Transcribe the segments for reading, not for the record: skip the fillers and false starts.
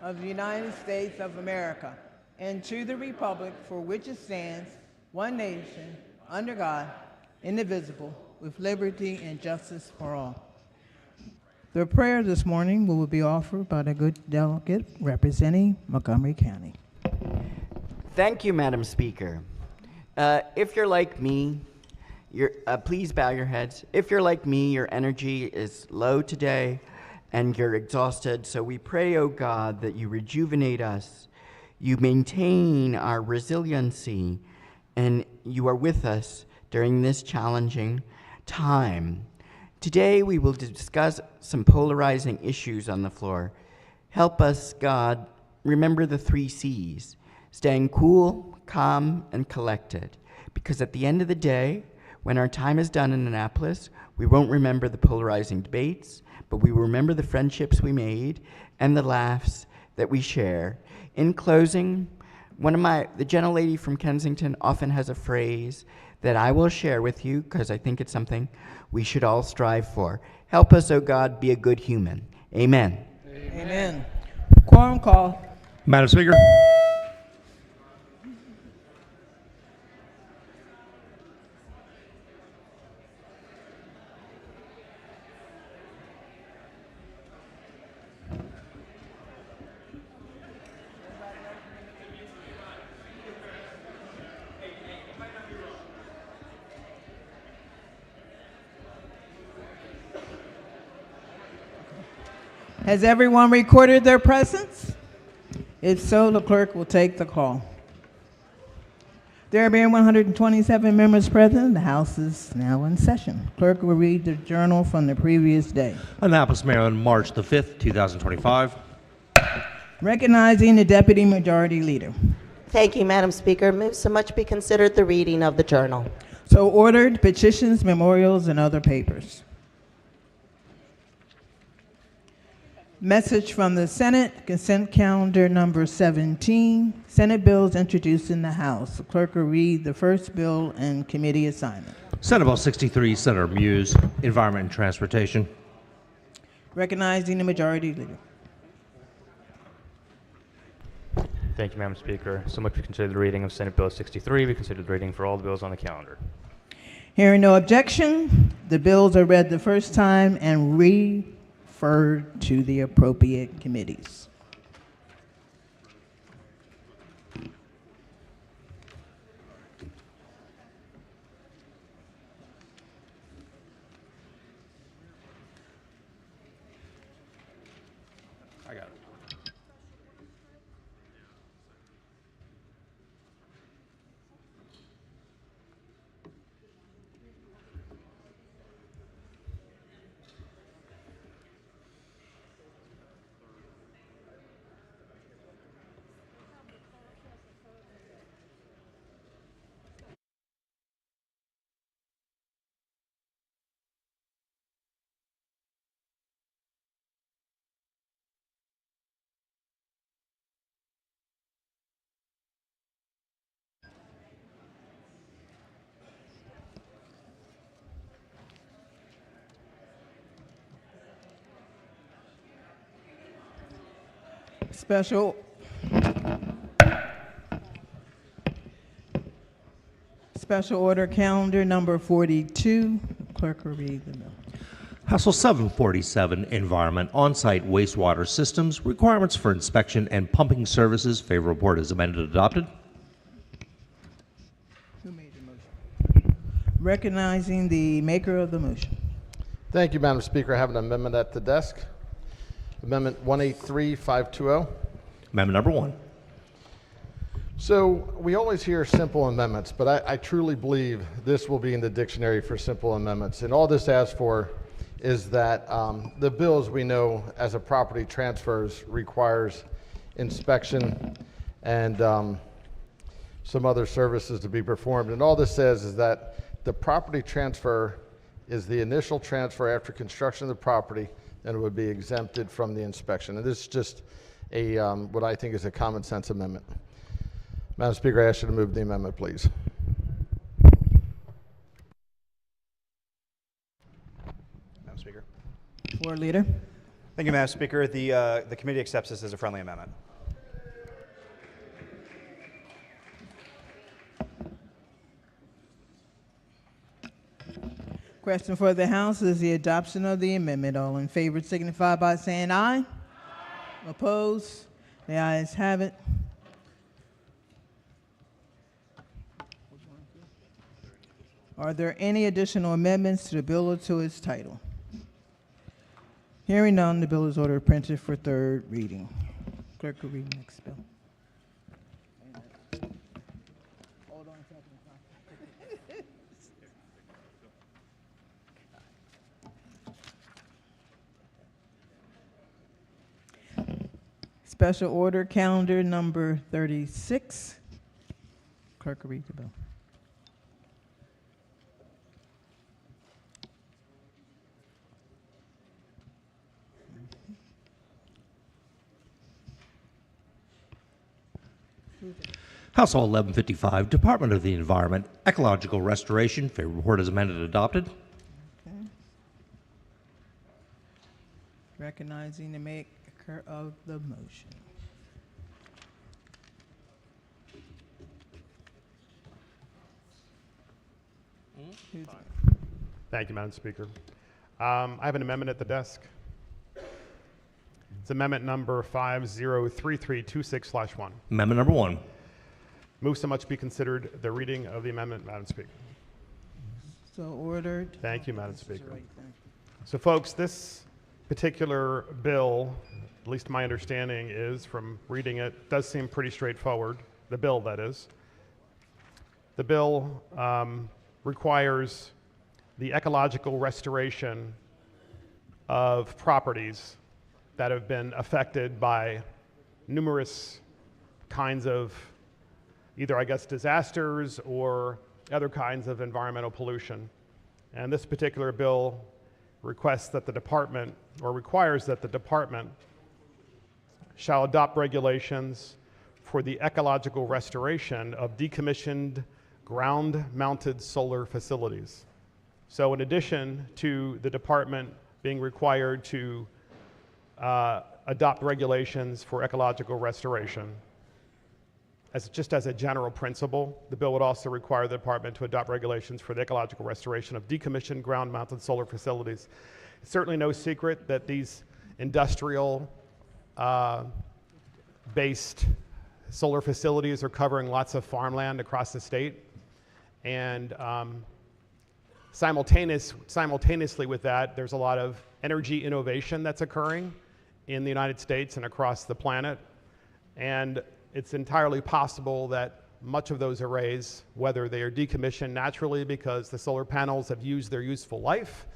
of the United States of America and to the republic for which it stands, one nation, under God, indivisible, with liberty and justice for all. The prayer this morning will be offered by the good delegate representing Montgomery County. Thank you, Madam Speaker. If you're like me, please bow your heads. If you're like me, your energy is low today and you're exhausted. So we pray, oh God, that you rejuvenate us, you maintain our resiliency, and you are with us during this challenging time. Today we will discuss some polarizing issues on the floor. Help us, God, remember the 3 C's: staying cool, calm, and collected. Because at the end of the day, when our time is done in Annapolis, we won't remember the polarizing debates, but we will remember the friendships we made and the laughs that we share. In closing, the gentlelady from Kensington often has a phrase that I will share with you because I think it's something we should all strive for. Help us, O God, be a good human. Amen. Amen. Quorum call. Madam Speaker. Has everyone recorded their presence? If so, the clerk will take the call. There being 127 members present, the House is now in session. Clerk will read the journal from the previous day. Annapolis, Maryland, March the 5th, 2025. Recognizing the Deputy Majority Leader. Thank you, Madam Speaker. Move so much be considered the reading of the journal. So ordered. Petitions, memorials, and other papers. Message from the Senate, consent calendar number 17, Senate bills introduced in the House. The clerk will read the first bill and committee assignment. Senate Bill 63, Senator Muse, Environment and Transportation. Recognizing the Majority Leader. Thank you, Madam Speaker. So much we consider the reading of Senate Bill 63. We consider the reading for all the bills on the calendar. Hearing no objection, the bills are read the first time and referred to the appropriate committees. I got it. Special order calendar number 42. Clerk will read the bill. House Bill 747, Environment, On-Site Wastewater Systems, Requirements for Inspection and Pumping Services. Favor report is amended and adopted. Who made the motion? Recognizing the maker of the motion. Thank you, Madam Speaker. I have an amendment at the desk. Amendment 183520. Amendment number 1. So we always hear simple amendments, but I truly believe this will be in the dictionary for simple amendments. And all this asks for is that the bills we know as a property transfers requires inspection and some other services to be performed. And all this says is that the property transfer is the initial transfer after construction of the property, and it would be exempted from the inspection. And this is just a what I think is a common sense amendment. Madam Speaker, I ask you to move the amendment, please. Madam Speaker. Floor Leader. Thank you, Madam Speaker. The committee accepts this as a friendly amendment. Question for the House is the adoption of the amendment. All in favor signify by saying aye. Opposed? The ayes have it. Are there any additional amendments to the bill or to its title? Hearing none, the bill is ordered printed for third reading. Clerk will read next bill. Special order calendar number 36. Clerk will read the bill. House Bill 1155, Department of the Environment, Ecological Restoration. Favorable report is amended and adopted. Okay. Recognizing the maker of the motion. Who's it? Thank you, Madam Speaker. I have an amendment at the desk. It's amendment number 503326/1. Amendment number 1. Move so much be considered the reading of the amendment, Madam Speaker. So ordered. Thank you, Madam This is the Speaker. right thing. So folks, this particular bill, at least my understanding is from reading it, does seem pretty straightforward. The bill, that is. The bill requires the ecological restoration of properties that have been affected by numerous kinds of either, I guess, disasters or other kinds of environmental pollution. And this particular bill requests that the department, or requires that the department, shall adopt regulations for the ecological restoration of decommissioned ground-mounted solar facilities. So in addition to the department being required to adopt regulations for ecological restoration, just as a general principle, the bill would also require the department to adopt regulations for the ecological restoration of decommissioned ground-mounted solar facilities. It's certainly no secret that these industrial based solar facilities are covering lots of farmland across the state. And simultaneously with that, there's a lot of energy innovation that's occurring in the United States and across the planet. And it's entirely possible that much of those arrays, whether they are decommissioned naturally because the solar panels have used their useful life,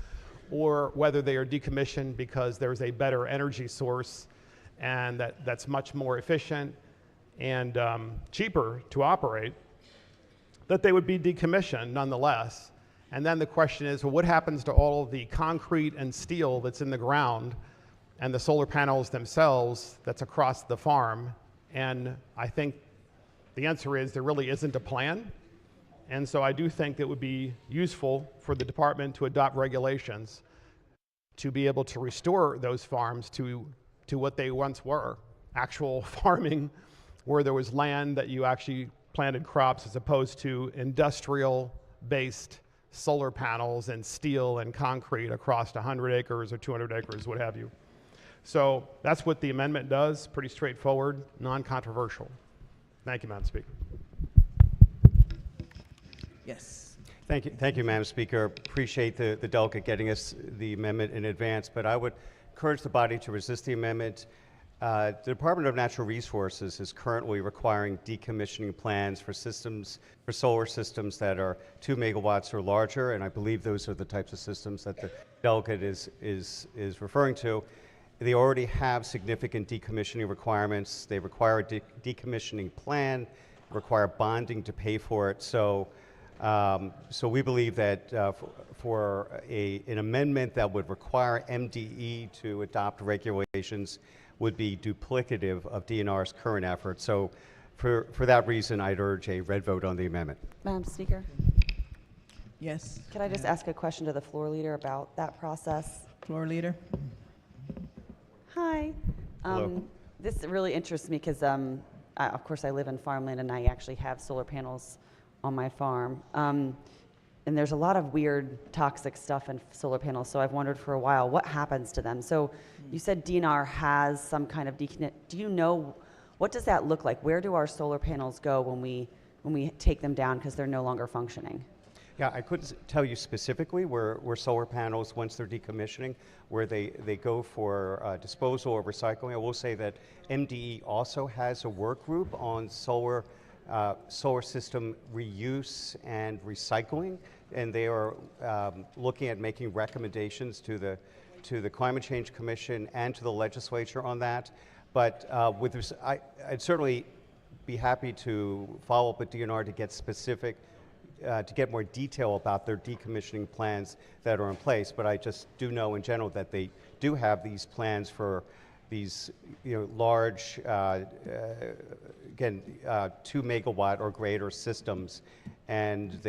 or whether they are decommissioned because there's a better energy source and that's much more efficient and cheaper to operate, that they would be decommissioned nonetheless. And then the question is, well, what happens to all of the concrete and steel that's in the ground and the solar panels themselves that's across the farm? And I think the answer is there really isn't a plan. And so I do think it would be useful for the department to adopt regulations to be able to restore those farms to what they once were, actual farming where there was land that you actually planted crops as opposed to industrial-based solar panels and steel and concrete across 100 acres or 200 acres, what have you. So that's what the amendment does, pretty straightforward, non-controversial. Thank you, Madam Speaker. Yes. Thank you, Madam Speaker. Appreciate the delegate getting us the amendment in advance, but I would encourage the body to resist the amendment. The Department of Natural Resources is currently requiring decommissioning plans for solar systems that are 2 megawatts or larger, and I believe those are the types of systems that the delegate is referring to. They already have significant decommissioning requirements. They require a decommissioning plan, require bonding to pay for it. So we believe that for an amendment that would require MDE to adopt regulations would be duplicative of DNR's current efforts. So for that reason, I'd urge a red vote on the amendment. Madam Speaker, Yes. could I just ask a question to the floor leader about that process? Floor leader. Hi. Hello. This really interests me because, of course, I live in farmland and I actually have solar panels on my farm. And there's a lot of weird toxic stuff in solar panels, so I've wondered for a while what happens to them. So you said DNR has some kind of do you know, what does that look like? Where do our solar panels go when we take them down because they're no longer functioning? Yeah, I couldn't tell you specifically where solar panels, once they're decommissioning, where they go for disposal or recycling. I will say that MDE also has a work group on solar system reuse and recycling, and they are looking at making recommendations to the Climate Change Commission and to the legislature on that. But I'd certainly be happy to follow up with DNR to get specific, to get more detail about their decommissioning plans that are in place. But I just do know in general that they do have these plans for these large, again, 2 megawatt or greater systems. And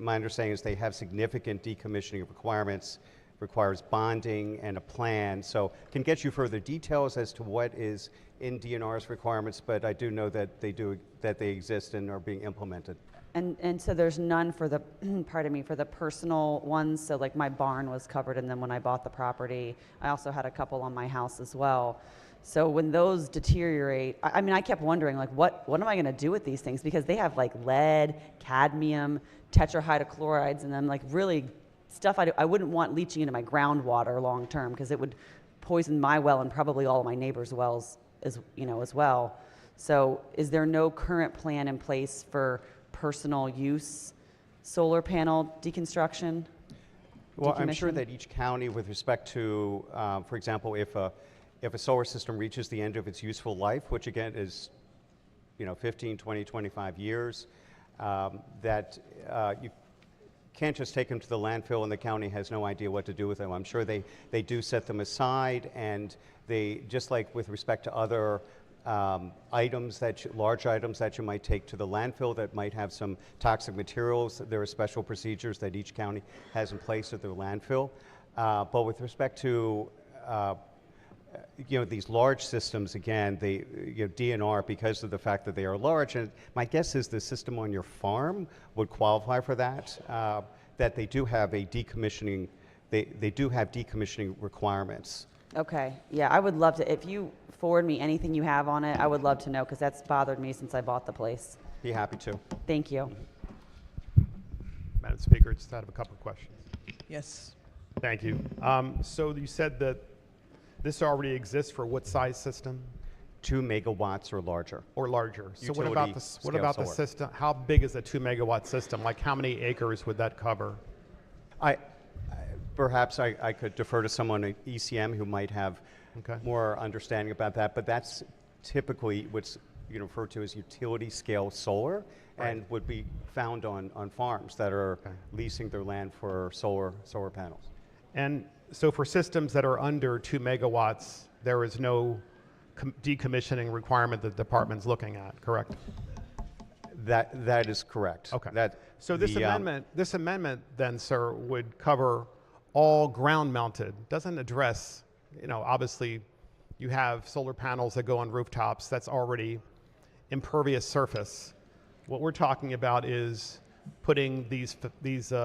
my understanding is they have significant decommissioning requirements, requires bonding and a plan. So can get you further details as to what is in DNR's requirements, but I do know that they exist and are being implemented. And so there's none for the, pardon me, for the personal ones. So like my barn was covered, and then when I bought the property, I also had a couple on my house as well. So when those deteriorate, I mean, I kept wondering, like, what am I going to do with these things? Because they have like lead, cadmium, tetrahydrochlorides, and then like really stuff I wouldn't want leaching into my groundwater long term, because it would poison my well and probably all of my neighbors' wells as well. So is there no current plan in place for personal use solar panel deconstruction? Well, I'm sure that each county, with respect to, for example, if a solar system reaches the end of its useful life, which again is 15, 20, 25 years, that you can't just take them to the landfill and the county has no idea what to do with them. I'm sure they do set them aside, and they, just like with respect to other large items that you might take to the landfill that might have some toxic materials, there are special procedures that each county has in place at their landfill. But with respect to these large systems, again, DNR, because of the fact that they are large, and my guess is the system on your farm would qualify for that, that they do have a decommissioning, they do have decommissioning requirements. Okay, yeah, I would love to, if you forward me anything you have on it, I would love to know, because that's bothered me since I bought the place. Be happy to. Thank you. Madam Speaker, just have a couple of questions. Yes. Thank you. So you said that this already exists for what size system? 2 megawatts or larger. Or larger. So what Utility about the scale solar. system? How big is a 2 megawatt system? Like how many acres would that cover? Perhaps I could defer to someone at ECM who might have Okay. more understanding about that, but that's typically what's referred to as utility scale solar, and would be found on farms that are leasing their land for solar panels. And so for systems that are under 2 megawatts, there is no decommissioning requirement that the department's looking at, correct? That is correct. Okay. So this amendment then, sir, would cover all ground mounted. Doesn't address, obviously you have solar panels that go on rooftops. That's already impervious surface. What we're talking about is putting these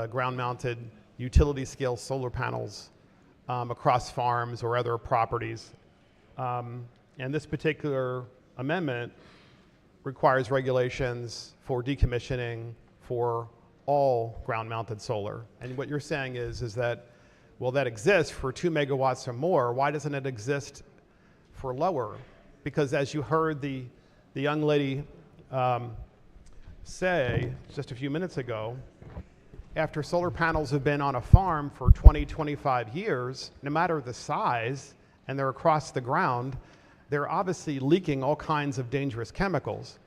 ground mounted utility scale solar panels across farms or other properties. And this particular amendment requires regulations for decommissioning for all ground-mounted solar. And what you're saying is that, well, that exists for 2 megawatts or more. Why doesn't it exist for lower? Because as you heard the young lady say just a few minutes ago, after solar panels have been on a farm for 20, 25 years, no matter the size, and they're across the ground, they're obviously leaking all kinds of dangerous chemicals.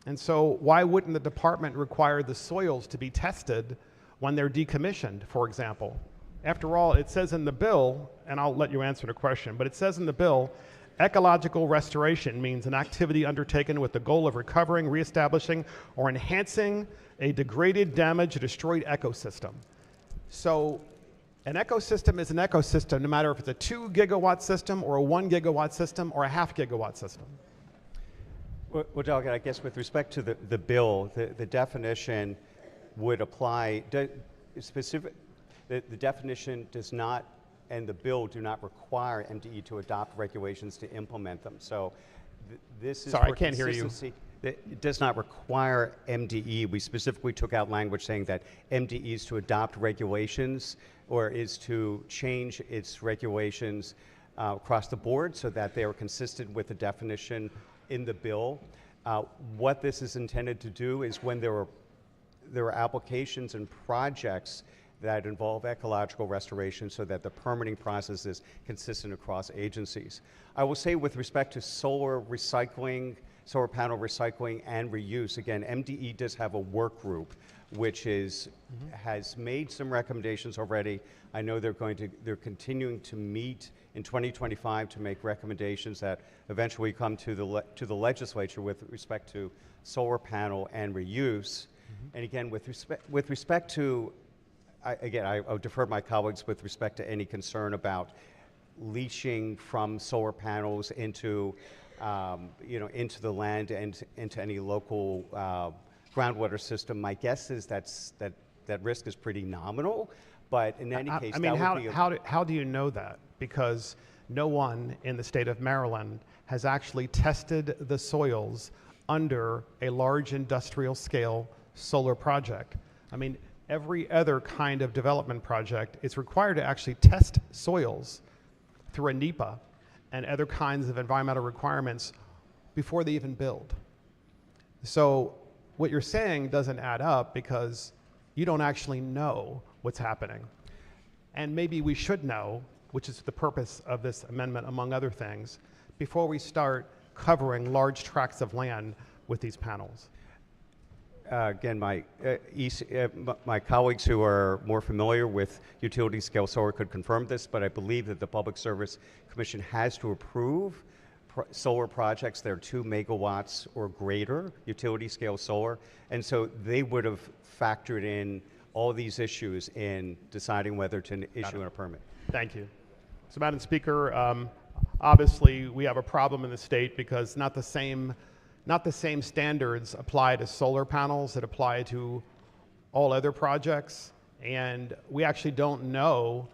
And so why wouldn't the department require the soils to be tested when they're decommissioned, for example? After all, it says in the bill, and I'll let you answer the question, but it says in the bill, ecological restoration means an activity undertaken with the goal of recovering, reestablishing, or enhancing a degraded, damaged, or destroyed ecosystem. So An ecosystem is an ecosystem, no matter if it's a 2 gigawatt system or a 1 gigawatt system or a half gigawatt system. Well, Delegate, I guess with respect to the bill, the definition would apply, the definition does not, and the bill do not require MDE to adopt regulations to implement them. So this is Sorry, for I can't hear you. consistency. It does not require MDE. We specifically took out language saying that MDE is to adopt regulations or is to change its regulations across the board so that they are consistent with the definition in the bill. What this is intended to do is when there are applications and projects that involve ecological restoration so that the permitting process is consistent across agencies. I will say with respect to solar recycling, solar panel recycling and reuse, again, MDE does have a work group which has made some recommendations already. I know they're continuing to meet in 2025 to make recommendations that eventually come to the legislature with respect to solar panel and reuse. And again, with respect to, I would defer to my colleagues with respect to any concern about leaching from solar panels into into the land and into any local groundwater system. My guess is that risk is pretty nominal, but in any case, I mean, that would be how do you know that? Because no one in the state of Maryland has actually tested the soils under a large industrial scale solar project. I mean, every other kind of development project is required to actually test soils through a NEPA and other kinds of environmental requirements before they even build. So what you're saying doesn't add up because you don't actually know what's happening. And maybe we should know, which is the purpose of this amendment, among other things, before we start covering large tracts of land with these panels. Again, my colleagues who are more familiar with utility scale solar could confirm this, but I believe that the Public Service Commission has to approve solar projects that are 2 megawatts or greater, utility scale solar, and so they would have factored in all these issues in deciding whether to issue a permit. Thank you. So, Madam Speaker, obviously we have a problem in the state because not the same standards apply to solar panels that apply to all other projects, and we actually don't know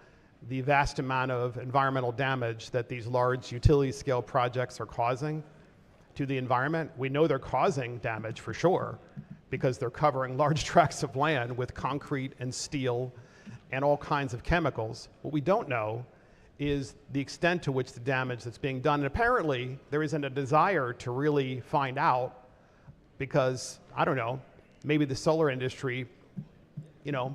the vast amount of environmental damage that these large utility scale projects are causing to the environment. We know they're causing damage for sure because they're covering large tracts of land with concrete and steel and all kinds of chemicals. What we don't know is the extent to which the damage that's being done. And apparently, there isn't a desire to really find out because, I don't know, maybe the solar industry,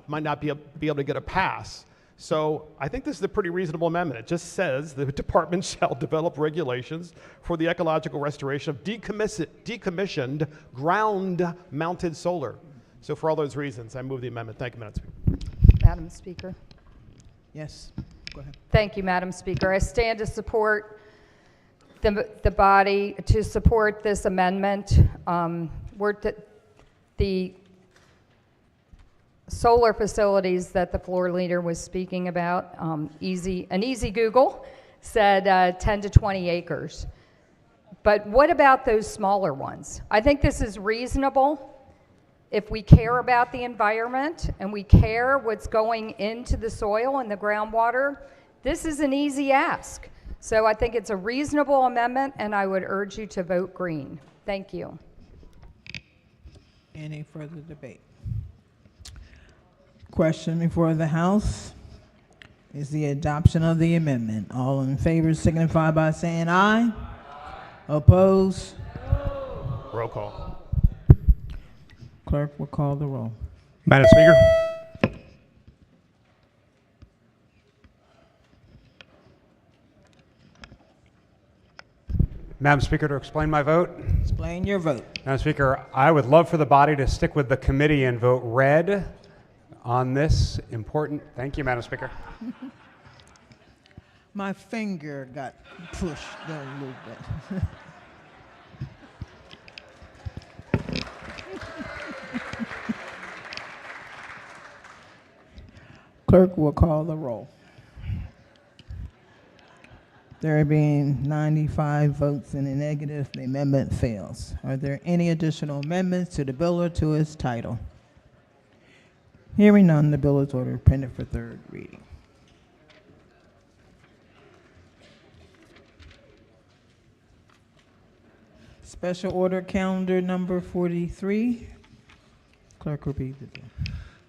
might not be able to get a pass. So I think this is a pretty reasonable amendment. It just says the department shall develop regulations for the ecological restoration of decommissioned ground-mounted solar. So for all those reasons, I move the amendment. Thank you, Madam Speaker. Madam Speaker. Yes, go ahead. Thank you, Madam Speaker. I stand to support the body to support this amendment. The solar facilities that the floor leader was speaking about, an easy Google said 10 to 20 acres. But what about those smaller ones? I think this is reasonable. If we care about the environment and we care what's going into the soil and the groundwater, this is an easy ask. So I think it's a reasonable amendment, and I would urge you to vote green. Thank you. Any further debate? Question before the House is the adoption of the amendment. All in favor signify by saying aye. Oppose? Roll call. Clerk will call the roll. Madam Speaker. Madam Speaker, to explain my vote. Explain your vote. Madam Speaker, I would love for the body to stick with the committee and vote red on this important. Thank you, Madam Speaker. My finger got pushed there a little bit. Clerk will call the roll. There being 95 votes in the negative, the amendment fails. Are there any additional amendments to the bill or to its title? Hearing none, the bill is ordered printed for third reading. Special order calendar number 43. Clerk will read the bill.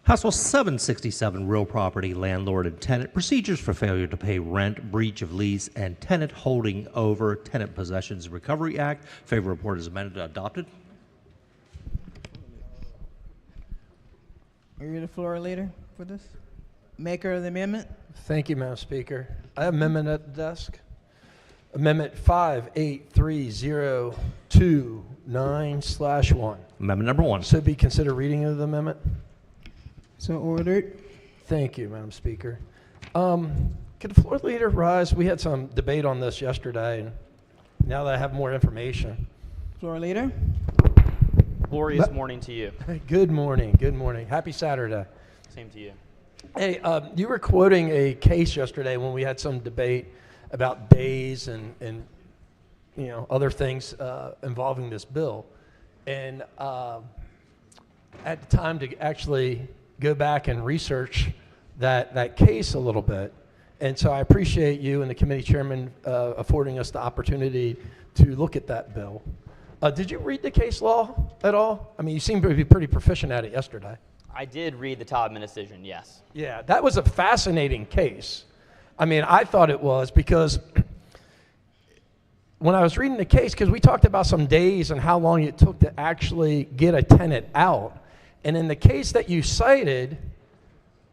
House Bill 767, Real Property, Landlord and Tenant, Procedures for Failure to Pay Rent, Breach of Lease, and Tenant Holding Over Tenant Possessions Recovery Act. Favor report is amended and adopted. Are you the floor leader for this? Maker of the amendment? Thank you, Madam Speaker. I have amendment at the desk. Amendment 58302-9/1. Amendment number 1. So be considered reading of the amendment. So ordered. Thank you, Madam Speaker. Could the floor leader rise? We had some debate on this yesterday, and now that I have more information. Floor leader? Glorious morning to you. Good morning. Good morning. Happy Saturday. Same to you. Hey, you were quoting a case yesterday when we had some debate about days and you know, other things involving this bill. And I had time to actually go back and research that case a little bit. And so I appreciate you and the committee chairman affording us the opportunity to look at that bill. Did you read the case law at all? I mean, you seemed to be pretty proficient at it yesterday. I did read the Taubman decision, yes. Yeah, that was a fascinating case. I mean, I thought it was because when I was reading the case, because we talked about some days and how long it took to actually get a tenant out. And in the case that you cited,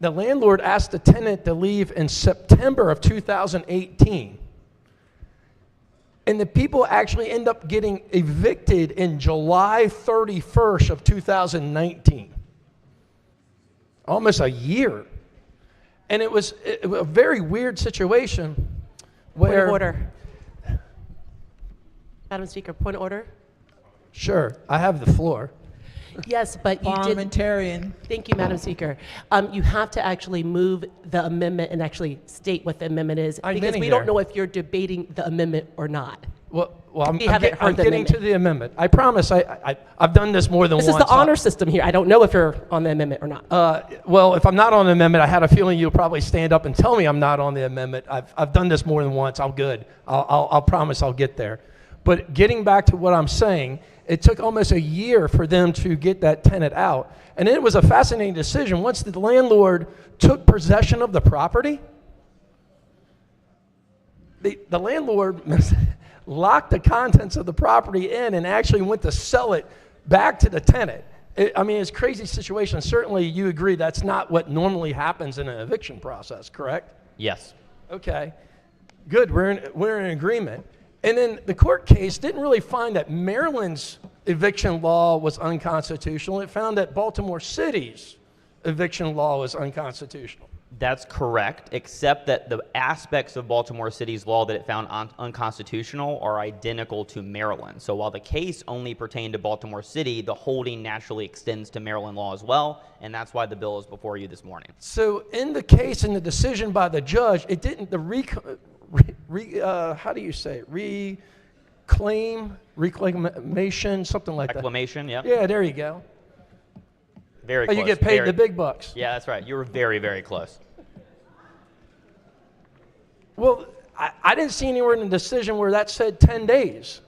the landlord asked the tenant to leave in September of 2018. And the people actually end up getting evicted in July 31st of 2019. Almost a year. And it was a very weird situation where... Point of order. Madam Speaker, point of order. Sure, I have the floor. Yes, but you did... Parliamentarian. Thank you, Madam Speaker. You have to actually move the amendment and actually state what the amendment is. I'm because getting we there. don't know if you're debating the amendment or not. Well, I'm We haven't heard the getting to amendment. the amendment. I promise I've done this more than This once. is the honor system here. I don't know if you're on the amendment or not. Well, if I'm not on the amendment, I had a feeling you'll probably stand up and tell me I'm not on the amendment. I've done this more than once. I'm good. I'll promise I'll get there. But getting back to what I'm saying, it took almost a year for them to get that tenant out. And it was a fascinating decision. Once the landlord took possession of the property, the landlord locked the contents of the property in and actually went to sell it back to the tenant. I mean, it's a crazy situation. Certainly you agree that's not what normally happens in an eviction process, correct? Yes. Okay, good, we're in agreement. And then the court case didn't really find that Maryland's eviction law was unconstitutional. It found that Baltimore City's eviction law was unconstitutional. That's correct, except that the aspects of Baltimore City's law that it found unconstitutional are identical to Maryland. So while the case only pertained to Baltimore City, the holding naturally extends to Maryland law as well, and that's why the bill is before you this morning. So in the case, in the decision by the judge, it didn't, how do you say it? Reclamation, something like that. Reclamation, yeah. Yeah, there you go. Very Oh, close. you get paid the big bucks. Yeah, that's right. You were very, very close. Well, I didn't see anywhere in the decision where that said 10 days,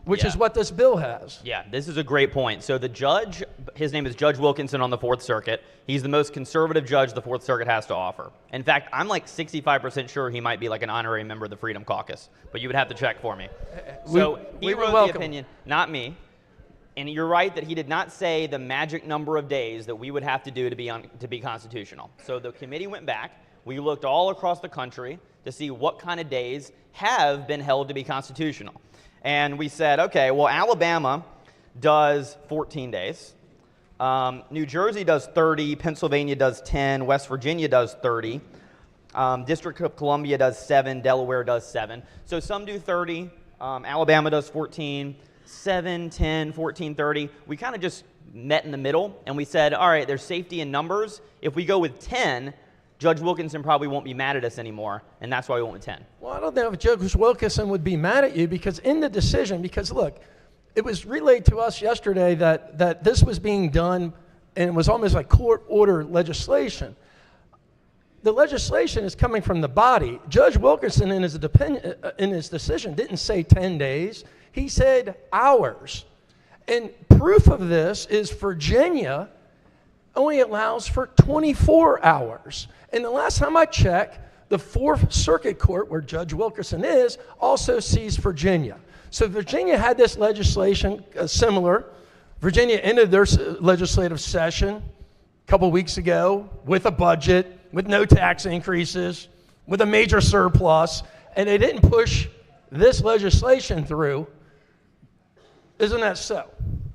which is what this bill has. Yeah, this is a great point. So the judge, his name is Judge Wilkinson on the Fourth Circuit. He's the most conservative judge the Fourth Circuit has to offer. In fact, I'm like 65% sure he might be like an honorary member of the Freedom Caucus, but you would have to check for me. So he wrote the opinion, not me. And you're right that he did not say the magic number of days that we would have to do to be constitutional. So the committee went back. We looked all across the country to see what kind of days have been held to be constitutional. And we said, okay, well, Alabama does 14 days. New Jersey does 30. Pennsylvania does 10. West Virginia does 30. District of Columbia does 7. Delaware does 7. So some do 30. Alabama does 14. 7, 10, 14, 30. We kind of just met in the middle and we said, all right, there's safety in numbers. If we go with 10, Judge Wilkinson probably won't be mad at us anymore, and that's why we went with 10. Well, I don't know if Judge Wilkinson would be mad at you because in the decision, because look, it was relayed to us yesterday that this was being done and it was almost like court order legislation. The legislation is coming from the body. Judge Wilkinson in his decision didn't say 10 days. He said hours. And proof of this is Virginia only allows for 24 hours. And the last time I checked, the Fourth Circuit Court, where Judge Wilkinson is, also sees Virginia. So Virginia had this legislation similar. Virginia ended their legislative session a couple weeks ago with a budget, with no tax increases, with a major surplus, and they didn't push this legislation through. Isn't that so?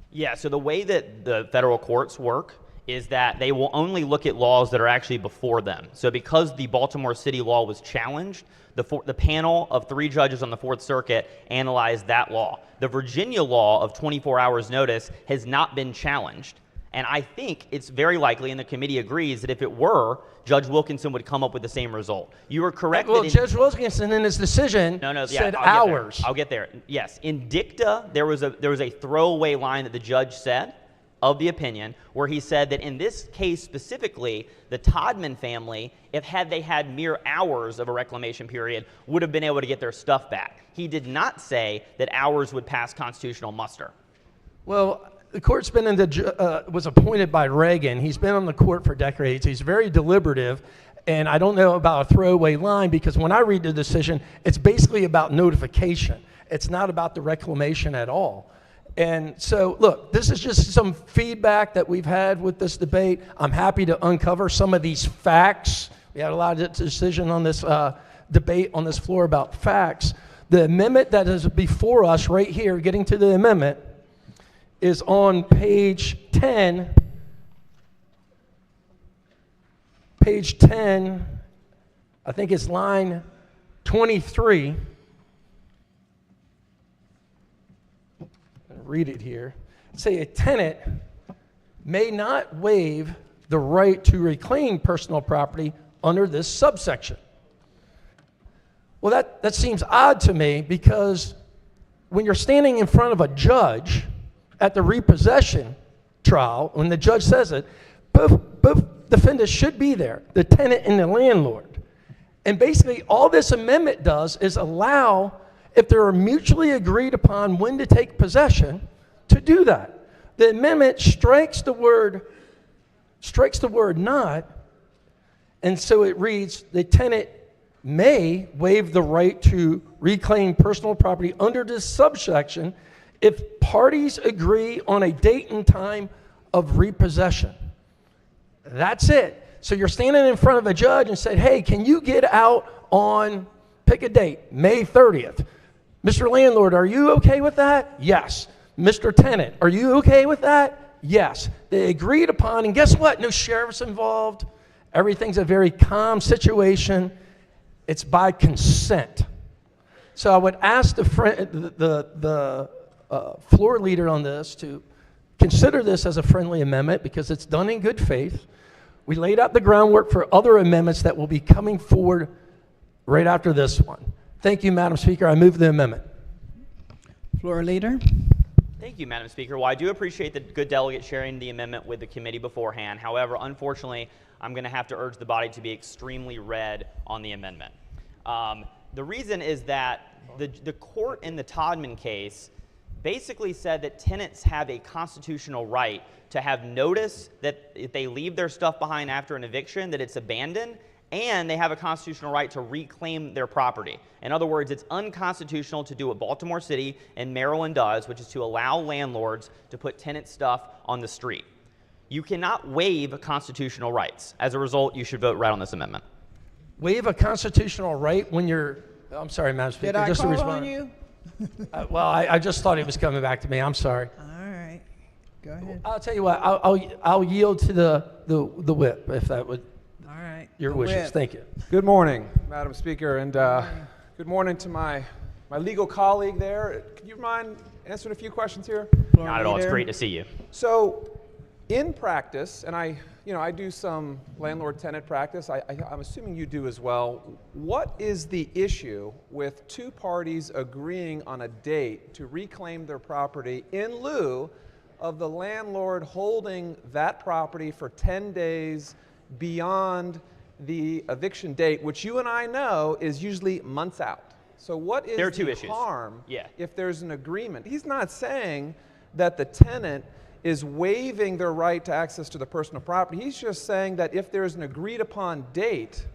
Yeah, so the way that the federal courts work is that they will only look at laws that are actually before them. So because the Baltimore City law was challenged, the panel of 3 judges on the Fourth Circuit analyzed that law. The Virginia law of 24 hours notice has not been challenged. And I think it's very likely, and the committee agrees, that if it were, Judge Wilkinson would come up with the same result. You were correct. Well, Judge Wilkinson in his decision said hours. I'll get there. Yes, in dicta, there was a throwaway line that the judge said of the opinion where he said that in this case specifically, the Todman family, if they had mere hours of a reclamation period, would have been able to get their stuff back. He did not say that hours would pass constitutional muster. Well, the court's been was appointed by Reagan. He's been on the court for decades. He's very deliberative, and I don't know about a throwaway line because when I read the decision, it's basically about notification. It's not about the reclamation at all. And so, look, this is just some feedback that we've had with this debate. I'm happy to uncover some of these facts. We had a lot of decision on this debate on this floor about facts. The amendment that is before us right here, getting to the amendment, is on page 10. Page 10, I think it's line 23. Read it here. Say a tenant may not waive the right to reclaim personal property under this subsection. Well, that seems odd to me because when you're standing in front of a judge at the repossession trial, when the judge says it, both defendants should be there, the tenant and the landlord. And basically all this amendment does is allow, if there are mutually agreed upon when to take possession, to do that. The amendment strikes the word not, and so it reads, the tenant may waive the right to reclaim personal property under this subsection if parties agree on a date and time of repossession. That's it. So you're standing in front of a judge and said, hey, can you get out on, pick a date, May 30th. Mr. Landlord, are you okay with that? Yes. Mr. Tenant, are you okay with that? Yes. They agreed upon, and guess what? No sheriff's involved. Everything's a very calm situation. It's by consent. So I would ask the floor leader on this to consider this as a friendly amendment because it's done in good faith. We laid out the groundwork for other amendments that will be coming forward right after this one. Thank you, Madam Speaker. I move the amendment. Floor leader. Thank you, Madam Speaker. Well, I do appreciate the good delegate sharing the amendment with the committee beforehand. However, unfortunately, I'm going to have to urge the body to be extremely red on the amendment. The reason is that the court in the Todman case basically said that tenants have a constitutional right to have notice that if they leave their stuff behind after an eviction, that it's abandoned, and they have a constitutional right to reclaim their property. In other words, it's unconstitutional to do what Baltimore City and Maryland does, which is to allow landlords to put tenant stuff on the street. You cannot waive constitutional rights. As a result, you should vote right on this amendment. Waive a constitutional right when you're, I'm sorry, Madam Speaker. Did I just call to respond. on you? Well, I just thought it was coming back to me. I'm sorry. All right. Go ahead. I'll tell you what. I'll yield to the whip if that would. All right. Your wishes. Whip. Thank you. Good morning, Madam Speaker, and good morning to my legal colleague there. Could you mind answering a few questions here? Not at all. It's great to see you. So, In practice, and I do some landlord-tenant practice, I'm assuming you do as well, what is the issue with two parties agreeing on a date to reclaim their property in lieu of the landlord holding that property for 10 days beyond the eviction date, which you and I know is usually months out? So what is the harm if there's an agreement? He's not saying that the tenant is waiving their right to access to the personal property. He's just saying that if there's an agreed upon date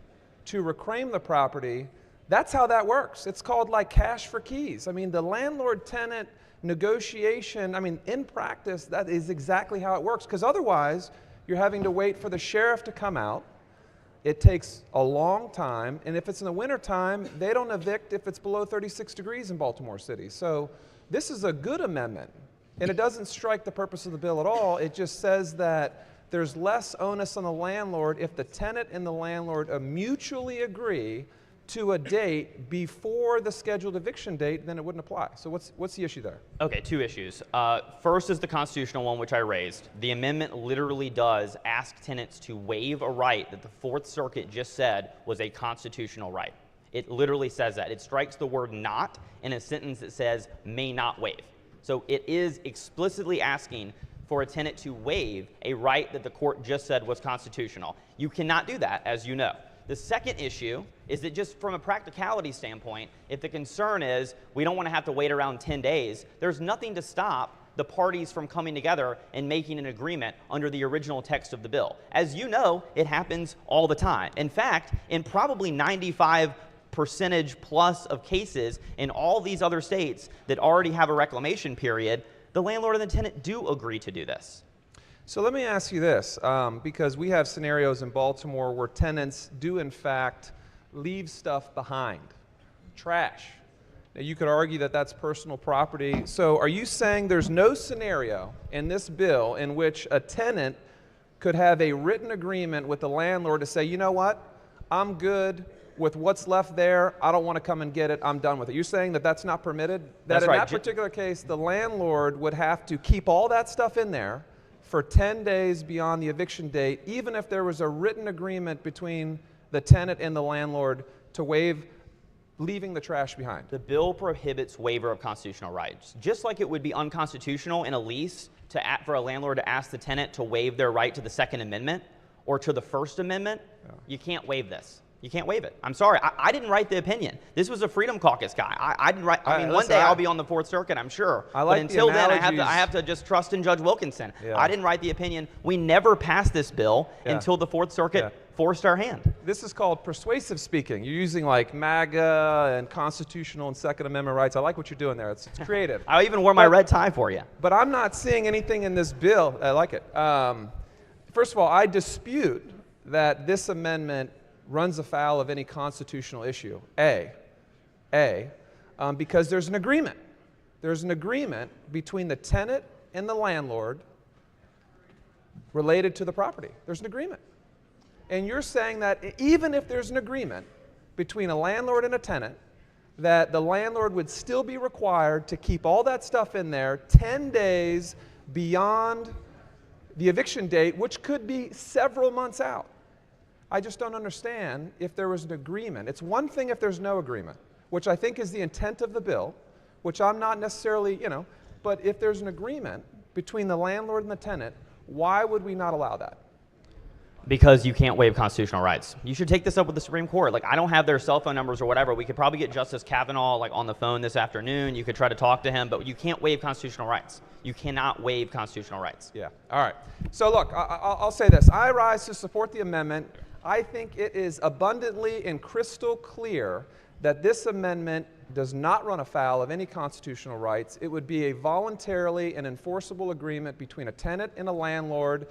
to reclaim the property, that's how that works. It's called like cash for keys. I mean, the landlord-tenant negotiation, I mean, in practice, that is exactly how it works, because otherwise you're having to wait for the sheriff to come out. It takes a long time, and if it's in the wintertime, they don't evict if it's below 36 degrees in Baltimore City. So this is a good amendment. And it doesn't strike the purpose of the bill at all. It just says that there's less onus on the landlord if the tenant and the landlord mutually agree to a date before the scheduled eviction date, then it wouldn't apply. So what's the issue there? Okay, two issues. First is the constitutional one, which I raised. The amendment literally does ask tenants to waive a right that the Fourth Circuit just said was a constitutional right. It literally says that. It strikes the word not in a sentence that says may not waive. So it is explicitly asking for a tenant to waive a right that the court just said was constitutional. You cannot do that, as you know. The second issue is that just from a practicality standpoint, if the concern is we don't want to have to wait around 10 days, there's nothing to stop the parties from coming together and making an agreement under the original text of the bill. As you know, it happens all the time. In fact, in probably 95% plus of cases in all these other states that already have a reclamation period, the landlord and the tenant do agree to do this. So let me ask you this, because we have scenarios in Baltimore where tenants do in fact leave stuff behind, trash. Now you could argue that that's personal property. So are you saying there's no scenario in this bill in which a tenant could have a written agreement with the landlord to say, you know what, I'm good with what's left there, I don't want to come and get it, I'm done with it? You're saying that that's not permitted? That in that particular case, the landlord would have to keep all that stuff in there for 10 days beyond the eviction date, even if there was a written agreement between the tenant and the landlord to waive leaving the trash behind? The bill prohibits waiver of constitutional rights. Just like it would be unconstitutional in a lease for a landlord to ask the tenant to waive their right to the Second Amendment or to the First Amendment, you can't waive this. You can't waive it. I'm sorry. I didn't write the opinion. This was a Freedom Caucus guy. I didn't write. I mean, one day I'll be on the Fourth Circuit, I'm sure. But until then, I have to just trust in Judge Wilkinson. Yeah. I didn't write the opinion. We never passed this bill until the Fourth Circuit forced our hand. This is called persuasive speaking. You're using like MAGA and constitutional and Second Amendment rights. I like what you're doing there. It's creative. I even wore my red tie for you. But I'm not seeing anything in this bill. I like it. First of all, I dispute that this amendment runs afoul of any constitutional issue, because there's an agreement. There's an agreement between the tenant and the landlord related to the property. There's an agreement. And you're saying that even if there's an agreement between a landlord and a tenant, that the landlord would still be required to keep all that stuff in there 10 days beyond the eviction date, which could be several months out. I just don't understand if there was an agreement. It's one thing if there's no agreement, which I think is the intent of the bill, which I'm not necessarily, but if there's an agreement between the landlord and the tenant, why would we not allow that? Because you can't waive constitutional rights. You should take this up with the Supreme Court. Like, I don't have their cell phone numbers or whatever. We could probably get Justice Kavanaugh on the phone this afternoon. You could try to talk to him, but you can't waive constitutional rights. You cannot waive constitutional rights. Yeah. All right. So look, I'll say this. I rise to support the amendment. I think it is abundantly and crystal clear that this amendment does not run afoul of any constitutional rights. It would be a voluntarily and enforceable agreement between a tenant and a landlord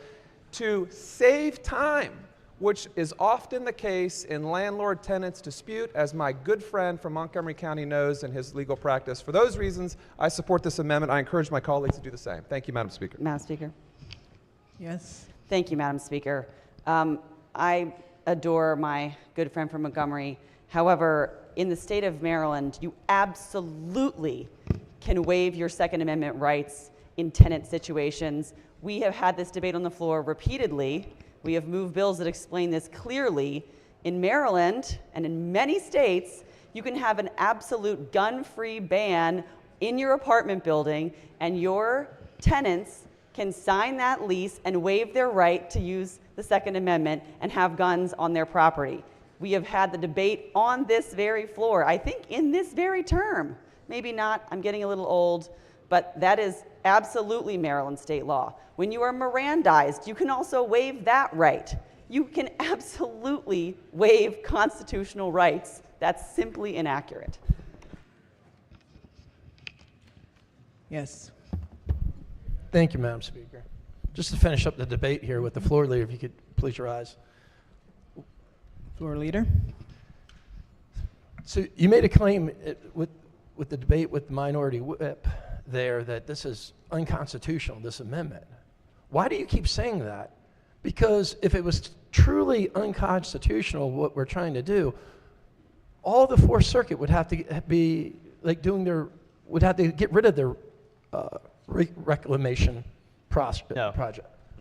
to save time, which is often the case in landlord-tenants dispute, as my good friend from Montgomery County knows in his legal practice. For those reasons, I support this amendment. I encourage my colleagues to do the same. Thank you, Madam Speaker. Madam Speaker. Yes. Thank you, Madam Speaker. I adore my good friend from Montgomery. However, in the state of Maryland, you absolutely can waive your Second Amendment rights in tenant situations. We have had this debate on the floor repeatedly. We have moved bills that explain this clearly. In Maryland and in many states, you can have an absolute gun-free ban in your apartment building, and your tenants can sign that lease and waive their right to use the Second Amendment and have guns on their property. We have had the debate on this very floor, I think in this very term. Maybe not, I'm getting a little old, but that is absolutely Maryland state law. When you are Mirandized, you can also waive that right. You can absolutely waive constitutional rights. That's simply inaccurate. Yes. Thank you, Madam Speaker. Just to finish up the debate here with the floor leader, if you could please rise. Floor leader. So you made a claim with the debate with the minority whip there that this is unconstitutional, this amendment. Why do you keep saying that? Because if it was truly unconstitutional, what we're trying to do, all the Fourth Circuit would have to be like would have to get rid of their reclamation project. No.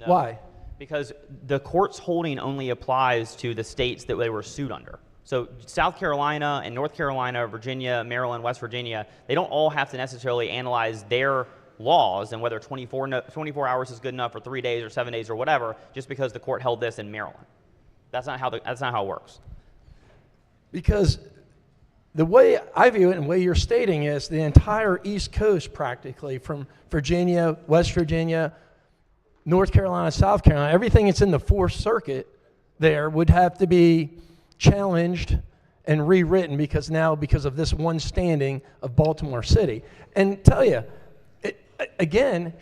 Why? Because the court's holding only applies to the states that they were sued under. So South Carolina and North Carolina, Virginia, Maryland, West Virginia, they don't all have to necessarily analyze their laws and whether 24 hours is good enough or 3 days or 7 days or whatever, just because the court held this in Maryland. That's not how it works. Because the way I view it and the way you're stating is the entire East Coast practically, from Virginia, West Virginia, North Carolina, South Carolina, everything that's in the Fourth Circuit there would have to be challenged and rewritten because of this one standing of Baltimore City. And tell you, again,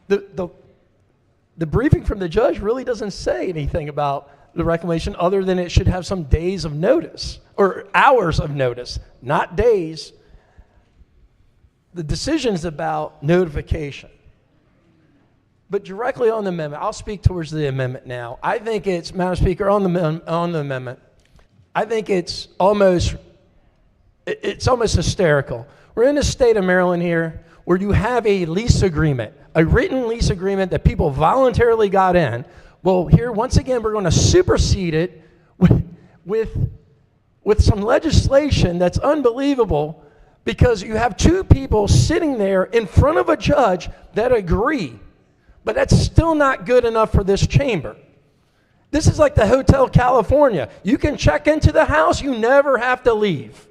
the briefing from the judge really doesn't say anything about the reclamation other than it should have some days of notice or hours of notice, not days. The decision's about notification. But directly on the amendment, I'll speak towards the amendment now. I think it's, Madam Speaker, on the amendment, I think it's almost hysterical. We're in the state of Maryland here where you have a lease agreement, a written lease agreement that people voluntarily got in. Well, here, once again, we're going to supersede it with some legislation that's unbelievable because you have two people sitting there in front of a judge that agree. But that's still not good enough for this chamber. This is like the Hotel California. You can check into the house, you never have to leave.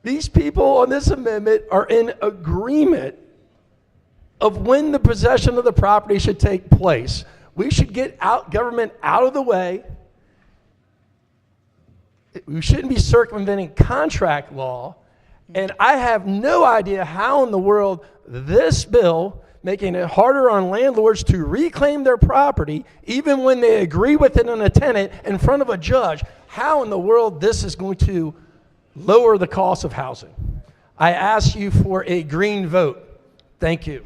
These people on this amendment are in agreement of when the possession of the property should take place. We should get government out of the way. We shouldn't be circumventing contract law. And I have no idea how in the world this bill, making it harder on landlords to reclaim their property, even when they agree with it on a tenant in front of a judge, how in the world this is going to lower the cost of housing. I ask you for a green vote. Thank you.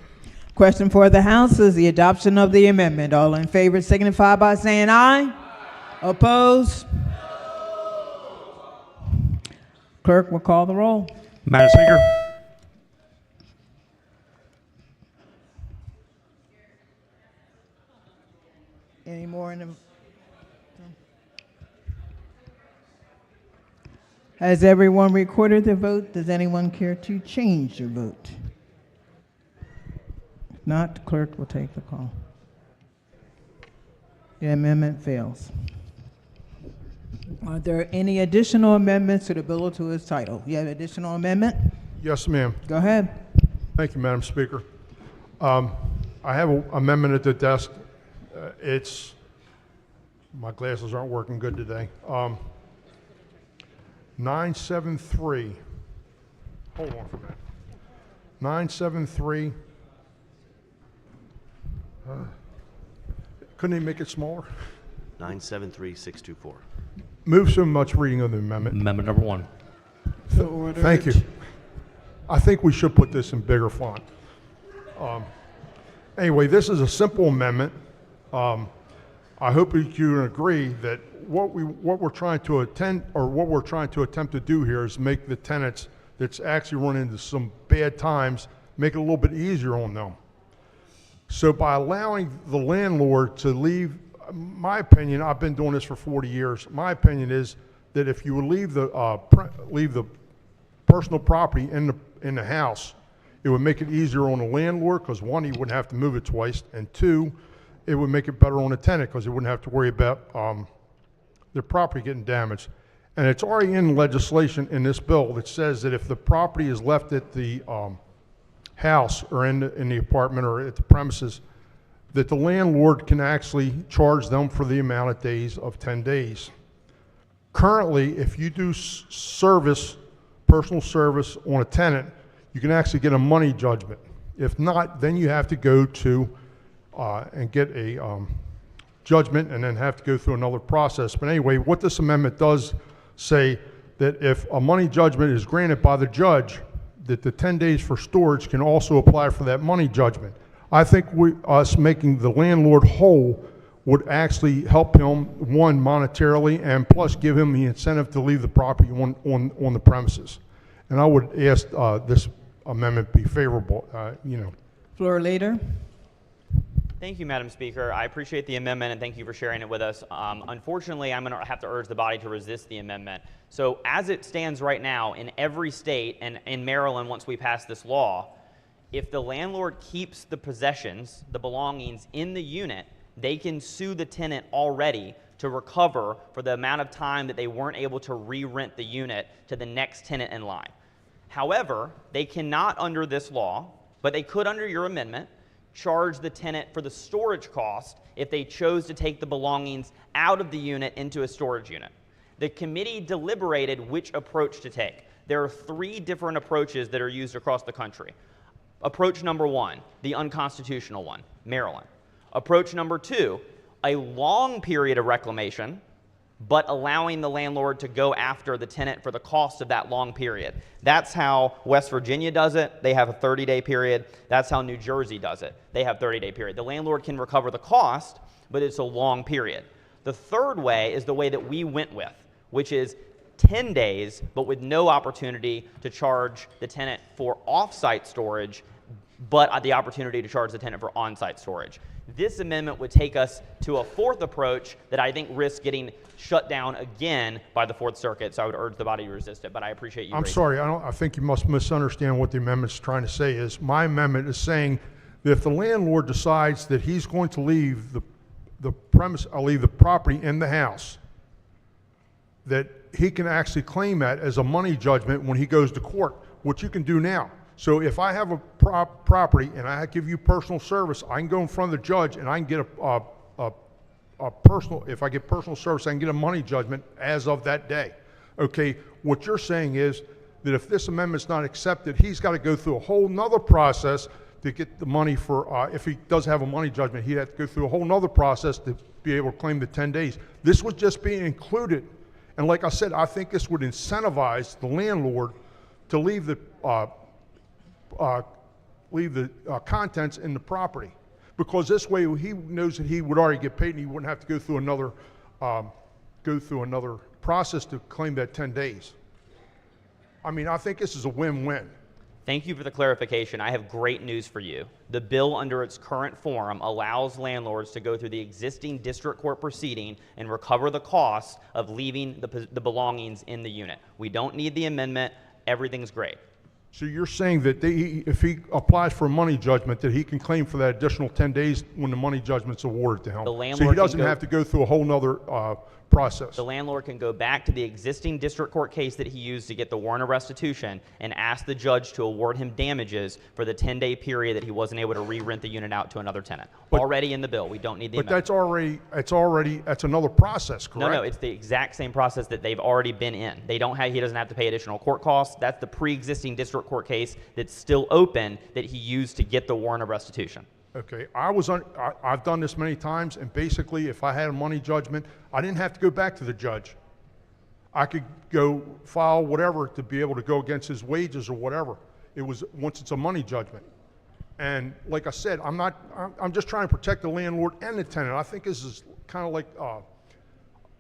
Question for the House is the adoption of the amendment. All in favor signify by saying aye. Opposed? Clerk will call the roll. Madam Speaker. Any more in the... Has everyone recorded their vote? Does anyone care to change their vote? If not, the clerk will take the call. The amendment fails. Are there any additional amendments to the bill to its title? You have an additional amendment? Yes, ma'am. Go ahead. Thank you, Madam Speaker. I have an amendment at the desk. My glasses aren't working good today. 973. Hold on for a minute. 973. Couldn't he make it smaller? 973624. Move so much reading of the amendment. Amendment number 1. Thank you. I think we should put this in bigger font. Anyway, this is a simple amendment. I hope you can agree that what we're trying to attempt to do here is make the tenants that's actually run into some bad times, make it a little bit easier on them. So by allowing the landlord to leave, my opinion, I've been doing this for 40 years, my opinion is that if you would leave the personal property in the house, it would make it easier on the landlord, because one, he wouldn't have to move it twice, and two, it would make it better on the tenant, because he wouldn't have to worry about their property getting damaged. And it's already in legislation in this bill that says that if the property is left at the house or in the apartment or at the premises, that the landlord can actually charge them for the amount of days of 10 days. Currently, if you do personal service on a tenant, you can actually get a money judgment. If not, then you have to go to and get a judgment and then have to go through another process. But anyway, what this amendment does say that if a money judgment is granted by the judge, that the 10 days for storage can also apply for that money judgment. I think us making the landlord whole would actually help him, one, monetarily, and plus give him the incentive to leave the property on the premises. And I would ask this amendment be favorable, Floor leader. Thank you, Madam Speaker. I appreciate the amendment and thank you for sharing it with us. Unfortunately, I'm going to have to urge the body to resist the amendment. So as it stands right now, in every state and in Maryland, once we pass this law, if the landlord keeps the possessions, the belongings in the unit, they can sue the tenant already to recover for the amount of time that they weren't able to re-rent the unit to the next tenant in line. However, they cannot under this law, but they could under your amendment, charge the tenant for the storage cost if they chose to take the belongings out of the unit into a storage unit. The committee deliberated which approach to take. There are 3 different approaches that are used across the country. Approach number 1, the unconstitutional one, Maryland. Approach number 2, a long period of reclamation, but allowing the landlord to go after the tenant for the cost of that long period. That's how West Virginia does it. They have a 30-day period. That's how New Jersey does it. They have a 30-day period. The landlord can recover the cost, but it's a long period. The third way is the way that we went with, which is 10 days, but with no opportunity to charge the tenant for off-site storage, but the opportunity to charge the tenant for on-site storage. This amendment would take us to a 4th approach that I think risks getting shut down again by the 4th Circuit, so I would urge the body to resist it, but I appreciate you I'm raising sorry, it. I think you must misunderstand what the amendment's trying to say is. My amendment is saying that if the landlord decides that he's going to leave the premise, or leave the property in the house, that he can actually claim that as a money judgment when he goes to court, which you can do now. So if I have a property and I give you personal service, I can go in front of the judge and I can get if I get personal service, I can get a money judgment as of that day. Okay, what you're saying is that if this amendment's not accepted, he's got to go through a whole nother process to get the money for, if he does have a money judgment, he'd have to go through a whole nother process to be able to claim the 10 days. This was just being included. And like I said, I think this would incentivize the landlord to leave the contents in the property, because this way he knows that he would already get paid and he wouldn't have to go through another process to claim that 10 days. I mean, I think this is a win-win. Thank you for the clarification. I have great news for you. The bill under its current form allows landlords to go through the existing district court proceeding and recover the cost of leaving the belongings in the unit. We don't need the amendment. Everything's great. So you're saying that if he applies for a money judgment, that he can claim for that additional 10 days when the money judgment's awarded to him? The landlord so he doesn't have to go through a whole nother process? The landlord can go back to the existing district court case that he used to get the warrant of restitution and ask the judge to award him damages for the 10-day period that he wasn't able to re-rent the unit out to another tenant. Already in the bill. We don't need the amendment. But that's another process, correct? No, it's the exact same process that they've already been in. He doesn't have to pay additional court costs. That's the pre-existing district court case that's still open that he used to get the warrant of restitution. Okay, I've done this many times, and basically if I had a money judgment, I didn't have to go back to the judge. I could go file whatever to be able to go against his wages or whatever. It was, once it's a money judgment. And like I said, I'm just trying to protect the landlord and the tenant. I think this is kind of like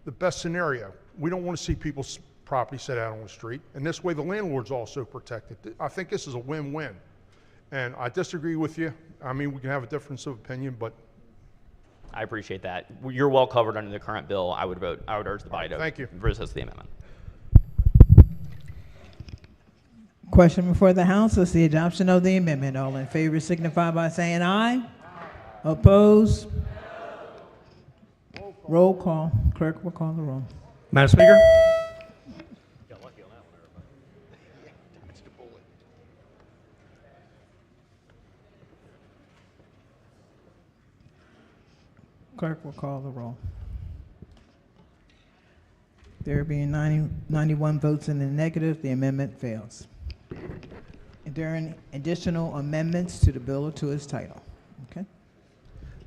the best scenario. We don't want to see people property set out on the street, and this way the landlord's also protected. I think this is a win-win. And I disagree with you. I mean, we can have a difference of opinion, but I appreciate that. You're well covered under the current bill. I would urge the body to Thank you. resist the amendment. Question before the House is the adoption of the amendment. All in favor signify by saying aye. Opposed? Roll call. Clerk will call the roll. Madam Speaker? Clerk will call the roll. There being 91 votes in the negative, the amendment fails. Are there any additional amendments to the bill or to its title? Okay.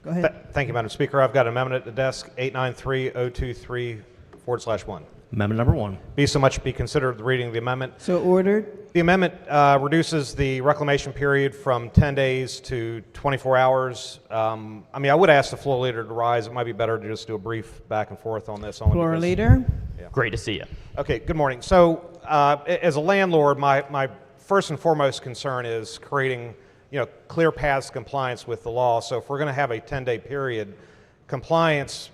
Go ahead. Thank you, Madam Speaker. I've got an amendment at the desk, 893-023/1. Amendment number 1. Be so much be considered the reading of the amendment. So ordered. The amendment reduces the reclamation period from 10 days to 24 hours. I mean, I would ask the floor leader to rise. It might be better to just do a brief back and forth on this. Floor leader. Yeah. Great to see you. Okay, good morning. So as a landlord, my first and foremost concern is creating clear paths to compliance with the law. So if we're going to have a 10-day period, compliance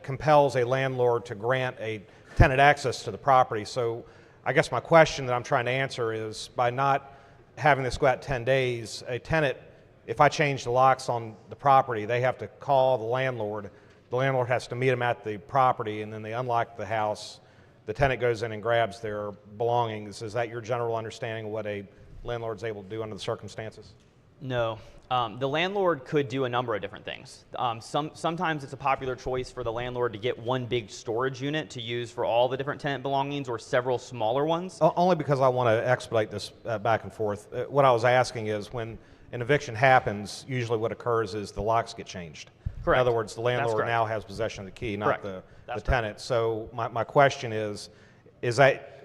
compels a landlord to grant a tenant access to the property. So I guess my question that I'm trying to answer is, by not having this go out 10 days, a tenant, if I change the locks on the property, they have to call the landlord. The landlord has to meet them at the property, and then they unlock the house. The tenant goes in and grabs their belongings. Is that your general understanding of what a landlord's able to do under the circumstances? No. The landlord could do a number of different things. Sometimes it's a popular choice for the landlord to get one big storage unit to use for all the different tenant belongings, or several smaller ones. Only because I want to expedite this back and forth. What I was asking is, when an eviction happens, usually what occurs is the locks get changed. Correct. In other words, the landlord now has possession of the key, not the tenant. So my question is that,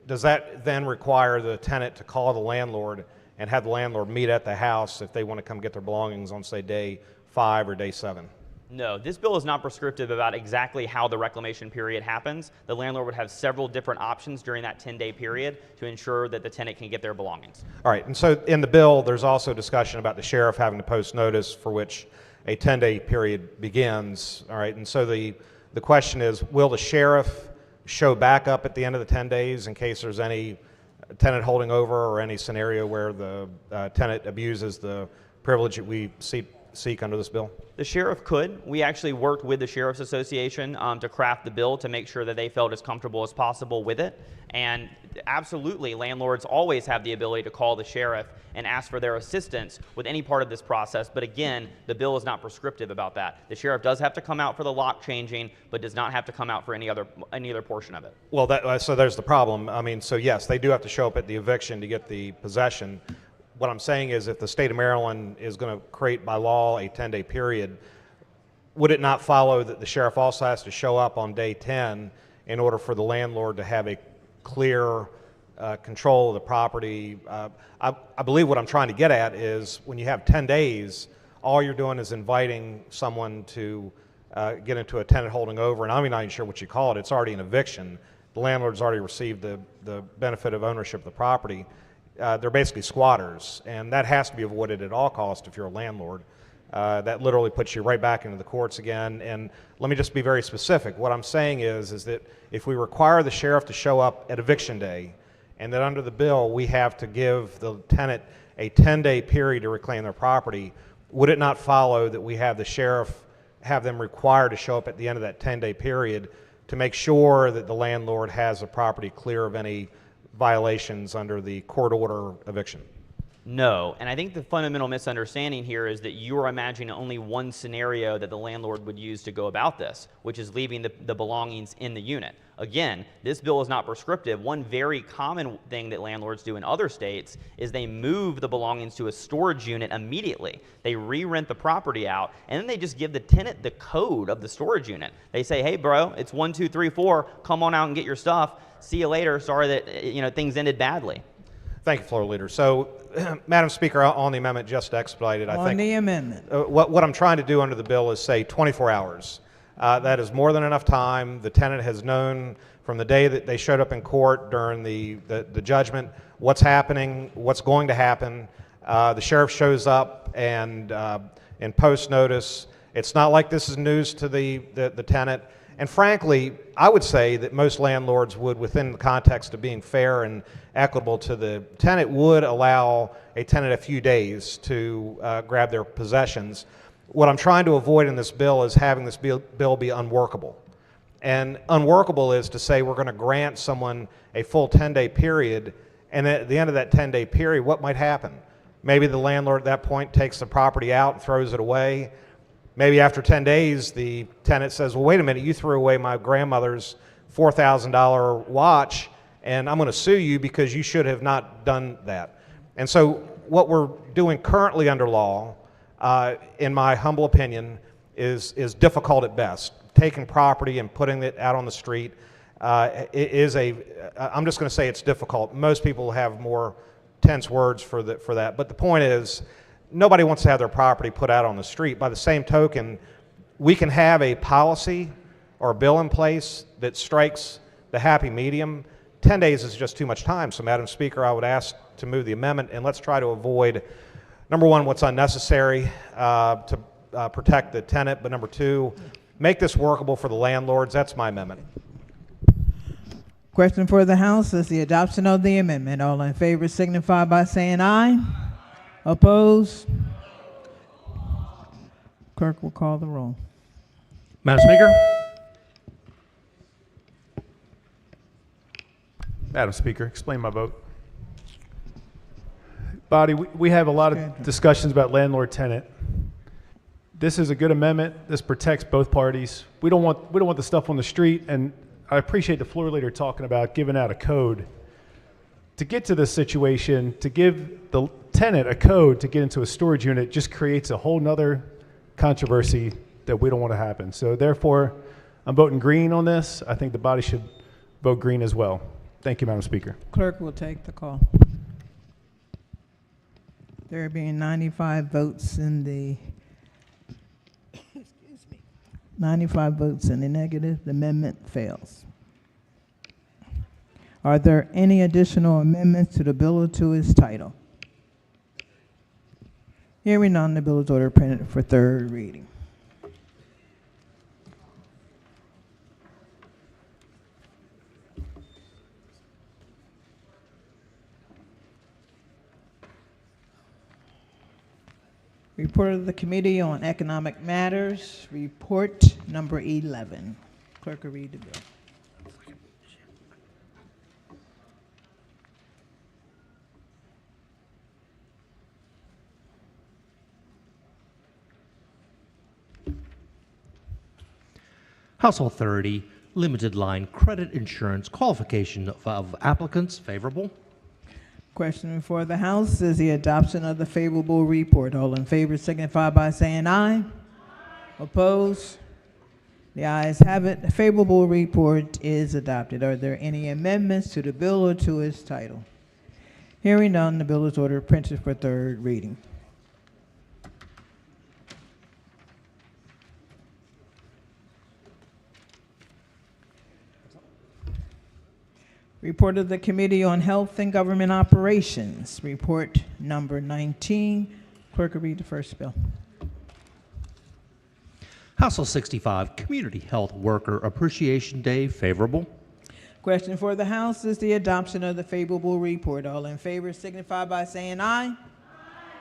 does that then require the tenant to call the landlord and have the landlord meet at the house if they want to come get their belongings on, say, day 5 or day 7? No, this bill is not prescriptive about exactly how the reclamation period happens. The landlord would have several different options during that 10-day period to ensure that the tenant can get their belongings. All right, and so in the bill, there's also discussion about the sheriff having to post notice for which a 10-day period begins. All right, and so the question is, will the sheriff show back up at the end of the 10 days in case there's any tenant holding over or any scenario where the tenant abuses the privilege that we seek under this bill? The sheriff could. We actually worked with the Sheriff's Association to craft the bill to make sure that they felt as comfortable as possible with it. And absolutely, landlords always have the ability to call the sheriff and ask for their assistance with any part of this process. But again, the bill is not prescriptive about that. The sheriff does have to come out for the lock changing, but does not have to come out for any other portion of it. Well, so there's the problem. I mean, so yes, they do have to show up at the eviction to get the possession. What I'm saying is, if the state of Maryland is going to create by law a 10-day period, would it not follow that the sheriff also has to show up on day 10 in order for the landlord to have a clear control of the property? I believe what I'm trying to get at is, when you have 10 days, all you're doing is inviting someone to get into a tenant holding over, and I'm not even sure what you call it. It's already an eviction. The landlord's already received the benefit of ownership of the property. They're basically squatters, and that has to be avoided at all costs if you're a landlord. That literally puts you right back into the courts again. And let me just be very specific. What I'm saying is that if we require the sheriff to show up at eviction day, and that under the bill we have to give the tenant a 10-day period to reclaim their property, would it not follow that we have the sheriff have them required to show up at the end of that 10-day period to make sure that the landlord has the property clear of any violations under the court order eviction? No, and I think the fundamental misunderstanding here is that you are imagining only one scenario that the landlord would use to go about this, which is leaving the belongings in the unit. Again, this bill is not prescriptive. One very common thing that landlords do in other states is they move the belongings to a storage unit immediately. They re-rent the property out, and then they just give the tenant the code of the storage unit. They say, hey bro, it's 1, 2, 3, 4, come on out and get your stuff. See you later, sorry that things ended badly. Thank you, Floor Leader. So, Madam Speaker, on the amendment just expedited, I think. On the amendment. What I'm trying to do under the bill is say 24 hours. That is more than enough time. The tenant has known from the day that they showed up in court during the judgment what's happening, what's going to happen. The sheriff shows up and in post notice. It's not like this is news to the tenant. And frankly, I would say that most landlords would, within the context of being fair and equitable to the tenant, would allow a tenant a few days to grab their possessions. What I'm trying to avoid in this bill is having this bill be unworkable. And unworkable is to say we're going to grant someone a full 10-day period, and at the end of that 10-day period, what might happen? Maybe the landlord at that point takes the property out and throws it away. Maybe after 10 days, the tenant says, well, wait a minute, you threw away my grandmother's $4,000 watch, and I'm going to sue you because you should have not done that. And so what we're doing currently under law, in my humble opinion, is difficult at best. Taking property and putting it out on the street I'm just going to say it's difficult. Most people have more tense words for that. But the point is, nobody wants to have their property put out on the street. By the same token, we can have a policy or a bill in place that strikes the happy medium. 10 days is just too much time. So, Madam Speaker, I would ask to move the amendment, and let's try to avoid, number one, what's unnecessary to protect the tenant, but number two, make this workable for the landlords. That's my amendment. Question for the House is the adoption of the amendment. All in favor signify by saying aye. Opposed? Clerk will call the roll. Madam Speaker? Madam Speaker, explain my vote. Body, we have a lot of discussions about landlord-tenant. This is a good amendment. This protects both parties. We don't want the stuff on the street, and I appreciate the floor leader talking about giving out a code. To get to this situation, to give the tenant a code to get into a storage unit just creates a whole nother controversy that we don't want to happen. So therefore, I'm voting green on this. I think the body should vote green as well. Thank you, Madam Speaker. Clerk will take the call. There being 95 votes in the 95 votes in the negative, the amendment fails. Are there any additional amendments to the bill or to its title? Hearing none, the bill is ordered printed for third reading. Report of the Committee on Economic Matters, report number 11. Clerk will read the bill. House Authority, limited line credit insurance qualification of applicants, favorable. Question before the House is the adoption of the favorable report. All in favor signify by saying aye. Opposed? The ayes have it. The favorable report is adopted. Are there any amendments to the bill or to its title? Hearing none, the bill is ordered printed for third reading. Report of the Committee on Health and Government Operations, report number 19. Clerk will read the first bill. House Bill 65, Community Health Worker Appreciation Day, favorable. Question for the House is the adoption of the favorable report. All in favor signify by saying aye.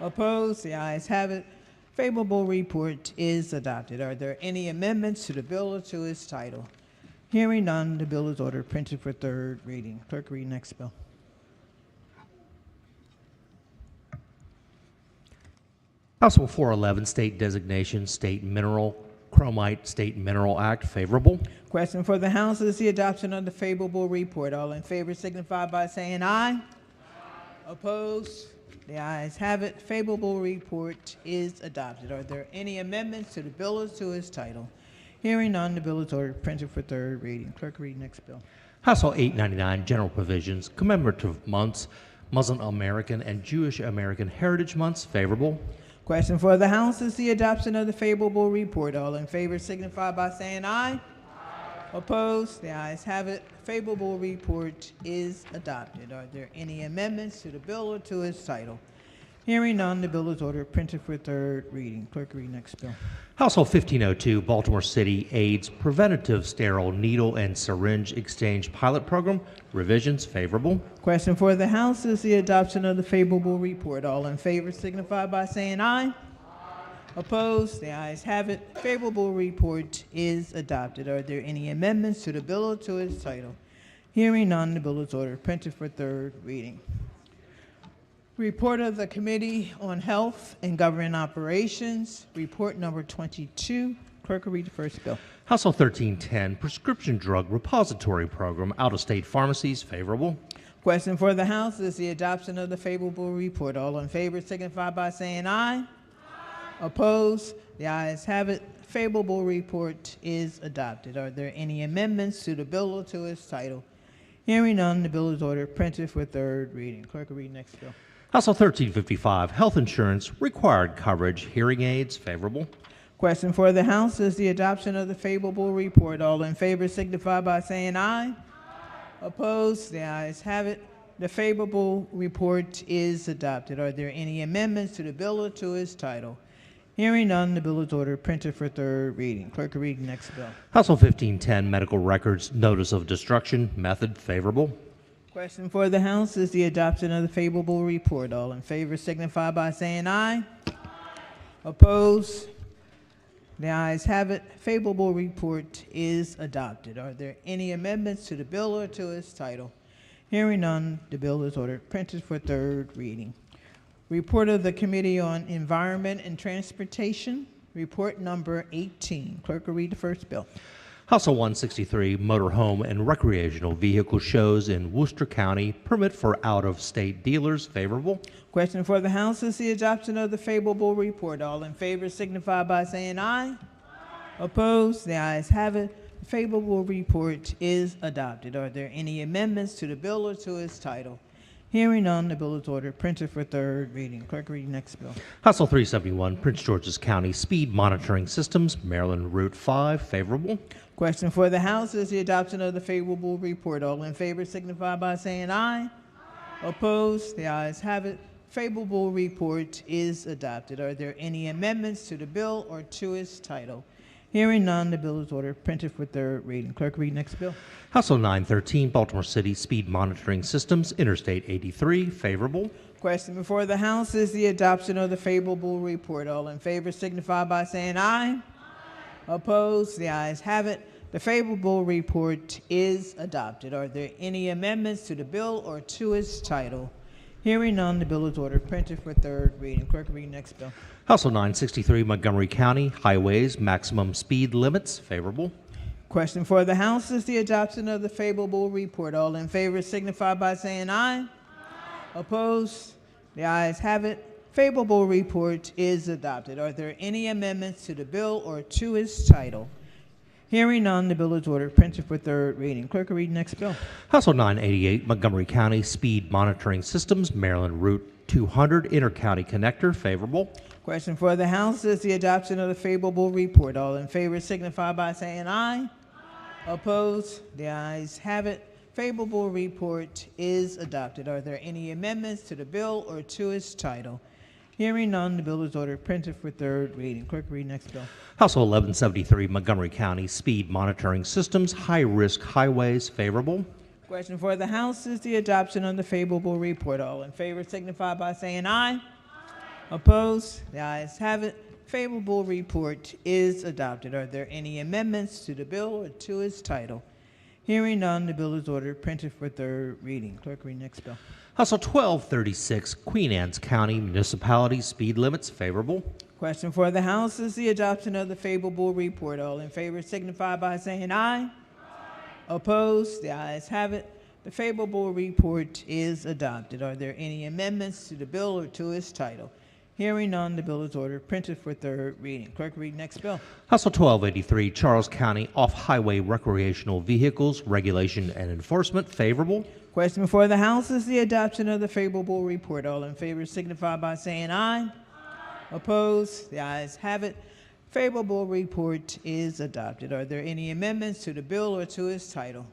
Opposed? The ayes have it. Favorable report is adopted. Are there any amendments to the bill or to its title? Hearing none, the bill is ordered printed for third reading. Clerk, read next bill. House Bill 411, State Designation, State Mineral, Chromite State Mineral Act, favorable. Question for the House is the adoption of the favorable report. All in favor signify by saying aye. Opposed? The ayes have it. Favorable report is adopted. Are there any amendments to the bill or to its title? Hearing none, the bill is ordered printed for third reading. Clerk, read next bill. House Bill 899, General Provisions, Commemorative Months, Muslim American and Jewish American Heritage Months, favorable. Question for the House is the adoption of the favorable report. All in favor signify by saying aye. Opposed? The ayes have it. Favorable report is adopted. Are there any amendments to the bill or to its title? Hearing none, the bill is ordered printed for third reading. Clerk, read next bill. House Bill 1502, Baltimore City AIDS Preventative Sterile Needle and Syringe Exchange Pilot Program. Revisions favorable. Question for the House is the adoption of the favorable report. All in favor signify by saying aye. Opposed? The ayes have it. Favorable report is adopted. Are there any amendments to the bill or to its title? Hearing none, the bill is ordered printed for third reading. Report of the Committee on Health and Government Operations, report number 22. Clerk will read the first bill. House Bill 1310, Prescription Drug Repository Program, out-of-state pharmacies, favorable. Question for the House is the adoption of the favorable report. All in favor signify by saying aye. Opposed? The ayes have it. Favorable report is adopted. Are there any amendments to the bill or to its title? Hearing none, the bill is ordered printed for third reading. Clerk will read next bill. House Bill 1355, Health Insurance Required Coverage, Hearing Aids, favorable. Question for the House is the adoption of the favorable report. All in favor signify by saying aye. Opposed? The ayes have it. The favorable report is adopted. Are there any amendments to the bill or to its title? Hearing none, the bill is ordered printed for third reading. Clerk will read the next bill. House Bill 1510, Medical Records Notice of Destruction, method favorable. Question for the House is the adoption of the favorable report. All in favor signify by saying aye. Opposed? The ayes have it. Favorable report is adopted. Are there any amendments to the bill or to its title? Hearing none, the bill is ordered printed for third reading. Report of the Committee on Environment and Transportation, report number 18. Clerk will read the first bill. House Bill 163, Motorhome and Recreational Vehicle Shows in Worcester County, permit for out-of-state dealers, favorable. Question for the House is the adoption of the favorable report. All in favor signify by saying aye. Opposed? The ayes have it. The favorable report is adopted. Are there any amendments to the bill or to its title? Hearing none, the bill is ordered printed for third reading. Clerk, read the next bill. House Bill 371, Prince George's County Speed Monitoring Systems, Maryland Route 5, favorable. Question for the House is the adoption of the favorable report. All in favor signify by saying aye. Opposed? The ayes have it. Favorable report is adopted. Are there any amendments to the bill or to its title? Hearing none, the bill is ordered printed for third reading. Clerk, read next bill. House Bill 913, Baltimore City Speed Monitoring Systems, Interstate 83, favorable. Question before the House is the adoption of the favorable report. All in favor signify by saying aye. Opposed? The ayes have it. The favorable report is adopted. Are there any amendments to the bill or to its title? Hearing none, the bill is ordered printed for third reading. Clerk, read next bill. House Bill 963, Montgomery County Highways Maximum Speed Limits, favorable. Question for the House is the adoption of the favorable report. All in favor signify by saying aye. Opposed? The ayes have it. Favorable report is adopted. Are there any amendments to the bill or to its title? Hearing none, the bill is ordered printed for third reading. Clerk will read next bill. House Bill 988, Montgomery County Speed Monitoring Systems, Maryland Route 200 Intercounty Connector, favorable. Question for the House is the adoption of the favorable report. All in favor signify by saying aye. Opposed? The ayes have it. Favorable report is adopted. Are there any amendments to the bill or to its title? Hearing none, the bill is ordered printed for third reading. Clerk, read next bill. House Bill 1173, Montgomery County Speed Monitoring Systems, High Risk Highways, favorable. Question for the House is the adoption of the favorable report. All in favor signify by saying aye. Opposed? The ayes have it. Favorable report is adopted. Are there any amendments to the bill or to its title? Hearing none, the bill is ordered printed for third reading. Clerk, read next bill. House Bill 1236, Queen Anne's County Municipality Speed Limits, favorable. Question for the House is the adoption of the favorable report. All in favor signify by saying aye. Opposed? The ayes have it. The favorable report is adopted. Are there any amendments to the bill or to its title? Hearing none, the bill is ordered printed for third reading. Clerk, read next bill. House Bill 1283, Charles County Off-Highway Recreational Vehicles Regulation and Enforcement, favorable. Question before the House is the adoption of the favorable report. All in favor signify by saying aye. Opposed? The ayes have it. Favorable report is adopted. Are there any amendments to the bill or to its title?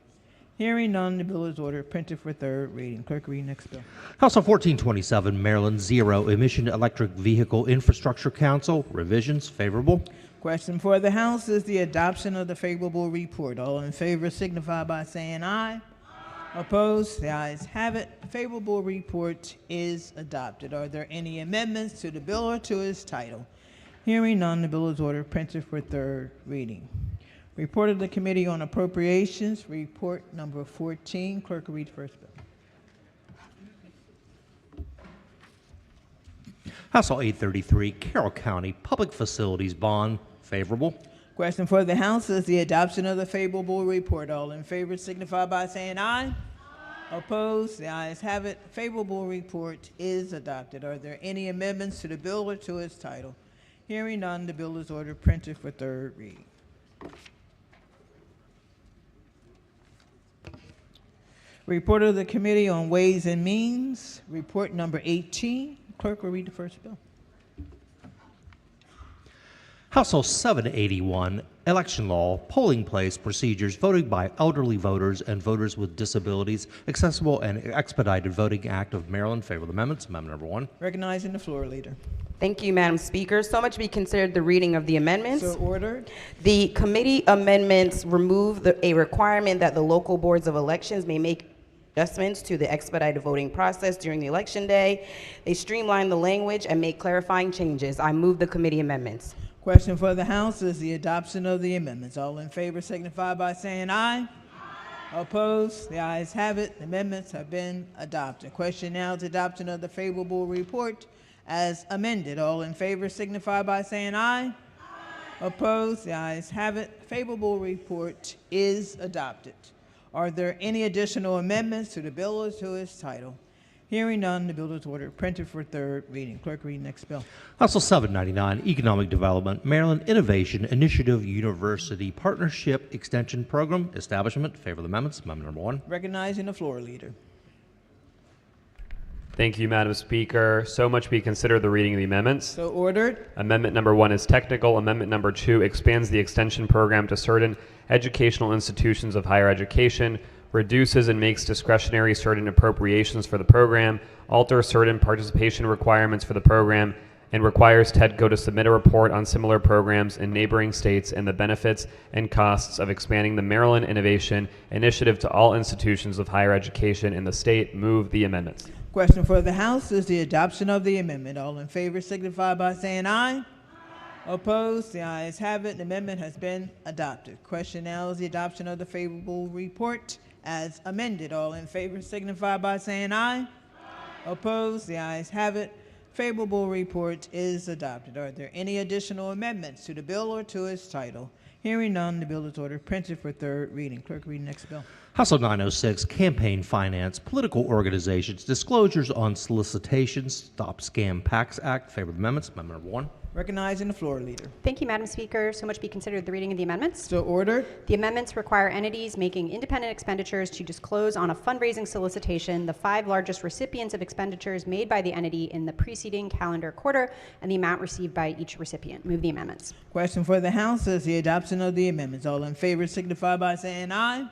Hearing none, the bill is ordered, printed for third reading. Clerk, read next bill. House Bill 1427, Maryland Zero Emission Electric Vehicle Infrastructure Council, revisions, favorable. Question for the House is the adoption of the favorable report. All in favor signify by saying aye. Opposed? The ayes have it. Favorable report is adopted. Are there any amendments to the bill or to its title? Hearing none, the bill is ordered, printed for third reading. Report of the Committee on Appropriations, report number 14. Clerk will read the first bill. House Bill 833, Carroll County Public Facilities Bond, favorable. Question for the House is the adoption of the favorable report. All in favor signify by saying aye. Opposed? The ayes have it. Favorable report is adopted. Are there any amendments to the bill or to its title? Hearing none, the bill is ordered, printed for third reading. Report of the Committee on Ways and Means, report number 18. Clerk will read the first bill. House Bill 781, Election Law, Polling Place Procedures, Voting by Elderly Voters and Voters with Disabilities, Accessible and Expedited Voting Act of Maryland. Favorable amendments. Amendment number 1. Recognizing the floor leader. Thank you, Madam Speaker. So much be considered the reading of the amendments. So ordered. The committee amendments remove a requirement that the local boards of elections may make adjustments to the expedited voting process during the election day. They streamline the language and make clarifying changes. I move the committee amendments. Question for the House is the adoption of the amendments. All in favor signify by saying aye. Opposed? The ayes have it. The amendments have been adopted. Question now is adoption of the favorable report as amended. All in favor signify by saying aye. Opposed? The ayes have it. Favorable report is adopted. Are there any additional amendments to the bill or to its title? Hearing none, the bill is ordered, printed for third reading. Clerk, read next bill. House Bill 799, Economic Development, Maryland Innovation Initiative University Partnership Extension Program, Establishment. Favorable amendments. Amendment number 1. Recognizing the floor leader. Thank you, Madam Speaker. So much be considered the reading of the amendments. So ordered. Amendment number 1 is technical. Amendment number 2 expands the extension program to certain educational institutions of higher education, reduces and makes discretionary certain appropriations for the program, alters certain participation requirements for the program, and requires TEDCO to submit a report on similar programs in neighboring states and the benefits and costs of expanding the Maryland Innovation Initiative to all institutions of higher education in the state. Move the amendments. Question for the House is the adoption of the amendment. All in favor signify by saying aye. Opposed? The ayes have it. The amendment has been adopted. Question now is the adoption of the favorable report as amended. All in favor signify by saying aye. Opposed? The ayes have it. Favorable report is adopted. Are there any additional amendments to the bill or to its title? Hearing none, the bill is ordered, printed for third reading. Clerk, read next bill. House Bill 906, Campaign Finance, Political Organizations, Disclosures on Solicitations, Stop Scam PACs Act. Favorable amendments. Amendment number 1. Recognizing the floor leader. Thank you, Madam Speaker. So much be considered the reading of the amendments. So ordered. The amendments require entities making independent expenditures to disclose on a fundraising solicitation the 5 largest recipients of expenditures made by the entity in the preceding calendar quarter and the amount received by each recipient. Move the amendments. Question for the House is the adoption of the amendments. All in favor signify by saying aye.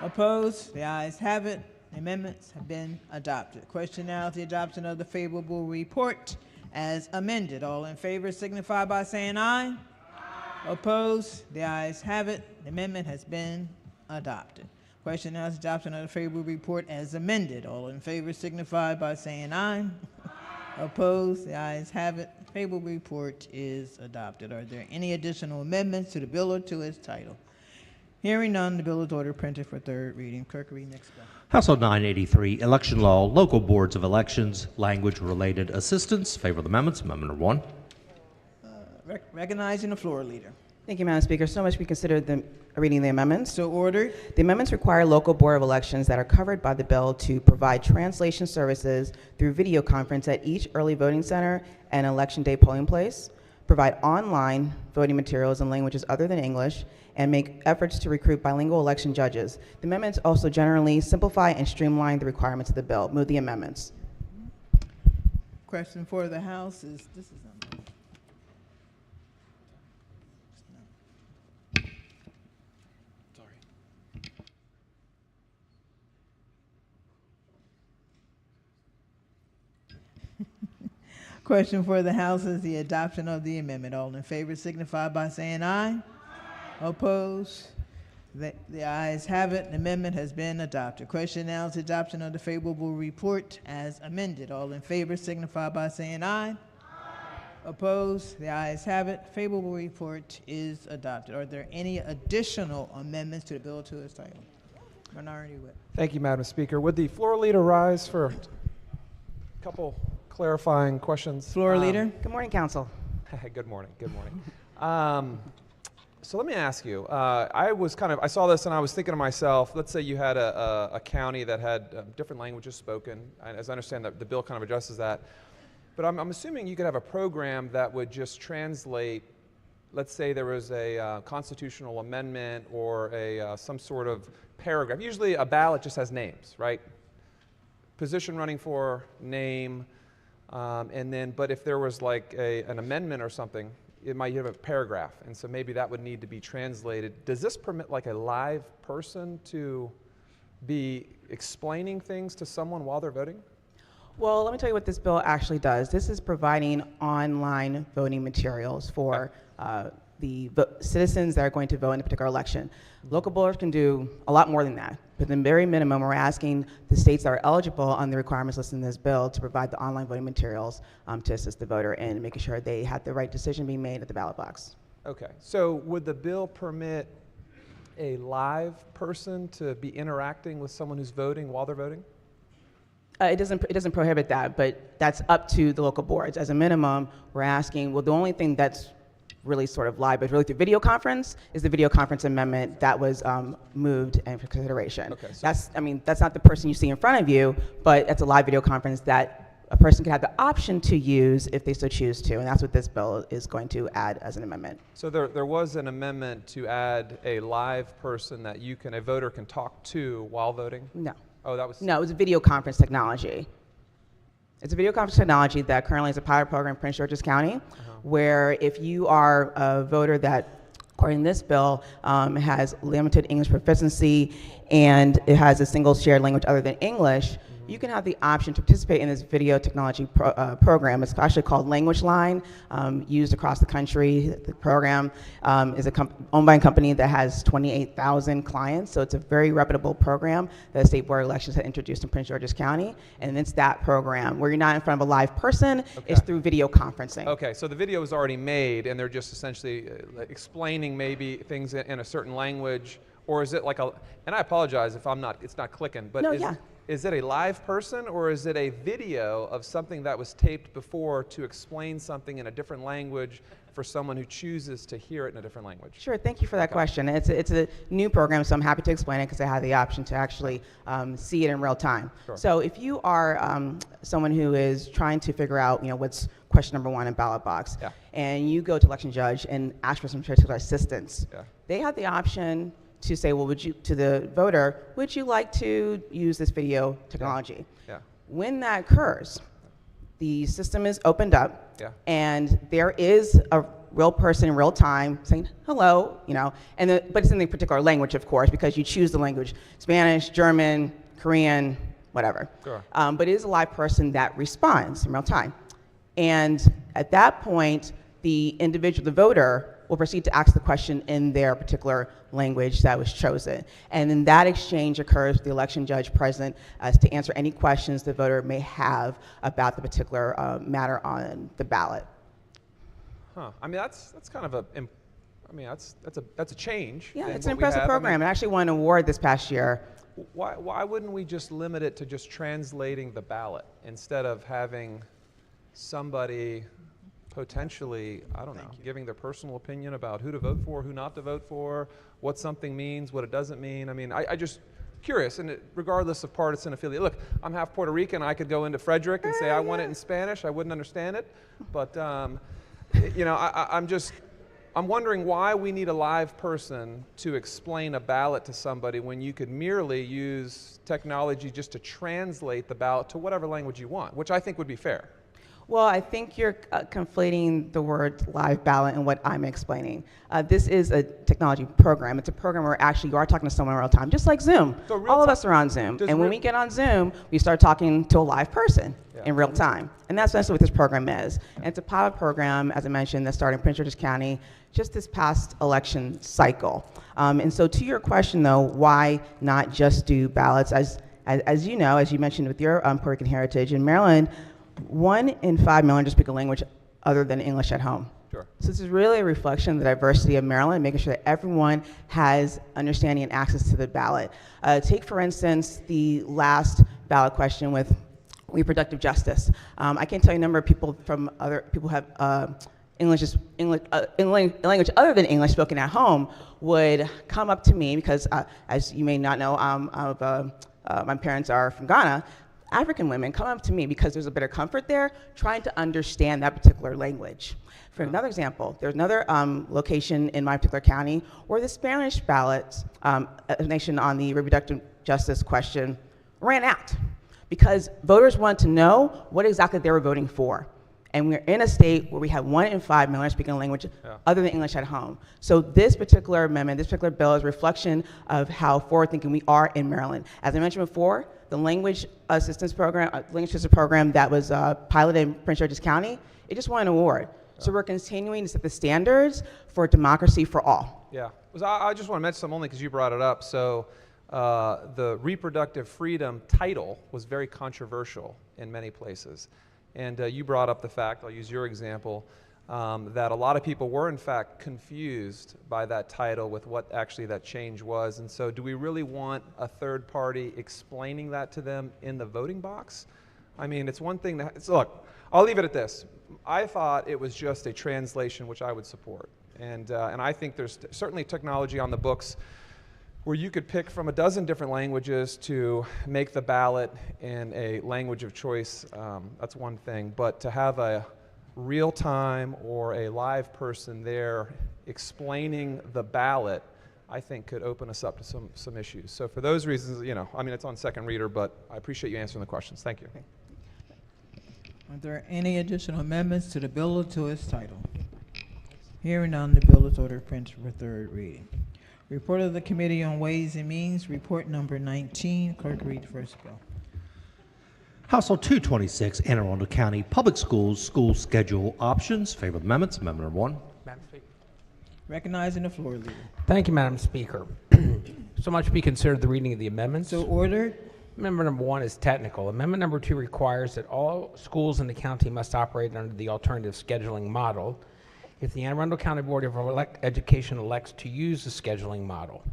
Opposed? The ayes have it. The amendments have been adopted. Question now is the adoption of the favorable report as amended. All in favor signify by saying aye. Opposed? The ayes have it. The amendment has been adopted. Question now is adoption of the favorable report as amended. All in favor signify by saying aye. Opposed? The ayes have it. Favorable report is adopted. Are there any additional amendments to the bill or to its title? Hearing none, the bill is ordered, printed for third reading. Clerk, read next bill. House Bill 983, Election Law, Local Boards of Elections, Language-Related Assistance. Favorable amendments. Amendment number 1. Recognizing the floor leader. Thank you, Madam Speaker. So much we consider the reading the amendments. So ordered. The amendments require local board of elections that are covered by the bill to provide translation services through video conference at each early voting center and election day polling place, provide online voting materials in languages other than English, and make efforts to recruit bilingual election judges. The amendments also generally simplify and streamline the requirements of the bill. Move the amendments. Question for the House is, this is Question for the House is the adoption of the amendment. All in favor signify by saying aye. Opposed? The ayes have it. The amendment has been adopted. Question now is adoption of the favorable report as amended. All in favor signify by saying aye. Opposed? The ayes have it. Favorable report is adopted. Are there any additional amendments to the bill to its title? Minority Whip. Thank you, Madam Speaker. Would the floor leader rise for a couple clarifying questions? Floor leader. Good morning, Council. Good morning. Good morning. So let me ask you. I saw this and I was thinking to myself. Let's say you had a county that had different languages spoken. And as I understand, the bill kind of addresses that. But I'm assuming you could have a program that would just translate. Let's say there was a constitutional amendment or some sort of paragraph. Usually a ballot just has names, right? Position running for, name, and then, but if there was like an amendment or something, it might have a paragraph, and so maybe that would need to be translated. Does this permit like a live person to be explaining things to someone while they're voting? Well, let me tell you what this bill actually does. This is providing online voting materials for the citizens that are going to vote in a particular election. Local boards can do a lot more than that. But the very minimum, we're asking the states that are eligible on the requirements listed in this bill to provide the online voting materials to assist the voter in making sure they have the right decision being made at the ballot box. Okay, so would the bill permit a live person to be interacting with someone who's voting while they're voting? It doesn't prohibit that, but that's up to the local boards. As a minimum, we're asking, well, the only thing that's really sort of live, but really through video conference, is the video conference amendment that was moved and for consideration. Okay, so that's not the person you see in front of you, but it's a live video conference that a person can have the option to use if they so choose to, and that's what this bill is going to add as an amendment. So there was an amendment to add a live person that a voter can talk to while voting? No. Oh, that was... No, it was a video conference technology. It's a video conference technology that currently is a pilot program in Prince George's County, where if you are a voter that, according to this bill, has limited English proficiency and it has a single shared language other than English, you can have the option to participate in this video technology program. It's actually called Language Line, used across the country. The program is owned by a company that has 28,000 clients, so it's a very reputable program that the State Board of Elections had introduced in Prince George's County, and it's that program where you're not in front of a live person, it's through video conferencing. Okay, so the video is already made and they're just essentially explaining maybe things in a certain language, or is it like and I apologize if it's not clicking, but is it a live person or is it a video of something that was taped before to explain something in a different language for someone who chooses to hear it in a different language? Sure, thank you for that question. It's a new program, so I'm happy to explain it because I have the option to actually see it in real time. Sure. So if you are someone who is trying to figure out, what's question number 1 in ballot box, and you go to election judge and ask for some particular assistance, they have the option to say, well, to the voter, would you like to use this video technology? Yeah. When that occurs, the system is opened up, and there is a real person in real time saying hello, but it's in the particular language, of course, because you choose the language: Spanish, German, Korean, whatever. Sure. But it is a live person that responds in real time, and at that point, the voter, will proceed to ask the question in their particular language that was chosen. And then that exchange occurs with the election judge present to answer any questions the voter may have about the particular matter on the ballot. Huh. I mean, that's kind of that's a change. Yeah, it's an impressive program. I actually won an award this past year. Why wouldn't we just limit it to just translating the ballot instead of having somebody potentially, I don't know, giving their personal opinion about who to vote for, who not to vote for, what something means, what it doesn't mean? I mean, I just curious, and regardless of partisan affiliate. Look, I'm half Puerto Rican. I could go into Frederick and say I want it in Spanish. I wouldn't understand it, but I'm wondering why we need a live person to explain a ballot to somebody when you could merely use technology just to translate the ballot to whatever language you want, which I think would be fair. Well, I think you're conflating the word live ballot and what I'm explaining. This is a technology program. It's a program where actually you are talking to someone in real time, just like Zoom. So real All of time- us are on Zoom. does And when real- we get on Zoom, we start talking to a live person in real time. And that's essentially what this program is. And it's a pilot program, as I mentioned, that started in Prince George's County just this past election cycle. And so to your question, though, why not just do ballots? As you know, as you mentioned with your Puerto Rican heritage, in Maryland, 1 in 5 Marylanders speak a language other than English at home. Sure. So this is really a reflection of the diversity of Maryland, making sure that everyone has understanding and access to the ballot. Take, for instance, the last ballot question with reproductive justice. I can't tell you a number of people from other people who have language other than English spoken at home would come up to me because, as you may not know, my parents are from Ghana. African women come up to me because there's a bit of comfort there trying to understand that particular language. For another example, there's another location in my particular county where the Spanish ballot nation on the reproductive justice question ran out because voters wanted to know what exactly they were voting for. And we're in a state where we have 1 in 5 Marylanders speaking a language other than English at home. So this particular amendment, this particular bill is a reflection of how forward-thinking we are in Maryland. As I mentioned before, the language assistance program, that was piloted in Prince George's County, it just won an award. So we're continuing to set the standards for democracy for all. Yeah. I just want to mention something only because you brought it up. So the reproductive freedom title was very controversial in many places. And you brought up the fact, I'll use your example, that a lot of people were in fact confused by that title with what actually that change was. And so do we really want a third party explaining that to them in the voting box? I mean, it's one thing to, look, I'll leave it at this. I thought it was just a translation which I would support. And I think there's certainly technology on the books where you could pick from a dozen different languages to make the ballot in a language of choice. That's one thing. But to have a real time or a live person there explaining the ballot, I think could open us up to some issues. So for those reasons, I mean, it's on second reader, but I appreciate you answering the questions. Thank you. Are there any additional amendments to the bill or to its title? Hearing none, the bill is ordered printed for third reading. Report of the Committee on Ways and Means, report number 19. Clerk, read the first bill. House Bill 226, Anne Arundel County Public Schools School Schedule Options. Favorite amendments. Amendment number 1. Madam Speaker. Recognizing the floor leader. Thank you, Madam Speaker. So much be considered the reading of the amendments. So ordered. Amendment number 1 is technical. Amendment number 2 requires that all schools in the county must operate under the alternative scheduling model if the Anne Arundel County Board of Education elects to use the scheduling model.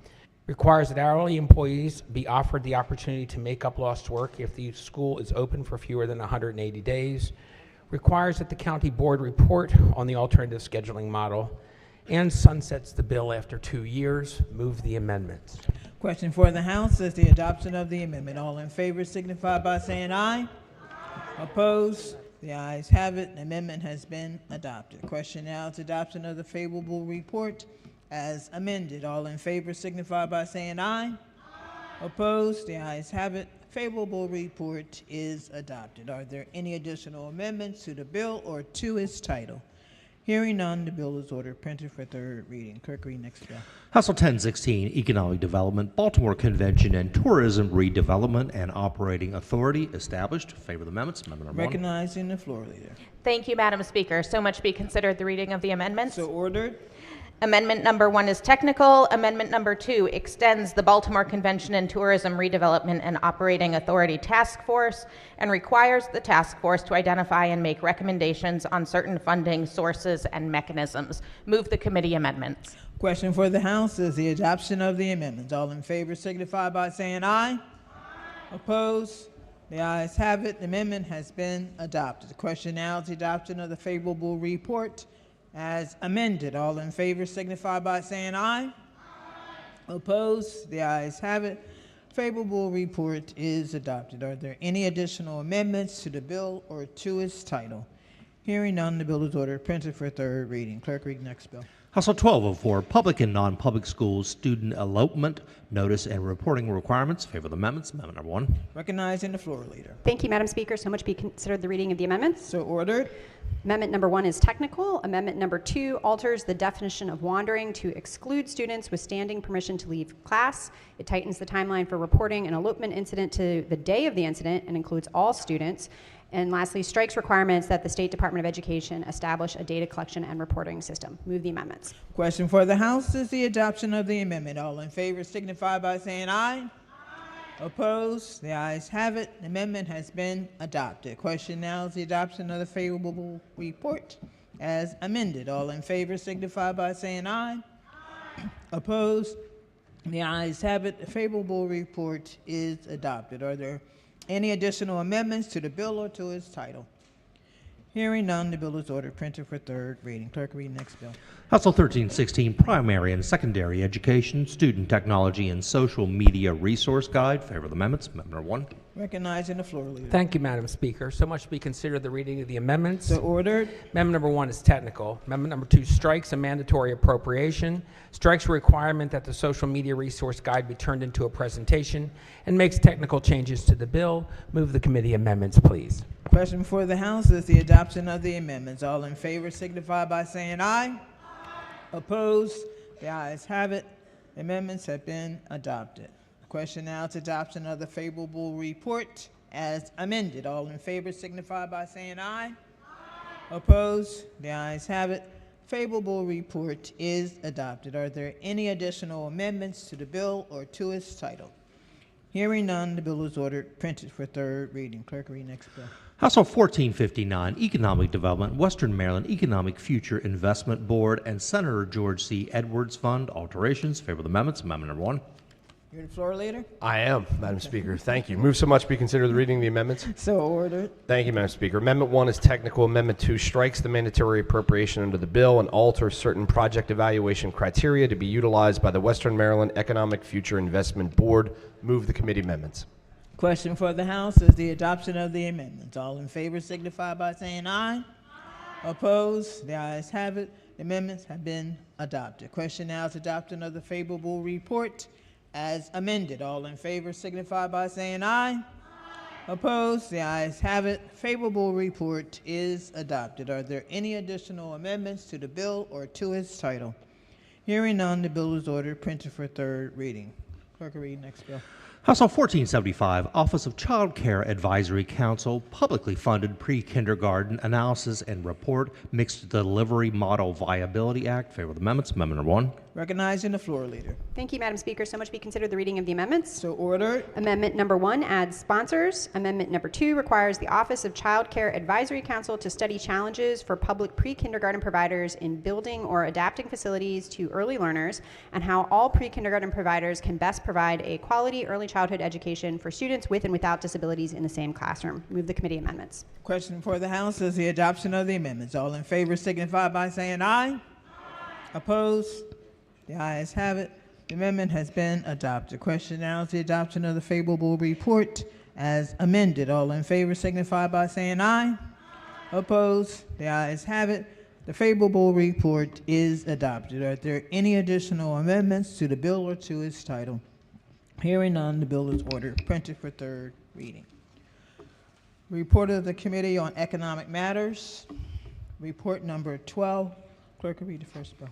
Requires that hourly employees be offered the opportunity to make up lost work if the school is open for fewer than 180 days. Requires that the county board report on the alternative scheduling model, and sunsets the bill after 2 years. Move the amendments. Question for the House is the adoption of the amendment. All in favor signify by saying aye. Opposed? The ayes have it. The amendment has been adopted. Question now is adoption of the favorable report as amended. All in favor signify by saying aye. Opposed? The ayes have it. Favorable report is adopted. Are there any additional amendments to the bill or to its title? Hearing none, the bill is ordered printed for third reading. Clerk, read next bill. House Bill 1016, Economic Development, Baltimore Convention and Tourism Redevelopment and Operating Authority established. Favorite amendments. Amendment number 1. Recognizing the floor leader. Thank you, Madam Speaker. So much be considered the reading of the amendments. So ordered. Amendment number 1 is technical. Amendment number 2 extends the Baltimore Convention and Tourism Redevelopment and Operating Authority Task Force and requires the task force to identify and make recommendations on certain funding sources and mechanisms. Move the committee amendments. Question for the House is the adoption of the amendments. All in favor signify by saying aye. Opposed? The ayes have it. The amendment has been adopted. The question now is the adoption of the favorable report as amended. All in favor signify by saying aye. Opposed? The ayes have it. Favorable report is adopted. Are there any additional amendments to the bill or to its title? Hearing none, the bill is ordered printed for third reading. Clerk, read next bill. House Bill 1204, Public and Non-Public Schools Student Elopement Notice and Reporting Requirements. Favor the amendments. Amendment number 1. Recognizing the floor leader. Thank you, Madam Speaker. So much be considered the reading of the amendments. So ordered. Amendment number 1 is technical. Amendment number 2 alters the definition of wandering to exclude students with standing permission to leave class. It tightens the timeline for reporting an elopement incident to the day of the incident and includes all students. And lastly, strikes requirements that the State Department of Education establish a data collection and reporting system. Move the amendments. Question for the House is the adoption of the amendment. All in favor signify by saying aye. Opposed? The ayes have it. The amendment has been adopted. Question now is the adoption of the favorable report as amended. All in favor signify by saying aye. Opposed? The ayes have it. The favorable report is adopted. Are there any additional amendments to the bill or to its title? Hearing none, the bill is ordered printed for third reading. Clerk, read next bill. House Bill 1316, Primary and Secondary Education, Student Technology and Social Media Resource Guide. Favor the amendments. Amendment number 1. Recognizing the floor leader. Thank you, Madam Speaker. So much be considered the reading of the amendments. So ordered. Amendment number 1 is technical. Amendment number 2 strikes a mandatory appropriation, strikes a requirement that the social media resource guide be turned into a presentation, and makes technical changes to the bill. Move the committee amendments, please. Question for the House is the adoption of the amendments. All in favor signify by saying aye. Opposed? The ayes have it. The amendments have been adopted. Question now is adoption of the favorable report as amended. All in favor signify by saying aye. Opposed? The ayes have it. Favorable report is adopted. Are there any additional amendments to the bill or to its title? Hearing none, the bill is ordered printed for third reading. Clerk, read next bill. House Bill 1459, Economic Development, Western Maryland Economic Future Investment Board, and Senator George C. Edwards Fund alterations. Favor the amendments. Amendment number 1. You're the floor leader. I am, Madam Speaker. Thank you. Move so much be considered the reading of the amendments. So ordered. Thank you, Madam Speaker. Amendment 1 is technical. Amendment 2 strikes the mandatory appropriation under the bill and alters certain project evaluation criteria to be utilized by the Western Maryland Economic Future Investment Board. Move the committee amendments. Question for the House is the adoption of the amendments. All in favor signify by saying aye. Opposed? The ayes have it. The amendments have been adopted. Question now is adoption of the favorable report as amended. All in favor signify by saying aye. Opposed? The ayes have it. Favorable report is adopted. Are there any additional amendments to the bill or to its title? Hearing none, the bill is ordered printed for third reading. Clerk, read next bill. House Bill 1475, Office of Child Care Advisory Council, Publicly Funded Pre-Kindergarten Analysis and Report, Mixed Delivery Model Viability Act. Favor the amendments. Amendment number 1. Recognizing the floor leader. Thank you, Madam Speaker. So much be considered the reading of the amendments. So ordered. Amendment number 1 adds sponsors. Amendment number 2 requires the Office of Child Care Advisory Council to study challenges for public pre-kindergarten providers in building or adapting facilities to early learners and how all pre-kindergarten providers can best provide a quality early childhood education for students with and without disabilities in the same classroom. Move the committee amendments. Question for the House is the adoption of the amendments. All in favor signify by saying aye. Opposed? The ayes have it. The amendment has been adopted. Question now is the adoption of the favorable report as amended. All in favor signify by saying aye. Opposed? The ayes have it. The favorable report is adopted. Are there any additional amendments to the bill or to its title? Hearing none, the bill is ordered printed for third reading. Report of the Committee on Economic Matters. Report number 12. Clerk will read the first bill.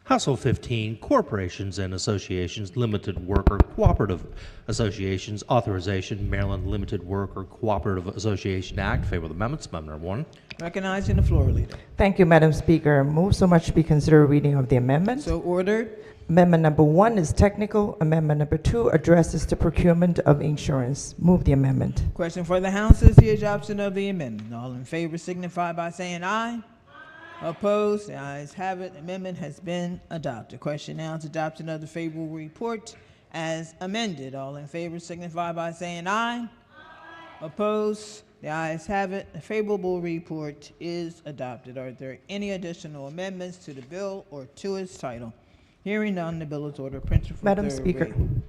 House Bill 15, Corporations and Associations Limited Worker Cooperative Associations Authorization, Maryland Limited Worker Cooperative Association Act. Favor the amendments. Amendment number 1. Recognizing the floor leader. Thank you, Madam Speaker. Move so much be considered reading of the amendment. So ordered. Amendment number 1 is technical. Amendment number 2 addresses the procurement of insurance. Move the amendment. Question for the House is the adoption of the amendment. All in favor signify by saying aye. Opposed? The ayes have it. Amendment has been adopted. Question now is adoption of the favorable report as amended. All in favor signify by saying aye. Opposed? The ayes have it. The favorable report is adopted. Are there any additional amendments to the bill or to its title? Hearing none, the bill is ordered printed for Madam third Speaker, reading.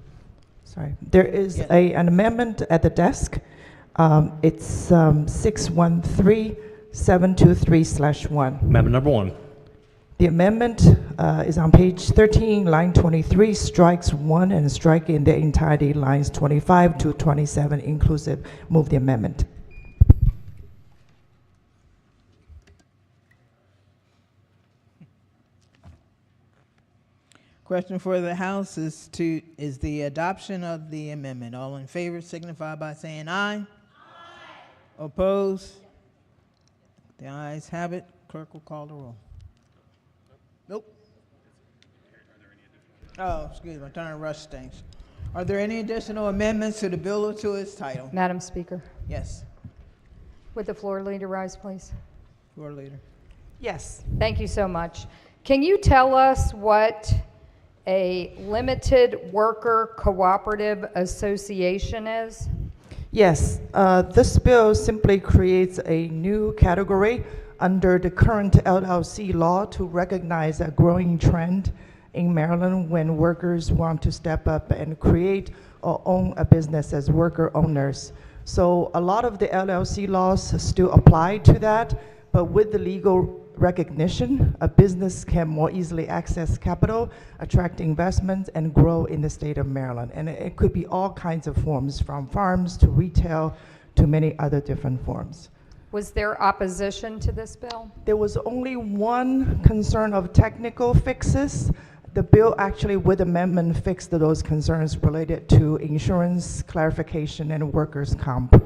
sorry, there is an amendment at the desk. It's 613-723/1. Amendment number 1. The amendment is on page 13, line 23, strikes 1 and strike in the entirety lines 25 to 27 inclusive. Move the amendment. Question for the House is the adoption of the amendment. All in favor signify by saying aye. Aye. Opposed? The ayes have it. Clerk will call the roll. Nope. Oh, excuse me, I'm trying to rush things. Are there any additional amendments to the bill or to its title? Madam Speaker, Yes. would the floor leader rise, please? Floor leader. Yes. Thank you so much. Can you tell us what a limited worker cooperative association is? Yes, this bill simply creates a new category under the current LLC law to recognize a growing trend in Maryland when workers want to step up and create or own a business as worker owners. So a lot of the LLC laws still apply to that, but with the legal recognition, a business can more easily access capital, attract investments, and grow in the state of Maryland. And it could be all kinds of forms, from farms to retail to many other different forms. Was there opposition to this bill? There was only one concern of technical fixes. The bill actually, with amendment, fixed those concerns related to insurance clarification and workers' comp.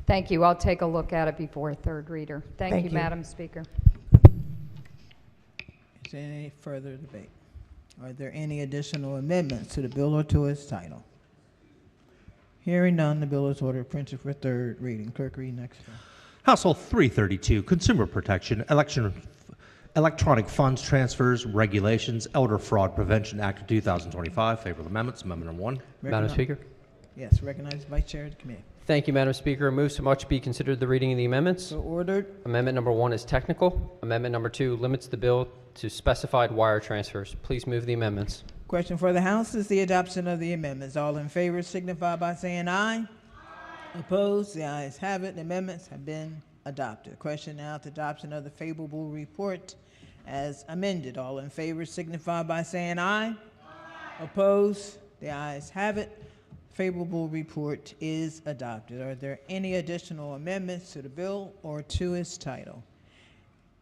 Thank you. I'll take a look at it before third reader. Thank you, you. Madam Speaker. Is there any further debate? Are there any additional amendments to the bill or to its title? Hearing none, the bill is ordered printed for third reading. Clerk, read next bill. Household 332, Consumer Protection, Electronic Funds Transfers, Regulations, Elder Fraud Prevention Act of 2025. Favorable amendments. Amendment number 1. Madam Speaker. Yes, recognize Vice Chair of the committee. Thank you, Madam Speaker. Move so much be considered the reading of the amendments. So ordered. Amendment number 1 is technical. Amendment number 2 limits the bill to specified wire transfers. Please move the amendments. Question for the House is the adoption of the amendments. All in favor signify by saying aye. Aye. Opposed? The ayes have it. The amendments have been adopted. Question now to adoption of the favorable report as amended. All in favor signify by saying aye. Aye. Opposed? The ayes have it. Favorable report is adopted. Are there any additional amendments to the bill or to its title?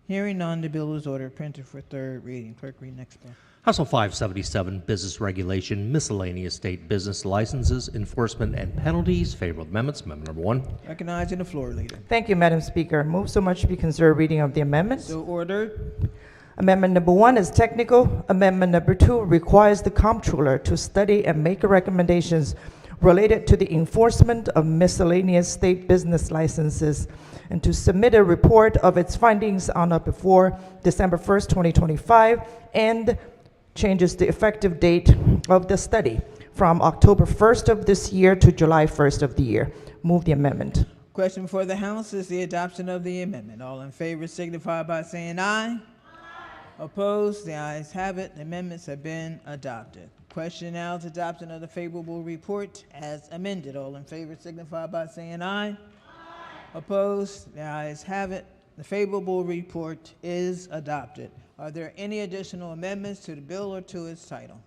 Hearing none, the bill is ordered printed for third reading. Clerk, read next bill. Household 577, Business Regulation, Miscellaneous State Business Licenses, Enforcement and Penalties. Favorable amendments. Amendment number 1. Recognizing the floor leader. Thank you, Madam Speaker. Move so much to be considered reading of the amendments. So ordered. Amendment number 1 is technical. Amendment number 2 requires the comptroller to study and make recommendations related to the enforcement of miscellaneous state business licenses and to submit a report of its findings on or before December 1st, 2025, and changes the effective date of the study from October 1st of this year to July 1st of the year. Move the amendment. Question for the House is the adoption of the amendment. All in favor signify by saying aye. Aye. Opposed? The ayes have it. The amendments have been adopted. Question now is adoption of the favorable report as amended. All in favor signify by saying aye. Aye. Opposed? The ayes have it. The favorable report is adopted. Are there any additional amendments to the bill or to its title?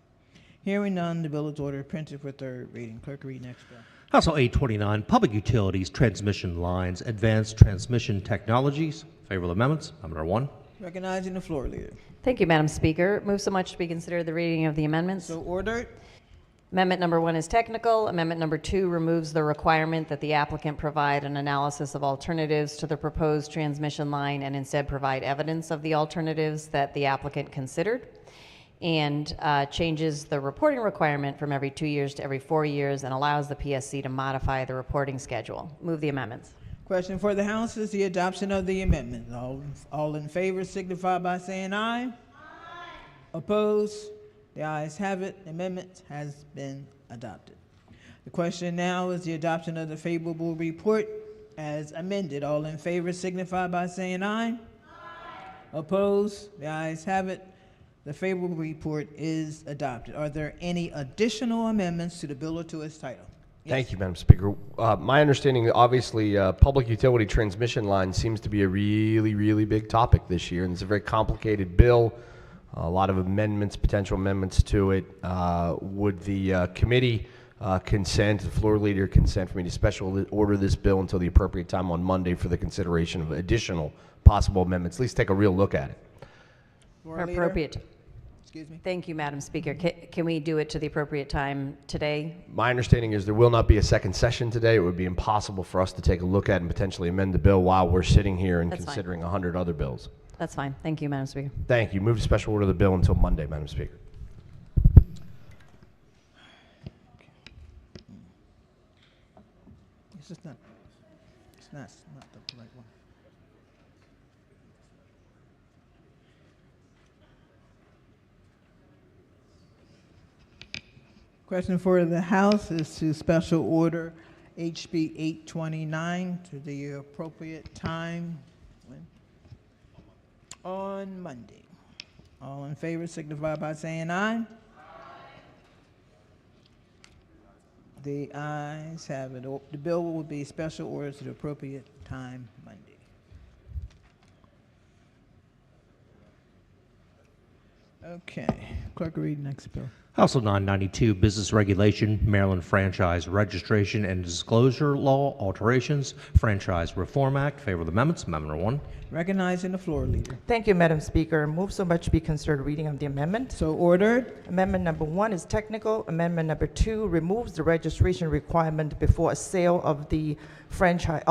Hearing none, the bill is ordered printed for third reading. Clerk, read next bill. Household 829, Public Utilities, Transmission Lines, Advanced Transmission Technologies. Favorable amendments. Amendment number 1. Recognizing the floor leader. Thank you, Madam Speaker. Move so much to be considered the reading of the amendments. So ordered. Amendment number 1 is technical. Amendment number 2 removes the requirement that the applicant provide an analysis of alternatives to the proposed transmission line and instead provide evidence of the alternatives that the applicant considered, and changes the reporting requirement from every 2 years to every 4 years and allows the PSC to modify the reporting schedule. Move the amendments. Question for the House is the adoption of the amendment. All in favor signify by saying aye. Aye. Opposed? The ayes have it. The amendment has been adopted. The question now is the adoption of the favorable report as amended. All in favor signify by saying aye. Aye. Opposed? The ayes have it. The favorable report is adopted. Are there any additional amendments to the bill or to its title? Thank you, Madam Speaker. My understanding, obviously, public utility transmission line seems to be a really, really big topic this year, and it's a very complicated bill. A lot of amendments, potential amendments to it. Would the committee consent, the floor leader consent for me to special order this bill until the appropriate time on Monday for the consideration of additional possible amendments? At least take a real look at it. Floor leader? Appropriate. Excuse me. Thank you, Madam Speaker. Can we do it to the appropriate time today? My understanding is there will not be a second session today. It would be impossible for us to take a look at and potentially amend the bill while we're sitting here and That's fine. considering 100 other bills. That's fine. Thank you, Madam Speaker. Thank you. Move to special order the bill until Monday, Madam Speaker. It's just not. It's not the right one. Question for the House is to special order HB 829 to the appropriate time on Monday. All in favor signify by saying aye. The ayes have it. The bill will be special ordered to the appropriate time Monday. Okay, clerk will read next bill. House Bill 992, Business Regulation, Maryland Franchise Registration and Disclosure Law Alterations, Franchise Reform Act. Favor of the amendments. Amendment number 1. Recognizing the floor leader. Thank you, Madam Speaker. Move so much be considered reading of the amendment. So ordered. Amendment number 1 is technical. Amendment number 2 removes the registration requirement before a sale of the franchise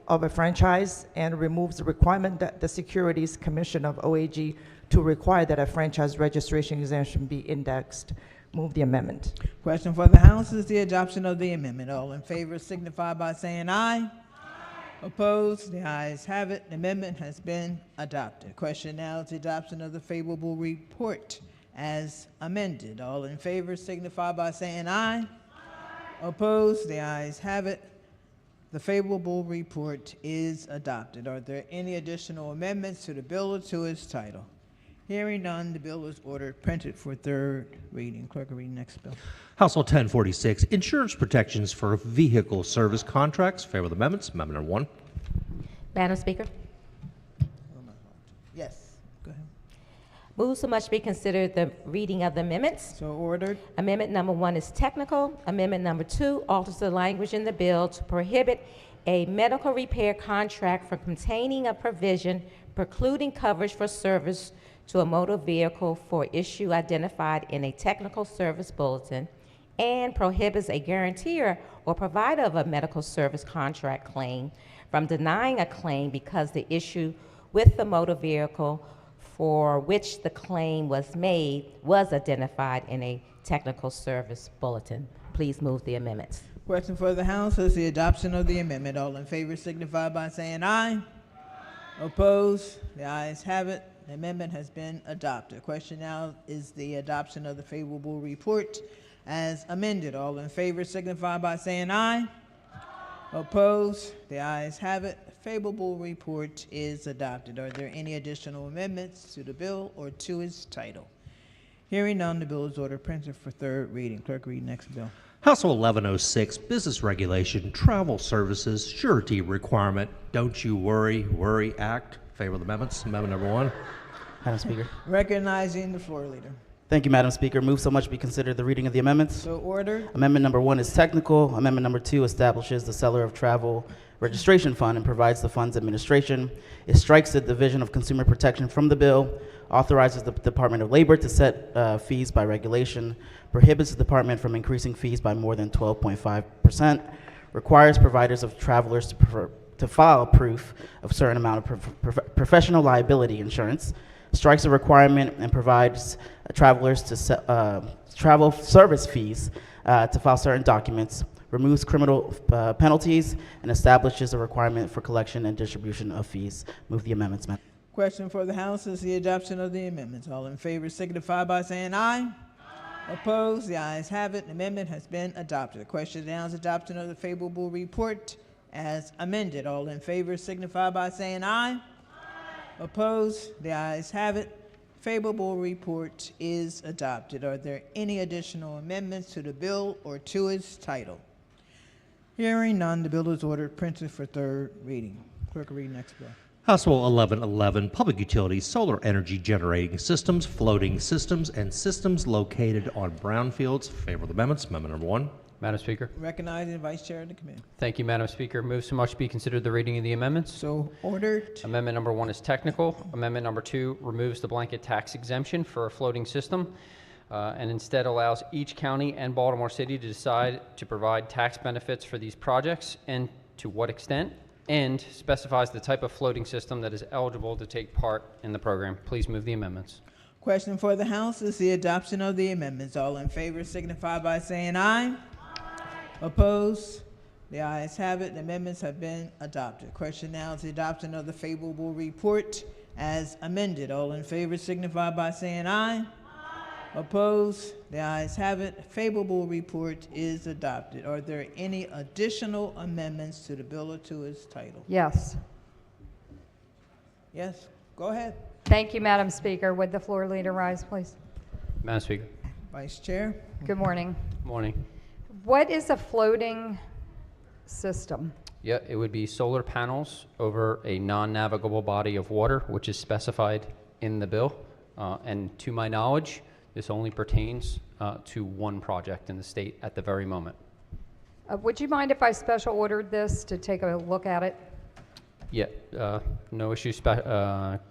of a franchise and removes the requirement that the Securities Commission of OAG to require that a franchise registration exemption be indexed. Move the amendment. Question for the House is the adoption of the amendment. All in favor signify by saying aye. Opposed? The ayes have it. The amendment has been adopted. Question now is the adoption of the favorable report as amended. All in favor signify by saying aye. Opposed? The ayes have it. The favorable report is adopted. Are there any additional amendments to the bill or to its title? Hearing none, the bill is ordered printed for third reading. Clerk will read next bill. House Bill 1046, Insurance Protections for Vehicle Service Contracts. Favor of the amendments. Amendment number 1. Madam Speaker, Yes, go ahead. move so much be considered the reading of the amendments. So ordered. Amendment number 1 is technical. Amendment number 2 alters the language in the bill to prohibit a medical repair contract from containing a provision precluding coverage for service to a motor vehicle for issue identified in a technical service bulletin, and prohibits a guarantor or provider of a medical service contract claim from denying a claim because the issue with the motor vehicle for which the claim was made was identified in a technical service bulletin. Please move the amendments. Question for the House is the adoption of the amendment. All in favor signify by saying aye. Opposed? The ayes have it. The amendment has been adopted. Question now is the adoption of the favorable report as amended. All in favor signify by saying aye. Opposed? The ayes have it. Favorable report is adopted. Are there any additional amendments to the bill or to its title? Hearing none, the bill is ordered printed for third reading. Clerk, read next bill. House Bill 1106, Business Regulation, Travel Services, Surety Requirement, Don't You Worry Act. Favor of the amendments. Amendment number 1. Madam Speaker. Recognizing the floor leader. Thank you, Madam Speaker. Move so much be considered the reading of the amendments. So ordered. Amendment number 1 is technical. Amendment number 2 establishes the seller of travel registration fund and provides the fund's administration. It strikes the Division of Consumer Protection from the bill, authorizes the Department of Labor to set fees by regulation, prohibits the department from increasing fees by more than 12.5%, requires providers of travelers to file proof of certain amount of professional liability insurance, strikes a requirement and provides travelers to travel service fees to file certain documents, removes criminal penalties, and establishes a requirement for collection and distribution of fees. Move the amendments, ma'am. Question for the House is the adoption of the amendments. All in favor signify by saying aye. Opposed? The ayes have it. The amendment has been adopted. The question now is adoption of the favorable report as amended. All in favor signify by saying aye. Opposed? The ayes have it. Favorable report is adopted. Are there any additional amendments to the bill or to its title? Hearing none, the bill is ordered, printed for third reading. Clerk will read next bill. House Bill 1111, Public Utilities, Solar Energy Generating Systems, Floating Systems, and Systems Located on Brownfields. Favorable amendments. Amendment number 1. Madam Speaker. Recognizing the Vice Chair of the Committee. Thank you, Madam Speaker. Move so much be considered the reading of the amendments. So ordered. Amendment number 1 is technical. Amendment number 2 removes the blanket tax exemption for a floating system and instead allows each county and Baltimore City to decide to provide tax benefits for these projects and to what extent, and specifies the type of floating system that is eligible to take part in the program. Please move the amendments. Question for the House is the adoption of the amendments. All in favor signify by saying aye. Opposed? The ayes have it. The amendments have been adopted. Question now is the adoption of the favorable report as amended. All in favor signify by saying aye. Opposed? The ayes have it. Favorable report is adopted. Are there any additional amendments to the bill or to its title? Yes. Yes, go ahead. Thank you, Madam Speaker. Would the floor leader rise, please? Madam Speaker. Vice Chair. Good morning. Morning. What is a floating system? Yeah, it would be solar panels over a non-navigable body of water, which is specified in the bill. And to my knowledge, this only pertains to one project in the state at the very moment. Would you mind if I special ordered this to take a look at it? Yeah, no issue.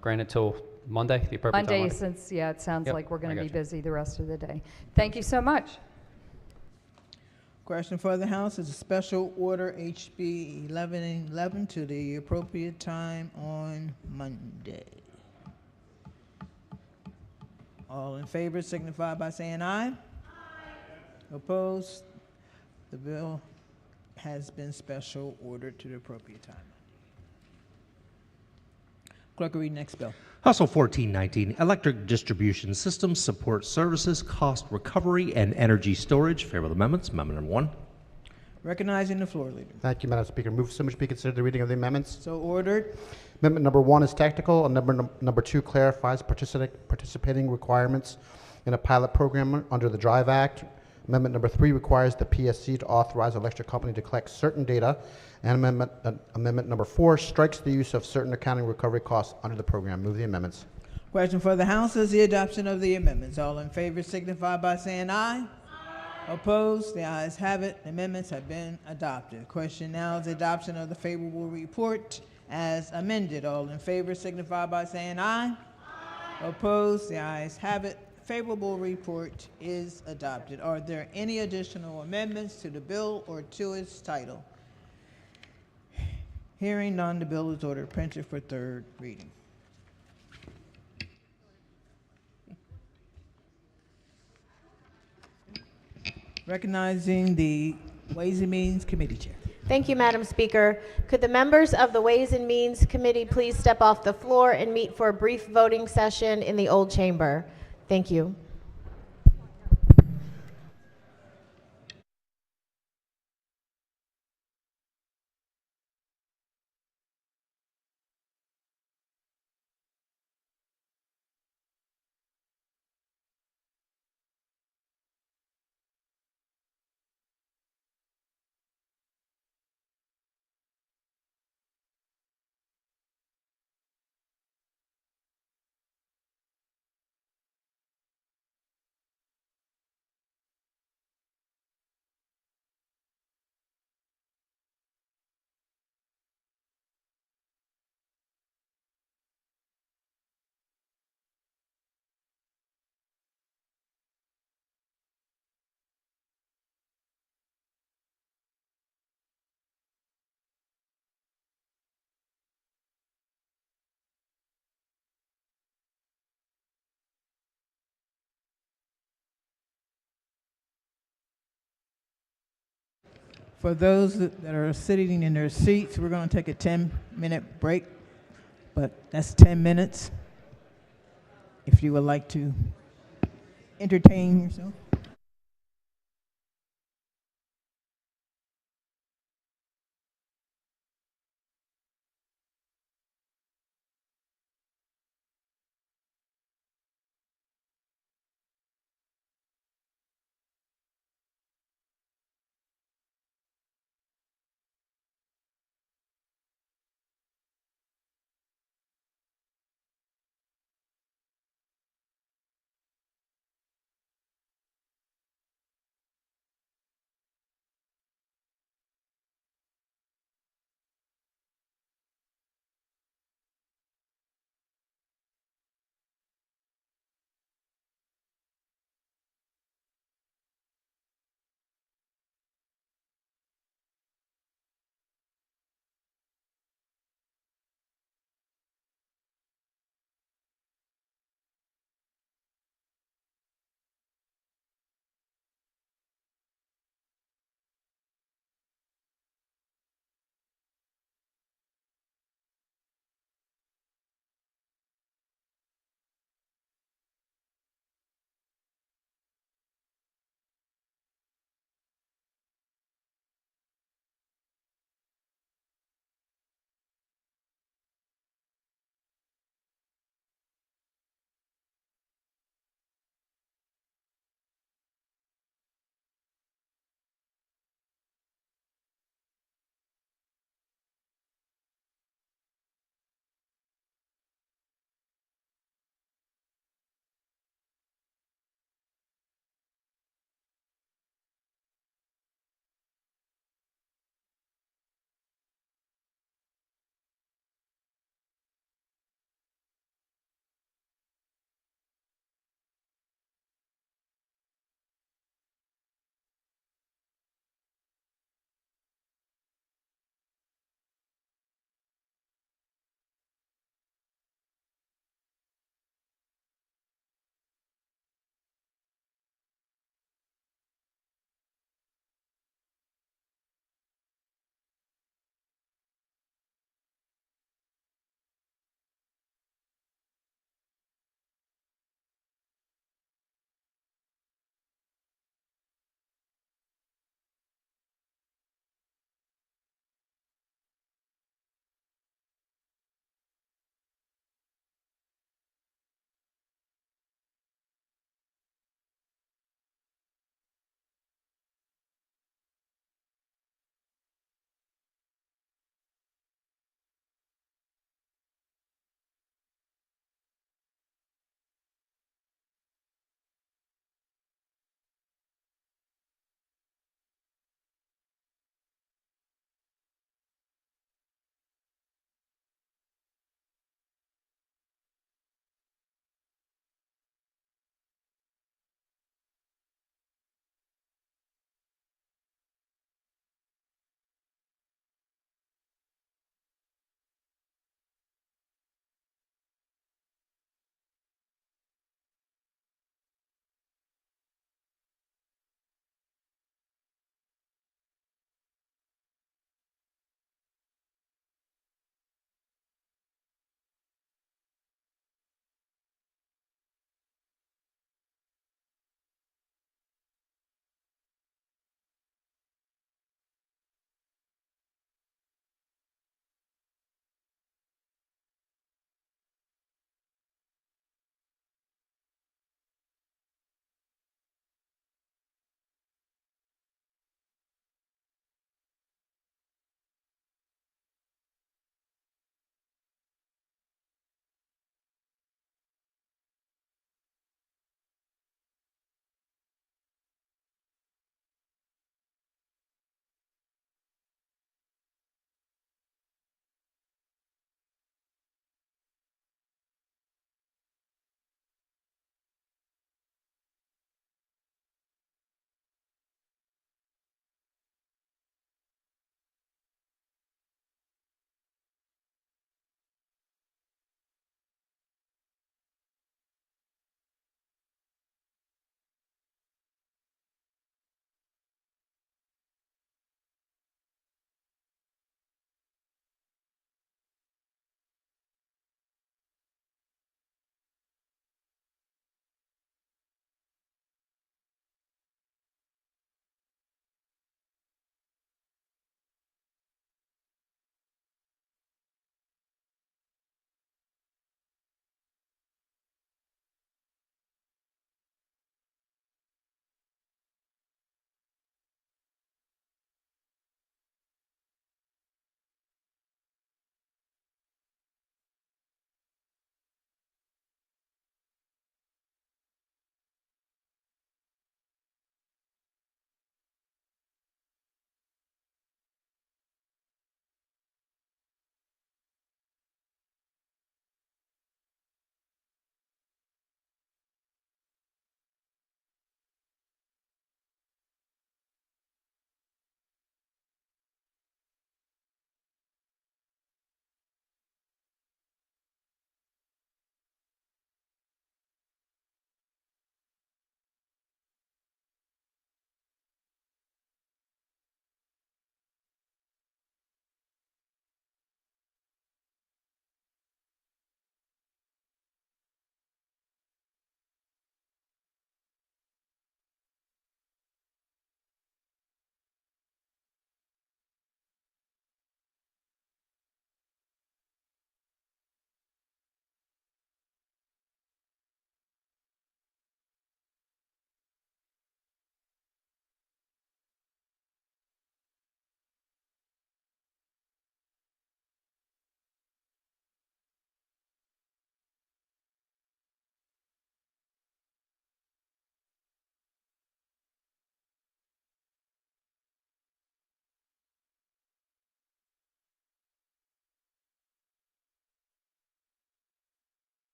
Granted till Monday, the appropriate time. Monday, Monday. since, yeah, it sounds Yep, like we're going I to be got you. busy the rest of the day. Thank you so much. Question for the House is a special order HB 1111 to the appropriate time on Monday. All in favor signify by saying aye. Opposed? The bill has been special ordered to the appropriate time. Clerk will read next bill. House Bill 1419, Electric Distribution Systems, Support Services, Cost Recovery, and Energy Storage. Favorable amendments. Amendment number 1. Recognizing the floor leader. Thank you, Madam Speaker. Move so much be considered the reading of the amendments. So ordered. Amendment number 1 is technical, and number 2 clarifies participating requirements in a pilot program under the DRIVE Act. Amendment number 3 requires the PSC to authorize an electric company to collect certain data. And amendment number 4 strikes the use of certain accounting recovery costs under the program. Move the amendments. Question for the House is the adoption of the amendments. All in favor signify by saying aye. Opposed? The ayes have it. The amendments have been adopted. Question now is the adoption of the favorable report as amended. All in favor signify by saying aye. Opposed? The ayes have it. Favorable report is adopted. Are there any additional amendments to the bill or to its title? Hearing none, the bill is ordered printed for third reading. Recognizing the Ways and Means Committee Chair. Thank you, Madam Speaker. Could the members of the Ways and Means Committee please step off the floor and meet for a brief voting session in the old chamber? Thank you. For those that are sitting in their seats, we're going to take a 10-minute break, but that's 10 minutes. If you would like to entertain yourself.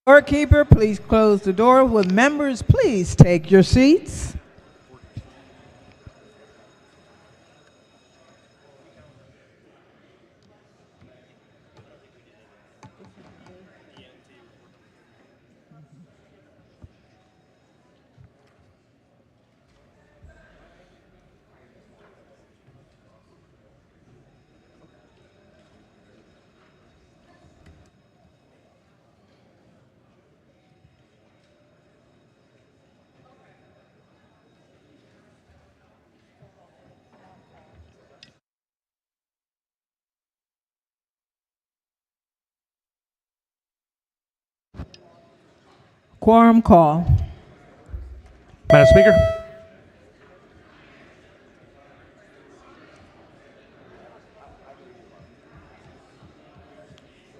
Doorkeeper, please close the door. Will members please take your seats? Quorum call. Madam Speaker.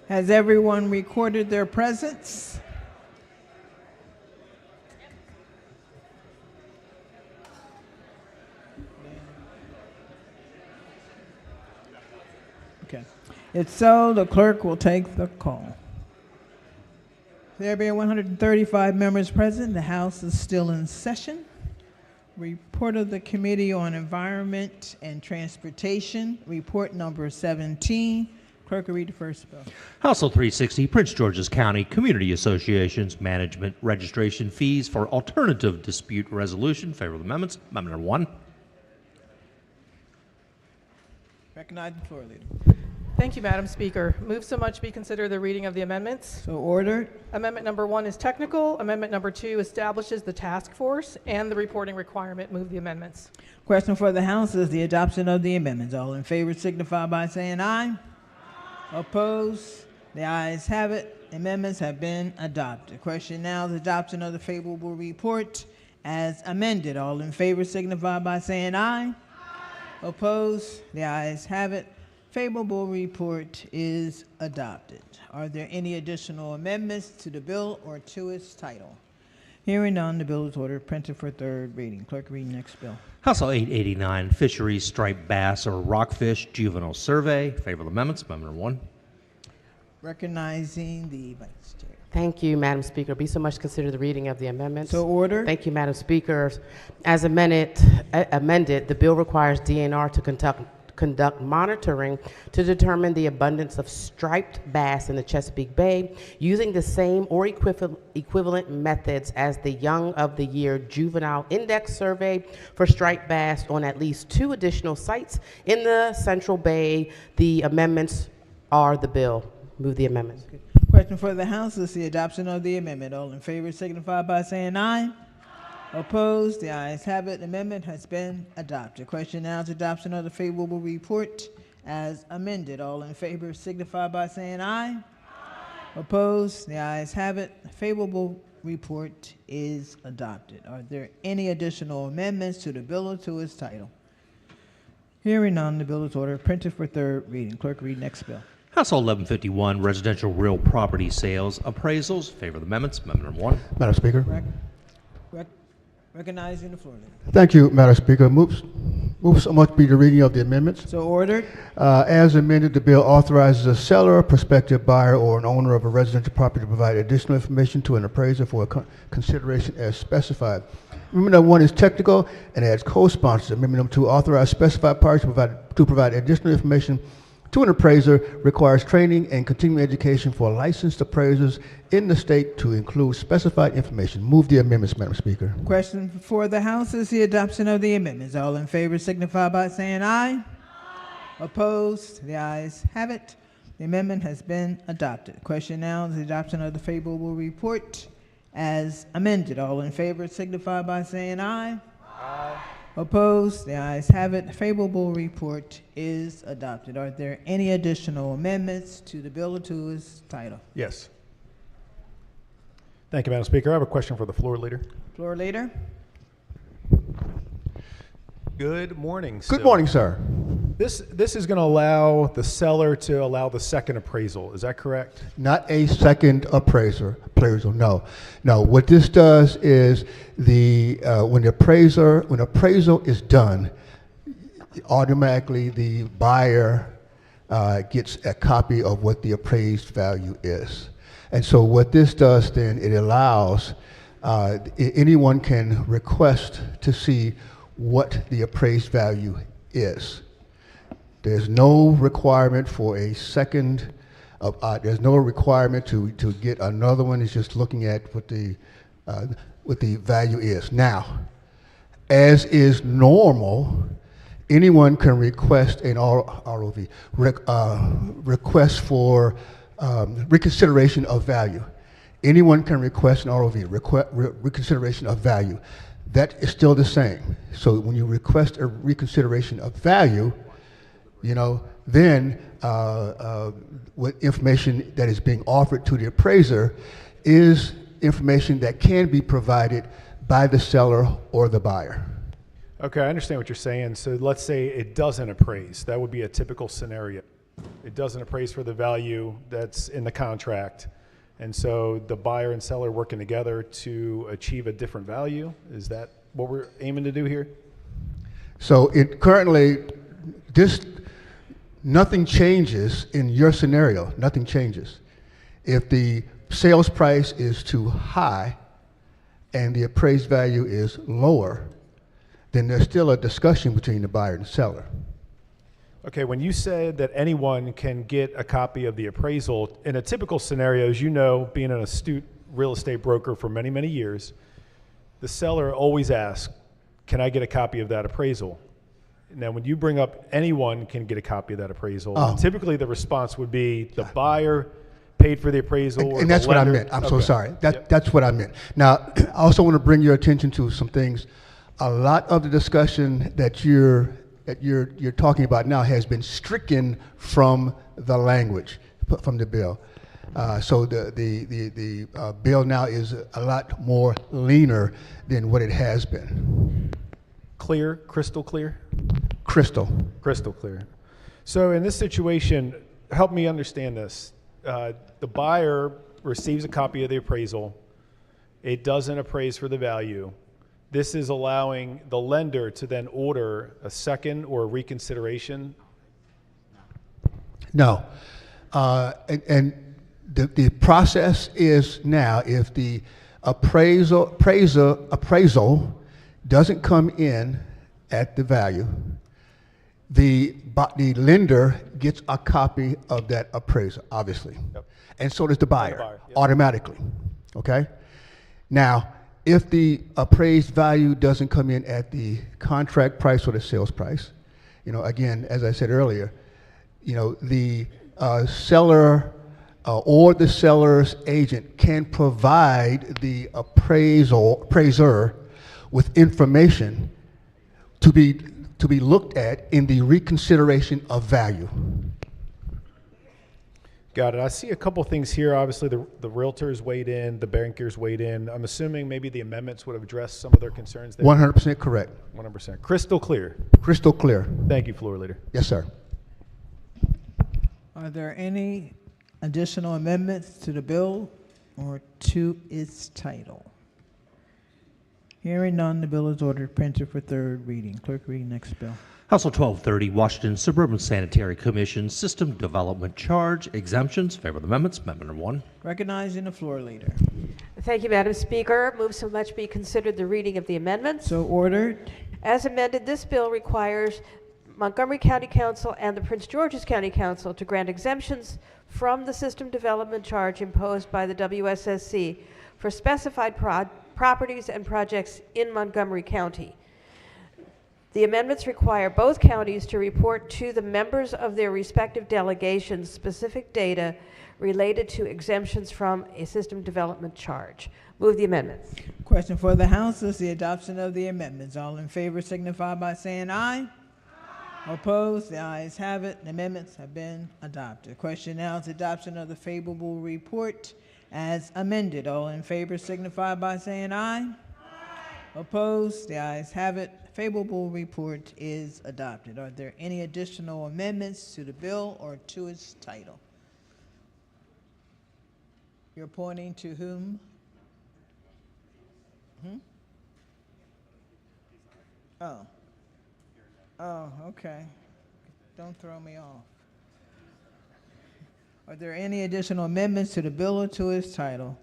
Has everyone recorded their presence? Okay. If so, the clerk will take the call. There being 135 members present, the House is still in session. Report of the Committee on Environment and Transportation, report number 17. Clerk will read the first bill. House Bill 360, Prince George's County Community Associations Management Registration Fees for Alternative Dispute Resolution. Favorable amendments. Amendment number 1. Recognize the floor leader. Thank you, Madam Speaker. Move so much be considered the reading of the amendments. So ordered. Amendment number 1 is technical. Amendment number 2 establishes the task force and the reporting requirement. Move the amendments. Question for the House is the adoption of the amendments. All in favor signify by saying aye. Opposed? The ayes have it. Amendments have been adopted. Question now is the adoption of the favorable report as amended. All in favor signify by saying aye. Opposed? The ayes have it. Favorable report is adopted. Are there any additional amendments to the bill or to its title? Hearing none, the bill is ordered, printed for third reading. Clerk, read next bill. House Bill 889, Fisheries Striped Bass or Rockfish Juvenile Survey. Favorable amendments. Amendment number 1. Recognizing the Vice Chair. Thank you, Madam Speaker. Be so much consider the reading of the amendments. So ordered. Thank you, Madam Speaker. As amended, the bill requires DNR to conduct monitoring to determine the abundance of striped bass in the Chesapeake Bay using the same or equivalent methods as the Young of the Year Juvenile Index Survey for striped bass on at least 2 additional sites in the Central Bay. The amendments are the bill. Move the amendments. Question for the House is the adoption of the amendment. All in favor signify by saying aye. Opposed? The ayes have it. The amendment has been adopted. Question now is adoption of the favorable report as amended. All in favor signify by saying aye. Opposed? The ayes have it. The favorable report is adopted. Are there any additional amendments to the bill or to its title? Hearing none, the bill is ordered, printed for third reading. Clerk, read next bill. House Bill 1151, Residential Real Property Sales Appraisals. Favor the amendments. Amendment number 1. Madam Speaker. Recognizing the floor leader. Thank you, Madam Speaker. Move so much be the reading of the amendments. So ordered. As amended, the bill authorizes a seller, prospective buyer, or an owner of a residential property to provide additional information to an appraiser for consideration as specified. Amendment number 1 is technical and adds co-sponsors. Amendment number 2 authorizes specified parties to provide additional information to an appraiser, requires training and continuing education for licensed appraisers in the state to include specified information. Move the amendments, Madam Speaker. Question for the House is the adoption of the amendments. All in favor signify by saying aye. Opposed? The ayes have it. The amendment has been adopted. Question now is the adoption of the favorable report as amended. All in favor signify by saying aye. Opposed? The ayes have it. The favorable report is adopted. Are there any additional amendments to the bill or to its title? Yes. Thank you, Madam Speaker. I have a question for the floor leader. Floor leader. Good morning, sir. Good morning, sir. This is going to allow the seller to allow the second appraisal. Is that correct? Not a second appraisal, no. No, what this does is when appraisal is done, automatically the buyer gets a copy of what the appraised value is. And so what this does then, it allows anyone can request to see what the appraised value is. There's no requirement for a second, there's no requirement to get another one. It's just looking at what the value is. Now, as is normal, anyone can request an ROV, request for reconsideration of value. Anyone can request an ROV, reconsideration of value. That is still the same. So when you request a reconsideration of value, then what information that is being offered to the appraiser is information that can be provided by the seller or the buyer. Okay, I understand what you're saying. So let's say it doesn't appraise. That would be a typical scenario. It doesn't appraise for the value that's in the contract. And so the buyer and seller working together to achieve a different value. Is that what we're aiming to do here? So it currently, nothing changes in your scenario. Nothing changes. If the sales price is too high and the appraised value is lower, then there's still a discussion between the buyer and the seller. Okay, when you said that anyone can get a copy of the appraisal, in a typical scenario, as you know, being an astute real estate broker for many, many years, the seller always asks, can I get a copy of that appraisal? Now, when you bring up anyone can get a copy of that appraisal, typically the response would be the buyer paid for the appraisal. And that's what I meant. I'm so sorry. That's what I meant. Now, I also want to bring your attention to some things. A lot of the discussion that you're talking about now has been stricken from the language, from the bill. So the bill now is a lot more leaner than what it has been. Clear, crystal clear? Crystal clear. So in this situation, help me understand this. The buyer receives a copy of the appraisal. It doesn't appraise for the value. This is allowing the lender to then order a second or a reconsideration? No. And the process is now, if the appraisal doesn't come in at the value, the lender gets a copy of that appraisal, obviously. Yep. And so does the buyer, automatically. Okay? Now, if the appraised value doesn't come in at the contract price or the sales price, again, as I said earlier, the seller or the seller's agent can provide the appraiser with information to be looked at in the reconsideration of value. Got it. I see a couple things here. Obviously, the realtors weighed in, the bankers weighed in. I'm assuming maybe the amendments would have addressed some of their concerns there. 100% correct. 100%. Crystal clear. Crystal clear. Thank you, Floor Leader. Yes, sir. Are there any additional amendments to the bill or to its title? Hearing none, the bill is ordered printed for third reading. Clerk, read next bill. House Bill 1230, Washington Suburban Sanitary Commission System Development Charge Exemptions. Favor of amendments. Amendment number 1. Recognizing the floor leader. Thank you, Madam Speaker. Move so much be considered the reading of the amendments. So ordered. As amended, this bill requires Montgomery County Council and the Prince George's County Council to grant exemptions from the system development charge imposed by the WSSC for specified properties and projects in Montgomery County. The amendments require both counties to report to the members of their respective delegations specific data related to exemptions from a system development charge. Move the amendments. Question for the House is the adoption of the amendments. All in favor signify by saying aye. Opposed? The ayes have it. The amendments have been adopted. Question now is adoption of the favorable report as amended. All in favor signify by saying aye. Opposed? The ayes have it. Favorable report is adopted. Are there any additional amendments to the bill or to its title? You're pointing to whom? Oh, okay. Don't throw me off. Are there any additional amendments to the bill or to its title?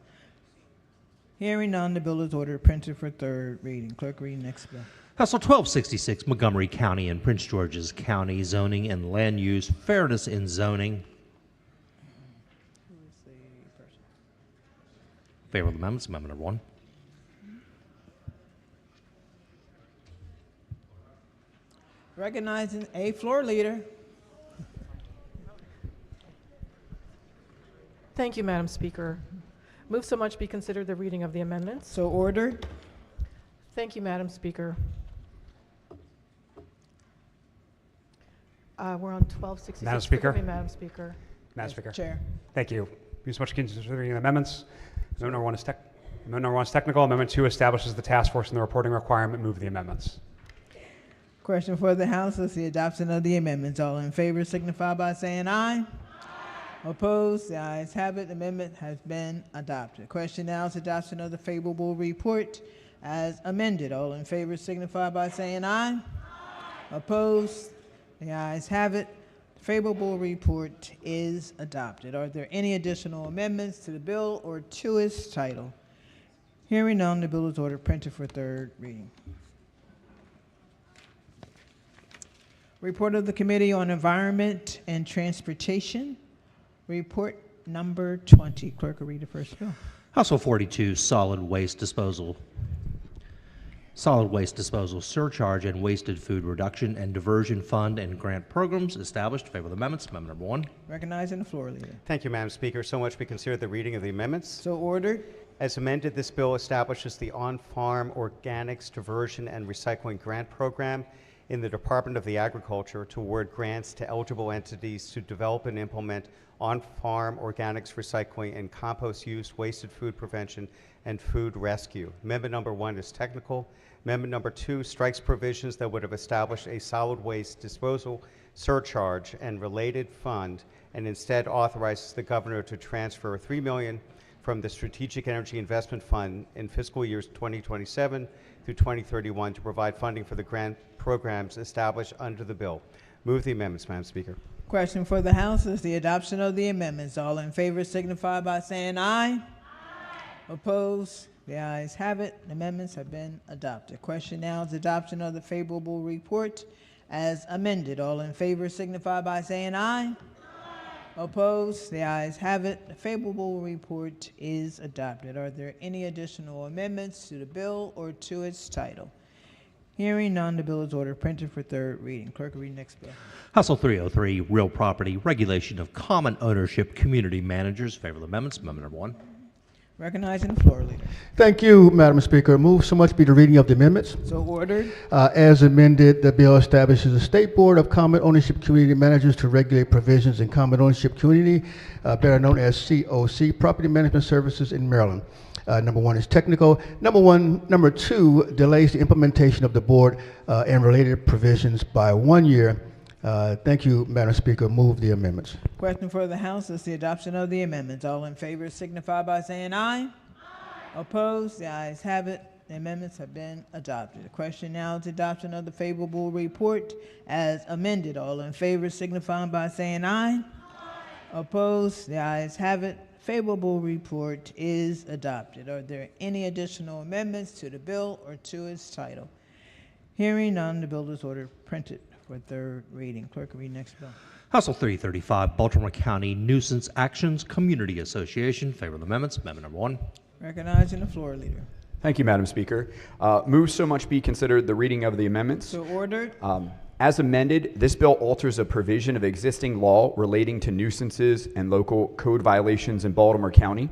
Hearing none, the bill is ordered printed for third reading. Clerk, read next bill. House Bill 1266, Montgomery County and Prince George's County Zoning and Land Use Fairness in Zoning. Favorable amendments, amendment number 1. Recognizing a floor leader. Thank you, Madam Speaker. Move so much be considered the reading of the amendments. So ordered. Thank you, Madam Speaker. We're on 1266. Madam Speaker. Forgive me, Madam Speaker. Madam Speaker. Chair. Thank you. Use much considering the amendments. Amendment number 1 is amendment number 1 is technical. Amendment 2 establishes the task force and the reporting requirement. Move the amendments. Question for the House is the adoption of the amendments. All in favor signify by saying aye. Opposed? The ayes have it. The amendment has been adopted. Question now is adoption of the favorable report as amended. All in favor signify by saying aye. Opposed? The ayes have it. The favorable report is adopted. Are there any additional amendments to the bill or to its title? Hearing none, the bill is ordered printed for third reading. Report of the Committee on Environment and Transportation. Report number 20. Clerk will read the first bill. House Bill 42, Solid Waste Disposal. Solid Waste Disposal Surcharge and Wasted Food Reduction and Diversion Fund and Grant Programs established. Favorable amendments. Amendment number 1. Recognizing the floor leader. Thank you, Madam Speaker. So much be considered the reading of the amendments. So ordered. As amended, this bill establishes the On-Farm Organics Diversion and Recycling Grant Program in the Department of the Agriculture to award grants to eligible entities to develop and implement on-farm organics recycling and compost use, wasted food prevention, and food rescue. Amendment number 1 is technical. Amendment number 2 strikes provisions that would have established a solid waste disposal surcharge and related fund, and instead authorizes the governor to transfer $3 million from the Strategic Energy Investment Fund in fiscal years 2027 through 2031 to provide funding for the grant programs established under the bill. Move the amendments, Madam Speaker. Question for the House is the adoption of the amendments. All in favor signify by saying aye. Opposed? The ayes have it. The amendments have been adopted. Question now is adoption of the favorable report as amended. All in favor signify by saying aye. Opposed? The ayes have it. The favorable report is adopted. Are there any additional amendments to the bill or to its title? Hearing none, the bill is ordered printed for third reading. Clerk will read next bill. House Bill 303, Real Property Regulation of Common Ownership Community Managers. Favorable amendments. Amendment number 1. Recognizing the floor leader. Thank you, Madam Speaker. Move so much be the reading of the amendments. So ordered. As amended, the bill establishes a state board of common ownership community managers to regulate provisions in common ownership community, better known as COC, property management services in Maryland. Number 1 is technical. Number 2 delays the implementation of the board and related provisions by 1 year. Thank you, Madam Speaker. Move the amendments. Question for the House is the adoption of the amendments. All in favor signify by saying aye. Opposed? The ayes have it. The amendments have been adopted. The question now is adoption of the favorable report as amended. All in favor signify by saying aye. Opposed? The ayes have it. Favorable report is adopted. Are there any additional amendments to the bill or to its title? Hearing none, the bill is ordered printed for third reading. Clerk will read next bill. House Bill 335, Baltimore County Nuisance Actions Community Association. Favorable amendments. Amendment number 1. Recognizing the floor leader. Thank you, Madam Speaker. Move so much be considered the reading of the amendments. So ordered. As amended, this bill alters a provision of existing law relating to nuisances and local code violations in Baltimore County.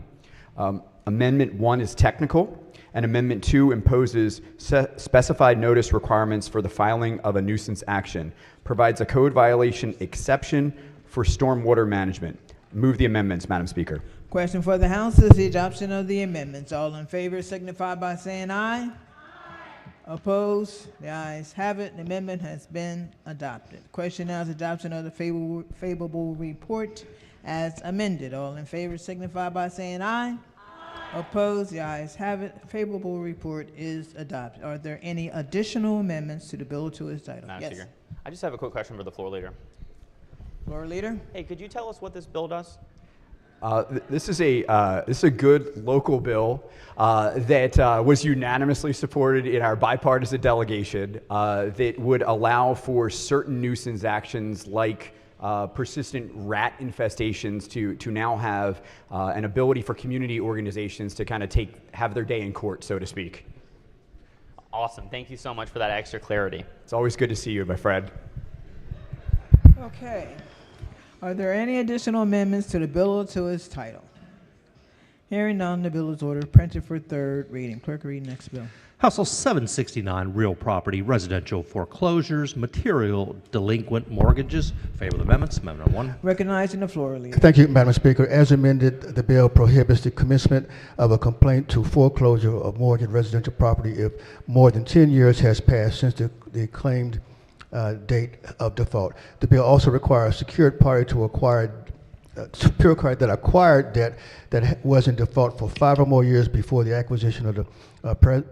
Amendment 1 is technical, and Amendment 2 imposes specified notice requirements for the filing of a nuisance action, provides a code violation exception for stormwater management. Move the amendments, Madam Speaker. Question for the House is the adoption of the amendments. All in favor signify by saying aye. Opposed? The ayes have it. The amendment has been adopted. Question now is adoption of the favorable report as amended. All in favor signify by saying aye. Opposed? The ayes have it. Favorable report is adopted. Are there any additional amendments to the bill or to its title? Madam Speaker, I just have a quick question for the floor leader. Floor leader. Hey, could you tell us what this bill does? This is a good local bill that was unanimously supported in our bipartisan delegation that would allow for certain nuisance actions like persistent rat infestations to now have an ability for community organizations to kind of have their day in court, so to speak. Awesome. Thank you so much for that extra clarity. It's always good to see you, my friend. Okay. Are there any additional amendments to the bill or to its title? Hearing none, the bill is ordered, printed for third reading. Clerk, read next bill. House Bill 769, real property, residential foreclosures, material delinquent mortgages. Favor of the amendments. Amendment 1. Recognizing the floor leader. Thank you, Madam Speaker. As amended, the bill prohibits the commencement of a complaint to foreclosure of mortgage residential property if more than 10 years has passed since the claimed date of default. The bill also requires a secured party to acquire secure card that acquired debt that was in default for 5 or more years before the acquisition of the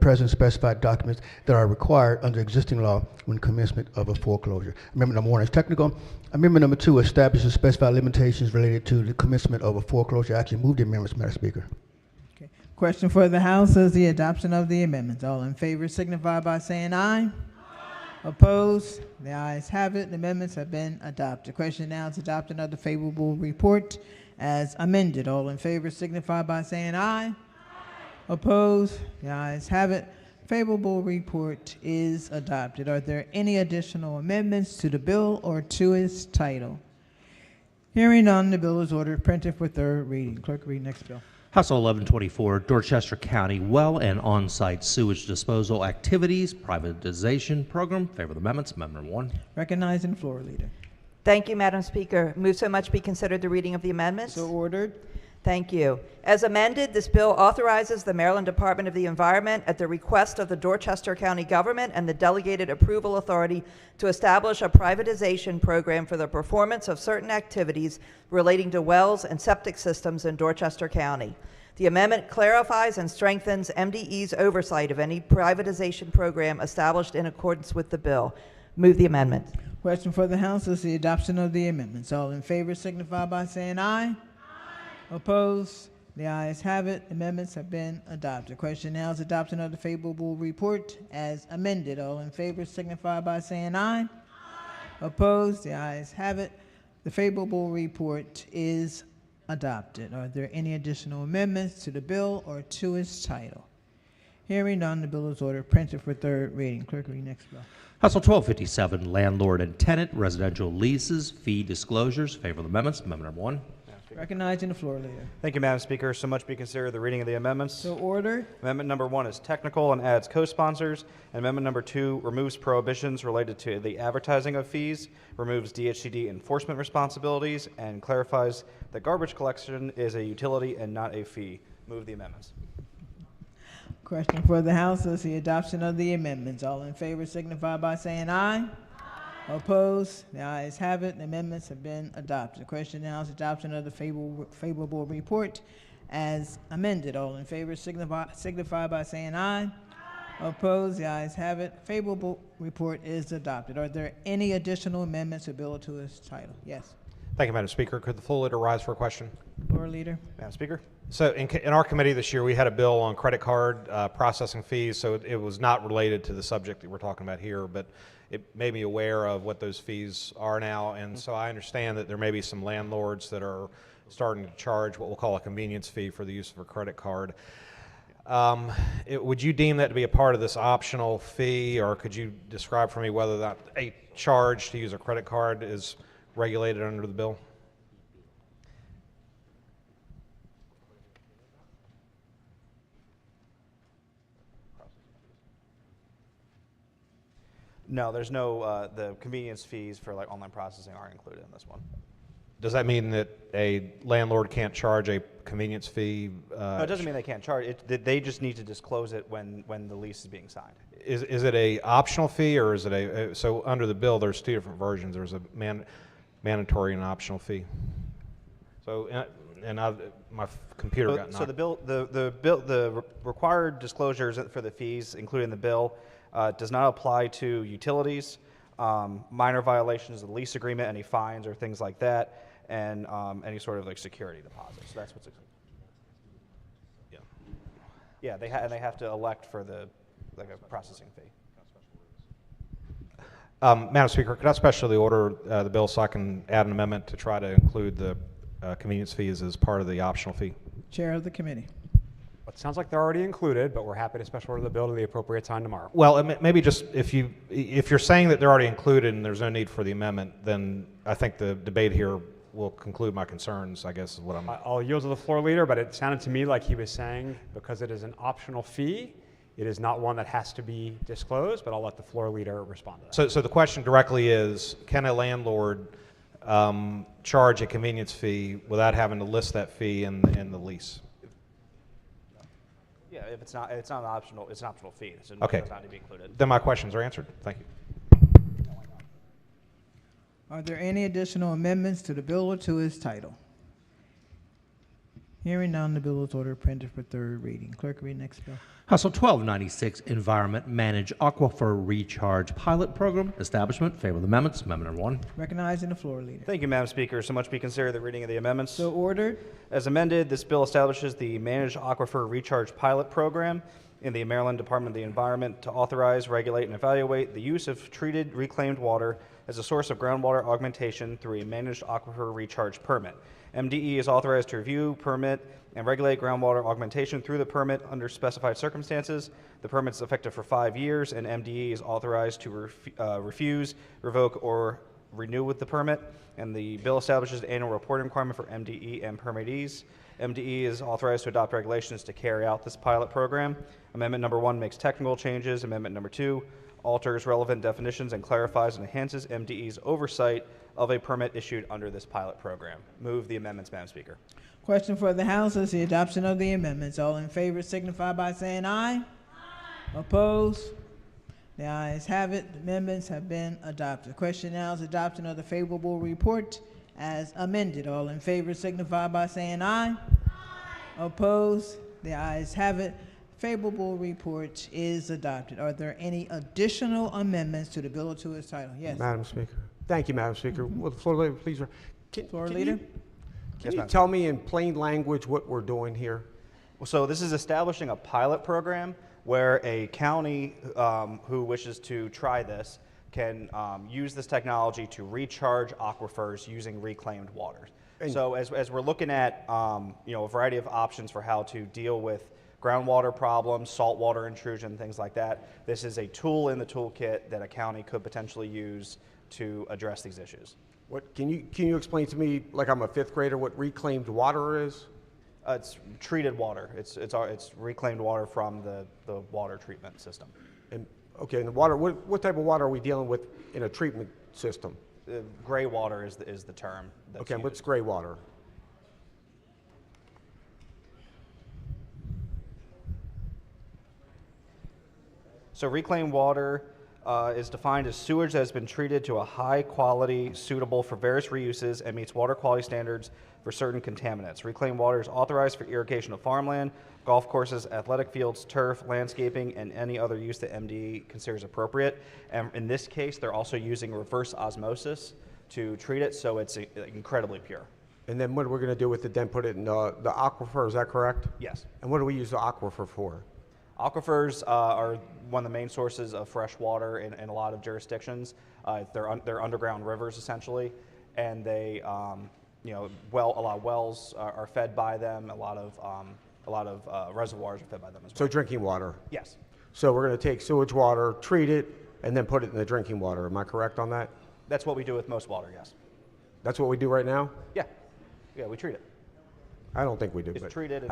present specified documents that are required under existing law when commencement of a foreclosure. Amendment number 1 is technical. Amendment number 2 establishes specified limitations related to the commencement of a foreclosure action. Move the amendments, Madam Speaker. Okay. Question for the House is the adoption of the amendments. All in favor signify by saying aye. Opposed? The ayes have it. The amendments have been adopted. Question now is adoption of the favorable report as amended. All in favor signify by saying aye. Opposed? The ayes have it. Favorable report is adopted. Are there any additional amendments to the bill or to its title? Hearing none, the bill is ordered, printed for third reading. Clerk, read next bill. House Bill 1124, Dorchester County Well and On-Site Sewage Disposal Activities Privatization Program. Favor of the amendments. Amendment 1. Recognizing the floor leader. Thank you, Madam Speaker. Move so much be considered the reading of the amendments. So ordered. Thank you. As amended, this bill authorizes the Maryland Department of the Environment, at the request of the Dorchester County government and the delegated approval authority, to establish a privatization program for the performance of certain activities relating to wells and septic systems in Dorchester County. The amendment clarifies and strengthens MDE's oversight of any privatization program established in accordance with the bill. Move the amendment. Question for the House is the adoption of the amendments. All in favor signify by saying aye. Opposed? The ayes have it. Amendments have been adopted. Question now is adoption of the favorable report as amended. All in favor signify by saying aye. Opposed? The ayes have it. The favorable report is adopted. Are there any additional amendments to the bill or to its title? Hearing none, the bill is ordered, printed for third reading. Clerk, read next bill. House Bill 1257, Landlord and Tenant Residential Leases Fee Disclosures. Favor of the amendments. Amendment number 1. Recognizing the floor leader. Thank you, Madam Speaker. So much be considered the reading of the amendments. So ordered. Amendment number 1 is technical and adds co-sponsors. Amendment number 2 removes prohibitions related to the advertising of fees, removes DHCD enforcement responsibilities, and clarifies that garbage collection is a utility and not a fee. Move the amendments. Question for the House is the adoption of the amendments. All in favor signify by saying aye. Opposed? The ayes have it. The amendments have been adopted. The question now is adoption of the favorable report as amended. All in favor signify by saying aye. Opposed? The ayes have it. Favorable report is adopted. Are there any additional amendments to bill to its title? Yes. Thank you, Madam Speaker. Could the floor leader rise for a question? Floor leader. Madam Speaker. So in our committee this year, we had a bill on credit card processing fees, so it was not related to the subject that we're talking about here, but it made me aware of what those fees are now, and so I understand that there may be some landlords that are starting to charge what we'll call a convenience fee for the use of a credit card. Would you deem that to be a part of this optional fee, or could you describe for me whether that a charge to use a credit card is regulated under the bill? No, there's no, the convenience fees for like online processing aren't included in this one. Does that mean that a landlord can't charge a convenience fee? No, it doesn't mean they can't charge it. They just need to disclose it when the lease is being signed. Is it a optional fee, or is it so under the bill there's two different versions. There's a mandatory and optional fee. So, my computer got knocked. So the required disclosures for the fees, including the bill, does not apply to utilities, minor violations of the lease agreement, any fines or things like that. and any sort of like security deposit. So that's what's. Yeah. Yeah, and they have to elect for the like a processing fee. Madam Speaker, could I specially order the bill so I can add an amendment to try to include the convenience fees as part of the optional fee? Chair of the committee. It sounds like they're already included, but we're happy to special order the bill to the appropriate time tomorrow. Well, maybe just if you're saying that they're already included and there's no need for the amendment, then I think the debate here will conclude my concerns, I guess is what I'm... I'll yield to the floor leader, but it sounded to me like he was saying because it is an optional fee, it is not one that has to be disclosed, but I'll let the floor leader respond to that. So the question directly is, can a landlord charge a convenience fee without having to list that fee in the lease? Yeah, if it's not an optional, it's an optional fee. So Okay. It does not need to be included. Then my questions are answered. Thank you. Are there any additional amendments to the bill or to its title? Hearing none, the bill is ordered printed for third reading. Clerk, read next bill. House Bill 1296, Environment Managed Aquifer Recharge Pilot Program Establishment. Favor of the amendments. Amendment number 1. Recognizing the floor leader. Thank you, Madam Speaker. So much be considered the reading of the amendments. So ordered. As amended, this bill establishes the Managed Aquifer Recharge Pilot Program in the Maryland Department of the Environment to authorize, regulate, and evaluate the use of treated reclaimed water as a source of groundwater augmentation through a Managed Aquifer Recharge Permit. MDE is authorized to review, permit, and regulate groundwater augmentation through the permit under specified circumstances. The permit is effective for 5 years, and MDE is authorized to refuse, revoke, or renew with the permit. And the bill establishes an annual reporting requirement for MDE and permittees. MDE is authorized to adopt regulations to carry out this pilot program. Amendment number 1 makes technical changes. Amendment number 2 alters relevant definitions and clarifies and enhances MDE's oversight of a permit issued under this pilot program. Move the amendments, Madam Speaker. Question for the House is the adoption of the amendments. All in favor signify by saying aye. Aye. Opposed? The ayes have it. The amendments have been adopted. The question now is adoption of the favorable report as amended. All in favor signify by saying aye. Aye. Opposed? The ayes have it. Favorable report is adopted. Are there any additional amendments to the bill or to its title? Yes. Madam Speaker. Thank you, Madam Speaker. Will the floor leader please? Floor leader. Can you tell me in plain language what we're doing here? Well, so this is establishing a pilot program where a county who wishes to try this can use this technology to recharge aquifers using reclaimed water. So as we're looking at a variety of options for how to deal with groundwater problems, saltwater intrusion, things like that, this is a tool in the toolkit that a county could potentially use to address these issues. What can you explain to me, like I'm a 5th grader, what reclaimed water is? It's treated water. It's reclaimed water from the water treatment system. And okay, and the water. What type of water are we dealing with in a treatment system? Gray water is the term. Okay, what's gray water? So reclaimed water is defined as sewage that has been treated to a high quality suitable for various reuses and meets water quality standards for certain contaminants. Reclaimed water is authorized for irrigation of farmland, golf courses, athletic fields, turf, landscaping, and any other use that MDE considers appropriate. And in this case, they're also using reverse osmosis to treat it, so it's incredibly pure. And then what we're going to do with it, then put it in the aquifer, is that correct? Yes. And what do we use the aquifer for? Aquifers are one of the main sources of fresh water in a lot of jurisdictions. They're underground rivers essentially, and they, a lot of wells are fed by them. A lot of reservoirs are fed by them as well. So drinking water. Yes. So we're going to take sewage water, treat it, and then put it in the drinking water. Am I correct on that? That's what we do with most water. Yes. That's what we do right now? Yeah. Yeah, we treat it. I don't think we do. It's treated.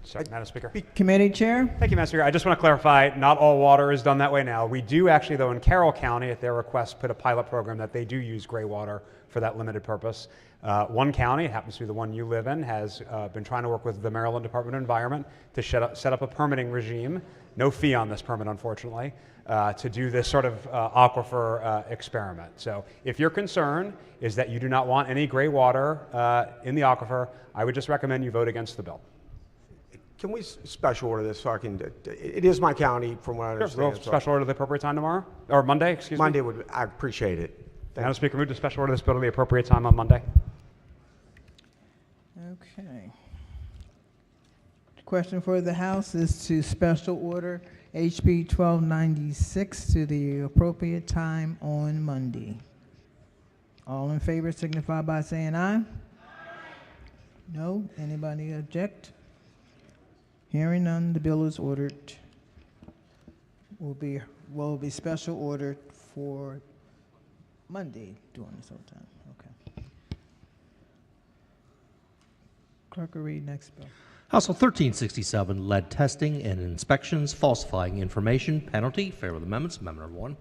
Sorry, Madam Speaker. Committee Chair. Thank you, Madam Speaker. I just want to clarify, not all water is done that way now. We do actually, though, in Carroll County, at their request, put a pilot program that they do use gray water for that limited purpose. One county, it happens to be the one you live in, has been trying to work with the Maryland Department of Environment to set up a permitting regime, no fee on this permit, unfortunately, to do this sort of aquifer experiment. So if your concern is that you do not want any gray water in the aquifer, I would just recommend you vote against the bill. Can we special order this so I can, it is my county from what I understand. Sure, we'll special order the appropriate time tomorrow, or Monday, excuse me. Monday would, I appreciate it. Madam Speaker, move to special order this bill to the appropriate time on Monday. Okay. The question for the House is to special order HB 1296 to the appropriate time on Monday. All in favor signify by saying aye. No? Anybody object? Hearing none, the bill is ordered. Will be special ordered for Monday during this whole time. Okay. Clerk will read next bill. House Bill 1367, lead testing and inspections, falsifying information, penalty. Favorable amendments. Amendment number 1.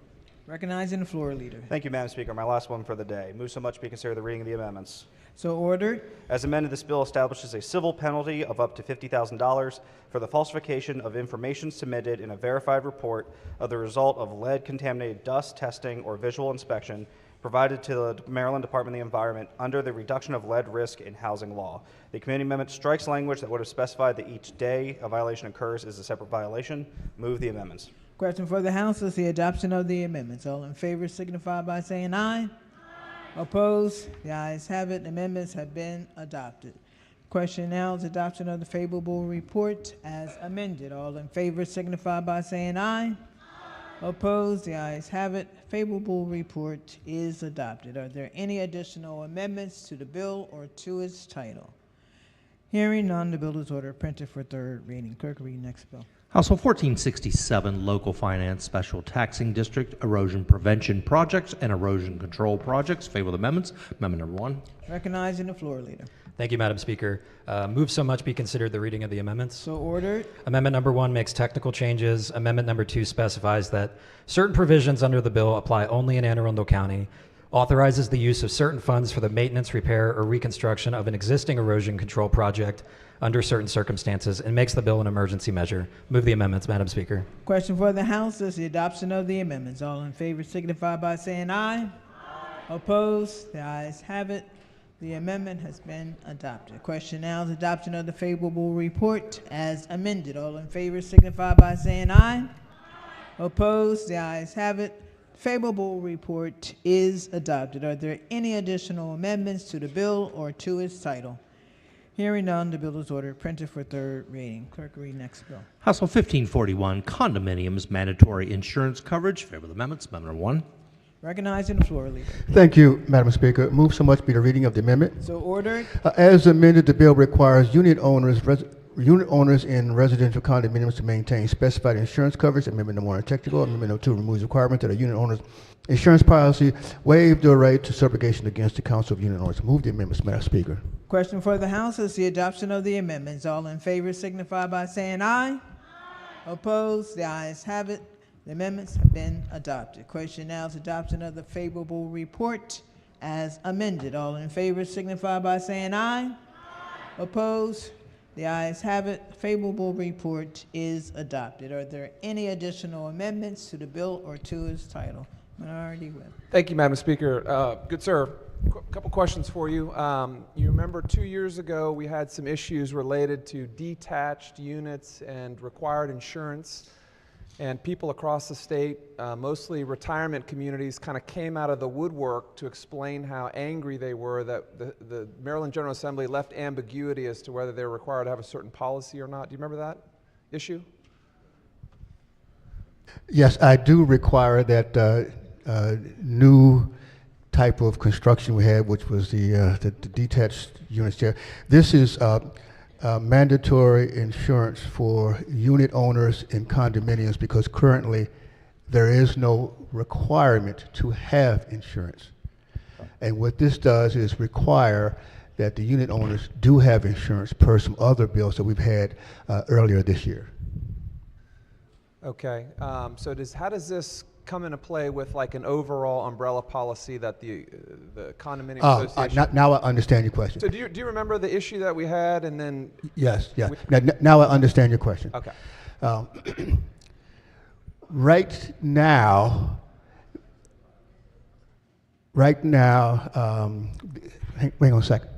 Recognizing the floor leader. Thank you, Madam Speaker. My last one for the day. Move so much be considered the reading of the amendments. So ordered. As amended, this bill establishes a civil penalty of up to $50,000 for the falsification of information submitted in a verified report of the result of lead-contaminated dust testing or visual inspection provided to the Maryland Department of the Environment under the Reduction of Lead Risk in Housing Law. The committee amendment strikes language that would have specified that each day a violation occurs is a separate violation. Move the amendments. Question for the House is the adoption of the amendments. All in favor signify by saying aye. Opposed? The ayes have it. Amendments have been adopted. Question now is adoption of the favorable report as amended. All in favor signify by saying aye. Opposed? The ayes have it. Favorable report is adopted. Are there any additional amendments to the bill or to its title? Hearing none, the bill is ordered printed for third reading. Clerk, read next bill. House Bill 1467, local finance special taxing district erosion prevention projects and erosion control projects. Favorable amendments. Amendment number 1. Recognizing the floor leader. Thank you, Madam Speaker. Move so much be considered the reading of the amendments. So ordered. Amendment number 1 makes technical changes. Amendment number 2 specifies that certain provisions under the bill apply only in Anne Arundel County, authorizes the use of certain funds for the maintenance, repair, or reconstruction of an existing erosion control project under certain circumstances, and makes the bill an emergency measure. Move the amendments, Madam Speaker. Question for the House is the adoption of the amendments. All in favor signify by saying aye. Opposed? The ayes have it. The amendment has been adopted. Question now is adoption of the favorable report as amended. All in favor signify by saying aye. Opposed? The ayes have it. Favorable report is adopted. Are there any additional amendments to the bill or to its title? Hearing none, the bill is ordered printed for third reading. Clerk, read next bill. House Bill 1541, condominiums mandatory insurance coverage. Favorable amendments. Amendment number 1. Recognizing the floor leader. Thank you, Madam Speaker. Move so much be the reading of the amendment. So ordered. As amended, the bill requires unit owners in residential condominiums to maintain specified insurance coverage. Amendment number 1 is technical. Amendment number 2 removes requirement that a unit owner's insurance policy waive the right to subrogation against the Council of Unit Owners. Move the amendments, Madam Speaker. Question for the House is the adoption of the amendments. All in favor signify by saying aye. Opposed? The ayes have it. The amendments have been adopted. Question now is adoption of the favorable report as amended. All in favor signify by saying aye. Opposed? The ayes have it. Favorable report is adopted. Are there any additional amendments to the bill or to its title? Minority Whip. Thank you, Madam Speaker. Good sir. Couple questions for you. You remember 2 years ago we had some issues related to detached units and required insurance, and people across the state, mostly retirement communities, kind of came out of the woodwork to explain how angry they were that the Maryland General Assembly left ambiguity as to whether they were required to have a certain policy or not. Do you remember that issue? Yes, I do require that new type of construction we had, which was the detached units there. This is mandatory insurance for unit owners in condominiums because currently there is no requirement to have insurance. And what this does is require that the unit owners do have insurance per some other bills that we've had earlier this year. Okay, so how does this come into play with like an overall umbrella policy that the condominium association? Now I understand your question. So do you remember the issue that we had, and then? Yes. Now I understand your question. Okay. Right now, wait on a second.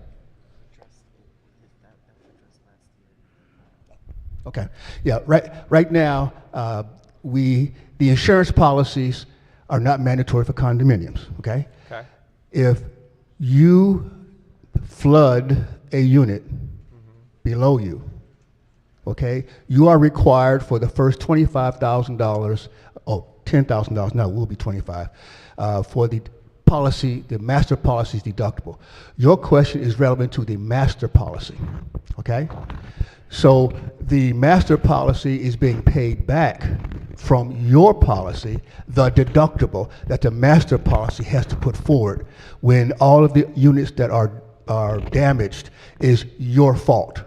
Okay. Yeah. Right now, the insurance policies are not mandatory for condominiums, okay? Okay. If you flood a unit below you, okay, you are required for the first $25,000, $10,000, now it will be 25, for the policy, the master policy's deductible. Your question is relevant to the master policy, okay? So the master policy is being paid back from your policy, the deductible that the master policy has to put forward when all of the units that are damaged is your fault.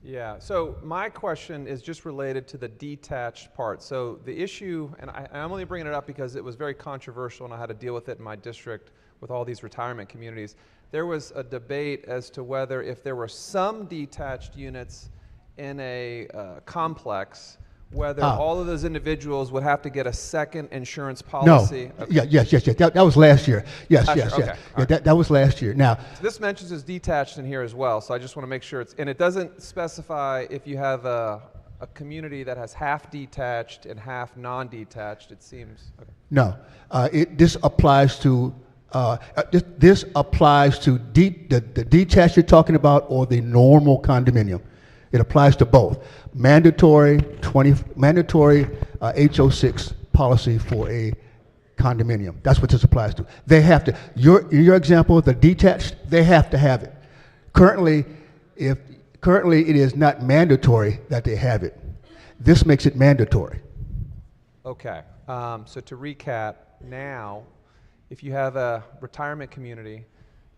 Yeah, so my question is just related to the detached part. So the issue, and I'm only bringing it up because it was very controversial and I had to deal with it in my district with all these retirement communities. There was a debate as to whether if there were some detached units in a complex, whether all of those individuals would have to get a second insurance policy. No. Okay. Yes. That was last year. Yes. Okay. Yeah, that was last year. Now, so this mentions as detached in here as well, so I just want to make sure it's, and it doesn't specify if you have a community that has half detached and half non-detached, it seems. Okay. No. This applies to this applies to the detached you're talking about or the normal condominium. It applies to both. Mandatory HO6 policy for a condominium. That's what this applies to. They have to. In your example, the detached, they have to have it. Currently, it is not mandatory that they have it. This makes it mandatory. Okay. So to recap, now, if you have a retirement community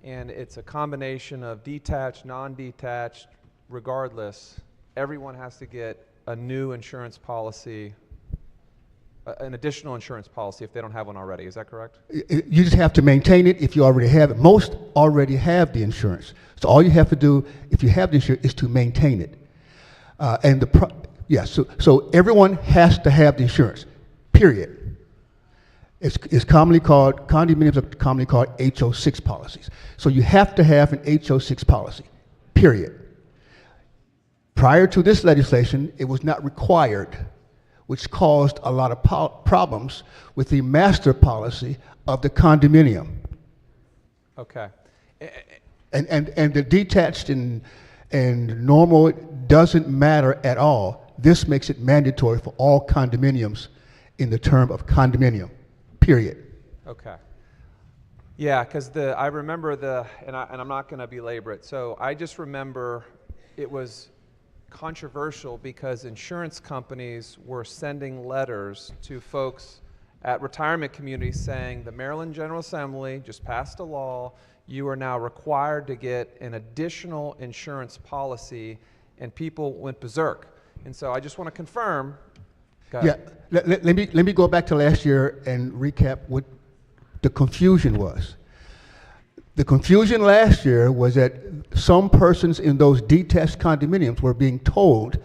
and it's a combination of detached, non-detached, regardless, everyone has to get a new insurance policy, an additional insurance policy if they don't have one already. Is that correct? You just have to maintain it if you already have it. Most already have the insurance. So all you have to do, if you have the insurance, is to maintain it. So everyone has to have the insurance, period. It's commonly called, condominiums are commonly called HO6 policies. So you have to have an HO6 policy, period. Prior to this legislation, it was not required, which caused a lot of problems with the master policy of the condominium. Okay. And the detached and normal doesn't matter at all. This makes it mandatory for all condominiums in the term of condominium, period. Okay. Yeah, because I remember and I'm not going to belabor it. So I just remember it was controversial because insurance companies were sending letters to folks at retirement communities saying the Maryland General Assembly just passed a law. You are now required to get an additional insurance policy, and people went berserk. And so I just want to confirm. Yeah, let me go back to last year and recap what the confusion was. The confusion last year was that some persons in those detached condominiums were being told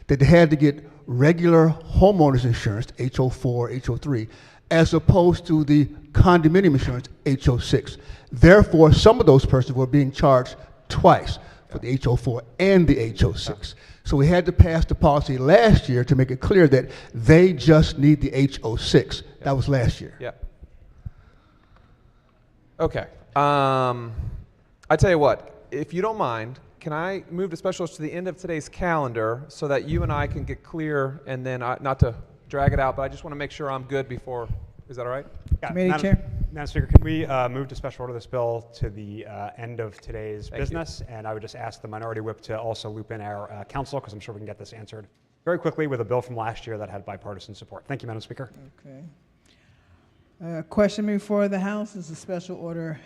that they had to get regular homeowners insurance, HO4, HO3, as opposed to the condominium insurance, HO6. Therefore, some of those persons were being charged twice for the HO4 and the HO6. So we had to pass the policy last year to make it clear that they just need the HO6. That was last year. Yeah. Okay. I tell you what, if you don't mind, can I move the specials to the end of today's calendar so that you and I can get clear, and then not to drag it out, but I just want to make sure I'm good before. Is that all right? Yeah, Committee Chair. Madam Speaker, can we move to special order this bill to the end of today's business? And I would just ask the minority whip to also loop in our counsel, because I'm sure we can get this answered very quickly with a bill from last year that had bipartisan support. Thank you, Madam Speaker. Okay. Question before the House is a special order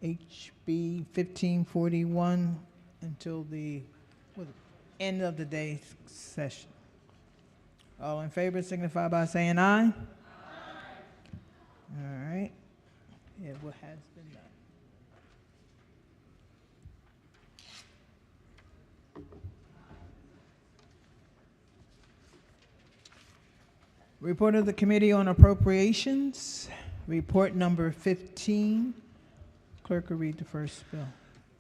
HB 1541 until the end of the day's session. All in favor signify by saying aye. All right. It has been done. Report of the Committee on Appropriations, report number 15. Clerk will read the first bill.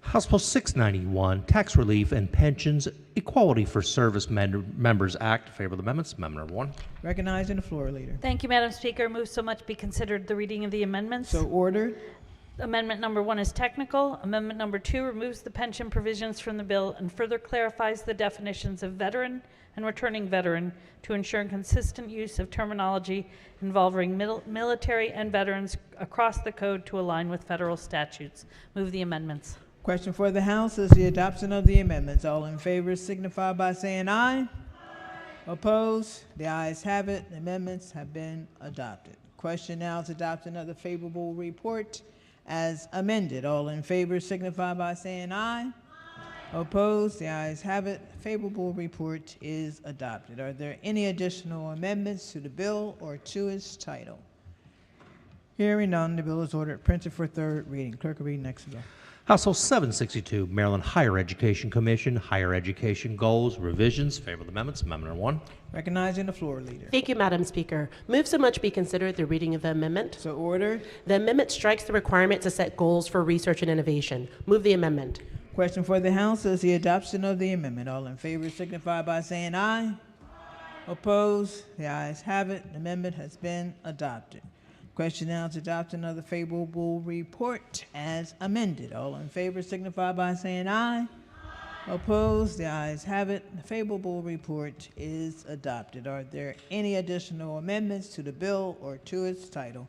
House Bill 691, Tax Relief and Pensions Equality for Service Members Act. Favor of the amendments. Amendment number 1. Recognizing the floor leader. Thank you, Madam Speaker. Move so much be considered the reading of the amendments. So ordered. Amendment number 1 is technical. Amendment number 2 removes the pension provisions from the bill and further clarifies the definitions of veteran and returning veteran to ensure consistent use of terminology involving military and veterans across the code to align with federal statutes. Move the amendments. Question for the House is the adoption of the amendments. All in favor signify by saying aye. Opposed? The ayes have it. The amendments have been adopted. Question now is adoption of the favorable report as amended. All in favor signify by saying aye. Opposed? The ayes have it. Favorable report is adopted. Are there any additional amendments to the bill or to its title? Hearing none, the bill is ordered printed for third reading. Clerk will read next bill. House Bill 762, Maryland Higher Education Commission, Higher Education Goals, Revisions. Favor of the amendments. Amendment number 1. Recognizing the floor leader. Thank you, Madam Speaker. Move so much be considered the reading of the amendment. So ordered. The amendment strikes the requirement to set goals for research and innovation. Move the amendment. Question for the House is the adoption of the amendment. All in favor signify by saying aye. Opposed? The ayes have it. The amendment has been adopted. Question now is adoption of the favorable report as amended. All in favor signify by saying aye. Opposed? The ayes have it. The favorable report is adopted. Are there any additional amendments to the bill or to its title?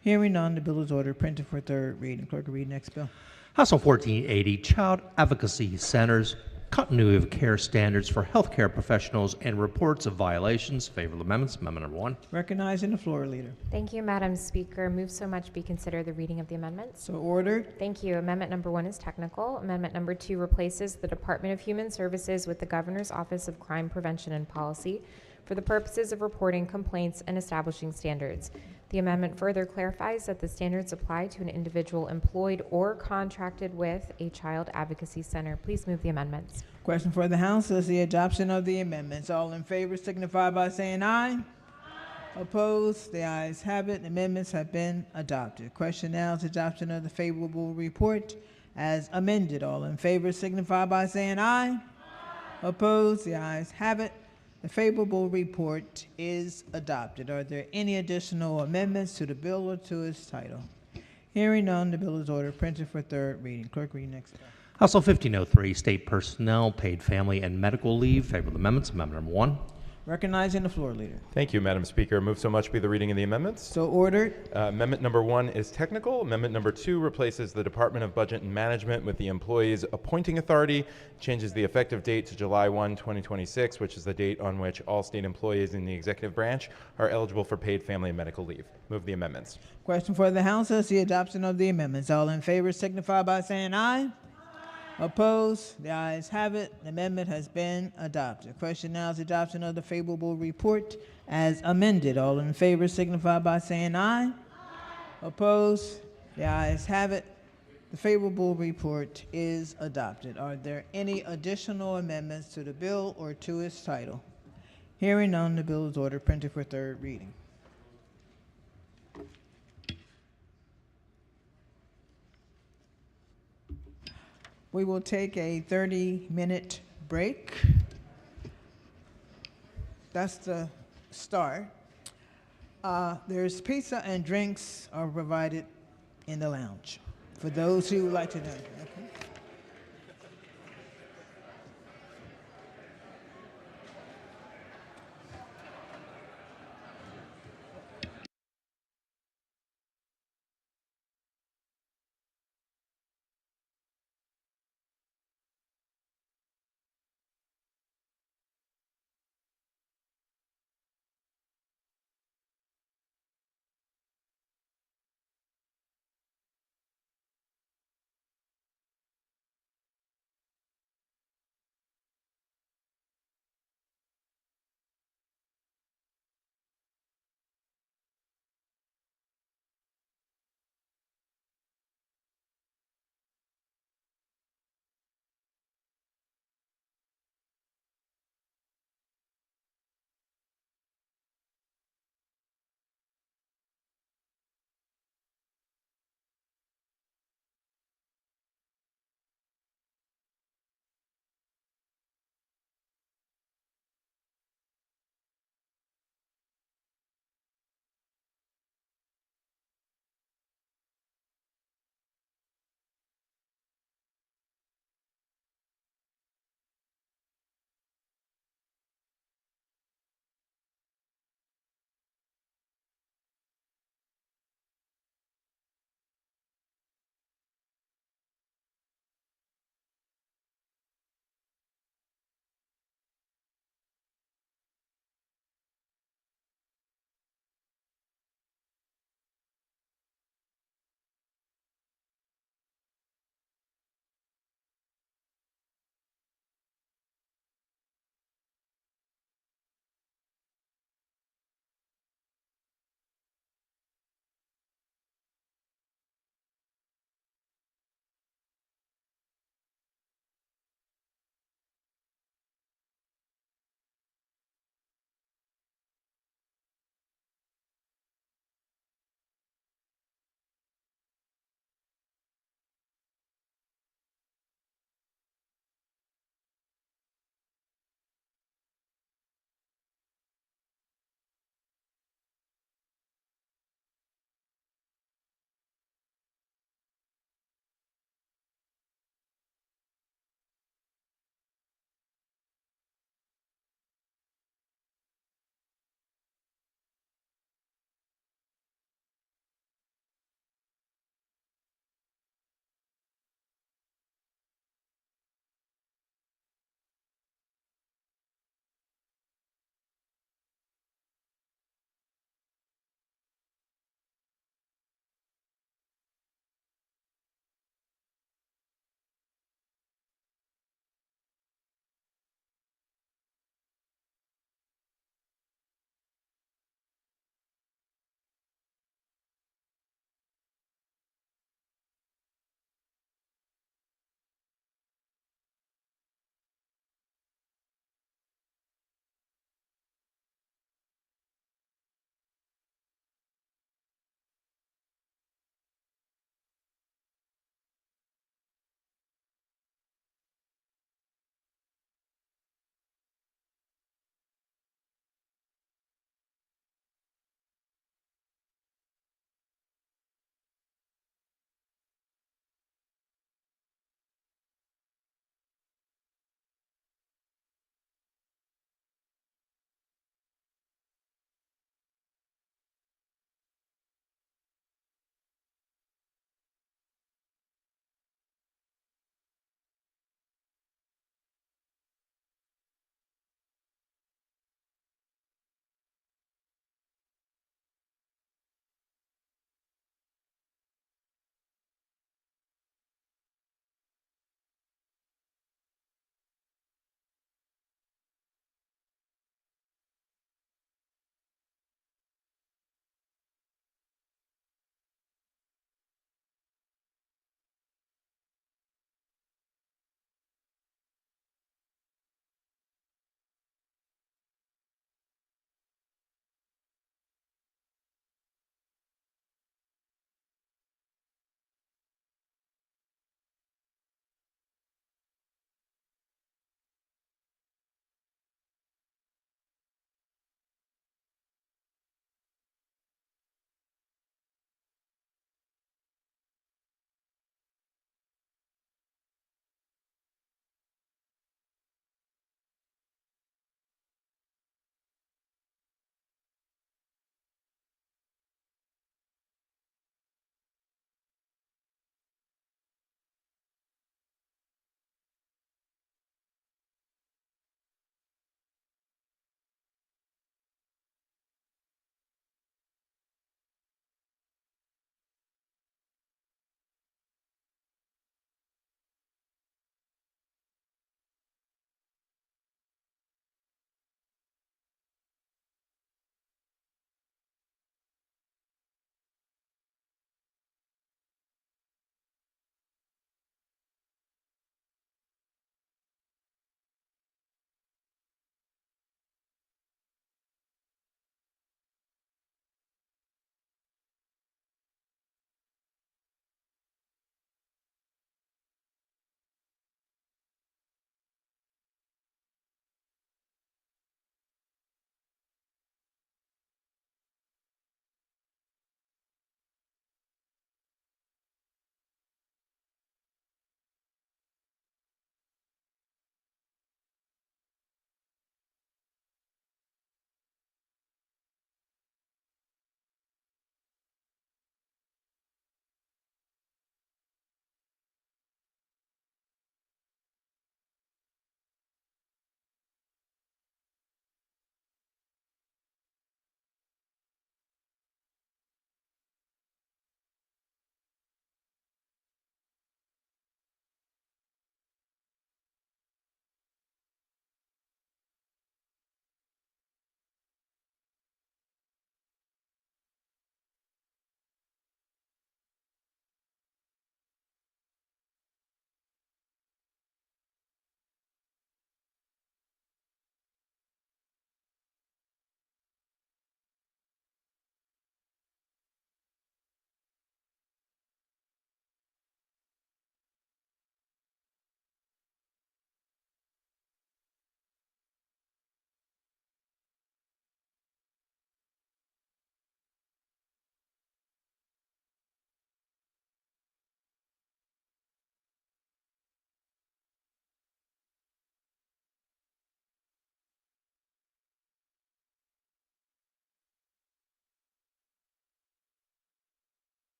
Hearing none, the bill is ordered printed for third reading. Clerk will read next bill. House Bill 1480, Child Advocacy Centers, Continuity of Care Standards for Healthcare Professionals and Reports of Violations. Favor of the amendments. Amendment number 1. Recognizing the floor leader. Thank you, Madam Speaker. Move so much be considered the reading of the amendments. So ordered. Thank you. Amendment number 1 is technical. Amendment number 2 replaces the Department of Human Services with the Governor's Office of Crime Prevention and Policy for the purposes of reporting complaints and establishing standards. The amendment further clarifies that the standards apply to an individual employed or contracted with a child advocacy center. Please move the amendments. Question for the House is the adoption of the amendments. All in favor signify by saying aye. Opposed? The ayes have it. Amendments have been adopted. Question now is adoption of the favorable report as amended. All in favor signify by saying aye. Opposed? The ayes have it. The favorable report is adopted. Are there any additional amendments to the bill or to its title? Hearing none, the bill is ordered printed for third reading. Clerk, read next bill. House Bill 1503, State Personnel, Paid Family and Medical Leave. Favor of the amendments. Amendment number 1. Recognizing the floor leader. Thank you, Madam Speaker. Move so much be the reading of the amendments. So ordered. Amendment number 1 is technical. Amendment number 2 replaces the Department of Budget and Management with the Employees Appointing Authority, changes the effective date to July 1, 2026, which is the date on which all state employees in the executive branch are eligible for paid family and medical leave. Move the amendments. Question for the House is the adoption of the amendments. All in favor signify by saying aye. Opposed? The ayes have it. The amendment has been adopted. Question now is adoption of the favorable report as amended. All in favor signify by saying aye. Opposed? The ayes have it. The favorable report is adopted. Are there any additional amendments to the bill or to its title? Hearing none, the bill is ordered printed for third reading. We will take a 30-minute break. That's the start. There's pizza and drinks are provided in the lounge for those who would like to know. Okay.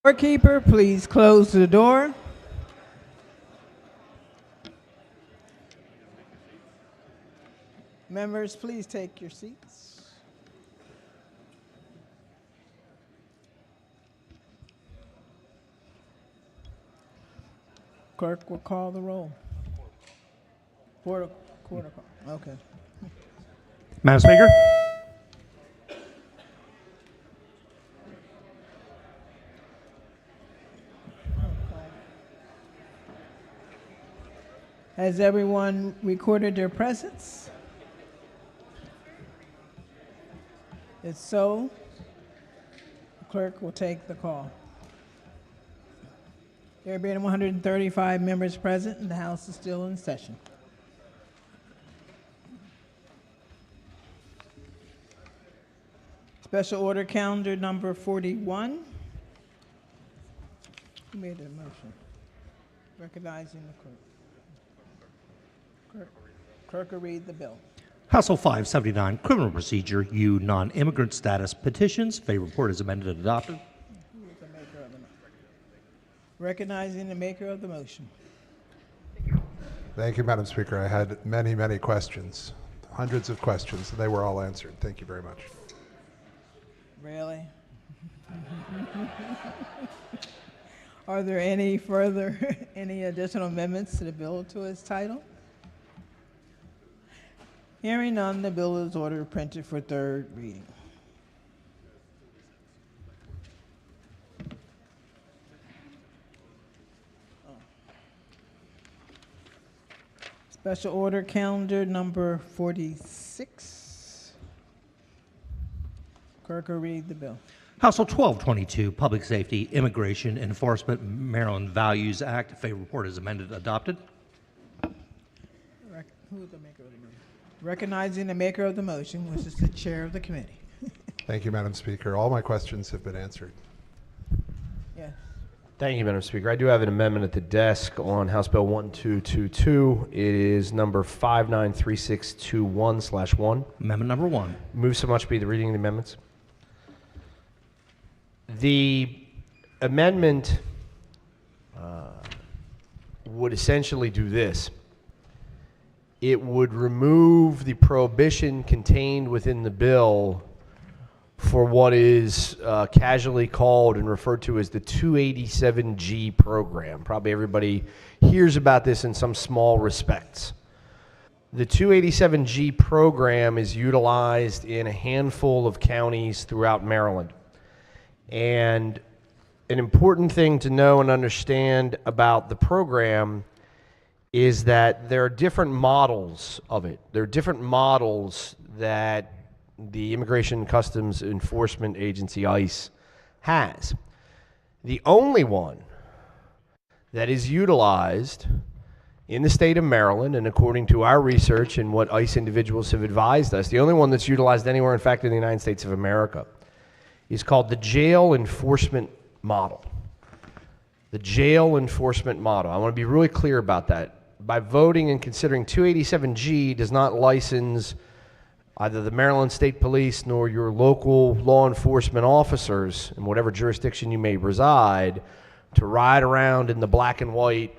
Doorkeeper, please close the door. Members, please take your seats. Clerk will call the roll. Quarter call. Okay. Madam Speaker? Has everyone recorded their presence? If so, the clerk will take the call. There being 135 members present, and the House is still in session. Special order calendar number 41. Who made the motion? Recognizing the clerk. Clerk will read the bill. House Bill 579, Criminal Procedure, U, Non-Immigrant Status Petitions. Favor report is amended and adopted. Who is the maker of the motion? Recognizing the maker of the motion. Thank you, Madam Speaker. I had many, many questions, hundreds of questions, and they were all answered. Thank you very much. Really? Are there any additional amendments to the bill to its title? Hearing none, the bill is ordered printed for third reading. Special order calendar number 46. Clerk will read the bill. House Bill 1222, Public Safety, Immigration Enforcement, Maryland Values Act. Favor report is amended and adopted. Who is the maker of the motion? Recognizing the maker of the motion, which is the chair of the committee. Thank you, Madam Speaker. All my questions have been answered. Yes. Thank you, Madam Speaker. I do have an amendment at the desk on House Bill 1222. It is number 593621/1. Amendment number 1. Move so much be the reading of the amendments. The amendment would essentially do this. It would remove the prohibition contained within the bill for what is casually called and referred to as the 287G program. Probably everybody hears about this in some small respects. The 287G program is utilized in a handful of counties throughout Maryland. And an important thing to know and understand about the program is that there are different models of it. There are different models that the Immigration and Customs Enforcement Agency, ICE, has. The only one that is utilized in the state of Maryland, and according to our research and what ICE individuals have advised us, the only one that's utilized anywhere, in fact, in the United States of America, is called the Jail Enforcement Model. The Jail Enforcement Model. I want to be really clear about that. By voting and considering 287G does not license either the Maryland State Police nor your local law enforcement officers in whatever jurisdiction you may reside to ride around in the black and white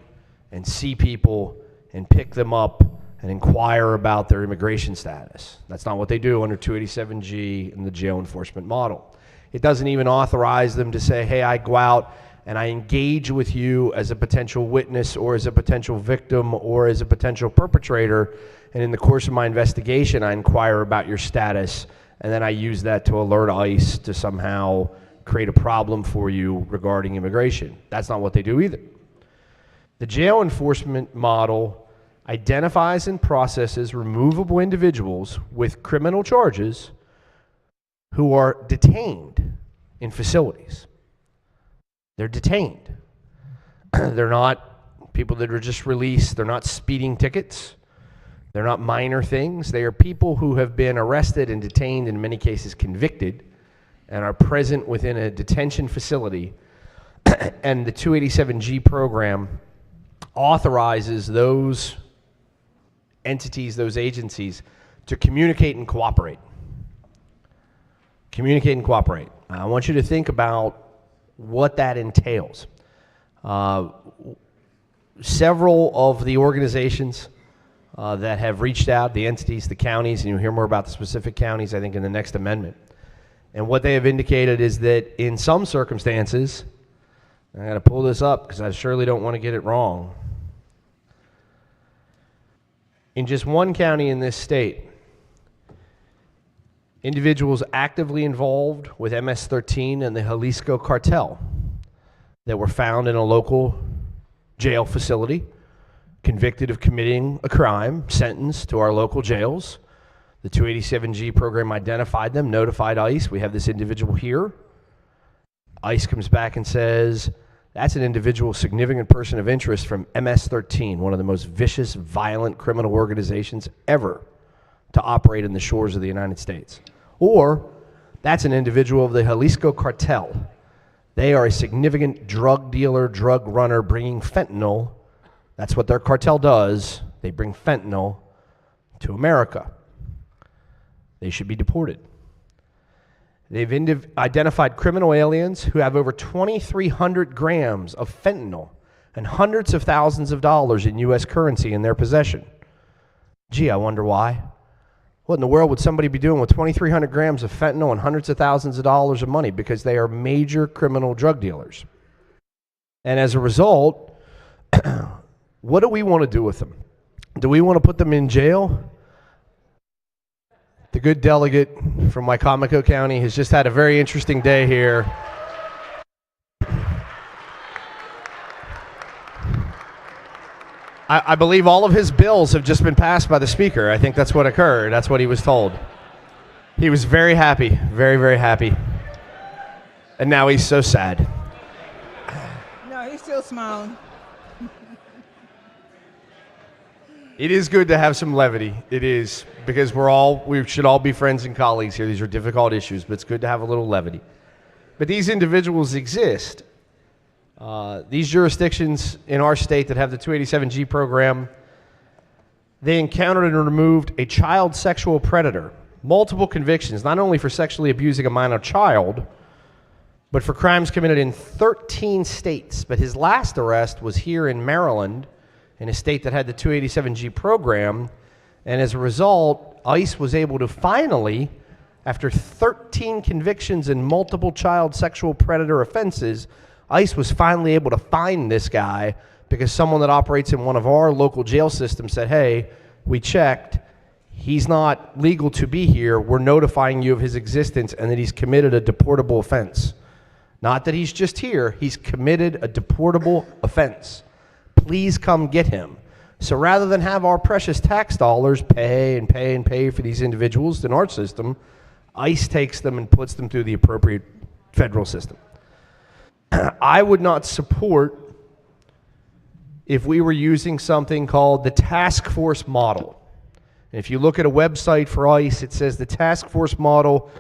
and see people and pick them up and inquire about their immigration status. That's not what they do under 287G and the jail enforcement model. It doesn't even authorize them to say, hey, I go out and I engage with you as a potential witness or as a potential victim or as a potential perpetrator, and in the course of my investigation, I inquire about your status, and then I use that to alert ICE to somehow create a problem for you regarding immigration. That's not what they do either. The jail enforcement model identifies and processes removable individuals with criminal charges who are detained in facilities. They're detained. They're not people that are just released. They're not speeding tickets. They're not minor things. They are people who have been arrested and detained, in many cases convicted, and are present within a detention facility. And the 287G program authorizes those entities, those agencies, to communicate and cooperate. Communicate and cooperate. I want you to think about what that entails. Several of the organizations that have reached out, the entities, the counties, and you'll hear more about the specific counties, I think, in the next amendment. And what they have indicated is that in some circumstances, I got to pull this up because I surely don't want to get it wrong. In just one county in this state, individuals actively involved with MS-13 and the Jalisco cartel that were found in a local jail facility, convicted of committing a crime, sentenced to our local jails. The 287G program identified them, notified ICE. We have this individual here. ICE comes back and says, that's an individual significant person of interest from MS-13, one of the most vicious, violent criminal organizations ever to operate in the shores of the United States. Or, that's an individual of the Jalisco cartel. They are a significant drug dealer, drug runner bringing fentanyl. That's what their cartel does. They bring fentanyl to America. They should be deported. They've identified criminal aliens who have over 2,300 grams of fentanyl and hundreds of thousands of dollars in U.S. currency in their possession. Gee, I wonder why. What in the world would somebody be doing with 2,300 grams of fentanyl and hundreds of thousands of dollars of money? Because they are major criminal drug dealers. And as a result, what do we want to do with them? Do we want to put them in jail? The good delegate from Wycomico County has just had a very interesting day here. I believe all of his bills have just been passed by the speaker. I think that's what occurred. That's what he was told. He was very happy, very, very happy. And now he's so sad. No, he's still smiling. It is good to have some levity. It is, because we should all be friends and colleagues here. These are difficult issues, but it's good to have a little levity. But these individuals exist. These jurisdictions in our state that have the 287G program, they encountered and removed a child sexual predator, multiple convictions, not only for sexually abusing a minor child, but for crimes committed in 13 states. But his last arrest was here in Maryland, in a state that had the 287G program, and as a result, ICE was able to finally, after 13 convictions and multiple child sexual predator offenses, ICE was finally able to find this guy because someone that operates in one of our local jail systems said, hey, we checked, he's not legal to be here, we're notifying you of his existence and that he's committed a deportable offense. Not that he's just here, he's committed a deportable offense. Please come get him. So rather than have our precious tax dollars pay and pay and pay for these individuals in our system, ICE takes them and puts them through the appropriate federal system. I would not support if we were using something called the task force model. And if you look at a website for ICE, it says the task force model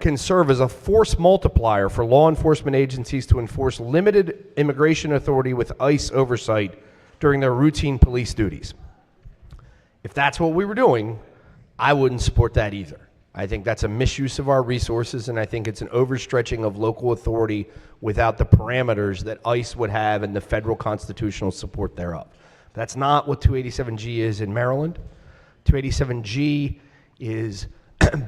can serve as a force multiplier for law enforcement agencies to enforce limited immigration authority with ICE oversight during their routine police duties. If that's what we were doing, I wouldn't support that either. I think that's a misuse of our resources, and I think it's an overstretching of local authority without the parameters that ICE would have and the federal constitutional support thereof. That's not what 287G is in Maryland. 287G is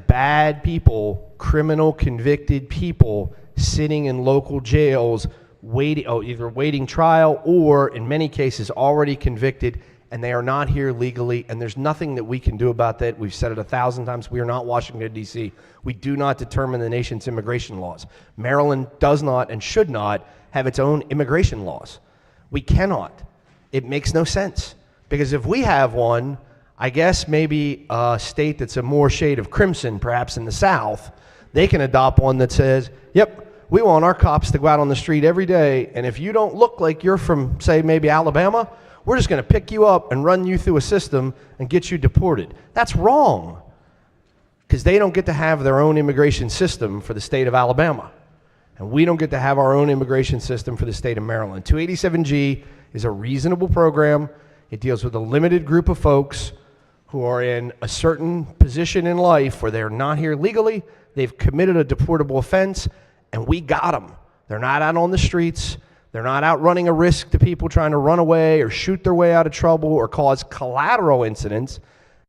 bad people, criminal convicted people sitting in local jails either waiting trial or in many cases already convicted, and they are not here legally, and there's nothing that we can do about that. We've said it 1,000 times. We are not Washington, D.C. We do not determine the nation's immigration laws. Maryland does not and should not have its own immigration laws. We cannot. It makes no sense, because if we have one, I guess maybe a state that's a more shade of crimson, perhaps in the South, they can adopt one that says, yep, we want our cops to go out on the street every day, and if you don't look like you're from, say, maybe Alabama, we're just going to pick you up and run you through a system and get you deported. That's wrong, because they don't get to have their own immigration system for the state of Alabama, and we don't get to have our own immigration system for the state of Maryland. 287G is a reasonable program. It deals with a limited group of folks who are in a certain position in life where they're not here legally, they've committed a deportable offense, and we got them. They're not out on the streets. They're not out running a risk to people trying to run away or shoot their way out of trouble or cause collateral incidents.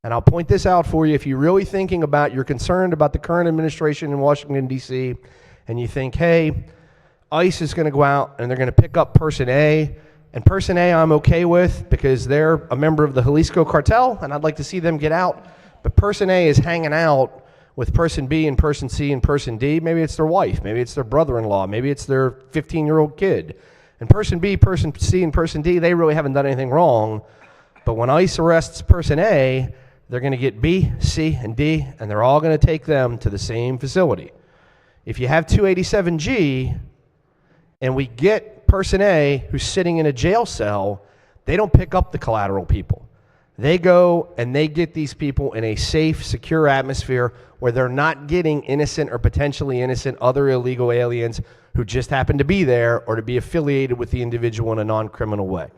And I'll point this out for you. If you're really thinking about, you're concerned about the current administration in Washington, D.C., and you think, hey, ICE is going to go out and they're going to pick up person A, and person A I'm okay with because they're a member of the Jalisco cartel, and I'd like to see them get out. But person A is hanging out with person B and person C and person D. Maybe it's their wife. Maybe it's their brother-in-law. Maybe it's their 15-year-old kid. And person B, person C, and person D, they really haven't done anything wrong. But when ICE arrests person A, they're going to get B, C, and D, and they're all going to take them to the same facility. If you have 287G, and we get person A who's sitting in a jail cell, they don't pick up the collateral people. They go and they get these people in a safe, secure atmosphere where they're not getting innocent or potentially innocent other illegal aliens who just happen to be there or to be affiliated with the individual in a non-criminal way.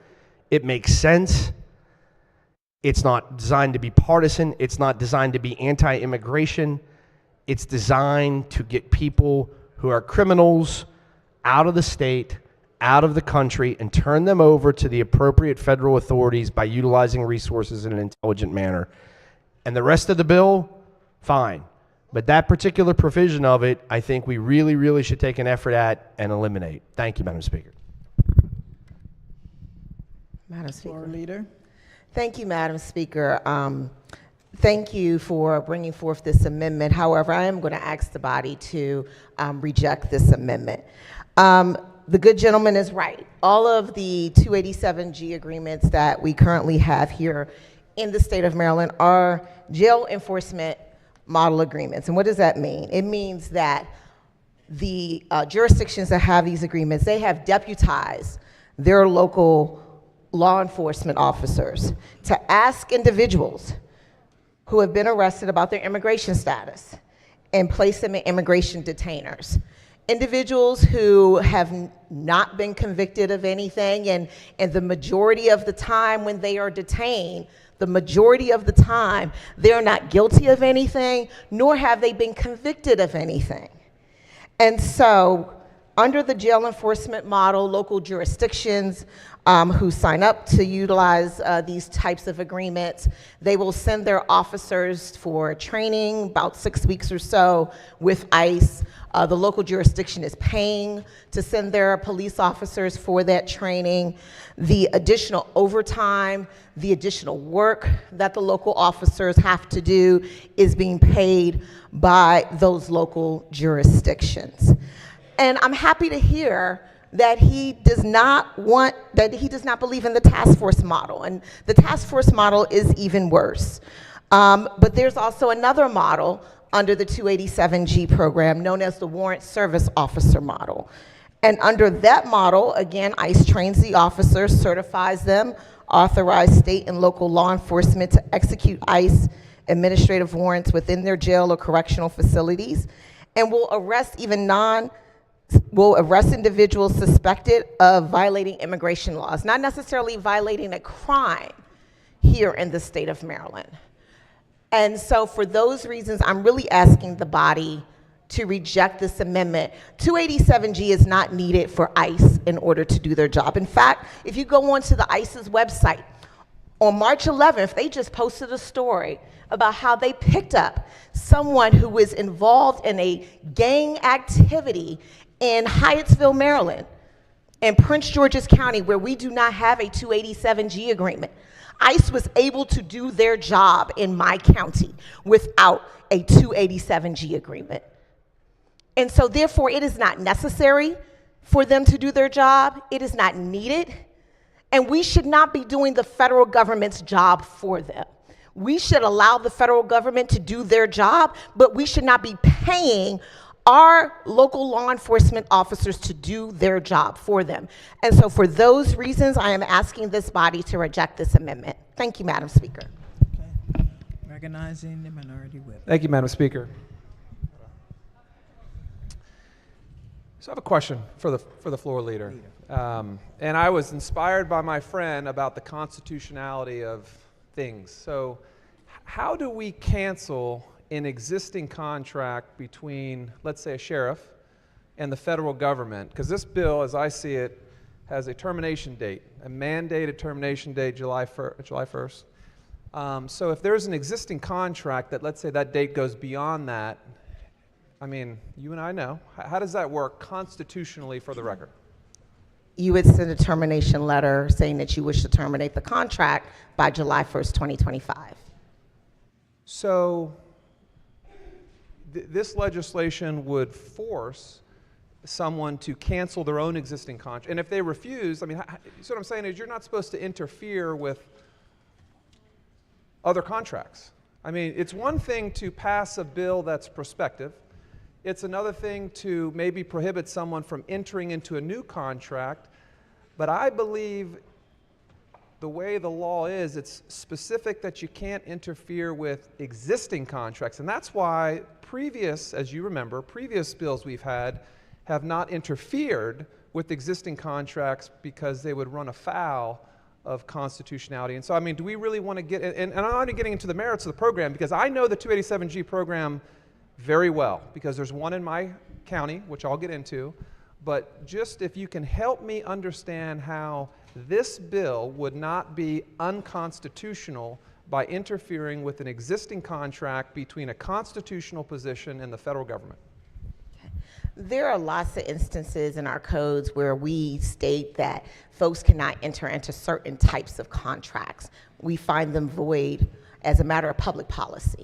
It makes sense. It's not designed to be partisan. It's not designed to be anti-immigration. It's designed to get people who are criminals out of the state, out of the country, and turn them over to the appropriate federal authorities by utilizing resources in an intelligent manner. And the rest of the bill, fine. But that particular provision of it, I think we really, really should take an effort at and eliminate. Thank you, Madam Speaker. Madam Speaker. Floor leader. Thank you, Madam Speaker. Thank you for bringing forth this amendment. However, I am going to ask the body to reject this amendment. The good gentleman is right. All of the 287G agreements that we currently have here in the state of Maryland are jail enforcement model agreements. And what does that mean? It means that the jurisdictions that have these agreements, they have deputized their local law enforcement officers to ask individuals who have been arrested about their immigration status and place them in immigration detainers. Individuals who have not been convicted of anything, and the majority of the time when they are detained, the majority of the time, they're not guilty of anything, nor have they been convicted of anything. And so, under the jail enforcement model, local jurisdictions who sign up to utilize these types of agreements, they will send their officers for training, about 6 weeks or so, with ICE. The local jurisdiction is paying to send their police officers for that training. The additional overtime, the additional work that the local officers have to do is being paid by those local jurisdictions. And I'm happy to hear that he does not believe in the task force model. And the task force model is even worse. But there's also another model under the 287G program known as the Warrant Service Officer model. And under that model, again, ICE trains the officers, certifies them, authorizes state and local law enforcement to execute ICE administrative warrants within their jail or correctional facilities, and will arrest individuals suspected of violating immigration laws, not necessarily violating a crime here in the state of Maryland. And so for those reasons, I'm really asking the body to reject this amendment. 287G is not needed for ICE in order to do their job. In fact, if you go onto the ICE's website, on March 11th, they just posted a story about how they picked up someone who was involved in a gang activity in Hyattsville, Maryland, in Prince George's County, where we do not have a 287G agreement. ICE was able to do their job in my county without a 287G agreement. And so therefore, it is not necessary for them to do their job. It is not needed. And we should not be doing the federal government's job for them. We should allow the federal government to do their job, but we should not be paying our local law enforcement officers to do their job for them. And so for those reasons, I am asking this body to reject this amendment. Thank you, Madam Speaker. Okay. Recognizing the minority whip. Thank you, Madam Speaker. So I have a question for the floor leader. And I was inspired by my friend about the constitutionality of things. So how do we cancel an existing contract between, let's say, a sheriff and the federal government, because this bill, as I see it, has a termination date, a mandated termination date, July 1st. So if there's an existing contract that, let's say that date goes beyond that, I mean, you and I know, how does that work constitutionally for the record? You would send a termination letter saying that you wish to terminate the contract by July 1st, 2025. So this legislation would force someone to cancel their own existing contract. And if they refuse, I mean, so what I'm saying is you're not supposed to interfere with other contracts. I mean, it's one thing to pass a bill that's prospective. It's another thing to maybe prohibit someone from entering into a new contract. But I believe the way the law is, it's specific that you can't interfere with existing contracts. And that's why as you remember, previous bills we've had have not interfered with existing contracts because they would run afoul of constitutionality. And so, I mean, do we really want to get, and I'm already getting into the merits of the program, because I know the 287G program very well, because there's one in my county, which I'll get into, but just if you can help me understand how this bill would not be unconstitutional by interfering with an existing contract between a constitutional position and the federal government. There are lots of instances in our codes where we state that folks cannot enter into certain types of contracts. We find them void as a matter of public policy.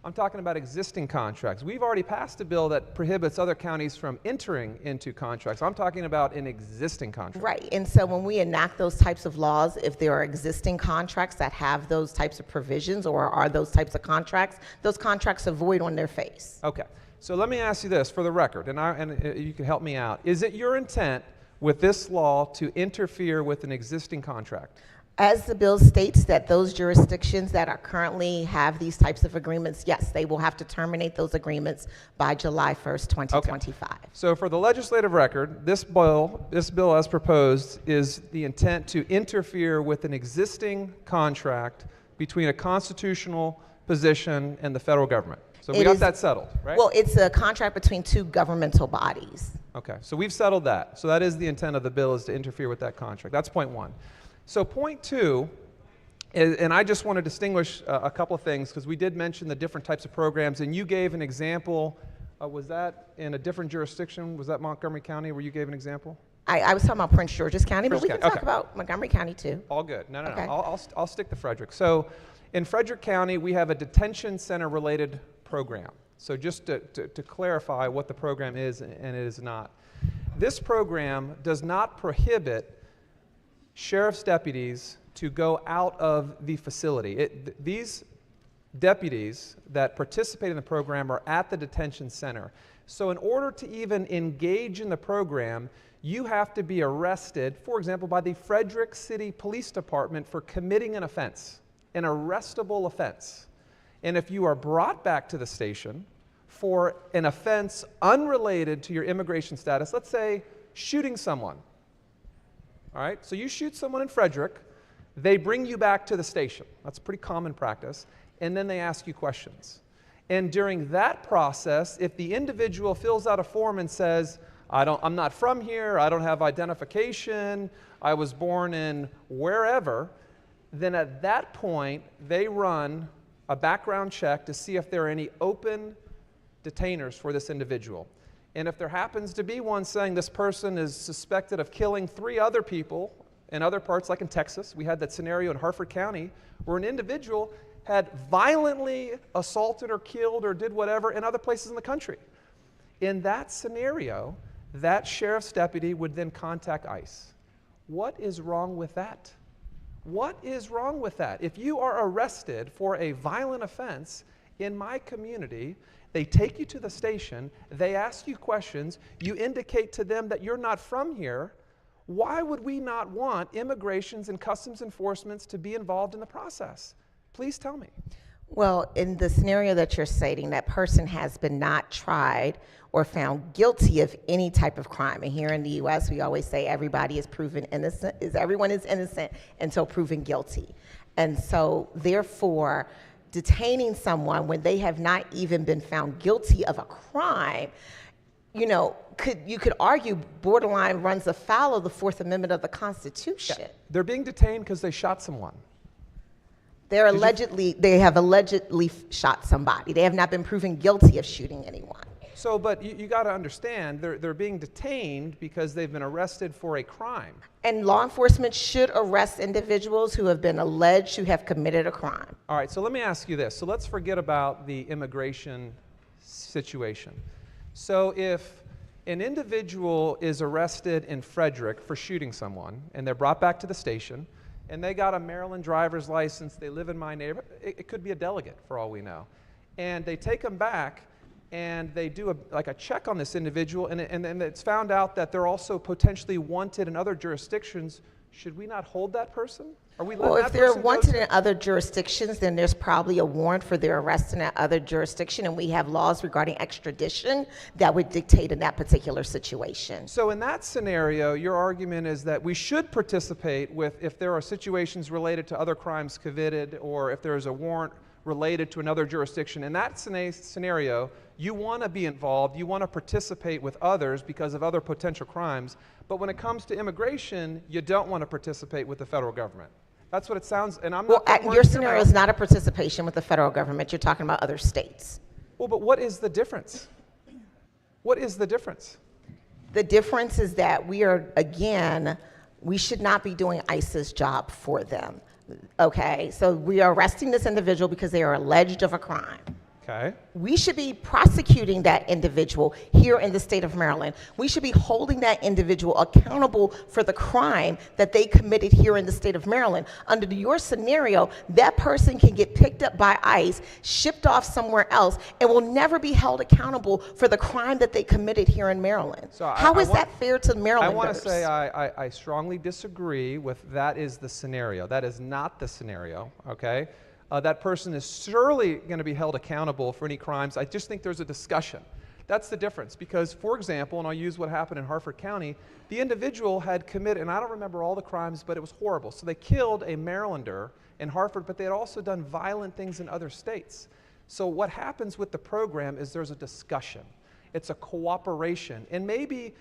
I'm talking about existing contracts. We've already passed a bill that prohibits other counties from entering into contracts. I'm talking about an existing contract. Right, and so when we enact those types of laws, if there are existing contracts that have those types of provisions or are those types of contracts, those contracts are void on their face. Okay, so let me ask you this for the record, and you can help me out. Is it your intent with this law to interfere with an existing contract? As the bill states that those jurisdictions that are currently have these types of agreements, yes, they will have to terminate those agreements by July 1st, 2025. Okay. So for the legislative record, this bill as proposed is the intent to interfere with an existing contract between a constitutional position and the federal government. So we got that settled, right? Well, it's a contract between two governmental bodies. Okay, so we've settled that. So that is the intent of the bill, is to interfere with that contract. That's point one. So point two, and I just want to distinguish a couple of things, because we did mention the different types of programs, and you gave an example. Was that in a different jurisdiction? Was that Montgomery County where you gave an example? I was talking about Prince George's County, but we can talk about Montgomery County too. All good. No. I'll stick to Frederick. So in Frederick County, we have a detention center related program. So just to clarify what the program is and it is not. This program does not prohibit sheriff's deputies to go out of the facility. These deputies that participate in the program are at the detention center. So in order to even engage in the program, you have to be arrested, for example, by the Frederick City Police Department for committing an offense, an arrestable offense. And if you are brought back to the station for an offense unrelated to your immigration status, let's say shooting someone, all right, so you shoot someone in Frederick, they bring you back to the station. That's pretty common practice. And then they ask you questions. And during that process, if the individual fills out a form and says, I'm not from here, I don't have identification, I was born in wherever, then at that point, they run a background check to see if there are any open detainers for this individual. And if there happens to be one saying this person is suspected of killing 3 other people in other parts, like in Texas, we had that scenario in Harford County where an individual had violently assaulted or killed or did whatever in other places in the country. In that scenario, that sheriff's deputy would then contact ICE. What is wrong with that? What is wrong with that? If you are arrested for a violent offense in my community, they take you to the station, they ask you questions, you indicate to them that you're not from here. Why would we not want immigrations and customs enforcements to be involved in the process? Please tell me. Well, in the scenario that you're citing, that person has been not tried or found guilty of any type of crime. And here in the U.S., we always say everybody is proven innocent, everyone is innocent until proven guilty. And so, therefore, detaining someone when they have not even been found guilty of a crime you know, you could argue borderline runs afoul of the Fourth Amendment of the Constitution. They're being detained because they shot someone. They have allegedly shot somebody. They have not been proven guilty of shooting anyone. So, but you got to understand, they're being detained because they've been arrested for a crime. And law enforcement should arrest individuals who have been alleged to have committed a crime. All right, so let me ask you this. So let's forget about the immigration situation. So if an individual is arrested in Frederick for shooting someone, and they're brought back to the station, and they got a Maryland driver's license, they live in my neighborhood, it could be a delegate for all we know, and they take them back, and they do a check on this individual, and it's found out that they're also potentially wanted in other jurisdictions. Should we not hold that person? Are we letting Well, that if they're person go wanted too? in other jurisdictions, then there's probably a warrant for their arrest in that other jurisdiction, and we have laws regarding extradition that would dictate in that particular situation. So in that scenario, your argument is that we should participate with if there are situations related to other crimes committed, or if there's a warrant related to another jurisdiction. In that scenario, you want to be involved, you want to participate with others because of other potential crimes, but when it comes to immigration, you don't want to participate with the federal government. That's what it sounds, and I'm not... Well, your scenario is not a participation with the federal government. You're talking about other states. Well, but what is the difference? What is the difference? The difference is that we should not be doing ICE's job for them. Okay, so we are arresting this individual because they are alleged of a crime. Okay. We should be prosecuting that individual here in the state of Maryland. We should be holding that individual accountable for the crime that they committed here in the state of Maryland. Under your scenario, that person can get picked up by ICE, shipped off somewhere else, and will never be held accountable for the crime that they committed here in Maryland. So How is that fair to Marylanders? I want to say I strongly disagree with that is the scenario. That is not the scenario, okay? That person is surely going to be held accountable for any crimes. I just think there's a discussion. That's the difference because, for example, and I'll use what happened in Harford County, the individual had committed, and I don't remember all the crimes, but it was horrible. So they killed a Marylander in Harford, but they had also done violent things in other states. So what happens with the program is there's a discussion. It's a cooperation. And maybe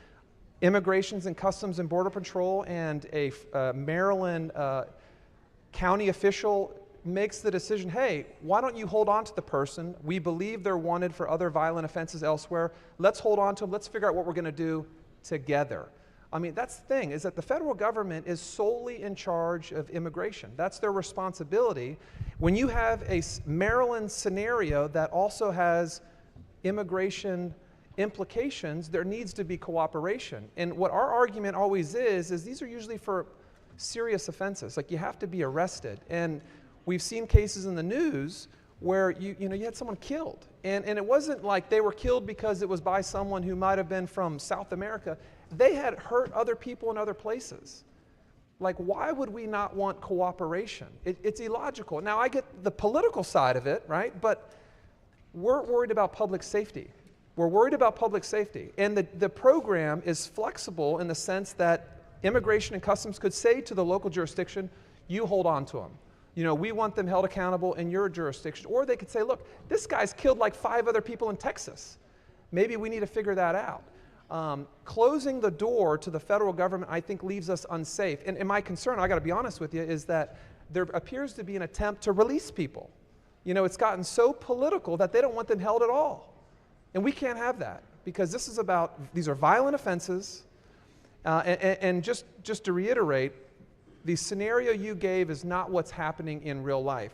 Immigrations and Customs and Border Patrol and a Maryland county official makes the decision, hey, why don't you hold on to the person? We believe they're wanted for other violent offenses elsewhere. Let's hold on to them. Let's figure out what we're going to do together. I mean, that's the thing, is that the federal government is solely in charge of immigration. That's their responsibility. When you have a Maryland scenario that also has immigration implications, there needs to be cooperation. And what our argument always is these are usually for serious offenses. Like, you have to be arrested. And we've seen cases in the news where you had someone killed. And it wasn't like they were killed because it was by someone who might have been from South America. They had hurt other people in other places. Like, why would we not want cooperation? It's illogical. Now, I get the political side of it, right? But we're worried about public safety. We're worried about public safety. And the program is flexible in the sense that Immigration and Customs could say to the local jurisdiction, you hold on to them. We want them held accountable in your jurisdiction. Or they could say, look, this guy's killed like 5 other people in Texas. Maybe we need to figure that out. Closing the door to the federal government, I think, leaves us unsafe. And my concern, I got to be honest with you, is that there appears to be an attempt to release people. It's gotten so political that they don't want them held at all. And we can't have that because these are violent offenses. And just to reiterate, the scenario you gave is not what's happening in real life.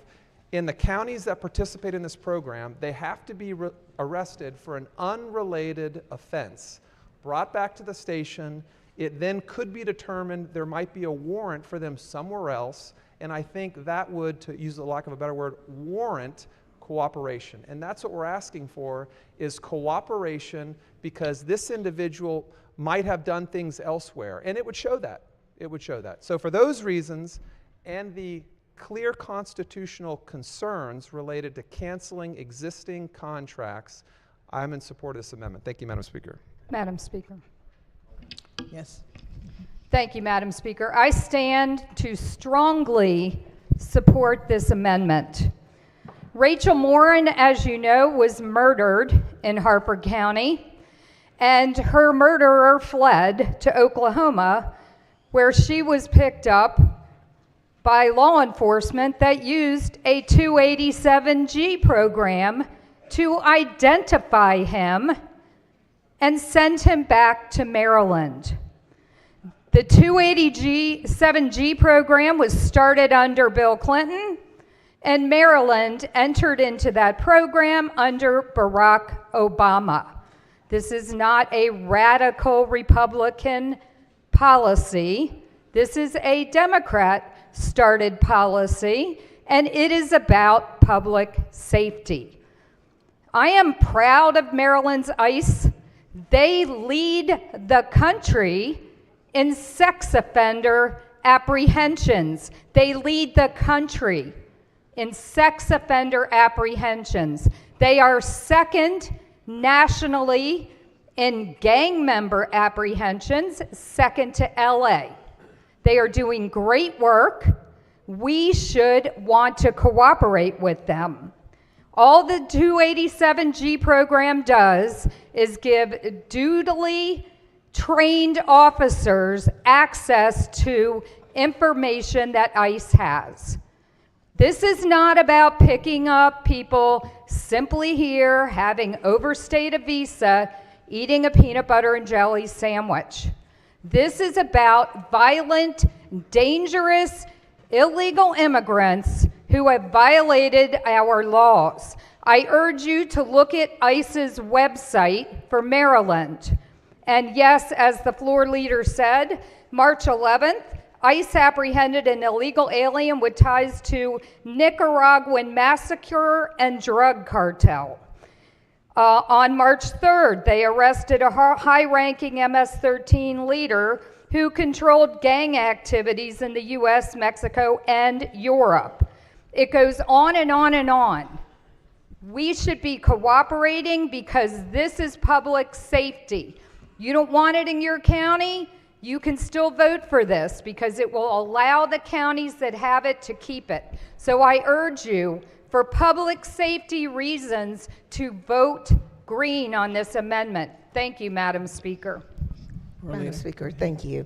In the counties that participate in this program, they have to be arrested for an unrelated offense, brought back to the station. It then could be determined there might be a warrant for them somewhere else, and I think that would, to use the lack of a better word, warrant cooperation. And that's what we're asking for, is cooperation, because this individual might have done things elsewhere, and it would show that. It would show that. So for those reasons and the clear constitutional concerns related to canceling existing contracts, I'm in support of this amendment. Thank you, Madam Speaker. Madam Speaker. Yes. Thank you, Madam Speaker. I stand to strongly support this amendment. Rachel Morin, as you know, was murdered in Harford County, and her murderer fled to Oklahoma, where she was picked up by law enforcement that used a 287G program to identify him and send him back to Maryland. The 287G program was started under Bill Clinton, and Maryland entered into that program under Barack Obama. This is not a radical Republican policy. This is a Democrat-started policy, and it is about public safety. I am proud of Maryland's ICE. They lead the country in sex offender apprehensions. They lead the country in sex offender apprehensions. They are second nationally in gang member apprehensions, second to LA. They are doing great work. We should want to cooperate with them. All the 287G program does is give dutifully trained officers access to information that ICE has. This is not about picking up people simply here, having overstayed a visa, eating a peanut butter and jelly sandwich. This is about violent, dangerous, illegal immigrants who have violated our laws. I urge you to look at ICE's website for Maryland. And yes, as the floor leader said, March 11th, ICE apprehended an illegal alien with ties to Nicaraguan massacre and drug cartel. On March 3rd, they arrested a high-ranking MS-13 leader who controlled gang activities in the US, Mexico, and Europe. It goes on and on and on. We should be cooperating because this is public safety. You don't want it in your county? You can still vote for this because it will allow the counties that have it to keep it. So I urge you, for public safety reasons, to vote green on this amendment. Thank you, Madam Speaker. Madam Speaker, thank you.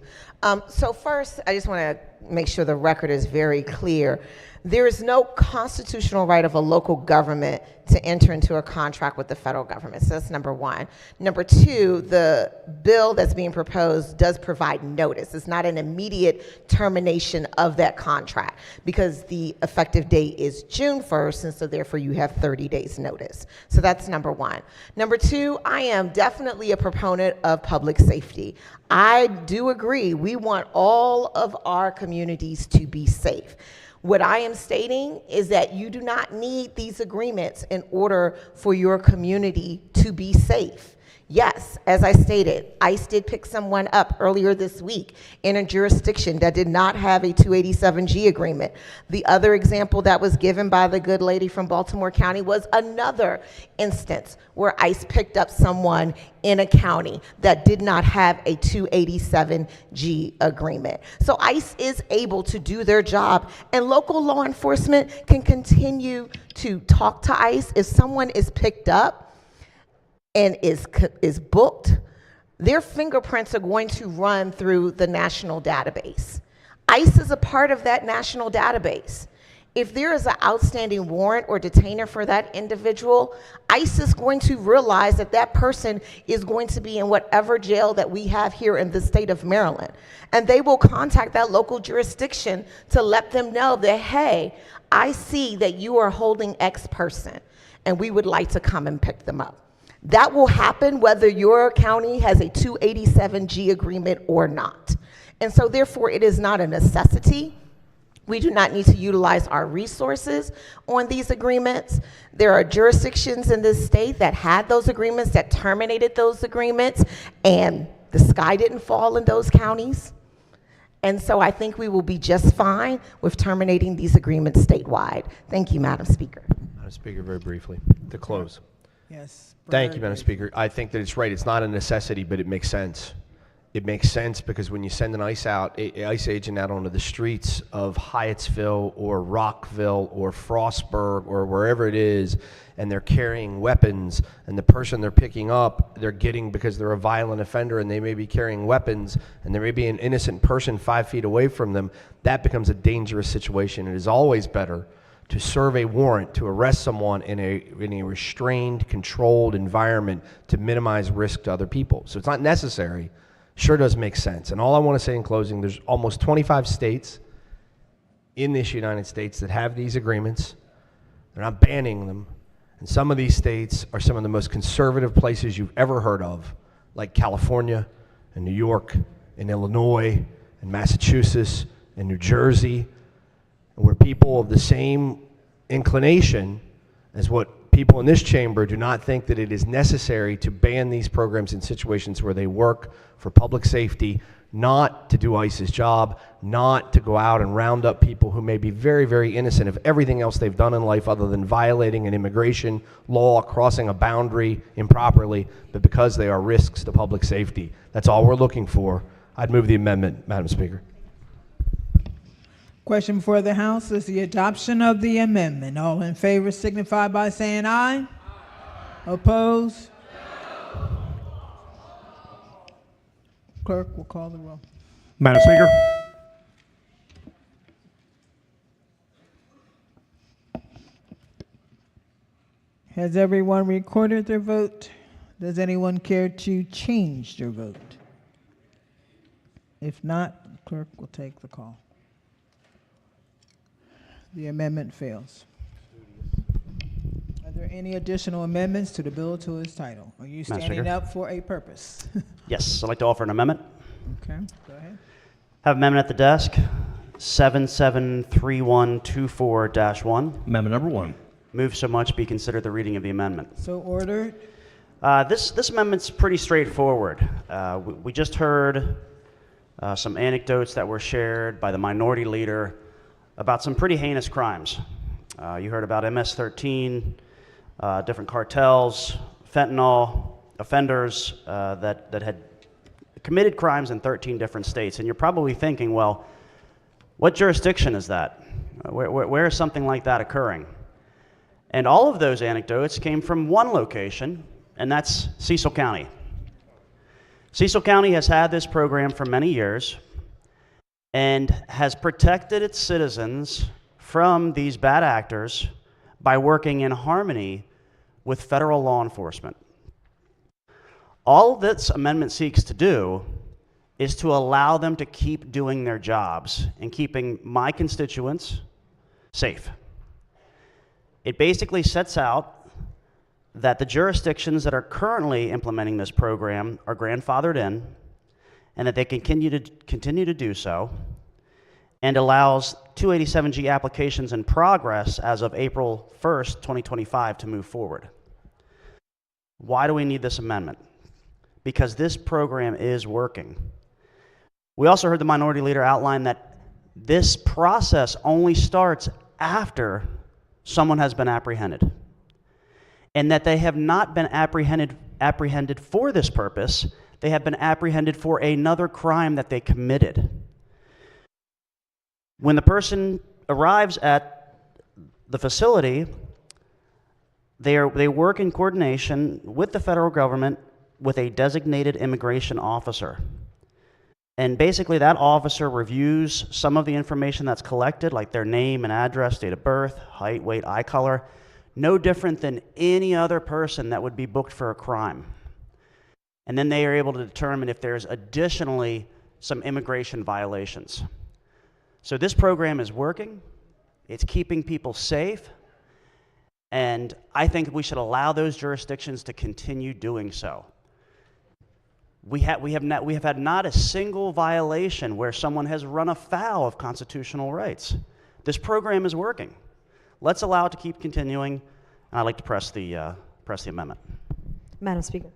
So first, I just want to make sure the record is very clear. There is no constitutional right of a local government to enter into a contract with the federal government. So that's number one. Number two, the bill that's being proposed does provide notice. It's not an immediate termination of that contract because the effective date is June 1st, and so therefore you have 30 days notice. So that's number one. Number two, I am definitely a proponent of public safety. I do agree, we want all of our communities to be safe. What I am stating is that you do not need these agreements in order for your community to be safe. Yes, as I stated, ICE did pick someone up earlier this week in a jurisdiction that did not have a 287G agreement. The other example that was given by the good lady from Baltimore County was another instance where ICE picked up someone in a county that did not have a 287G agreement. So ICE is able to do their job, and local law enforcement can continue to talk to ICE. If someone is picked up and is booked, their fingerprints are going to run through the national database. ICE is a part of that national database. If there is an outstanding warrant or detainer for that individual, ICE is going to realize that that person is going to be in whatever jail that we have here in the state of Maryland. And they will contact that local jurisdiction to let them know that, hey, I see that you are holding X person, and we would like to come and pick them up. That will happen whether your county has a 287G agreement or not. And so therefore, it is not a necessity. We do not need to utilize our resources on these agreements. There are jurisdictions in this state that had those agreements, that terminated those agreements, and the sky didn't fall in those counties. And so I think we will be just fine with terminating these agreements statewide. Thank you, Madam Speaker. Madam Speaker, very briefly, to close. Yes. Thank you, Madam Speaker. I think that it's right. It's not a necessity, but it makes sense. It makes sense because when you send an ICE agent out onto the streets of Hyattsville or Rockville or Frostburg or wherever it is, and they're carrying weapons, and the person they're picking up, they're getting because they're a violent offender and they may be carrying weapons, and there may be an innocent person 5 feet away from them, that becomes a dangerous situation. It is always better to serve a warrant to arrest someone in a restrained, controlled environment to minimize risk to other people. So it's not necessary. Sure does make sense. And all I want to say in closing, there's almost 25 states in this United States that have these agreements. They're not banning them. And some of these states are some of the most conservative places you've ever heard of, like California and New York and Illinois and Massachusetts and New Jersey, where people of the same inclination as what people in this chamber do not think that it is necessary to ban these programs in situations where they work for public safety, not to do ICE's job, not to go out and round up people who may be very, very innocent of everything else they've done in life other than violating an immigration law, crossing a boundary improperly, but because they are risks to public safety. That's all we're looking for. I'd move the amendment, Madam Speaker. Question before the House is the adoption of the amendment. All in favor signify by saying aye. Opposed? Clerk will call the roll. Madam Speaker. Has everyone recorded their vote? Does anyone care to change their vote? If not, the clerk will take the call. The amendment fails. Are there any additional amendments to the bill to its title? Are you Madam standing Speaker. up for a purpose? Yes, I'd like to offer an amendment. Okay, go ahead. Have amendment at the desk, 773124-1. Amendment number 1. Move so much be considered the reading of the amendment. So ordered. This amendment's pretty straightforward. We just heard some anecdotes that were shared by the minority leader about some pretty heinous crimes. You heard about MS-13, different cartels, fentanyl, offenders that had committed crimes in 13 different states. And you're probably thinking, well, what jurisdiction is that? Where is something like that occurring? And all of those anecdotes came from one location, and that's Cecil County. Cecil County has had this program for many years and has protected its citizens from these bad actors by working in harmony with federal law enforcement. All this amendment seeks to do is to allow them to keep doing their jobs and keeping my constituents safe. It basically sets out that the jurisdictions that are currently implementing this program are grandfathered in and that they continue to do so, and allows 287G applications in progress as of April 1st, 2025 to move forward. Why do we need this amendment? Because this program is working. We also heard the minority leader outline that this process only starts after someone has been apprehended, and that they have not been apprehended for this purpose. They have been apprehended for another crime that they committed. When the person arrives at the facility, they work in coordination with the federal government with a designated immigration officer. And basically that officer reviews some of the information that's collected, like their name and address, date of birth, height, weight, eye color, no different than any other person that would be booked for a crime. And then they are able to determine if there's additionally some immigration violations. So this program is working, it's keeping people safe, and I think we should allow those jurisdictions to continue doing so. We have had not a single violation where someone has run afoul of constitutional rights. This program is working. Let's allow it to keep continuing, and I'd like to press the amendment. Madam Speaker.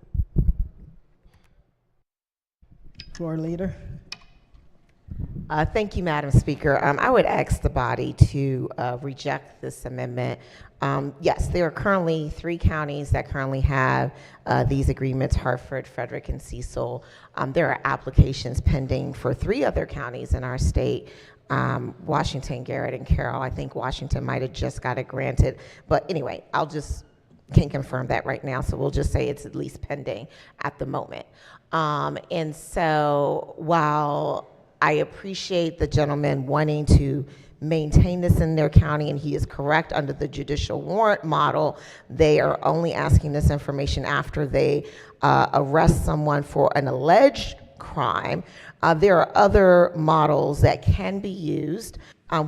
Floor leader. Thank you, Madam Speaker. I would ask the body to reject this amendment. Yes, there are currently 3 counties that currently have these agreements: Hartford, Frederick, and Cecil. There are applications pending for 3 other counties in our state: Washington, Garrett, and Carroll. I think Washington might have just got it granted. But anyway, can't confirm that right now, so we'll just say it's at least pending at the moment. And so while I appreciate the gentleman wanting to maintain this in their county, and he is correct under the judicial warrant model, they are only asking this information after they arrest someone for an alleged crime. There are other models that can be used.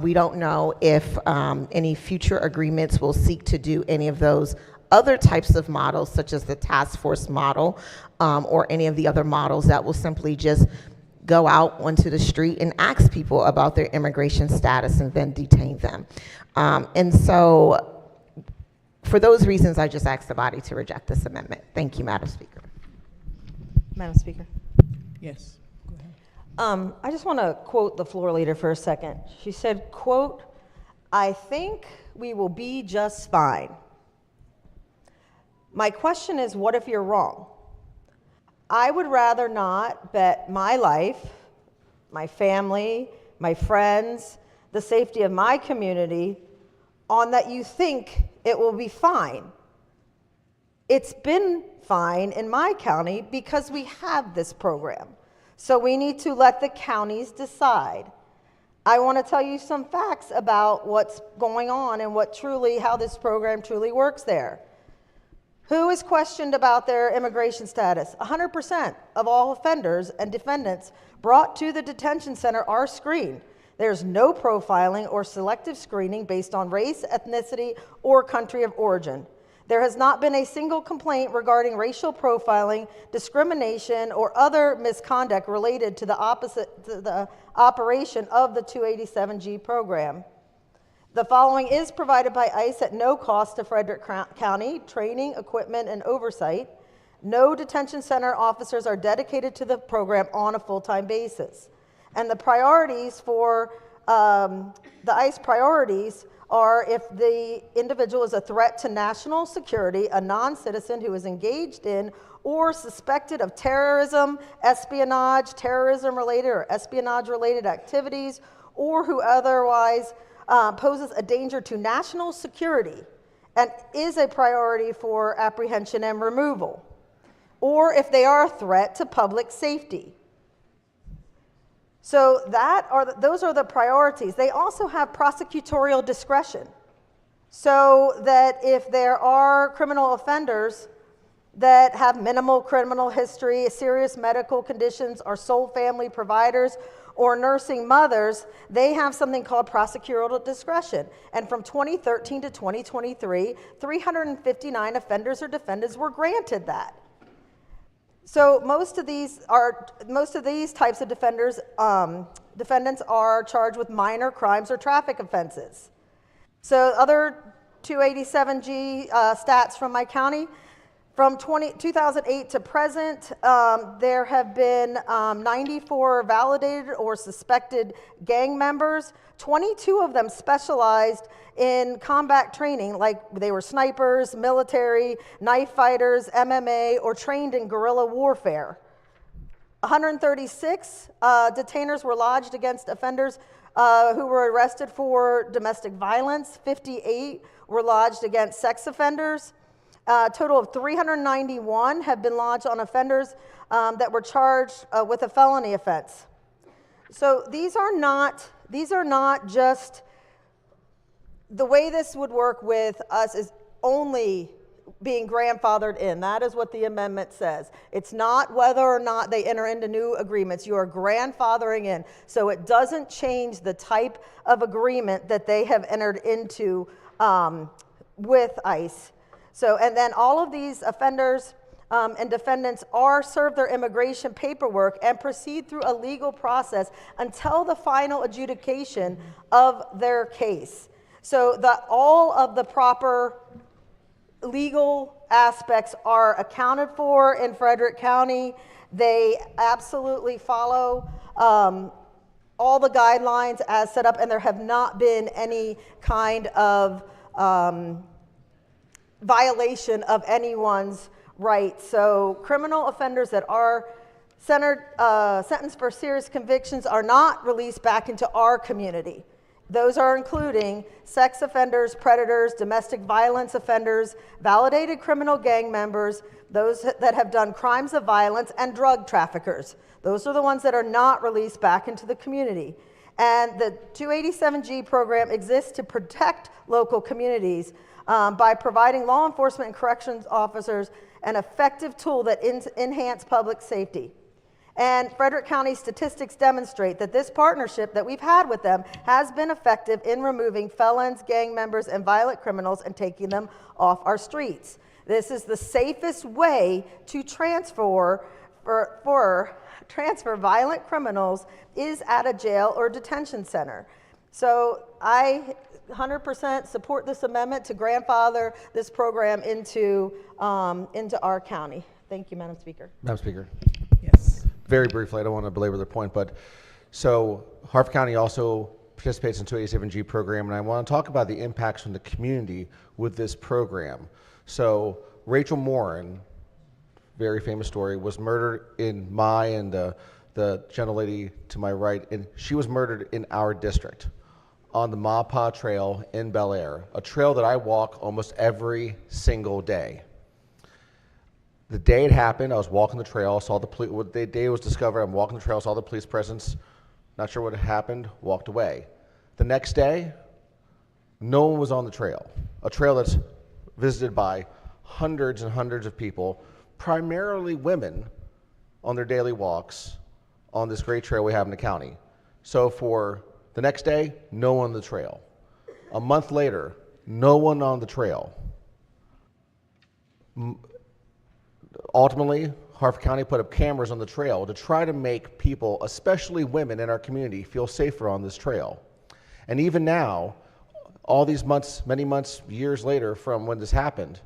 We don't know if any future agreements will seek to do any of those other types of models, such as the task force model, or any of the other models that will simply just go out onto the street and ask people about their immigration status and then detain them. And so for those reasons, I just ask the body to reject this amendment. Thank you, Madam Speaker. Madam Speaker. Yes. I just want to quote the floor leader for a second. She said, quote, "I think we will be just fine." My question is, what if you're wrong? I would rather not bet my life, my family, my friends, the safety of my community on that you think it will be fine. It's been fine in my county because we have this program. So we need to let the counties decide. I want to tell you some facts about what's going on and how this program truly works there. Who is questioned about their immigration status? 100% of all offenders and defendants brought to the detention center are screened. There's no profiling or selective screening based on race, ethnicity, or country of origin. There has not been a single complaint regarding racial profiling, discrimination, or other misconduct related to the operation of the 287G program. The following is provided by ICE at no cost to Frederick County: training, equipment, and oversight. No detention center officers are dedicated to the program on a full-time basis. And the priorities for the ICE priorities are if the individual is a threat to national security, a non-citizen who is engaged in or suspected of terrorism, espionage, terrorism-related or espionage-related activities, or who otherwise poses a danger to national security and is a priority for apprehension and removal, or if they are a threat to public safety. So those are the priorities. They also have prosecutorial discretion, so that if there are criminal offenders that have minimal criminal history, serious medical conditions, are sole family providers, or nursing mothers, they have something called prosecutorial discretion. And from 2013 to 2023, 359 offenders or defendants were granted that. So most of these types of defendants are charged with minor crimes or traffic offenses. So other 287G stats from my county: from 2008 to present, there have been 94 validated or suspected gang members. 22 of them specialized in combat training, like they were snipers, military, knife fighters, MMA, or trained in guerrilla warfare. 136 detainers were lodged against offenders who were arrested for domestic violence. 58 were lodged against sex offenders. A total of 391 have been lodged on offenders that were charged with a felony offense. So these are not just, the way this would work with us is only being grandfathered in. That is what the amendment says. It's not whether or not they enter into new agreements. You are grandfathering in. So it doesn't change the type of agreement that they have entered into with ICE. So, and then all of these offenders and defendants are served their immigration paperwork and proceed through a legal process until the final adjudication of their case. So all of the proper legal aspects are accounted for in Frederick County. They absolutely follow all the guidelines as set up, and there have not been any kind of violation of anyone's rights. So criminal offenders that are sentenced for serious convictions are not released back into our community. Those are including sex offenders, predators, domestic violence offenders, validated criminal gang members, those that have done crimes of violence, and drug traffickers. Those are the ones that are not released back into the community. And the 287G program exists to protect local communities by providing law enforcement and corrections officers an effective tool that enhance public safety. And Frederick County statistics demonstrate that this partnership that we've had with them has been effective in removing felons, gang members, and violent criminals and taking them off our streets. This is the safest way to transfer violent criminals is at a jail or detention center. So I 100% support this amendment to grandfather this program into our county. Thank you, Madam Speaker. Madam Speaker. Yes. Very briefly, I don't want to belabor the point, but so Harford County also participates in the 287G program, and I want to talk about the impacts on the community with this program. So Rachel Morin, very famous story, was murdered in the gentlelady to my right, and she was murdered in our district on the Maupassant Trail in Bel Air, a trail that I walk almost every single day. The day it happened, I was walking the trail, saw the police. The day it was discovered, I'm walking the trail, saw the police presence, not sure what had happened, walked away. The next day, no one was on the trail, a trail that's visited by hundreds and hundreds of people, primarily women on their daily walks on this great trail we have in the county. So for the next day, no one on the trail. A month later, no one on the trail. Ultimately, Harford County put up cameras on the trail to try to make people, especially women in our community, feel safer on this trail. And even now, all these months, many months, years later from when this happened,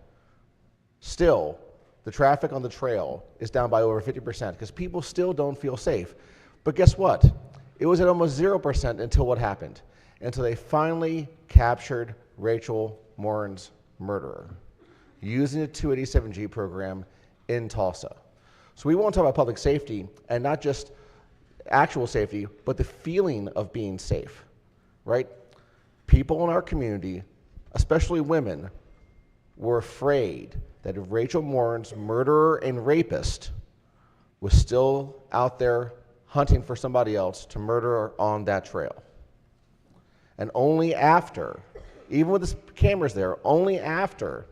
still, the traffic on the trail is down by over 50% because people still don't feel safe. But guess what? It was at almost 0% until what happened? Until they finally captured Rachel Morin's murderer using the 287G program in Tulsa. So we want to talk about public safety, and not just actual safety, but the feeling of being safe, right? People in our community, especially women, were afraid that if Rachel Morin's murderer and rapist was still out there hunting for somebody else to murder her on that trail. And only after, even with the cameras there, only after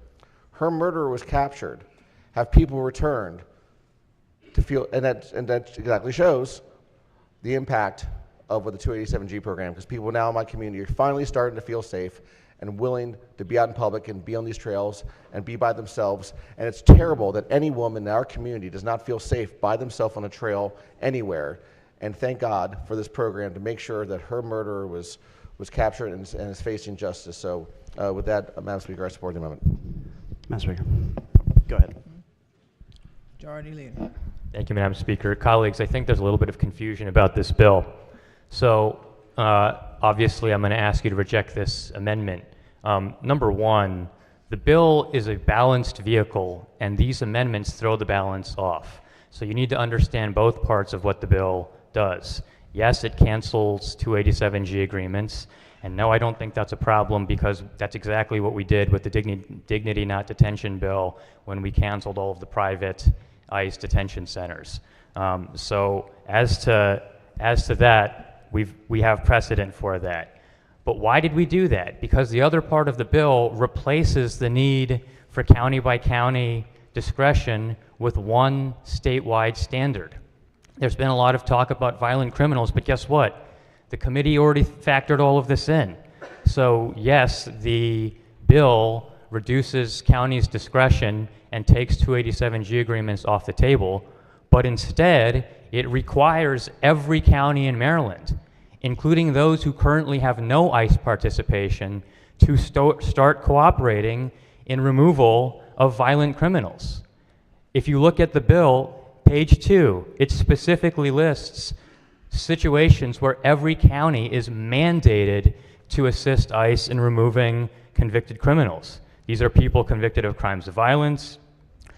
her murderer was captured, have people returned to feel, and that exactly shows the impact of with the 287G program, because people now in my community are finally starting to feel safe and willing to be out in public and be on these trails and be by themselves. And it's terrible that any woman in our community does not feel safe by themselves on a trail anywhere. And thank God for this program to make sure that her murderer was captured and is facing justice. So with that, Madam Speaker, I support the amendment. Madam Speaker, go ahead. Majority Leader. Thank you, Madam Speaker. Colleagues, I think there's a little bit of confusion about this bill. So obviously, I'm going to ask you to reject this amendment. Number one, the bill is a balanced vehicle, and these amendments throw the balance off. So you need to understand both parts of what the bill does. Yes, it cancels 287G agreements, and no, I don't think that's a problem, because that's exactly what we did with the Dignity Not Detention bill when we canceled all of the private ICE detention centers. So as to that, we have precedent for that. But why did we do that? Because the other part of the bill replaces the need for county by county discretion with one statewide standard. There's been a lot of talk about violent criminals, but guess what? The committee already factored all of this in. So yes, the bill reduces counties' discretion and takes 287G agreements off the table, but instead it requires every county in Maryland, including those who currently have no ICE participation, to start cooperating in removal of violent criminals. If you look at the bill, page 2, it specifically lists situations where every county is mandated to assist ICE in removing convicted criminals. These are people convicted of crimes of violence,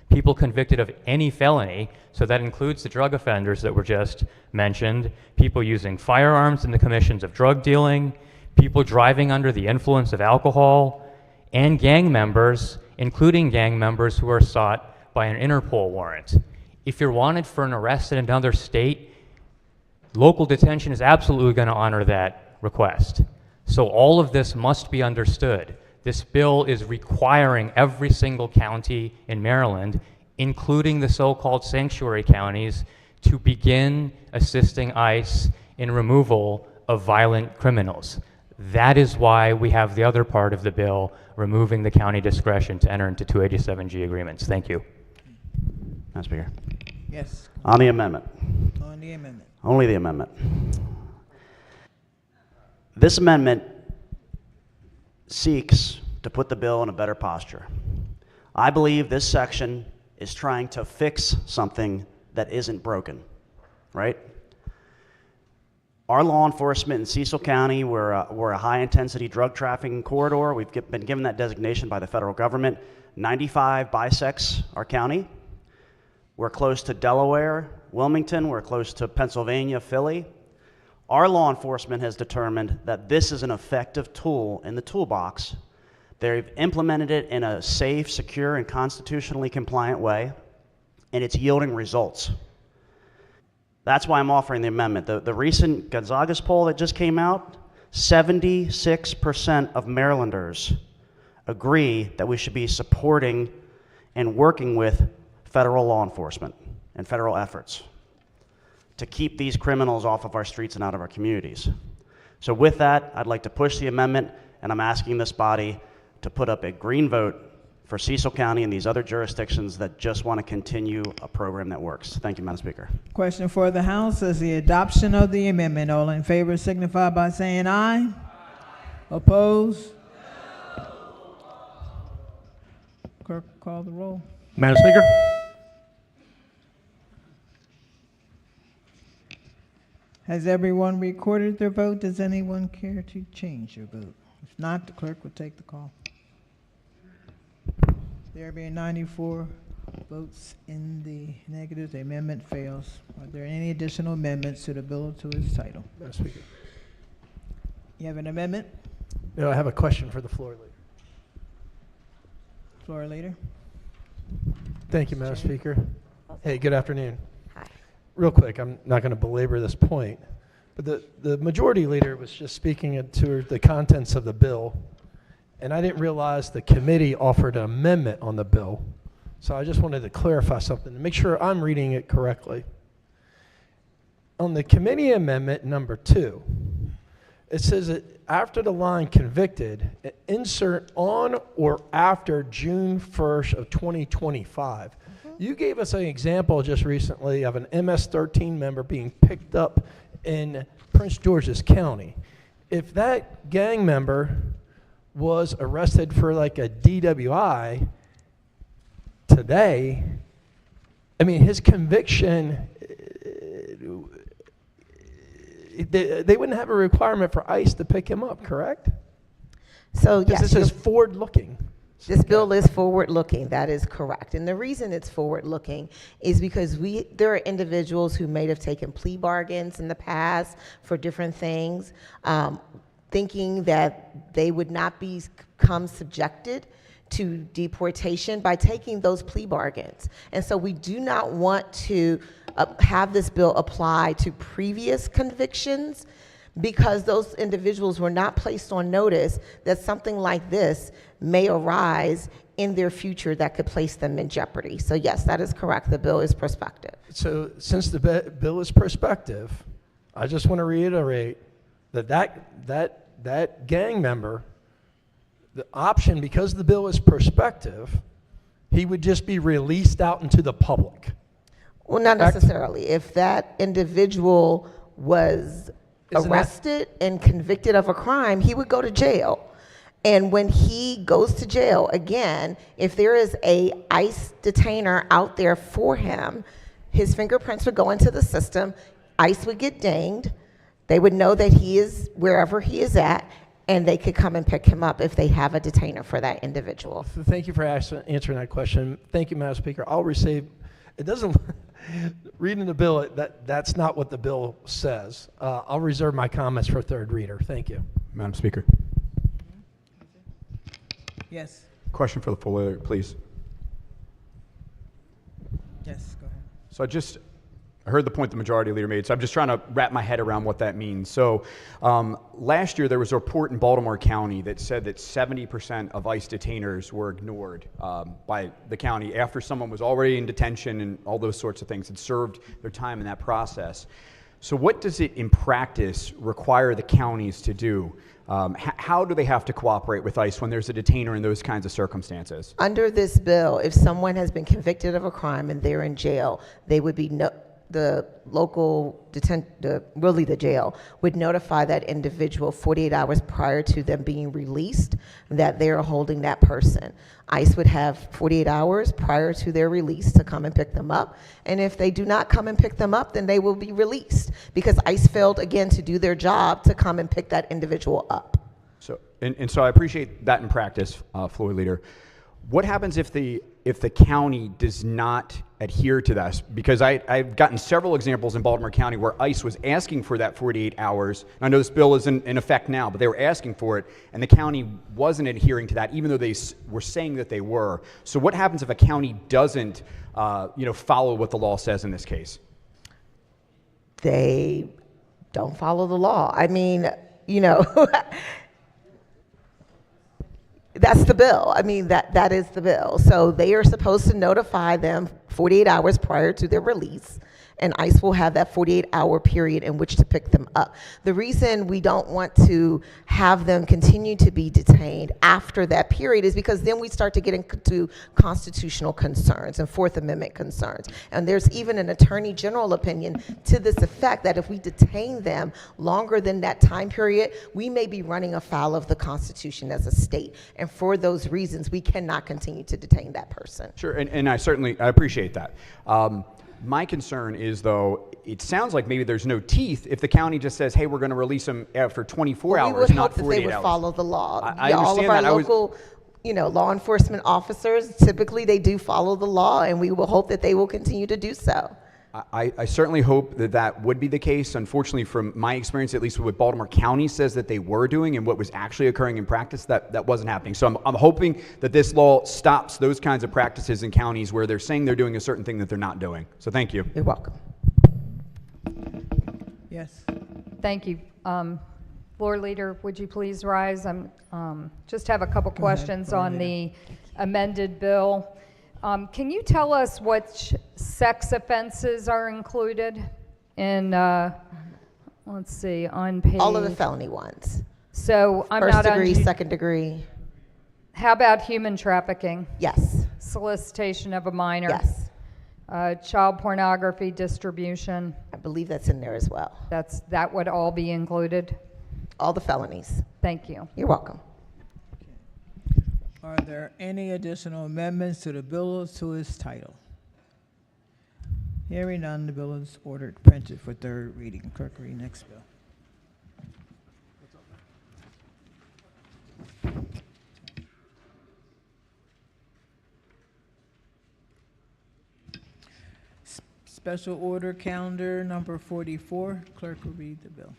people convicted of any felony, so that includes the drug offenders that were just mentioned, people using firearms in the commissions of drug dealing, people driving under the influence of alcohol, and gang members, including gang members who are sought by an Interpol warrant. If you're wanted for an arrest in another state, local detention is absolutely going to honor that request. So all of this must be understood. This bill is requiring every single county in Maryland, including the so-called sanctuary counties, to begin assisting ICE in removal of violent criminals. That is why we have the other part of the bill, removing the county discretion to enter into 287G agreements. Thank you. Madam Speaker. Yes. On the amendment. On the amendment. Only the amendment. This amendment seeks to put the bill in a better posture. I believe this section is trying to fix something that isn't broken, right? Our law enforcement in Cecil County, we're a high-intensity drug trafficking corridor. We've been given that designation by the federal government. 95 bisects our county. We're close to Delaware, Wilmington. We're close to Pennsylvania, Philly. Our law enforcement has determined that this is an effective tool in the toolbox. They've implemented it in a safe, secure, and constitutionally compliant way, and it's yielding results. That's why I'm offering the amendment. The recent Gonzaga's poll that just came out, 76% of Marylanders agree that we should be supporting and working with federal law enforcement and federal efforts to keep these criminals off of our streets and out of our communities. So with that, I'd like to push the amendment, and I'm asking this body to put up a green vote for Cecil County and these other jurisdictions that just want to continue a program that works. Thank you, Madam Speaker. Question for the House is the adoption of the amendment. All in favor signify by saying aye. Aye. Opposed? No. Clerk, call the roll. Madam Speaker? Has everyone recorded their vote? Does anyone care to change your vote? If not, the clerk will take the call. There being 94 votes in the negative, the amendment fails. Are there any additional amendments to the bill to its title? Madam Speaker. You have an amendment? No, I have a question for the floor leader. Floor leader. Thank you, Madam Speaker. Hey, good afternoon. Hi. Real quick, I'm not going to belabor this point, but the majority leader was just speaking to the contents of the bill, and I didn't realize the committee offered an amendment on the bill. So I just wanted to clarify something to make sure I'm reading it correctly. On the committee amendment number 2, it says that after the line convicted, insert on or after June 1st of 2025. You gave us an example just recently of an MS-13 member being picked up in Prince George's County. If that gang member was arrested for like a DWI today, I mean, his conviction, they wouldn't have a requirement for ICE to pick him up, correct? So yes, this is forward-looking. This bill is forward-looking. That is correct. And the reason it's forward-looking is because there are individuals who may have taken plea bargains in the past for different things, thinking that they would not become subjected to deportation by taking those plea bargains. And so we do not want to have this bill apply to previous convictions, because those individuals were not placed on notice that something like this may arise in their future that could place them in jeopardy. So yes, that is correct. The bill is prospective. So since the bill is prospective, I just want to reiterate that gang member, the option, because the bill is prospective, he would just be released out into the public. Well, not necessarily. If that individual was arrested and convicted of a crime, he would go to jail. And when he goes to jail, again, if there is a ICE detainer out there for him, his fingerprints would go into the system. ICE would get dinged. They would know that he is wherever he is at, and they could come and pick him up if they have a detainer for that individual. So thank you for answering that question. Thank you, Madam Speaker. I'll receive, it doesn't, reading the bill, that's not what the bill says. I'll reserve my comments for third reader. Thank you. Madam Speaker. Yes. Question for the full leader, please. Yes, go ahead. So I heard the point the majority leader made, so I'm just trying to wrap my head around what that means. So last year there was a report in Baltimore County that said that 70% of ICE detainers were ignored by the county after someone was already in detention and all those sorts of things, had served their time in that process. So what does it in practice require the counties to do? How do they have to cooperate with ICE when there's a detainer in those kinds of circumstances? Under this bill, if someone has been convicted of a crime and they're in jail, they would be the local the jail would notify that individual 48 hours prior to them being released that they're holding that person. ICE would have 48 hours prior to their release to come and pick them up. And if they do not come and pick them up, then they will be released because ICE failed again to do their job to come and pick that individual up. So, and so I appreciate that in practice, Floor Leader. What happens if the county does not adhere to this? Because I've gotten several examples in Baltimore County where ICE was asking for that 48 hours. I know this bill is in effect now, but they were asking for it, and the county wasn't adhering to that, even though they were saying that they were. So what happens if a county doesn't, follow what the law says in this case? They don't follow the law. I mean, that's the bill. I mean, that is the bill. So they are supposed to notify them 48 hours prior to their release, and ICE will have that 48-hour period in which to pick them up. The reason we don't want to have them continue to be detained after that period is because then we start to get into constitutional concerns and Fourth Amendment concerns. And there's even an attorney general opinion to this effect that if we detain them longer than that time period, we may be running afoul of the Constitution as a state. And for those reasons, we cannot continue to detain that person. Sure, and I appreciate that. My concern is, though, it sounds like maybe there's no teeth if the county just says, hey, we're going to release them after 24 hours, not 48 hours. We would hope that they would follow the law. I all of understand our that. local, law enforcement officers, typically they do follow the law, and we will hope that they will continue to do so. I certainly hope that would be the case. Unfortunately, from my experience, at least what Baltimore County says that they were doing and what was actually occurring in practice, that wasn't happening. So I'm hoping that this law stops those kinds of practices in counties where they're saying they're doing a certain thing that they're not doing. So thank you. You're welcome. Yes. Thank you. Floor Leader, would you please rise? Just have a couple questions on the amended bill. Can you tell us what sex offenses are included in, let's see, on page... All of the felony ones. So I'm First not degree, on... second degree. How about human trafficking? Yes. Solicitation of a minor? Yes. Child pornography distribution? I believe that's in there as well. That would all be included? All the felonies. Thank you. You're welcome. Are there any additional amendments to the bill or to its title? Hearing none, the bill is ordered printed for third reading. Clerk, read next bill. Special order calendar number 44. Clerk will read the bill.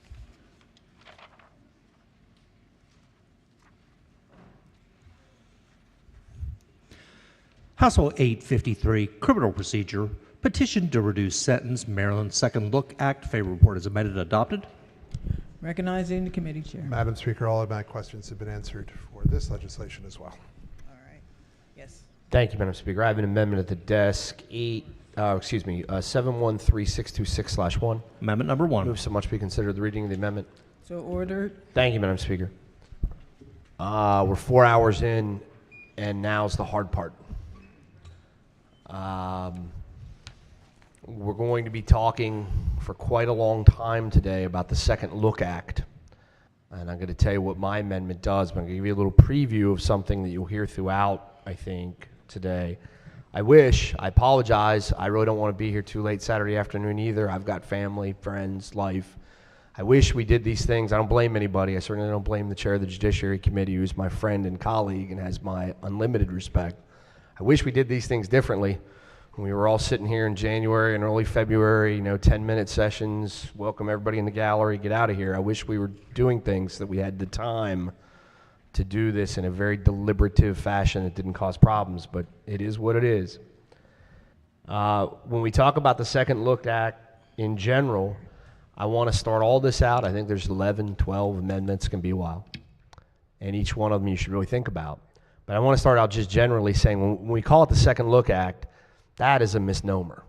House Bill 853, Criminal Procedure, Petition to Reduce Sentence, Maryland Second Look Act. Favor report is amended and adopted. Recognizing the committee chair. Madam Speaker, all of my questions have been answered for this legislation as well. All right. Yes. Thank you, Madam Speaker. I have an amendment at the desk, 713-626/1. Amendment number 1. Move so much be considered the reading of the amendment. So ordered. Thank you, Madam Speaker. We're 4 hours in, and now's the hard part. We're going to be talking for quite a long time today about the Second Look Act. And I'm going to tell you what my amendment does, but I'm going to give you a little preview of something that you'll hear throughout, I think, today. I apologize, I really don't want to be here too late Saturday afternoon either. I've got family, friends, life. I wish we did these things. I don't blame anybody. I certainly don't blame the chair of the Judiciary Committee, who's my friend and colleague and has my unlimited respect. I wish we did these things differently. When we were all sitting here in January and early February, 10-minute sessions, welcome everybody in the gallery, get out of here. I wish we were doing things that we had the time to do this in a very deliberative fashion that didn't cause problems, but it is what it is. When we talk about the Second Look Act in general, I want to start all this out. I think there's 11, 12 amendments, can be a while. And each one of them you should really think about. But I want to start out just generally saying when we call it the Second Look Act, that is a misnomer.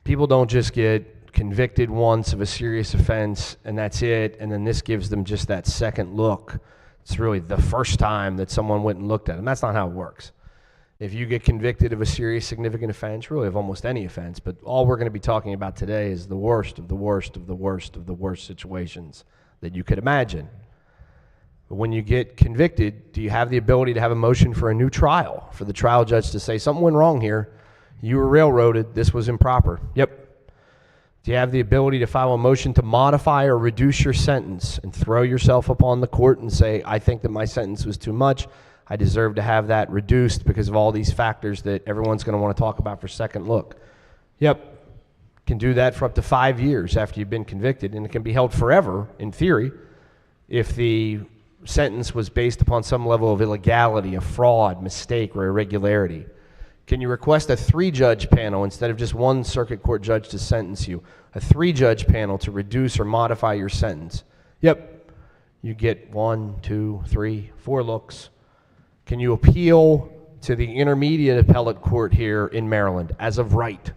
People don't just get convicted once of a serious offense and that's it, and then this gives them just that second look. It's really the first time that someone went and looked at them. That's not how it works. If you get convicted of a serious, significant offense, really of almost any offense, but all we're going to be talking about today is the worst of the worst of the worst of the worst situations that you could imagine. But when you get convicted, do you have the ability to have a motion for a new trial, for the trial judge to say, something went wrong here, you were railroaded, this was improper? Yep. Do you have the ability to file a motion to modify or reduce your sentence and throw yourself upon the court and say, I think that my sentence was too much, I deserve to have that reduced because of all these factors that everyone's going to want to talk about for second look? Yep. Can do that for up to 5 years after you've been convicted, and it can be held forever, in theory, if the sentence was based upon some level of illegality, a fraud, mistake, or irregularity. Can you request a 3-judge panel instead of just one circuit court judge to sentence you? A 3-judge panel to reduce or modify your sentence? Yep. You get 1, 2, 3, 4 looks. Can you appeal to the intermediate appellate court here in Maryland as of right?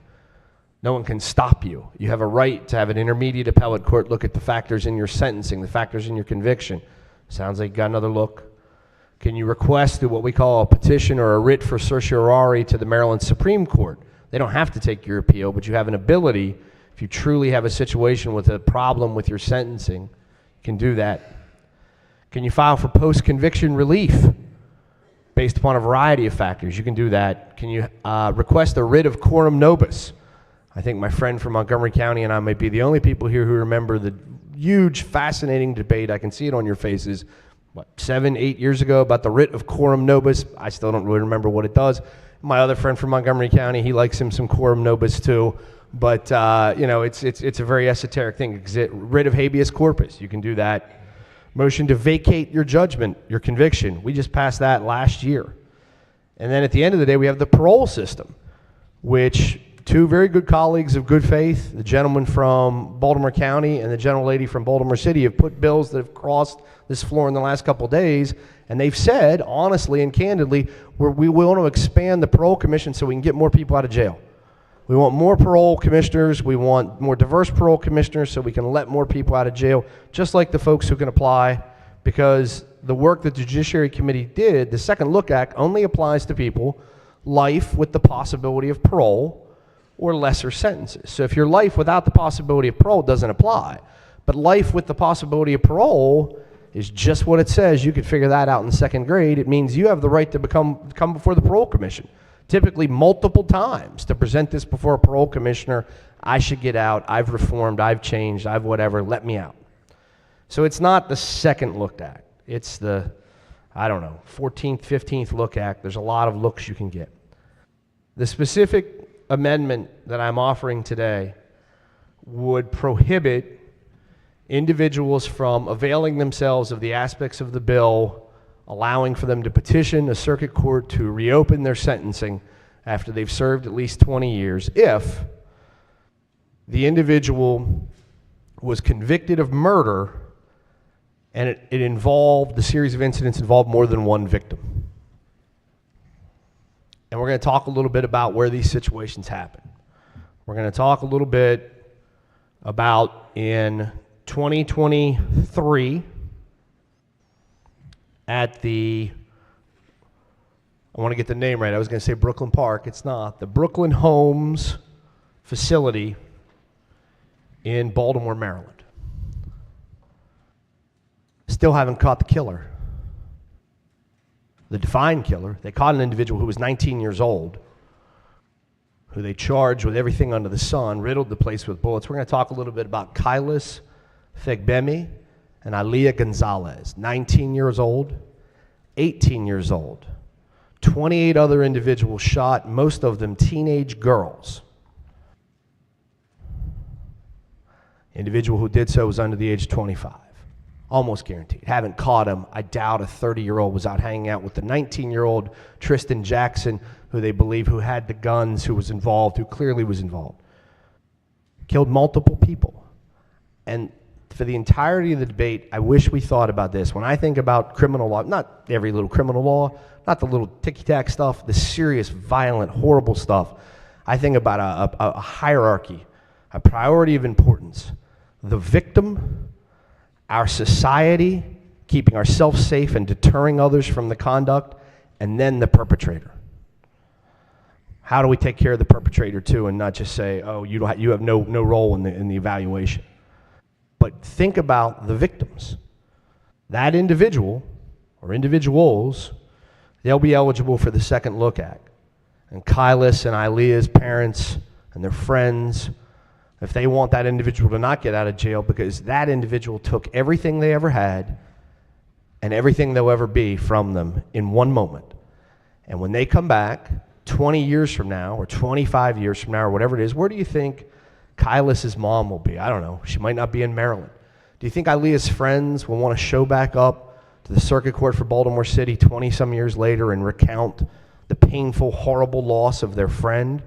No one can stop you. You have a right to have an intermediate appellate court look at the factors in your sentencing, the factors in your conviction. Sounds like you got another look. Can you request through what we call a petition or a writ for certiorari to the Maryland Supreme Court? They don't have to take your appeal, but you have an ability, if you truly have a situation with a problem with your sentencing, you can do that. Can you file for post-conviction relief based upon a variety of factors? You can do that. Can you request a writ of quorum nobis? I think my friend from Montgomery County and I might be the only people here who remember the huge, fascinating debate, I can see it on your faces, 7, 8 years ago about the writ of quorum nobis. I still don't really remember what it does. My other friend from Montgomery County, he likes him some quorum nobis too, but it's a very esoteric thing. Writ of habeas corpus, you can do that. Motion to vacate your judgment, your conviction. We just passed that last year. And then at the end of the day, we have the parole system, which 2 very good colleagues of good faith, the gentleman from Baltimore County and the gentlelady from Baltimore City, have put bills that have crossed this floor in the last couple of days, and they've said, honestly and candidly, we want to expand the parole commission so we can get more people out of jail. We want more parole commissioners, we want more diverse parole commissioners so we can let more people out of jail, just like the folks who can apply, because the work that the Judiciary Committee did, the Second Look Act, only applies to people life with the possibility of parole or lesser sentences. So if your life without the possibility of parole doesn't apply, but life with the possibility of parole is just what it says, you could figure that out in 2nd grade. It means you have the right to come before the parole commission, typically multiple times, to present this before a parole commissioner. I should get out, I've reformed, I've changed, I've whatever, let me out. So it's not the Second Look Act. It's the, 14th, 15th Look Act. There's a lot of looks you can get. The specific amendment that I'm offering today would prohibit individuals from availing themselves of the aspects of the bill allowing for them to petition a circuit court to reopen their sentencing after they've served at least 20 years if the individual was convicted of murder and it involved, the series of incidents involved more than one victim. And we're going to talk a little bit about where these situations happen. We're going to talk a little bit about in 2023 at the, I want to get the name right, I was going to say Brooklyn Park, it's not, the Brooklyn Homes facility in Baltimore, Maryland. Still haven't caught the killer. The defined killer. They caught an individual who was 19 years old, who they charged with everything under the sun, riddled the place with bullets. We're going to talk a little bit about Kailas Fegbemi and Aliyah Gonzalez, 19 years old, 18 years old. 28 other individuals shot, most of them teenage girls. Individual who did so was under the age of 25. Almost guaranteed. Haven't caught him. I doubt a 30-year-old was out hanging out with the 19-year-old Tristan Jackson, who they believe who had the guns, who was involved, who clearly was involved. Killed multiple people. And for the entirety of the debate, I wish we thought about this. When I think about criminal law, not every little criminal law, not the little ticky-tack stuff, the serious, violent, horrible stuff, I think about a hierarchy, a priority of importance. The victim, our society, keeping ourselves safe and deterring others from the conduct, and then the perpetrator. How do we take care of the perpetrator too, and not just say, oh, you have no role in the evaluation? But think about the victims. That individual or individuals, they'll be eligible for the Second Look Act. And Kailas and Aliyah's parents and their friends, if they want that individual to not get out of jail because that individual took everything they ever had and everything they'll ever be from them in one moment. And when they come back 20 years from now or 25 years from now or whatever it is, where do you think Kailas's mom will be? I don't know. She might not be in Maryland. Do you think Aliyah's friends will want to show back up to the circuit court for Baltimore City 20-some years later and recount the painful, horrible loss of their friend?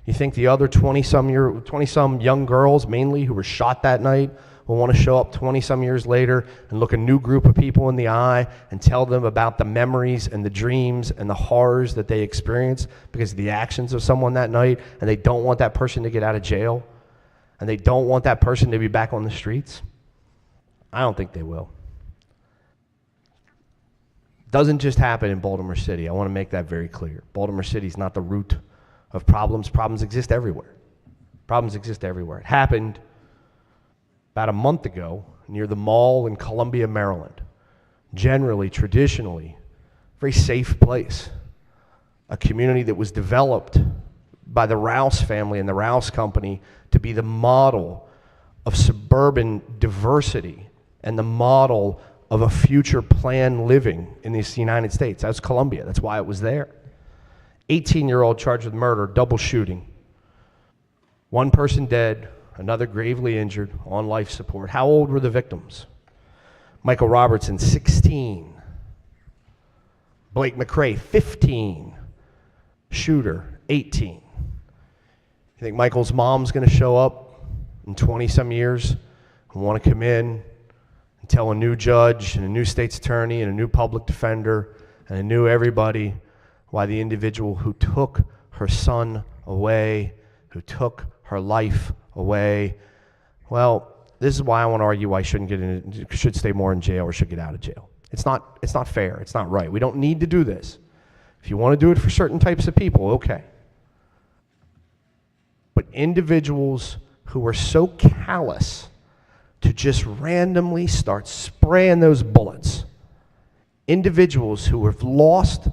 You think the other 20-some young girls, mainly, who were shot that night, will want to show up 20-some years later and look a new group of people in the eye and tell them about the memories and the dreams and the horrors that they experienced because of the actions of someone that night, and they don't want that person to get out of jail, and they don't want that person to be back on the streets? I don't think they will. Doesn't just happen in Baltimore City. I want to make that very clear. Baltimore City is not the root of problems. Problems exist everywhere. Problems exist everywhere. It happened about a month ago near the mall in Columbia, Maryland. Generally, traditionally, very safe place. A community that was developed by the Rouse family and the Rouse Company to be the model of suburban diversity and the model of a future planned living in this United States. That's Columbia. That's why it was there. 18-year-old charged with murder, double shooting. One person dead, another gravely injured, on life support. How old were the victims? Michael Robertson, 16. Blake McRae, 15. Shooter, 18. You think Michael's mom's going to show up in 20-some years and want to come in and tell a new judge and a new state's attorney and a new public defender and a new everybody why the individual who took her son away, who took her life away, well, this is why I want to argue why should stay more in jail or should get out of jail. It's not fair. It's not right. We don't need to do this. If you want to do it for certain types of people, okay. But individuals who are so callous to just randomly start spraying those bullets, individuals who have lost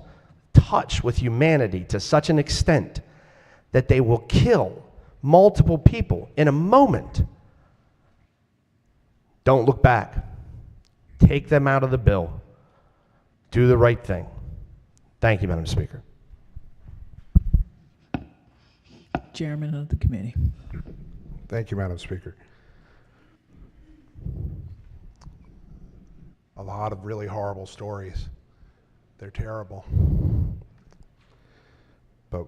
touch with humanity to such an extent that they will kill multiple people in a moment, don't look back. Take them out of the bill. Do the right thing. Thank you, Madam Speaker. Chairman of the committee. Thank you, Madam Speaker. A lot of really horrible stories. They're terrible. But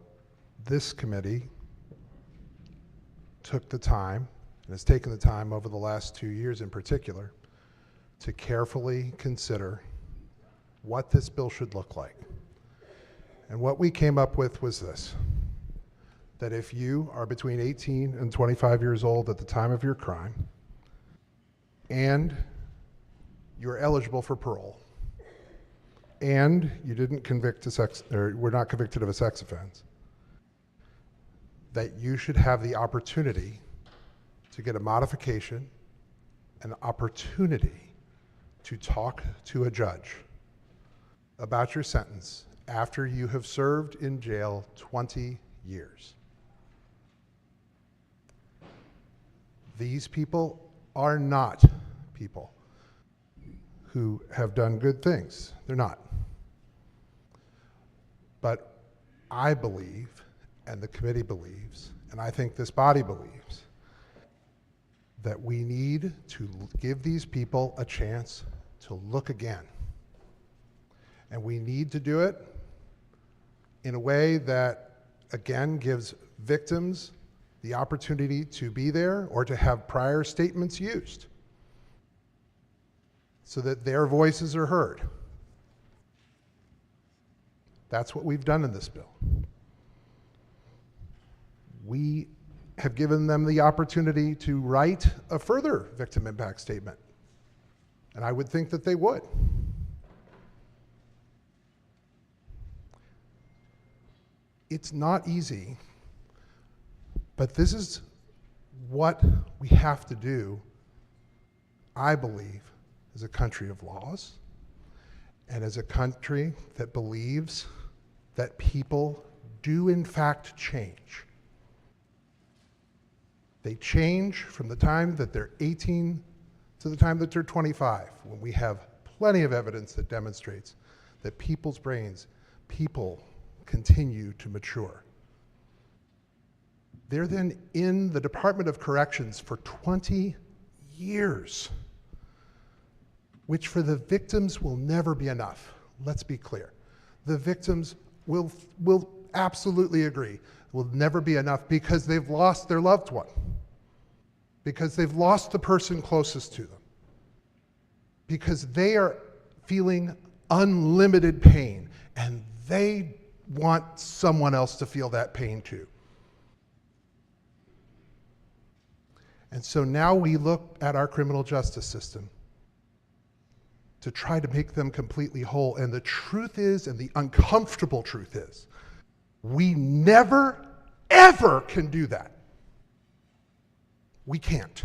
this committee took the time, and has taken the time over the last 2 years in particular, to carefully consider what this bill should look like. And what we came up with was this: that if you are between 18 and 25 years old at the time of your crime, and you're eligible for parole, and you didn't were not convicted of a sex offense, that you should have the opportunity to get a modification, an opportunity to talk to a judge about your sentence after you have served in jail 20 years. These people are not people who have done good things. They're not. But I believe, and the committee believes, and I think this body believes, that we need to give these people a chance to look again. And we need to do it in a way that, again, gives victims the opportunity to be there or to have prior statements used so that their voices are heard. That's what we've done in this bill. We have given them the opportunity to write a further victim impact statement. And I would think that they would. It's not easy, but this is what we have to do, I believe, as a country of laws, and as a country that believes that people do in fact change. They change from the time that they're 18 to the time that they're 25, when we have plenty of evidence that demonstrates that people's brains, people continue to mature. They're then in the Department of Corrections for 20 years, which for the victims will never be enough. Let's be clear. The victims will absolutely agree, will never be enough because they've lost their loved one, because they've lost the person closest to them, because they are feeling unlimited pain and they want someone else to feel that pain too. And so now we look at our criminal justice system to try to make them completely whole. And the truth is, and the uncomfortable truth is, we never, ever can do that. We can't.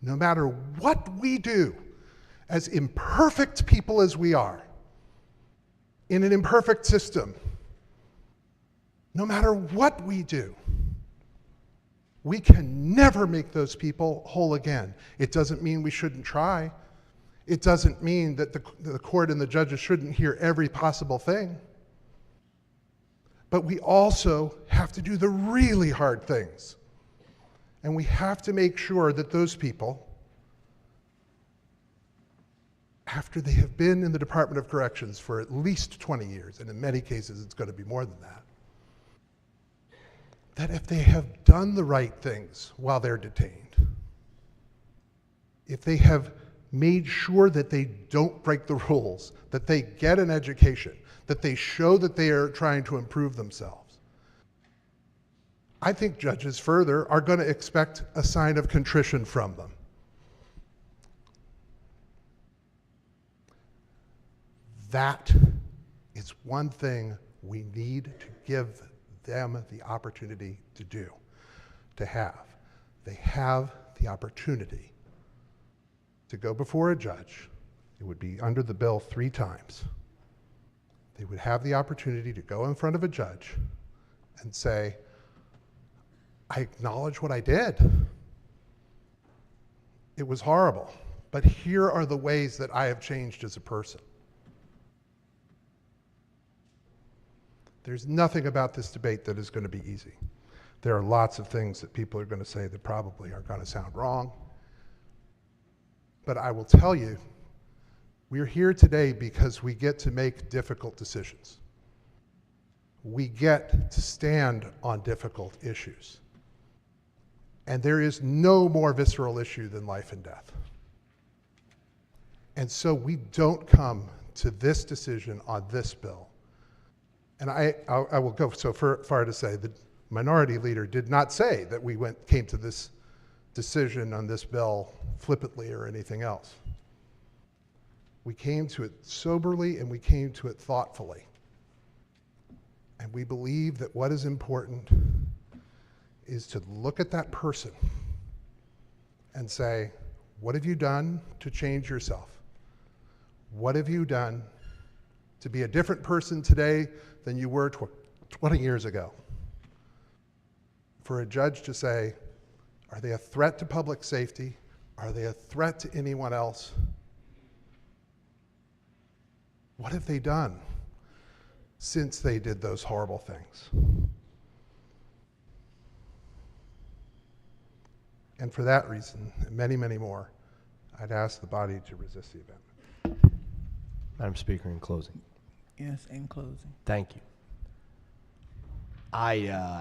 No matter what we do, as imperfect people as we are, in an imperfect system, no matter what we do, we can never make those people whole again. It doesn't mean we shouldn't try. It doesn't mean that the court and the judges shouldn't hear every possible thing. But we also have to do the really hard things. And we have to make sure that those people, after they have been in the Department of Corrections for at least 20 years, and in many cases it's going to be more than that, that if they have done the right things while they're detained, if they have made sure that they don't break the rules, that they get an education, that they show that they are trying to improve themselves, I think judges further are going to expect a sign of contrition from them. That is one thing we need to give them the opportunity to do, to have. They have the opportunity to go before a judge. It would be under the bill 3 times. They would have the opportunity to go in front of a judge and say, I acknowledge what I did. It was horrible, but here are the ways that I have changed as a person. There's nothing about this debate that is going to be easy. There are lots of things that people are going to say that probably are going to sound wrong. But I will tell you, we're here today because we get to make difficult decisions. We get to stand on difficult issues. And there is no more visceral issue than life and death. And so we don't come to this decision on this bill. And I will go so far to say the minority leader did not say that we came to this decision on this bill flippantly or anything else. We came to it soberly and we came to it thoughtfully. And we believe that what is important is to look at that person and say, what have you done to change yourself? What have you done to be a different person today than you were 20 years ago? for a judge to say, are they a threat to public safety? Are they a threat to anyone else? What have they done since they did those horrible things? And for that reason, and many, many more, I'd ask the body to resist the amendment. Madam Speaker, in closing. Yes, in closing. Thank you. I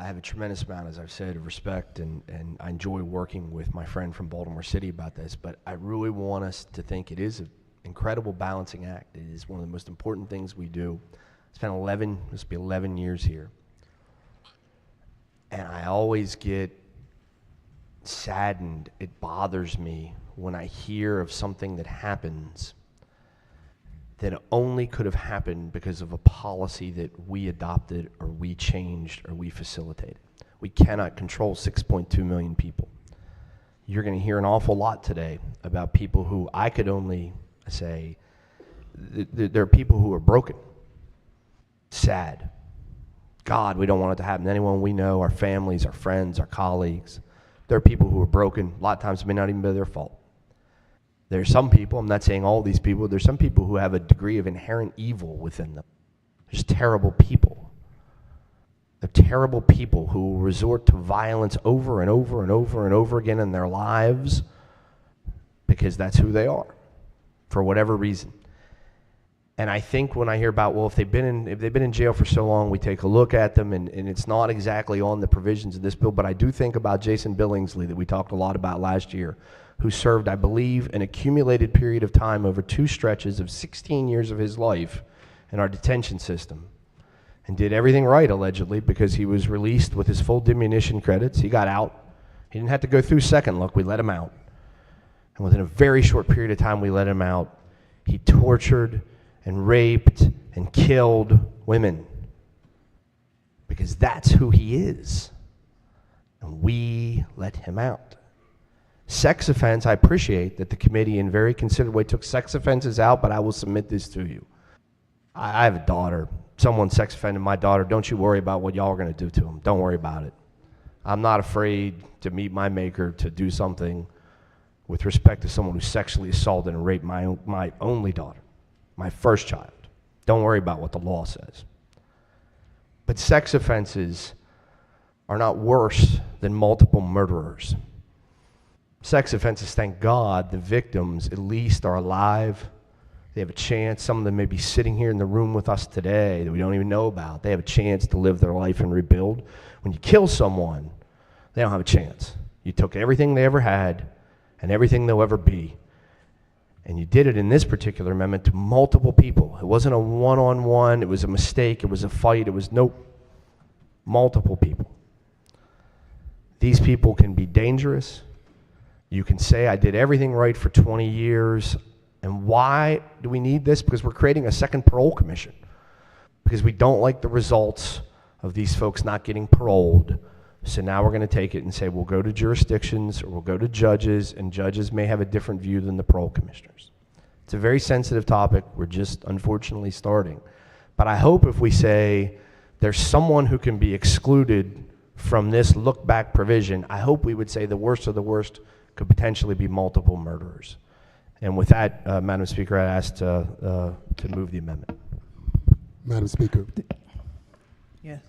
have a tremendous amount, as I've said, of respect, and I enjoy working with my friend from Baltimore City about this, but I really want us to think it is an incredible balancing act. It is one of the most important things we do. I spent 11 years here, and I always get saddened. It bothers me when I hear of something that happens that only could have happened because of a policy that we adopted or we changed or we facilitated. We cannot control 6.2 million people. You're going to hear an awful lot today about people who I could only say, there are people who are broken, sad. God, we don't want it to happen to anyone we know, our families, our friends, our colleagues. There are people who are broken. A lot of times it may not even be their fault. There are some people, I'm not saying all these people, there's some people who have a degree of inherent evil within them. There's terrible people. They're terrible people who will resort to violence over and over and over and over again in their lives because that's who they are, for whatever reason. And I think when I hear about, well, if they've been in jail for so long, we take a look at them, and it's not exactly on the provisions of this bill, but I do think about Jason Billingsley that we talked a lot about last year, who served, I believe, an accumulated period of time over 2 stretches of 16 years of his life in our detention system, and did everything right, allegedly, because he was released with his full diminution credits. He got out. He didn't have to go through second look. We let him out. And within a very short period of time we let him out, he tortured and raped and killed women, because that's who he is. And we let him out. Sex offense, I appreciate that the committee in a very considered way took sex offenses out, but I will submit this to you. I have a daughter. Someone sex offended my daughter. Don't you worry about what y'all are going to do to them. Don't worry about it. I'm not afraid to meet my maker to do something with respect to someone who sexually assaulted and raped my only daughter, my first child. Don't worry about what the law says. But sex offenses are not worse than multiple murderers. Sex offenses, thank God, the victims at least are alive. They have a chance. Some of them may be sitting here in the room with us today that we don't even know about. They have a chance to live their life and rebuild. When you kill someone, they don't have a chance. You took everything they ever had and everything they'll ever be, and you did it in this particular amendment to multiple people. It wasn't a one-on-one. It was a mistake. It was a fight. It was multiple people. These people can be dangerous. You can say, I did everything right for 20 years. And why do we need this? Because we're creating a second parole commission. Because we don't like the results of these folks not getting paroled. So now we're going to take it and say, we'll go to jurisdictions or we'll go to judges, and judges may have a different view than the parole commissioners. It's a very sensitive topic. We're just unfortunately starting. But I hope if we say there's someone who can be excluded from this look-back provision, I hope we would say the worst of the worst could potentially be multiple murderers. And with that, Madam Speaker, I ask to move the amendment. Madam Speaker. Yes.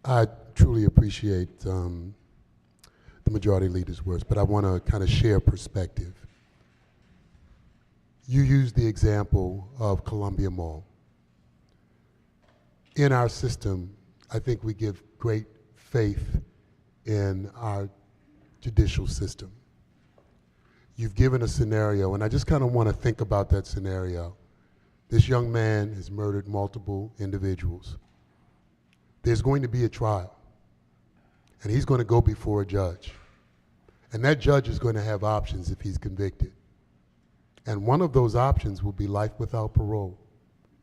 I truly appreciate the majority leader's words, but I want to kind of share perspective. You used the example of Columbia Mall. In our system, I think we give great faith in our judicial system. You've given a scenario, and I just kind of want to think about that scenario. This young man has murdered multiple individuals. There's going to be a trial, and he's going to go before a judge. And that judge is going to have options if he's convicted. And one of those options will be life without parole,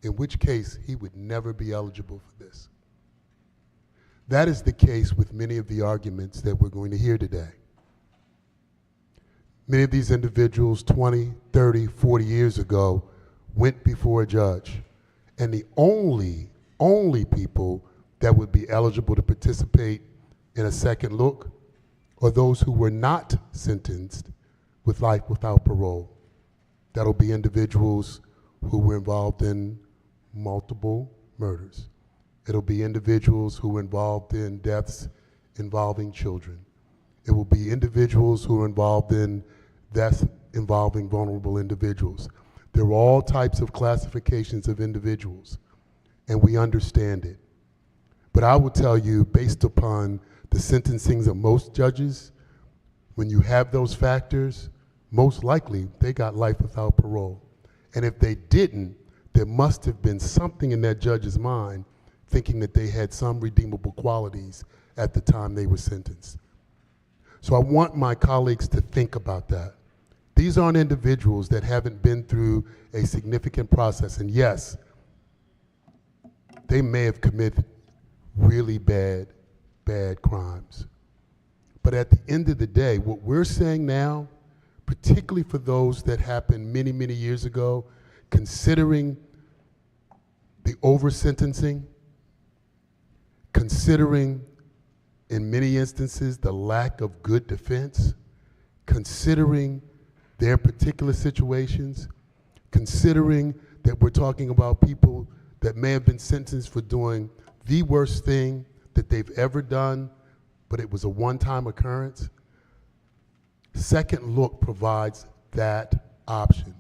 in which case he would never be eligible for this. That is the case with many of the arguments that we're going to hear today. Many of these individuals 20, 30, 40 years ago went before a judge, and the only people that would be eligible to participate in a second look, or those who were not sentenced with life without parole. That'll be individuals who were involved in multiple murders. It'll be individuals who were involved in deaths involving children. It will be individuals who are involved in deaths involving vulnerable individuals. There are all types of classifications of individuals, and we understand it. But I will tell you, based upon the sentencings of most judges, when you have those factors, most likely they got life without parole. And if they didn't, there must have been something in that judge's mind thinking that they had some redeemable qualities at the time they were sentenced. So I want my colleagues to think about that. These aren't individuals that haven't been through a significant process. And yes, they may have committed really bad crimes. But at the end of the day, what we're saying now, particularly for those that happened many, many years ago, considering the over-sentencing, considering in many instances the lack of good defense, considering their particular situations, considering that we're talking about people that may have been sentenced for doing the worst thing that they've ever done, but it was a one-time occurrence. Second look provides that option.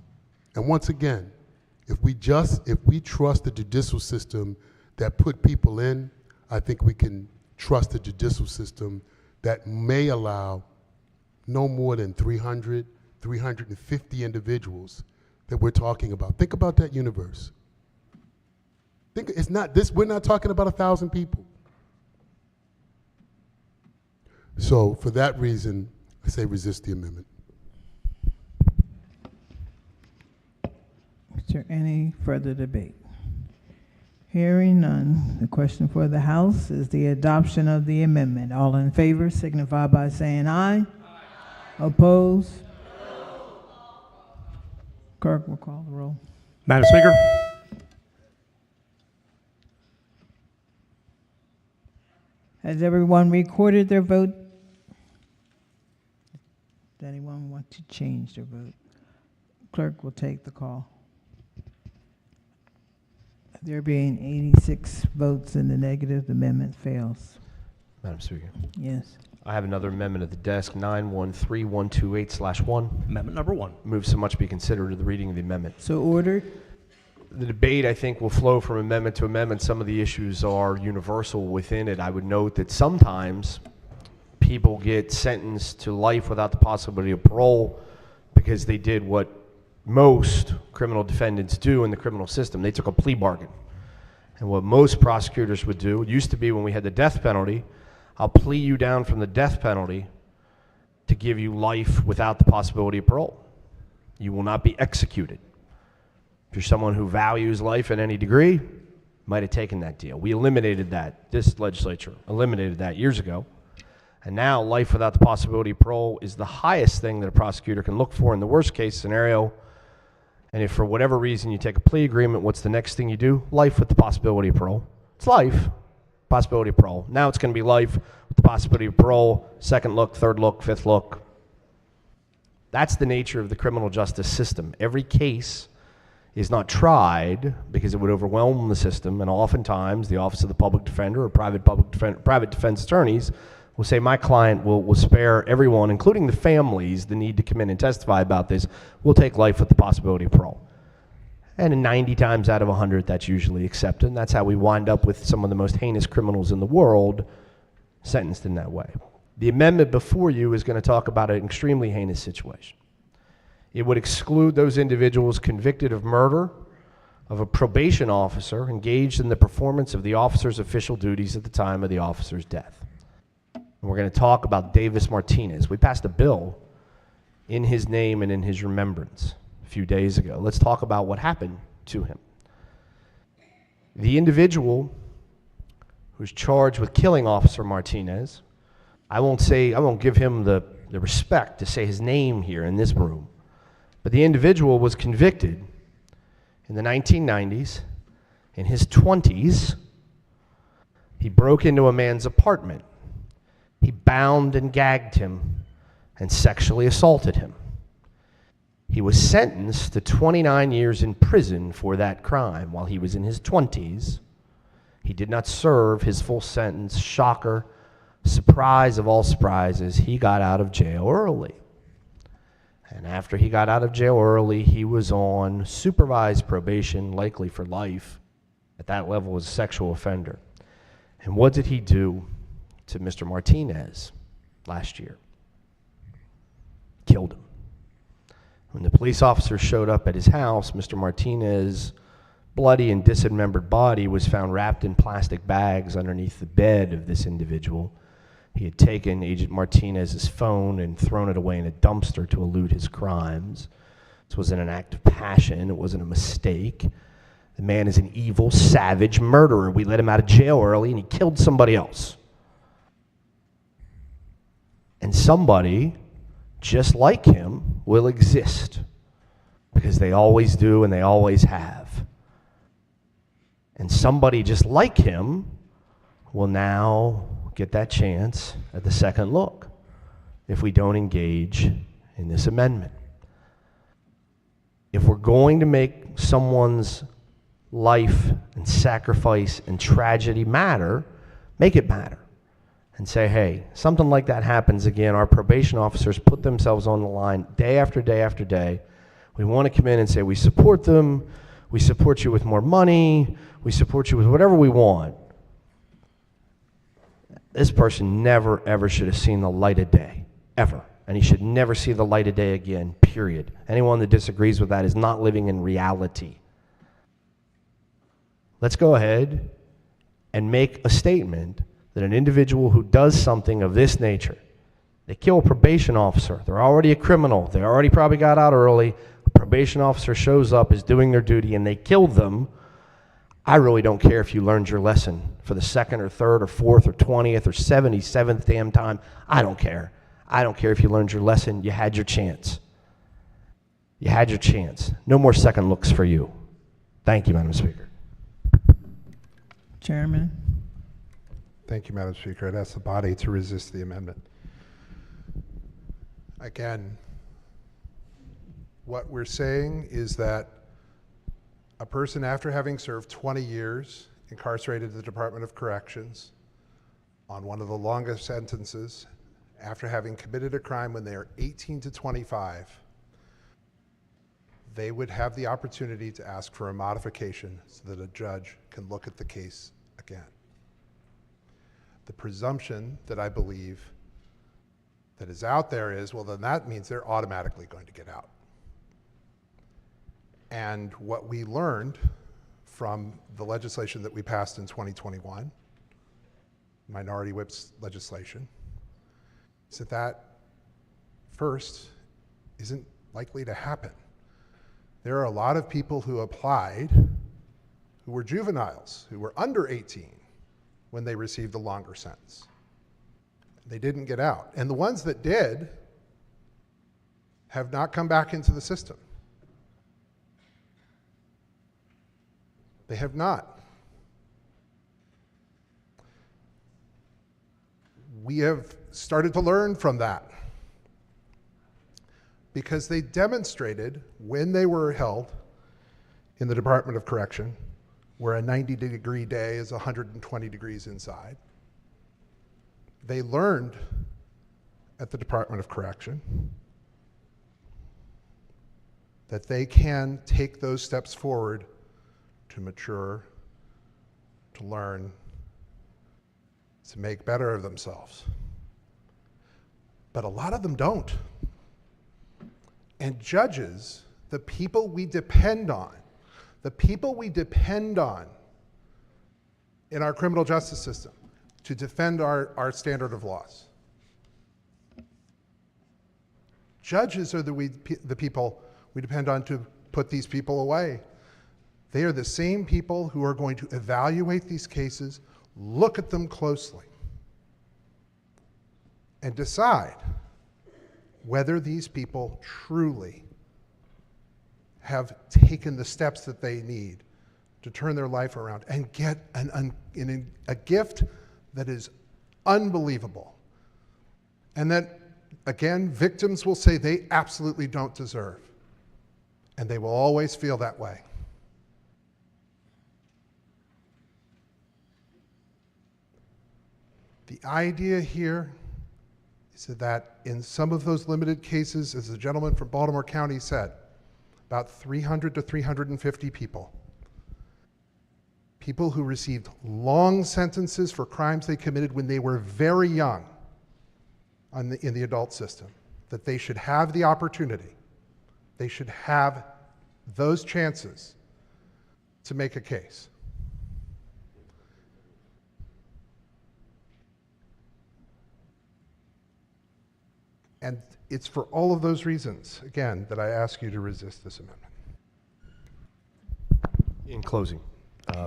And once again, if we trust the judicial system that put people in, I think we can trust the judicial system that may allow no more than 300, 350 individuals that we're talking about. Think about that universe. We're not talking about 1,000 people. So for that reason, I say resist the amendment. Is there any further debate? Hearing none, the question for the House is the adoption of the amendment. All in favor signify by saying aye. Aye. Opposed? No. Clerk will call the roll. Madam Speaker. Has everyone recorded their vote? Does anyone want to change their vote? Clerk will take the call. There being 86 votes in the negative, the amendment fails. Madam Speaker. Yes. I have another amendment at the desk, 913128/1. Amendment number 1. Move so much be considered to the reading of the amendment. So ordered. The debate, I think, will flow from amendment to amendment. Some of the issues are universal within it. I would note that sometimes people get sentenced to life without the possibility of parole because they did what most criminal defendants do in the criminal system. They took a plea bargain. And what most prosecutors would do, it used to be when we had the death penalty, I'll plea you down from the death penalty to give you life without the possibility of parole. You will not be executed. If you're someone who values life in any degree, might have taken that deal. We eliminated that. This legislature eliminated that years ago. And now life without the possibility of parole is the highest thing that a prosecutor can look for in the worst case scenario. And if for whatever reason you take a plea agreement, what's the next thing you do? Life with the possibility of parole. It's life, possibility of parole. Now it's going to be life with the possibility of parole, second look, third look, fifth look. That's the nature of the criminal justice system. Every case is not tried because it would overwhelm the system, and oftentimes the Office of the Public Defender or private defense attorneys will say, my client will spare everyone, including the families, the need to come in and testify about this. We'll take life with the possibility of parole. And in 90 times out of 100, that's usually accepted, and that's how we wind up with some of the most heinous criminals in the world sentenced in that way. The amendment before you is going to talk about an extremely heinous situation. It would exclude those individuals convicted of murder of a probation officer engaged in the performance of the officer's official duties at the time of the officer's death. And we're going to talk about Davis Martinez. We passed a bill in his name and in his remembrance a few days ago. Let's talk about what happened to him. The individual who's charged with killing Officer Martinez, I won't give him the respect to say his name here in this room. But the individual was convicted in the 1990s. In his 20s, he broke into a man's apartment He bound and gagged him and sexually assaulted him. He was sentenced to 29 years in prison for that crime while he was in his 20s. He did not serve his full sentence. Shocker, surprise of all surprises, he got out of jail early. And after he got out of jail early, he was on supervised probation, likely for life. At that level, was a sexual offender. And what did he do to Mr. Martinez last year? Killed him. When the police officer showed up at his house, Mr. Martinez's bloody and dismembered body was found wrapped in plastic bags underneath the bed of this individual. He had taken Agent Martinez's phone and thrown it away in a dumpster to elude his crimes. This wasn't an act of passion. It wasn't a mistake. The man is an evil, savage murderer. We let him out of jail early, and he killed somebody else. And somebody just like him will exist, because they always do and they always have. And somebody just like him will now get that chance at the second look if we don't engage in this amendment. If we're going to make someone's life and sacrifice and tragedy matter, make it matter. And say, hey, something like that happens again. Our probation officers put themselves on the line day after day after day. We want to come in and say, we support them. We support you with more money. We support you with whatever we want. This person never, ever should have seen the light of day, ever. And he should never see the light of day again, period. Anyone that disagrees with that is not living in reality. Let's go ahead and make a statement that an individual who does something of this nature, they kill a probation officer, they're already a criminal, they already probably got out early, a probation officer shows up, is doing their duty, and they killed them. I really don't care if you learned your lesson for the second or third or fourth or 20th or 77th damn time. I don't care. I don't care if you learned your lesson. You had your chance. You had your chance. No more second looks for you. Thank you, Madam Speaker. Chairman. Thank you, Madam Speaker. I'd ask the body to resist the amendment. Again, what we're saying is that a person, after having served 20 years incarcerated at the Department of Corrections on one of the longest sentences, after having committed a crime when they are 18 to 25, they would have the opportunity to ask for a modification so that a judge can look at the case again. The presumption that I believe that is out there is, well, then that means they're automatically going to get out. And what we learned from the legislation that we passed in 2021, minority whips legislation, is that that first isn't likely to happen. There are a lot of people who applied who were juveniles, who were under 18 when they received a longer sentence. They didn't get out. And the ones that did have not come back into the system. They have not. We have started to learn from that because they demonstrated when they were held in the Department of Correction, where a 90-degree day is 120 degrees inside. They learned at the Department of Correction that they can take those steps forward to mature, to learn, to make better of themselves. But a lot of them don't. And judges, the people we depend on in our criminal justice system to defend our standard of laws. Judges are the people we depend on to put these people away. They are the same people who are going to evaluate these cases, look at them closely, and decide whether these people truly have taken the steps that they need to turn their life around and get a gift that is unbelievable, and that, again, victims will say they absolutely don't deserve. And they will always feel that way. The idea here is that in some of those limited cases, as the gentleman from Baltimore County said, about 300 to 350 people who received long sentences for crimes they committed when they were very young in the adult system, that they should have the opportunity, they should have those chances to make a case. And it's for all of those reasons, again, that I ask you to resist this amendment. In closing,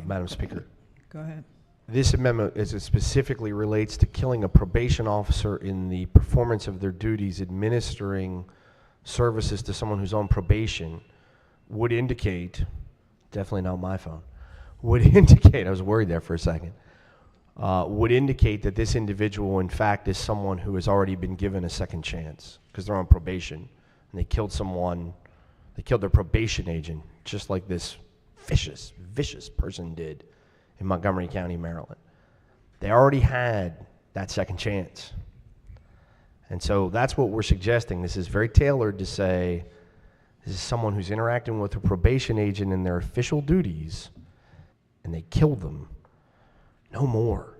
Madam Speaker. Go ahead. This amendment, as it specifically relates to killing a probation officer in the performance of their duties administering services to someone who's on probation, would indicate, definitely not my phone, would indicate, I was worried there for a second, would indicate that this individual, in fact, is someone who has already been given a second chance because they're on probation and they killed someone, they killed their probation agent, just like this vicious person did in Montgomery County, Maryland. They already had that second chance. And so that's what we're suggesting. This is very tailored to say, this is someone who's interacting with a probation agent in their official duties, and they killed them. No more.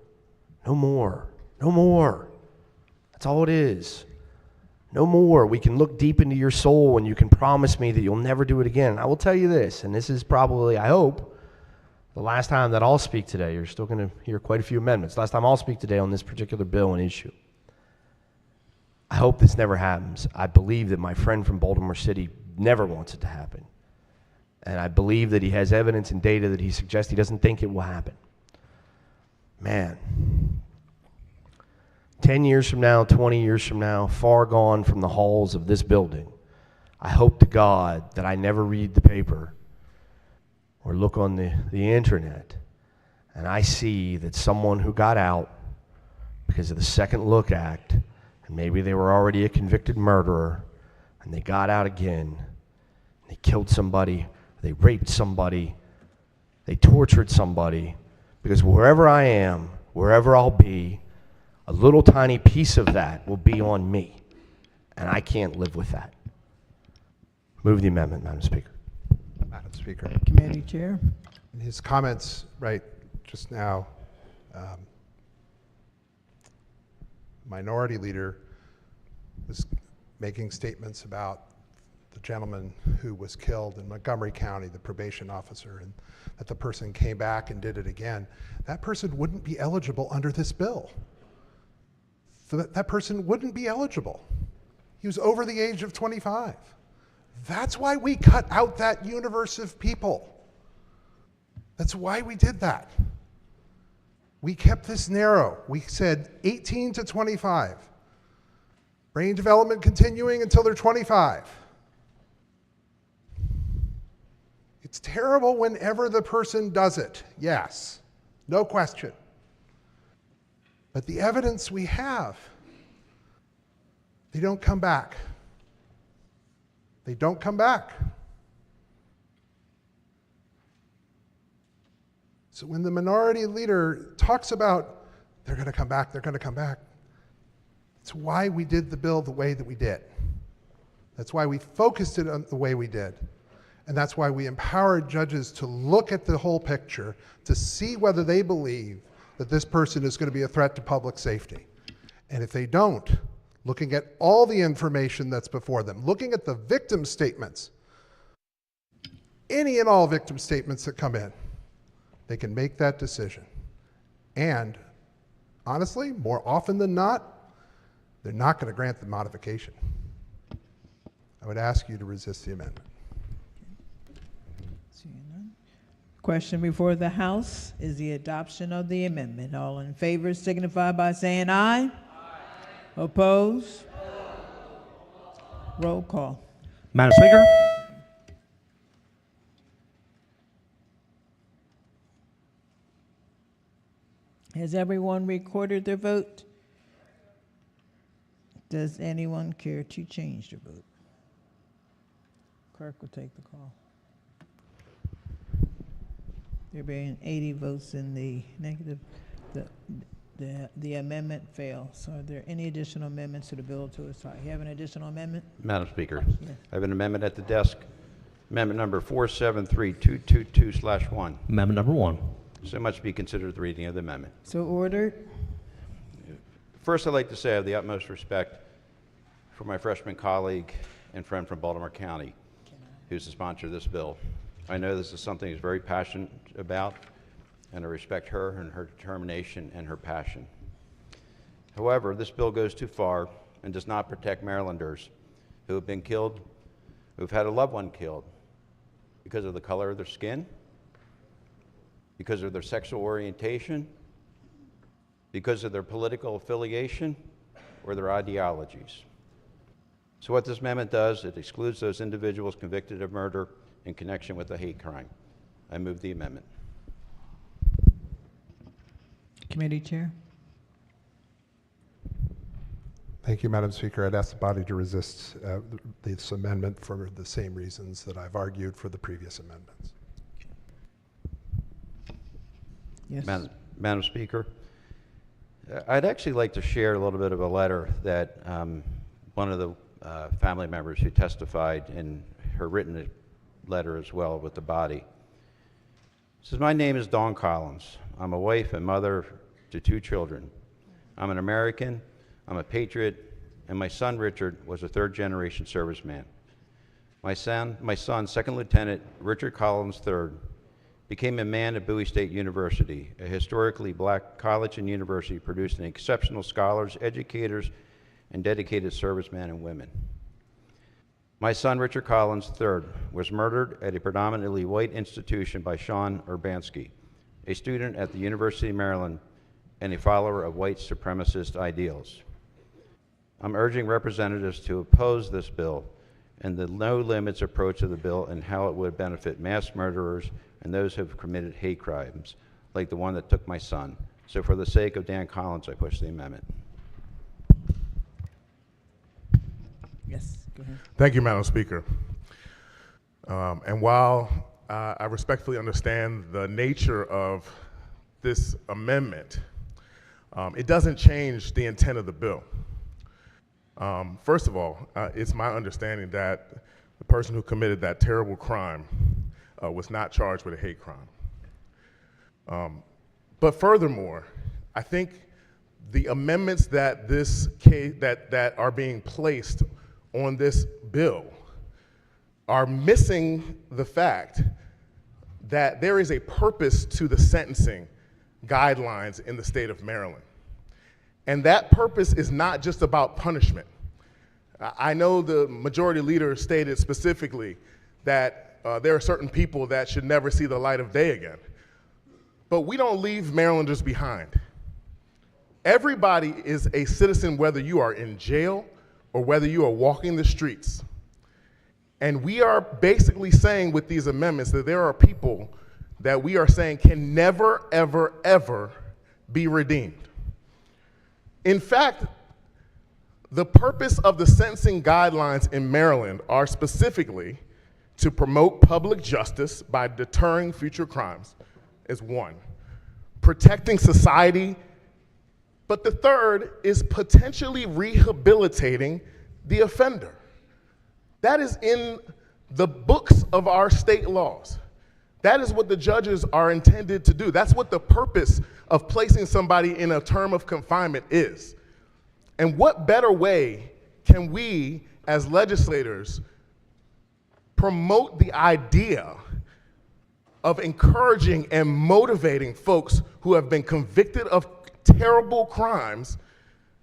No more. No more. That's all it is. No more. We can look deep into your soul and you can promise me that you'll never do it again. I will tell you this, and this is probably, I hope, the last time that I'll speak today. You're still going to hear quite a few amendments. Last time I'll speak today on this particular bill and issue. I hope this never happens. I believe that my friend from Baltimore City never wants it to happen. And I believe that he has evidence and data that he suggests he doesn't think it will happen. Man, 10 years from now, 20 years from now, far gone from the halls of this building, I hope to God that I never read the paper or look on the internet and I see that someone who got out because of the Second Look Act, and maybe they were already a convicted murderer, and they got out again, and they killed somebody, they raped somebody, they tortured somebody, because wherever I am, wherever I'll be, a little tiny piece of that will be on me, and I can't live with that. Move the amendment, Madam Speaker. Madam Speaker. Committee Chair. In his comments right just now, Minority Leader was making statements about the gentleman who was killed in Montgomery County, the probation officer, and that the person came back and did it again. That person wouldn't be eligible under this bill. So that person wouldn't be eligible. He was over the age of 25. That's why we cut out that universe of people. That's why we did that. We kept this narrow. We said 18 to 25. Brain development continuing until they're 25. It's terrible whenever the person does it, yes, no question. But the evidence we have, they don't come back. They don't come back. So when the Minority Leader talks about they're going to come back, they're going to come back, it's why we did the bill the way that we did. That's why we focused it on the way we did. And that's why we empowered judges to look at the whole picture, to see whether they believe that this person is going to be a threat to public safety. And if they don't, looking at all the information that's before them, looking at the victim statements, any and all victim statements that come in, they can make that decision. And honestly, more often than not, they're not going to grant the modification. I would ask you to resist the amendment. Question before the House is the adoption of the amendment. All in favor signify by saying aye. Aye. Oppose? Roll call. Madam Speaker. Has everyone recorded their vote? Does anyone care to change their vote? Clerk will take the call. There being 80 votes in the negative, the amendment fails. So are there any additional amendments to the bill to its side? You have an additional amendment? Madam Speaker, Yes. I have an amendment at the desk. Amendment number 473222/1. Amendment number 1. So much be considered the reading of the amendment. So ordered. First, I'd like to say I have the utmost respect for my freshman colleague and friend from Baltimore County, who's the sponsor of this bill. I know this is something he's very passionate about, and I respect her and her determination and her passion. However, this bill goes too far and does not protect Marylanders who have been killed, who've had a loved one killed because of the color of their skin, because of their sexual orientation, because of their political affiliation, or their ideologies. So what this amendment does, it excludes those individuals convicted of murder in connection with a hate crime. I move the amendment. Committee Chair. Thank you, Madam Speaker. I'd ask the body to resist this amendment for the same reasons that I've argued for the previous amendments. Yes. Madam Speaker, I'd actually like to share a little bit of a letter that one of the family members who testified in her written letter as well with the body. It says, "My name is Dawn Collins. I'm a wife and mother to 2 children. I'm an American, I'm a patriot, and my son Richard was a 3rd-generation serviceman. My son, 2nd Lieutenant Richard Collins III, became a man at Bowie State University, a historically black college and university producing exceptional scholars, educators, and dedicated servicemen and women. My son, Richard Collins III, was murdered at a predominantly white institution by Sean Urbanski, a student at the University of Maryland and a follower of white supremacist ideals. I'm urging representatives to oppose this bill and the no-limits approach of the bill and how it would benefit mass murderers and those who have committed hate crimes, like the one that took my son. So for the sake of Dan Collins, I push the amendment." Yes, go ahead. Thank you, Madam Speaker. And while I respectfully understand the nature of this amendment, it doesn't change the intent of the bill. First of all, it's my understanding that the person who committed that terrible crime was not charged with a hate crime. But furthermore, I think the amendments that that are being placed on this bill are missing the fact that there is a purpose to the sentencing guidelines in the state of Maryland. And that purpose is not just about punishment. I know the majority leader stated specifically that there are certain people that should never see the light of day again. But we don't leave Marylanders behind. Everybody is a citizen, whether you are in jail or whether you are walking the streets. And we are basically saying with these amendments that there are people that we are saying can never, ever, ever be redeemed. In fact, the purpose of the sentencing guidelines in Maryland are specifically to promote public justice by deterring future crimes, is one. Protecting society, but the third is potentially rehabilitating the offender. That is in the books of our state laws. That is what the judges are intended to do. That's what the purpose of placing somebody in a term of confinement is. And what better way can we as legislators promote the idea of encouraging and motivating folks who have been convicted of terrible crimes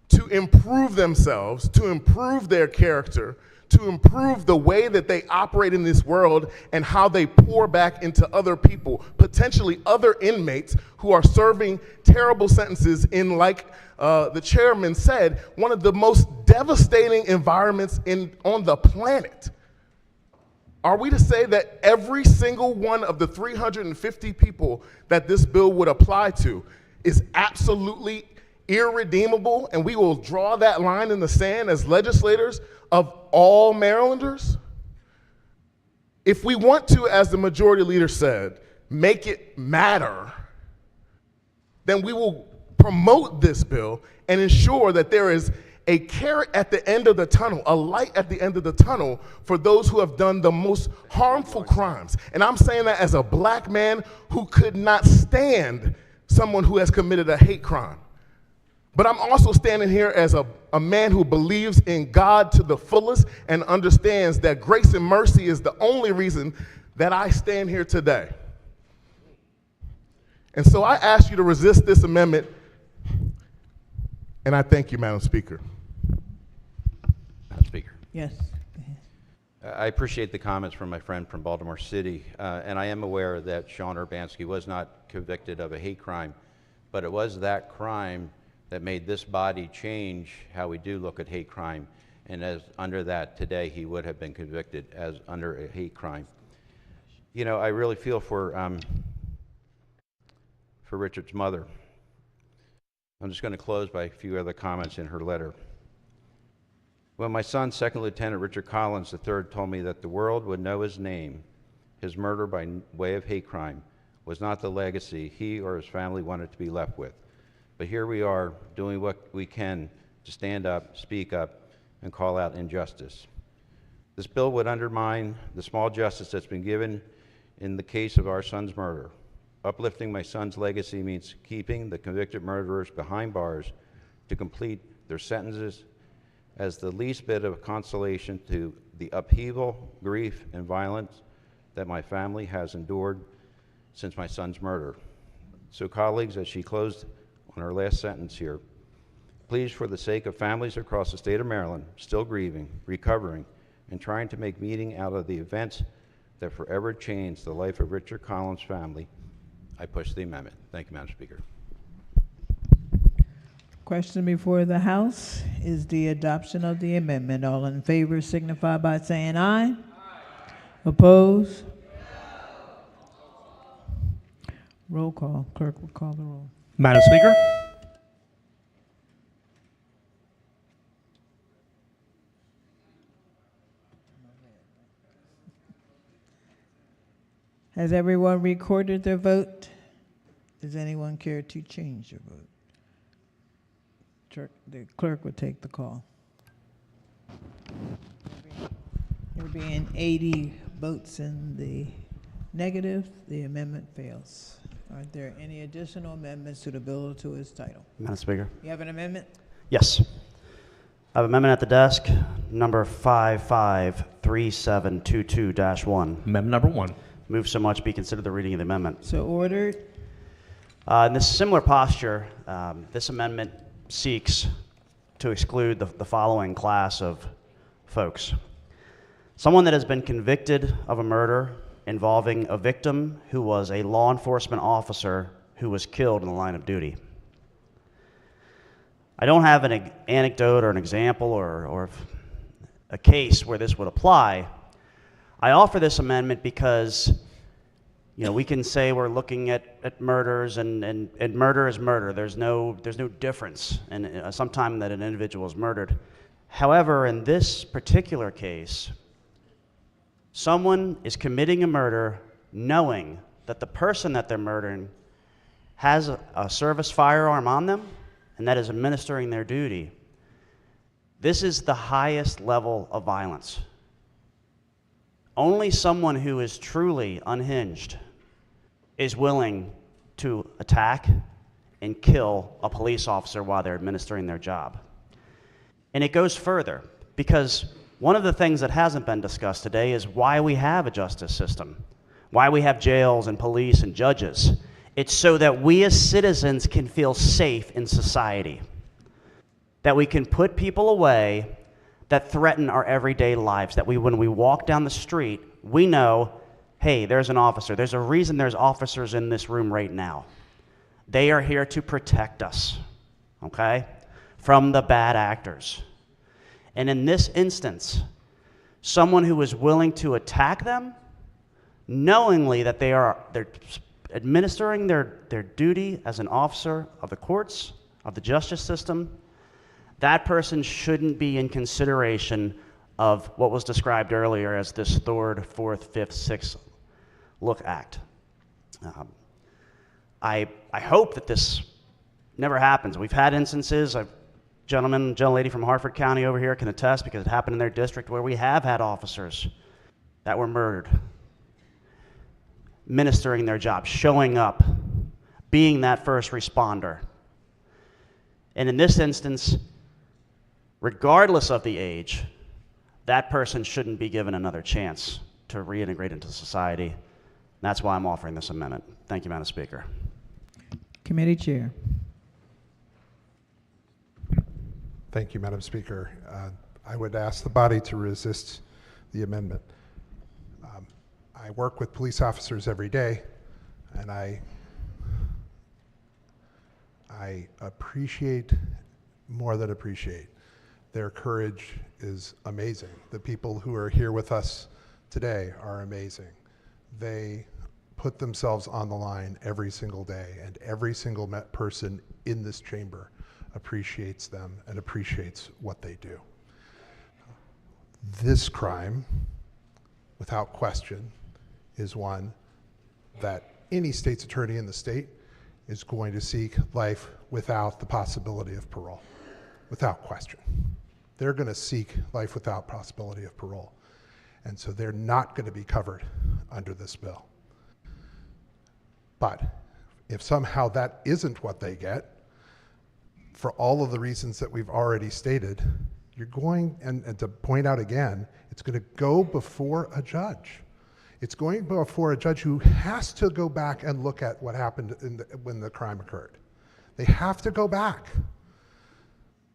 to improve themselves, to improve their character, to improve the way that they operate in this world and how they pour back into other people, potentially other inmates who are serving terrible sentences in, like the chairman said, one of the most devastating environments on the planet. Are we to say that every single one of the 350 people that this bill would apply to is absolutely irredeemable, and we will draw that line in the sand as legislators of all Marylanders? If we want to, as the majority leader said, make it matter, then we will promote this bill and ensure that there is a carrot at the end of the tunnel, a light at the end of the tunnel for those who have done the most harmful crimes. And I'm saying that as a black man who could not stand someone who has committed a hate crime. But I'm also standing here as a man who believes in God to the fullest and understands that grace and mercy is the only reason that I stand here today. And so I ask you to resist this amendment, and I thank you, Madam Speaker. Madam Speaker. Yes. I appreciate the comments from my friend from Baltimore City, and I am aware that Sean Urbanski was not convicted of a hate crime, but it was that crime that made this body change how we do look at hate crime, and as under that today he would have been convicted as under a hate crime. You know, I really feel for Richard's mother. I'm just going to close by a few other comments in her letter. When my son, Second Lieutenant Richard Collins III, told me that the world would know his name, his murder by way of hate crime was not the legacy he or his family wanted to be left with. But here we are doing what we can to stand up, speak up, and call out injustice. This bill would undermine the small justice that's been given in the case of our son's murder. Uplifting my son's legacy means keeping the convicted murderers behind bars to complete their sentences as the least bit of consolation to the upheaval, grief, and violence that my family has endured since my son's murder. So colleagues, as she closed on her last sentence here, please, for the sake of families across the state of Maryland still grieving, recovering, and trying to make meaning out of the events that forever changed the life of Richard Collins' family, I push the amendment. Thank you, Madam Speaker. Question before the House is the adoption of the amendment. All in favor signify by saying aye. Oppose? Roll call. Clerk will call the roll. Madam Speaker. Has everyone recorded their vote? Does anyone care to change their vote? The clerk will take the call. There being 80 votes in the negative, the amendment fails. Are there any additional amendments to the bill to its title? Madam Speaker. You have an amendment? Yes. I have an amendment at the desk, number 553722-1. Amendment number 1. Move so much be considered the reading of the amendment. So ordered. In this similar posture, this amendment seeks to exclude the following class of folks. Someone that has been convicted of a murder involving a victim who was a law enforcement officer who was killed in the line of duty. I don't have an anecdote or an example or a case where this would apply. I offer this amendment because, you know, we can say we're looking at murders and murder is murder. There's no difference in sometime that an individual is murdered. However, in this particular case, someone is committing a murder knowing that the person that they're murdering has a service firearm on them and that is administering their duty. This is the highest level of violence. Only someone who is truly unhinged is willing to attack and kill a police officer while they're administering their job. And it goes further, because one of the things that hasn't been discussed today is why we have a justice system, why we have jails and police and judges. It's so that we as citizens can feel safe in society, that we can put people away that threaten our everyday lives, that when we walk down the street, we know, hey, there's an officer. There's a reason there's officers in this room right now. They are here to protect us, okay, from the bad actors. And in this instance, someone who is willing to attack them, knowingly that they're administering their duty as an officer of the courts, of the justice system, that person shouldn't be in consideration of what was described earlier as this third, fourth, fifth, sixth look act. I hope that this never happens. We've had instances, gentlelady from Harford County over here can attest because it happened in their district, where we have had officers that were murdered, ministering their job, showing up, being that first responder. And in this instance, regardless of the age, that person shouldn't be given another chance to reintegrate into society. That's why I'm offering this amendment. Thank you, Madam Speaker. Committee Chair. Thank you, Madam Speaker. I would ask the body to resist the amendment. I work with police officers every day, and I appreciate, more than appreciate, their courage is amazing. The people who are here with us today are amazing. They put themselves on the line every single day, and every single person in this chamber appreciates them and appreciates what they do. This crime, without question, is one that any state's attorney in the state is going to seek life without the possibility of parole, without question. They're going to seek life without possibility of parole. And so they're not going to be covered under this bill. But if somehow that isn't what they get, for all of the reasons that we've already stated, you're going, and to point out again, it's going to go before a judge. It's going before a judge who has to go back and look at what happened when the crime occurred. They have to go back.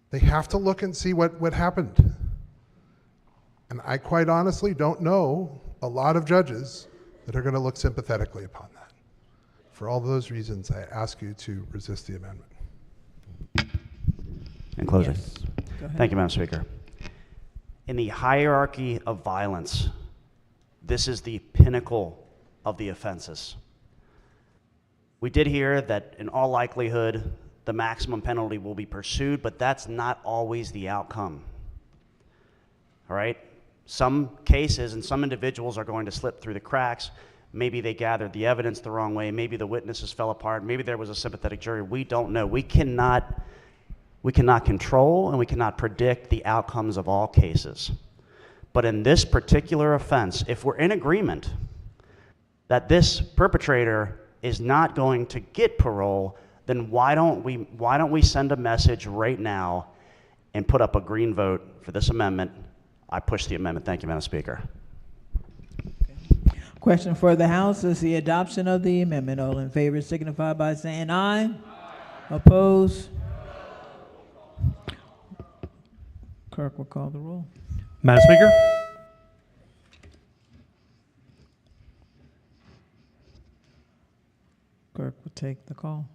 They have to look and see what happened. And I quite honestly don't know a lot of judges that are going to look sympathetically upon that. For all those reasons, I ask you to resist the amendment. In closing. Yes. Go ahead. Thank you, Madam Speaker. In the hierarchy of violence, this is the pinnacle of the offenses. We did hear that in all likelihood, the maximum penalty will be pursued, but that's not always the outcome. All right? Some cases and some individuals are going to slip through the cracks. Maybe they gathered the evidence the wrong way. Maybe the witnesses fell apart. Maybe there was a sympathetic jury. We don't know. We cannot control and we cannot predict the outcomes of all cases. But in this particular offense, if we're in agreement that this perpetrator is not going to get parole, then why don't we send a message right now and put up a green vote for this amendment? I push the amendment. Thank you, Madam Speaker. Question for the House is the adoption of the amendment. All in favor signify by saying aye. Aye. Opposed? Clerk will call the roll. Madam Speaker? Clerk will take the call.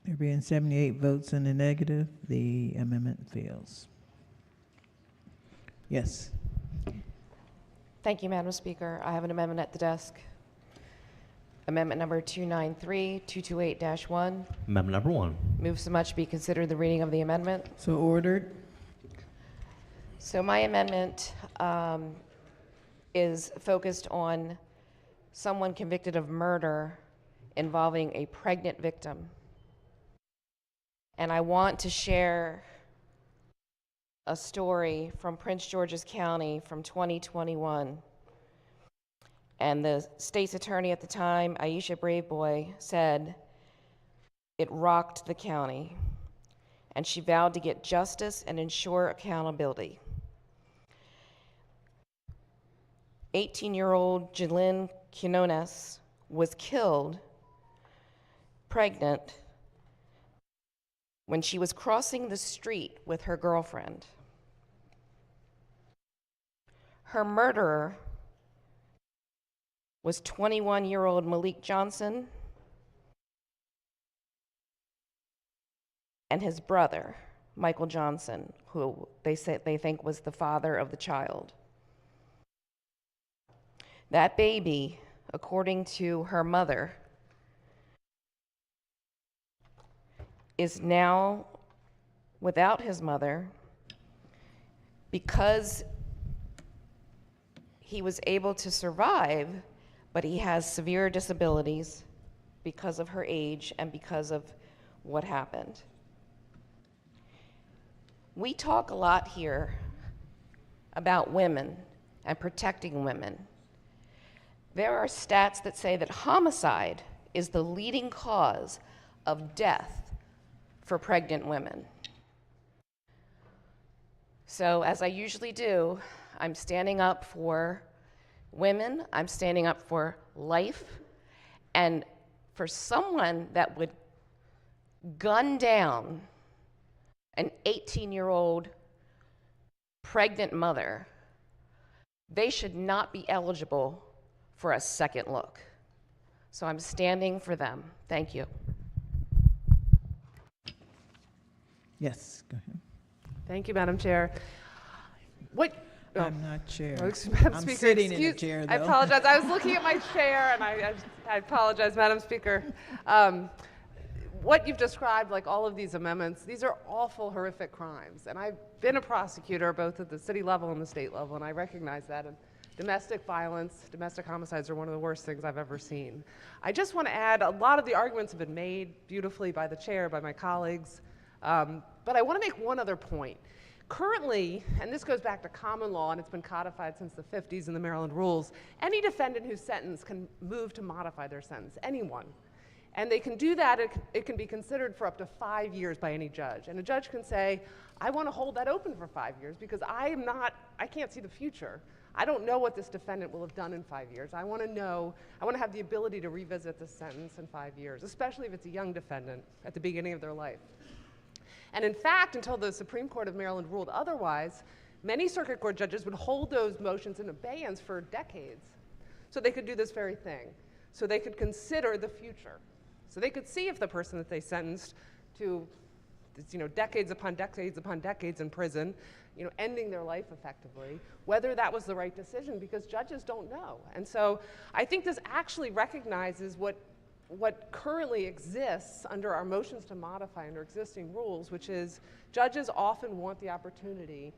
There being 78 votes in the negative, the amendment fails. Yes. Thank you, Madam Speaker. I have an amendment at the desk. Amendment number 293-228-1. Amendment number 1. Move so much be considered the reading of the amendment. So ordered. So my amendment is focused on someone convicted of murder involving a pregnant victim. And I want to share a story from Prince George's County from 2021. And the state's attorney at the time, Aisha Braveboy, said it rocked the county. And she vowed to get justice and ensure accountability. 18-year-old Jalyn Quinones was killed pregnant when she was crossing the street with her girlfriend. Her murderer was 21-year-old Malik Johnson and his brother, Michael Johnson, who they think was the father of the child. That baby, according to her mother, is now without his mother because he was able to survive, but he has severe disabilities because of her age and because of what happened. We talk a lot here about women and protecting women. There are stats that say that homicide is the leading cause of death for pregnant women. So, as I usually do, I'm standing up for women, I'm standing up for life, and for someone that would gun down an 18-year-old pregnant mother, they should not be eligible for a second look. So I'm standing for them. Thank you. Yes, go ahead. Thank you, Madam Chair. I'm not chair. Madam I'm Speaker, sitting in the chair, I though. apologize. I was looking at my chair, and I apologize, Madam Speaker. What you've described, like all of these amendments, these are awful, horrific crimes. And I've been a prosecutor both at the city level and the state level, and I recognize that. And domestic violence, domestic homicides are one of the worst things I've ever seen. I just want to add, a lot of the arguments have been made beautifully by the chair, by my colleagues, but I want to make one other point. Currently, and this goes back to common law, and it's been codified since the 50s in the Maryland rules, any defendant who's sentenced can move to modify their sentence, anyone. And they can do that, it can be considered for up to 5 years by any judge. And a judge can say, I want to hold that open for 5 years because I can't see the future. I don't know what this defendant will have done in 5 years. I want to have the ability to revisit this sentence in 5 years, especially if it's a young defendant at the beginning of their life. And in fact, until the Supreme Court of Maryland ruled otherwise, many circuit court judges would hold those motions in abeyance for decades. So they could do this very thing. So they could consider the future. So they could see if the person that they sentenced to, decades upon decades upon decades in prison, ending their life effectively, whether that was the right decision, because judges don't know. And so I think this actually recognizes what currently exists under our motions to modify under existing rules, which is judges often want the opportunity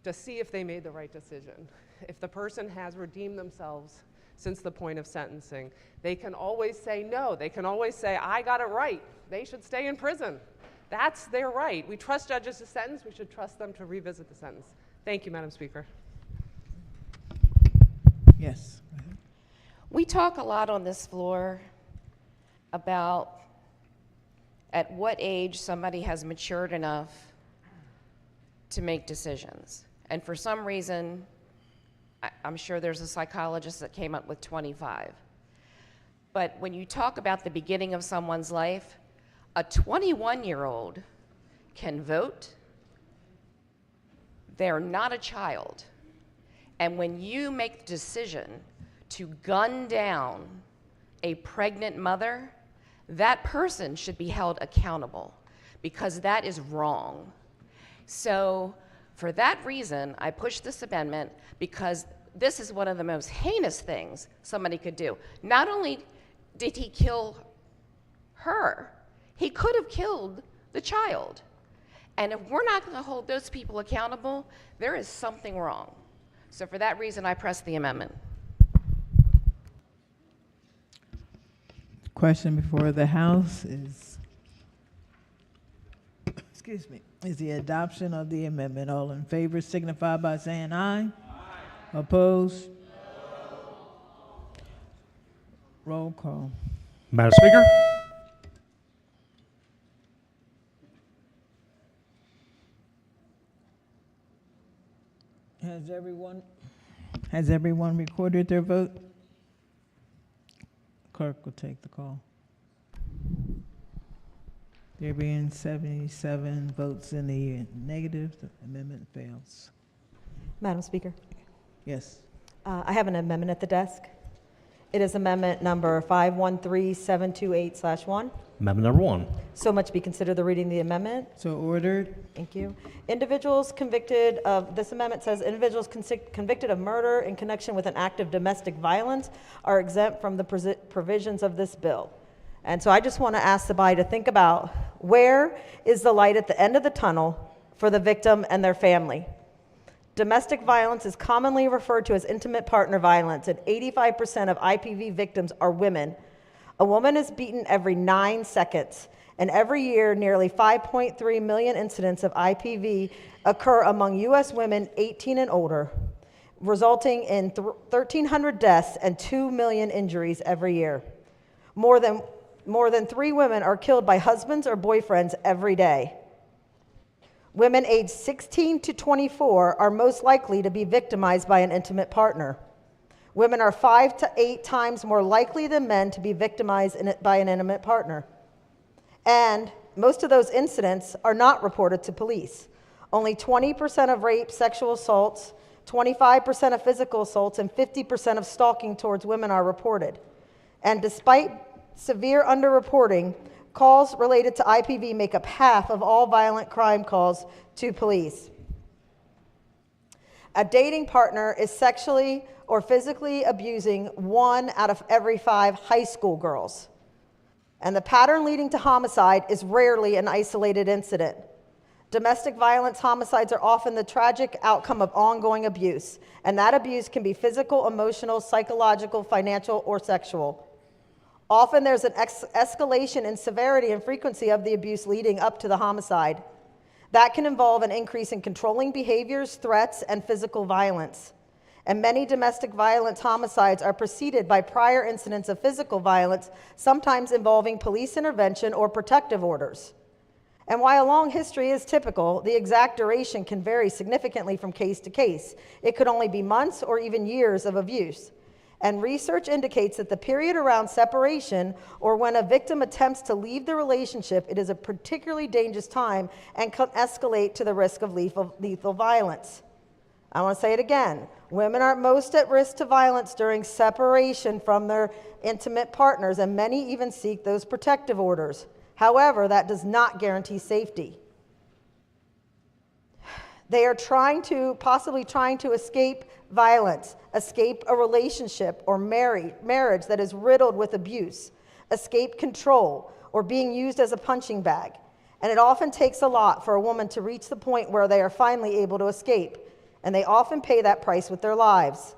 to see if they made the right decision. If the person has redeemed themselves since the point of sentencing, they can always say no. They can always say, I got it right. They should stay in prison. That's their right. We trust judges to sentence. We should trust them to revisit the sentence. Thank you, Madam Speaker. Yes. We talk a lot on this floor about at what age somebody has matured enough to make decisions. And for some reason, I'm sure there's a psychologist that came up with 25. But when you talk about the beginning of someone's life, a 21-year-old can vote. They're not a child. And when you make the decision to gun down a pregnant mother, that person should be held accountable because that is wrong. So for that reason, I pushed this amendment because this is one of the most heinous things somebody could do. Not only did he kill her, he could have killed the child. And if we're not going to hold those people accountable, there is something wrong. So for that reason, I pressed the amendment. Question before the House is, is the adoption of the amendment. All in favor signify by saying aye. Aye. Opposed? No. Roll call. Madam Speaker? Has everyone recorded their vote? Clerk will take the call. There being 77 votes in the negative, the amendment fails. Madam Speaker. Yes. I have an amendment at the desk. It is amendment number 513728/1. Amendment number 1. So much be considered the reading of the amendment. So ordered. Thank you. Individuals convicted of, this amendment says, individuals convicted of murder in connection with an act of domestic violence are exempt from the provisions of this bill. And so I just want to ask the body to think about Where is the light at the end of the tunnel for the victim and their family? Domestic violence is commonly referred to as intimate partner violence, and 85% of IPV victims are women. A woman is beaten every 9 seconds, and every year, nearly 5.3 million incidents of IPV occur among U.S. women 18 and older, resulting in 1,300 deaths and 2 million injuries every year. More than 3 women are killed by husbands or boyfriends every day. Women aged 16 to 24 are most likely to be victimized by an intimate partner. Women are 5 to 8 times more likely than men to be victimized by an intimate partner. And most of those incidents are not reported to police. Only 20% of rape, sexual assaults, 25% of physical assaults, and 50% of stalking towards women are reported. And despite severe underreporting, calls related to IPV make up half of all violent crime calls to police. A dating partner is sexually or physically abusing 1 out of every 5 high school girls. And the pattern leading to homicide is rarely an isolated incident. Domestic violence homicides are often the tragic outcome of ongoing abuse, and that abuse can be physical, emotional, psychological, financial, or sexual. Often there's an escalation in severity and frequency of the abuse leading up to the homicide. That can involve an increase in controlling behaviors, threats, and physical violence. And many domestic violence homicides are preceded by prior incidents of physical violence, sometimes involving police intervention or protective orders. And while a long history is typical, the exact duration can vary significantly from case to case. It could only be months or even years of abuse. And research indicates that the period around separation or when a victim attempts to leave the relationship, it is a particularly dangerous time and can escalate to the risk of lethal violence. I want to say it again. Women are most at risk to violence during separation from their intimate partners, and many even seek those protective orders. However, that does not guarantee safety. They are possibly trying to escape violence, escape a relationship or marriage that is riddled with abuse, escape control, or being used as a punching bag. And it often takes a lot for a woman to reach the point where they are finally able to escape, and they often pay that price with their lives.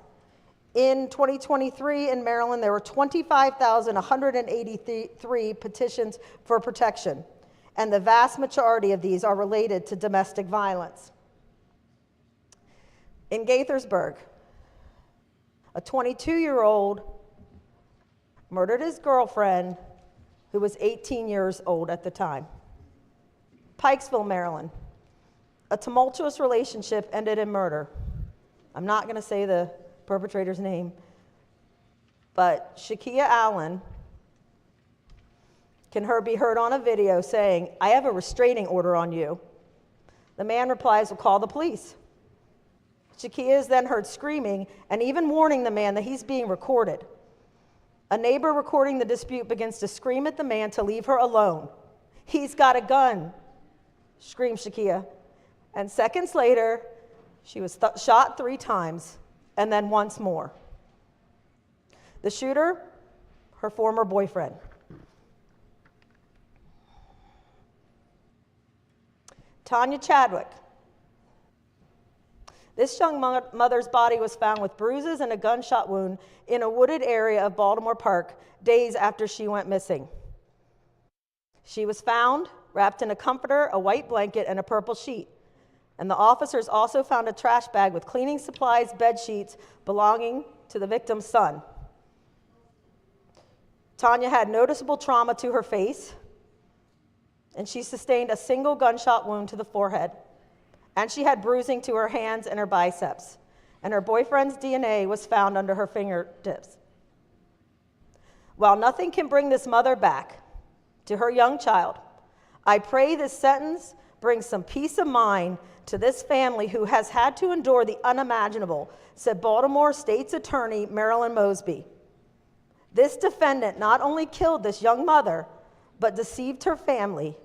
In 2023 in Maryland, there were 25,183 petitions for protection, and the vast majority of these are related to domestic violence. In Gaithersburg, a 22-year-old murdered his girlfriend, who was 18 years old at the time. Pikesville, Maryland, a tumultuous relationship ended in murder. I'm not going to say the perpetrator's name, but Shakia Allen can be heard on a video saying, "I have a restraining order on you." The man replies, "Well, call the police." Shakia is then heard screaming and even warning the man that he's being recorded. A neighbor recording the dispute begins to scream at the man to leave her alone. "He's got a gun," screamed Shakia. And seconds later, she was shot 3 times and then once more. The shooter, her former boyfriend. Tanya Chadwick. This young mother's body was found with bruises and a gunshot wound in a wooded area of Baltimore Park days after she went missing. She was found wrapped in a comforter, a white blanket, and a purple sheet. And the officers also found a trash bag with cleaning supplies, bed sheets belonging to the victim's son. Tanya had noticeable trauma to her face, and she sustained a single gunshot wound to the forehead. And she had bruising to her hands and her biceps. And her boyfriend's DNA was found under her fingertips. While nothing can bring this mother back to her young child, I pray this sentence brings some peace of mind to this family who has had to endure the unimaginable, said Baltimore State's Attorney Marilyn Mosby. This defendant not only killed this young mother, but deceived her family,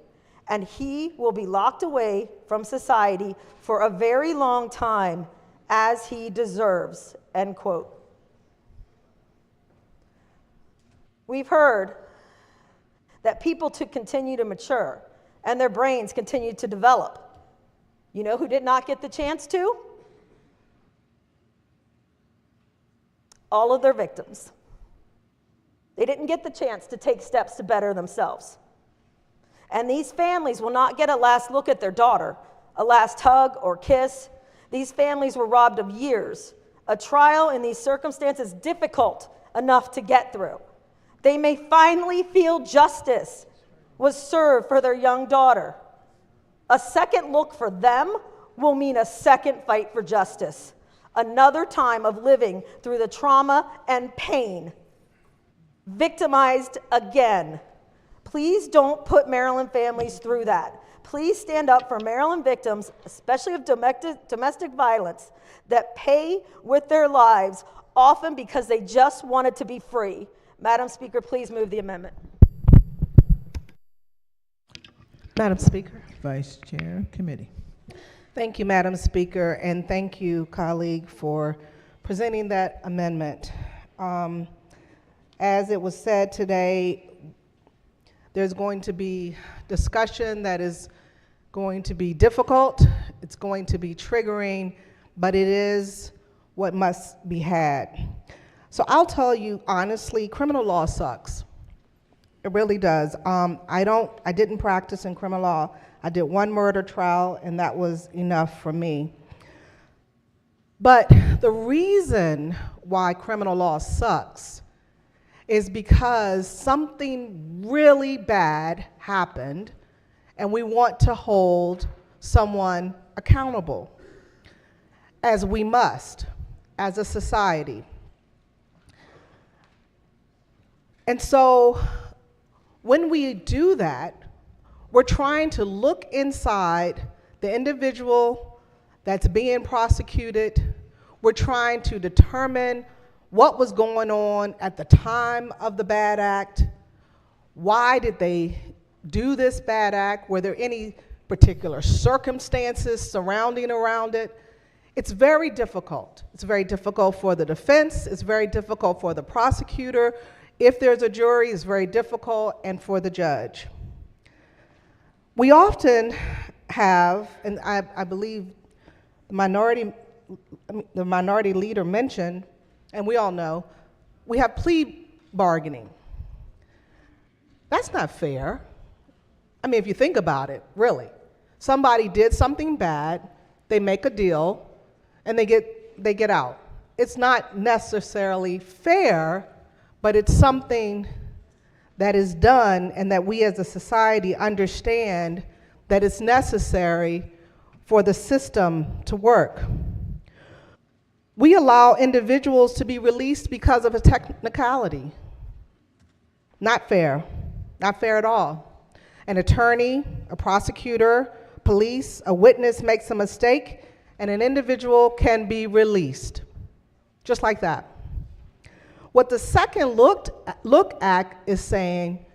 and he will be locked away from society for a very long time, as he deserves, end quote. We've heard that people to continue to mature, and their brains continued to develop. You know who did not get the chance to? All of their victims. They didn't get the chance to take steps to better themselves. And these families will not get a last look at their daughter, a last hug or kiss. These families were robbed of years. A trial in these circumstances difficult enough to get through. They may finally feel justice was served for their young daughter. A second look for them will mean a second fight for justice. Another time of living through the trauma and pain. Victimized again. Please don't put Maryland families through that. Please stand up for Maryland victims, especially of domestic violence, that pay with their lives, often because they just wanted to be free. Madam Speaker, please move the amendment. Madam Speaker. Vice Chair, Committee. Thank you, Madam Speaker, and thank you, colleague, for presenting that amendment. As it was said today, there's going to be discussion that is going to be difficult, it's going to be triggering, but it is what must be had. So I'll tell you honestly, criminal law sucks. It really does. I didn't practice in criminal law. I did one murder trial, and that was enough for me. But the reason why criminal law sucks is because something really bad happened, and we want to hold someone accountable, as we must, as a society. And so when we do that, we're trying to look inside the individual that's being prosecuted. We're trying to determine what was going on at the time of the bad act. Why did they do this bad act? Were there any particular circumstances surrounding around it? It's very difficult. It's very difficult for the defense. It's very difficult for the prosecutor. If there's a jury, it's very difficult, and for the judge. We often have, and I believe the minority leader mentioned, and we all know, we have plea bargaining. That's not fair. I mean, if you think about it, really. Somebody did something bad, they make a deal, and they get out. It's not necessarily fair, but it's something that is done and that we as a society understand that it's necessary for the system to work. We allow individuals to be released because of a technicality. Not fair, not fair at all. An attorney, a prosecutor, police, a witness makes a mistake, and an individual can be released, just like that. What the second look act is saying,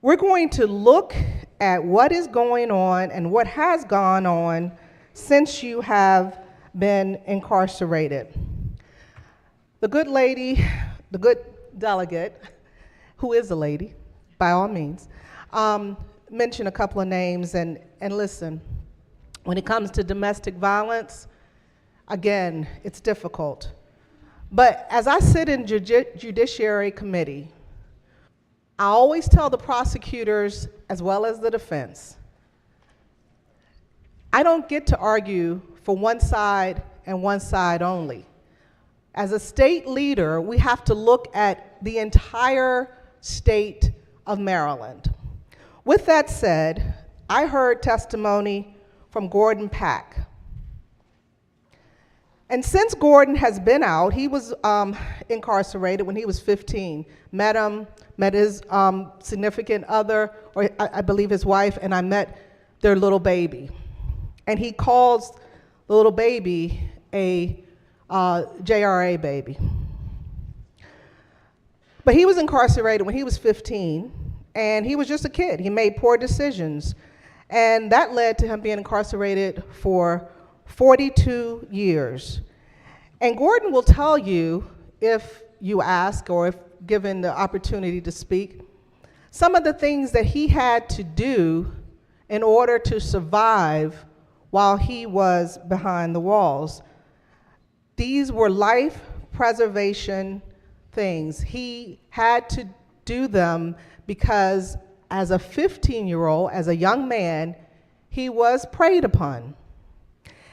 we're going to look at what is going on and what has gone on since you have been incarcerated. The good lady, the good delegate, who is a lady, by all means, mentioned a couple of names, and listen, when it comes to domestic violence, again, it's difficult. But as I sit in Judiciary Committee, I always tell the prosecutors as well as the defense, I don't get to argue for one side and one side only. As a state leader, we have to look at the entire state of Maryland. With that said, I heard testimony from Gordon Pack. And since Gordon has been out, he was incarcerated when he was 15. Met his significant other, or I believe his wife, and I met their little baby. And he calls the little baby a JRA baby. But he was incarcerated when he was 15, and he was just a kid. He made poor decisions, and that led to him being incarcerated for 42 years. And Gordon will tell you, if you ask or if given the opportunity to speak, some of the things that he had to do in order to survive while he was behind the walls. These were life preservation things. He had to do them because as a 15-year-old, as a young man, he was preyed upon.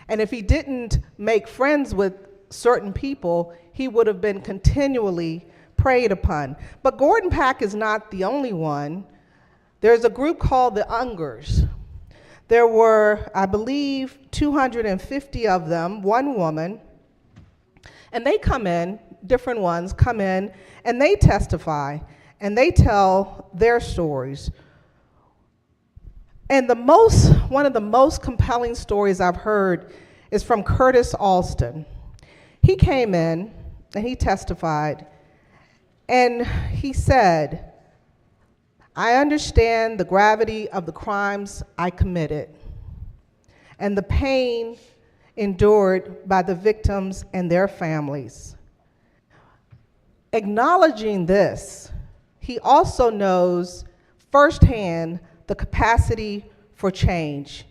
And if he didn't make friends with certain people, he would have been continually preyed upon. But Gordon Pack is not the only one. There's a group called the Ungers. There were, I believe, 250 of them, one woman, and they come in, different ones come in, and they testify, and they tell their stories. And one of the most compelling stories I've heard is from Curtis Alston. He came in and he testified, and he said, "I understand the gravity of the crimes I committed and the pain endured by the victims and their families. Acknowledging this, he also knows firsthand the capacity for change.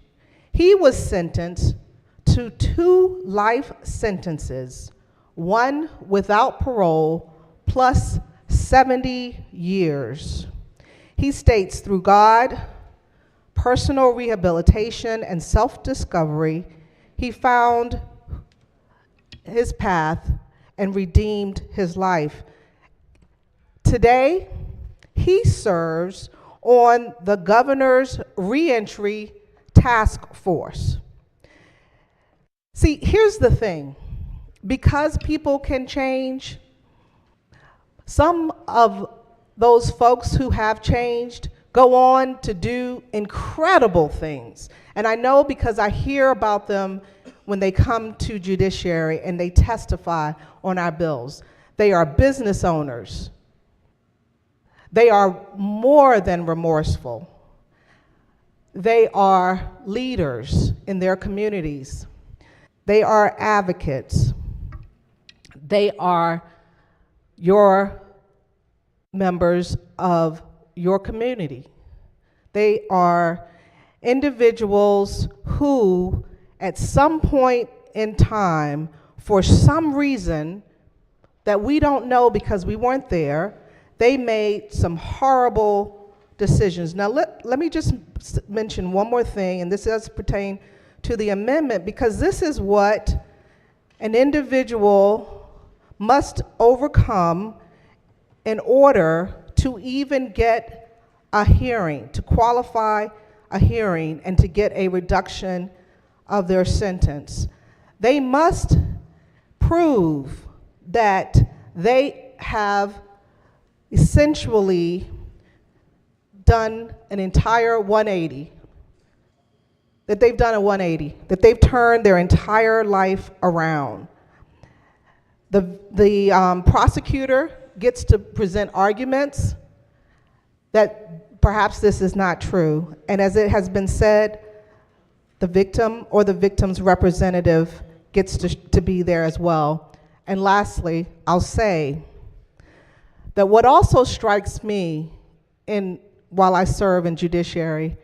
He was sentenced to 2 life sentences, one without parole, plus 70 years. He states, through God, personal rehabilitation, and self-discovery, he found his path and redeemed his life. Today, he serves on the governor's reentry task force. See, here's the thing. Because people can change, some of those folks who have changed go on to do incredible things. And I know because I hear about them when they come to judiciary and they testify on our bills. They are business owners. They are more than remorseful. They are leaders in their communities. They are advocates. They are your members of your community. They are individuals who, at some point in time, for some reason that we don't know because we weren't there, they made some horrible decisions. Now, let me just mention one more thing, and this does pertain to the amendment, because this is what an individual must overcome in order to even get a hearing, to qualify a hearing, and to get a reduction of their sentence. They must prove that they have essentially done an entire 180, that they've done a 180, that they've turned their entire life around. The prosecutor gets to present arguments that perhaps this is not true. And as it has been said, the victim or the victim's representative gets to be there as well. And lastly, I'll say that what also strikes me while I serve in judiciary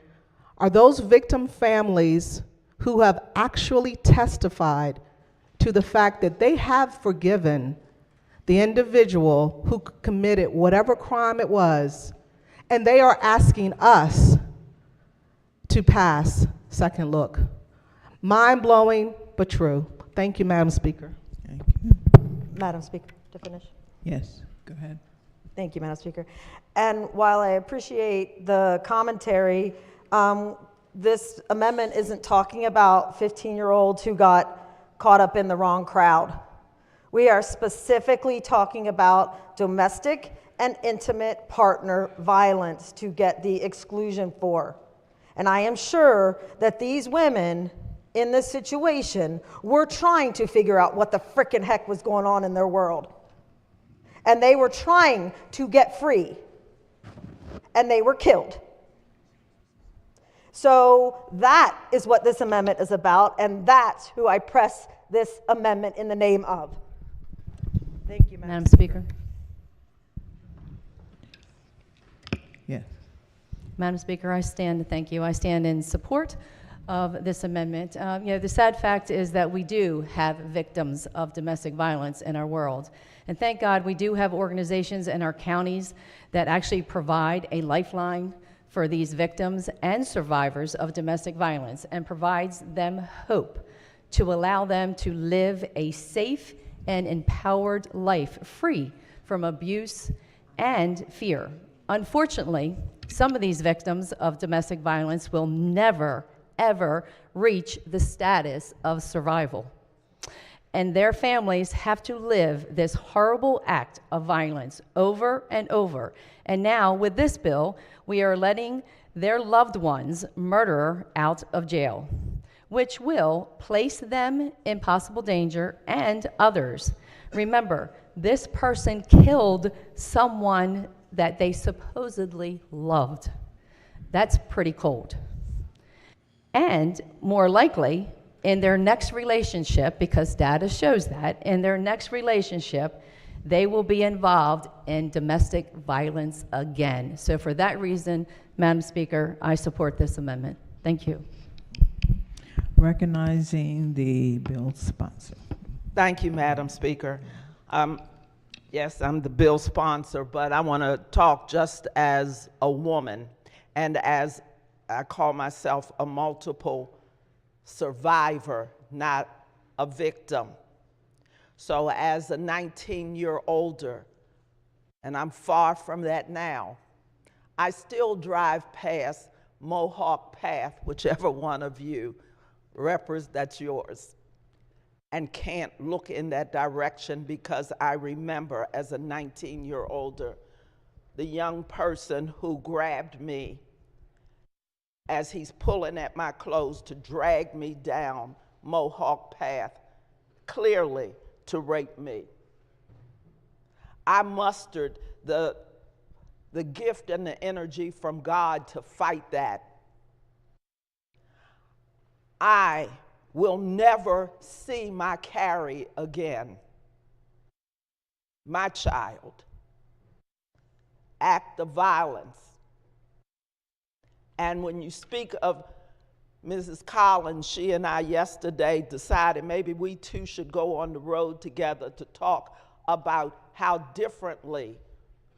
are those victim families who have actually testified to the fact that they have forgiven the individual who committed whatever crime it was, and they are asking us to pass second look. Mind-blowing, but true. Thank you, Madam Speaker. Madam Speaker, to finish. Yes, go ahead. Thank you, Madam Speaker. And while I appreciate the commentary, this amendment isn't talking about 15-year-olds who got caught up in the wrong crowd. We are specifically talking about domestic and intimate partner violence to get the exclusion for. And I am sure that these women in this situation were trying to figure out what the frickin' heck was going on in their world. And they were trying to get free. And they were killed. So that is what this amendment is about, and that's who I press this amendment in the name of. Thank you, Madam Speaker. Yes. Madam Speaker, I stand, thank you, I stand in support of this amendment. The sad fact is that we do have victims of domestic violence in our world. And thank God we do have organizations in our counties that actually provide a lifeline for these victims and survivors of domestic violence and provides them hope to allow them to live a safe and empowered life free from abuse and fear. Unfortunately, some of these victims of domestic violence will never, ever reach the status of survival. And their families have to live this horrible act of violence over and over. And now, with this bill, we are letting their loved one's murderer out of jail, which will place them in possible danger and others. Remember, this person killed someone that they supposedly loved. That's pretty cold. And more likely, in their next relationship, because data shows that, in their next relationship, they will be involved in domestic violence again. So for that reason, Madam Speaker, I support this amendment. Thank you. Recognizing the bill's sponsor. Thank you, Madam Speaker. Yes, I'm the bill sponsor, but I want to talk just as a woman and as I call myself a multiple survivor, not a victim. So as a 19-year-older, and I'm far from that now, I still drive past Mohawk Path, whichever one of you that's yours, and can't look in that direction because I remember as a 19-year-older, the young person who grabbed me as he's pulling at my clothes to drag me down Mohawk Path, clearly to rape me. I mustered the gift and the energy from God to fight that. I will never see my Carrie again, my child, act of violence. And when you speak of Mrs. Collins, she and I yesterday decided maybe we two should go on the road together to talk about how differently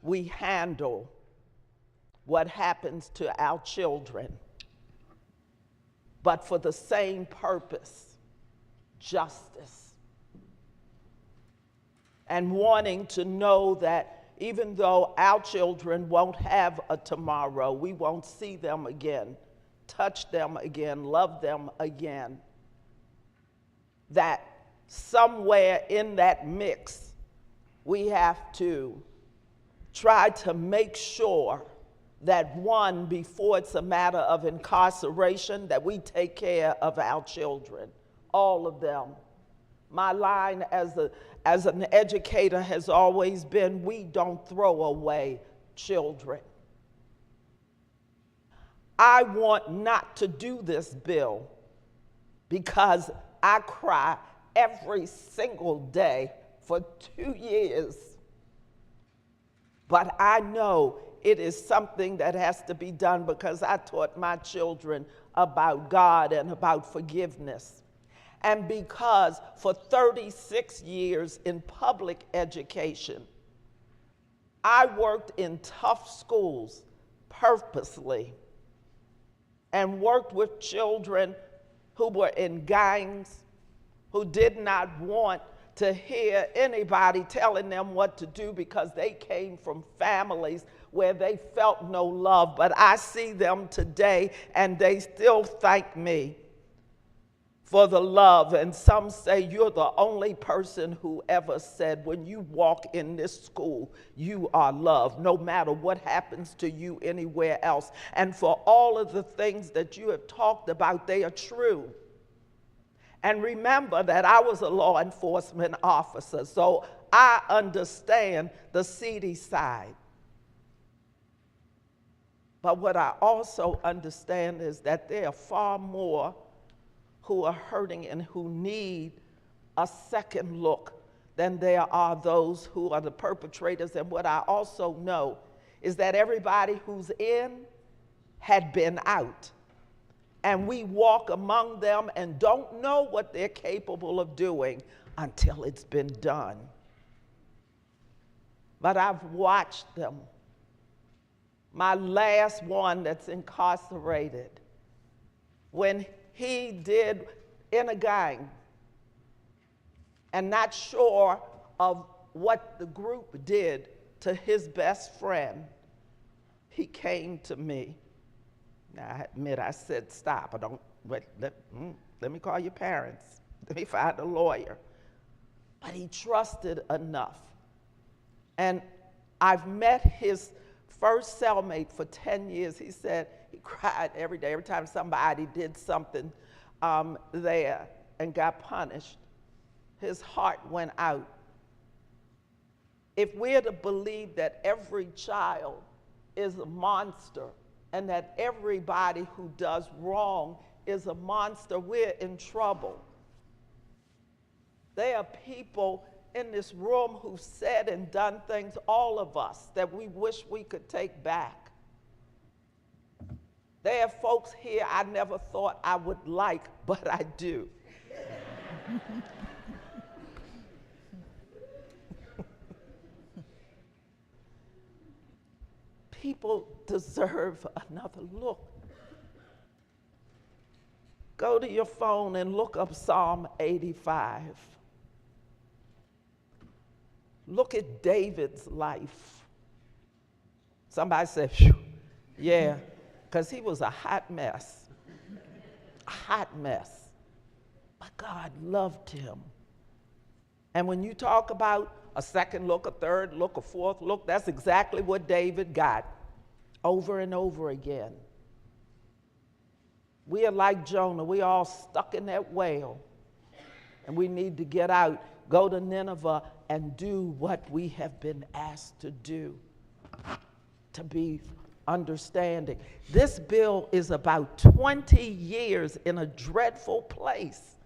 we handle what happens to our children, but for the same purpose, justice. And wanting to know that even though our children won't have a tomorrow, we won't see them again, touch them again, love them again, that somewhere in that mix, we have to try to make sure that one, before it's a matter of incarceration, that we take care of our children, all of them. My line as an educator has always been, we don't throw away children. I want not to do this bill because I cry every single day for 2 years. But I know it is something that has to be done because I taught my children about God and about forgiveness. And because for 36 years in public education, I worked in tough schools purposely and worked with children who were in gangs, who did not want to hear anybody telling them what to do because they came from families where they felt no love. But I see them today and they still thank me for the love. And some say, you're the only person who ever said, when you walk in this school, you are loved, no matter what happens to you anywhere else. And for all of the things that you have talked about, they are true. And remember that I was a law enforcement officer, so I understand the seedy side. But what I also understand is that there are far more who are hurting and who need a second look than there are those who are the perpetrators. And what I also know is that everybody who's in had been out. And we walk among them and don't know what they're capable of doing until it's been done. But I've watched them. My last one that's incarcerated, when he did in a gang and not sure of what the group did to his best friend, he came to me. Now, I admit, I said, stop. Let me call your parents. Let me find a lawyer. But he trusted enough. And I've met his first cellmate for 10 years. He said he cried every day, every time somebody did something there and got punished. His heart went out. If we're to believe that every child is a monster and that everybody who does wrong is a monster, we're in trouble. There are people in this room who've said and done things, all of us, that we wish we could take back. There are folks here I never thought I would like, but I do. People deserve another look. Go to your phone and look up Psalm 85. Look at David's life. Somebody said, phew, yeah, because he was a hot mess. A hot mess. But God loved him. And when you talk about a second look, a third look, a fourth look, that's exactly what David got over and over again. We are like Jonah. We all stuck in that whale. And we need to get out, go to Nineveh, and do what we have been asked to do, to be understanding. This bill is about 20 years in a dreadful place.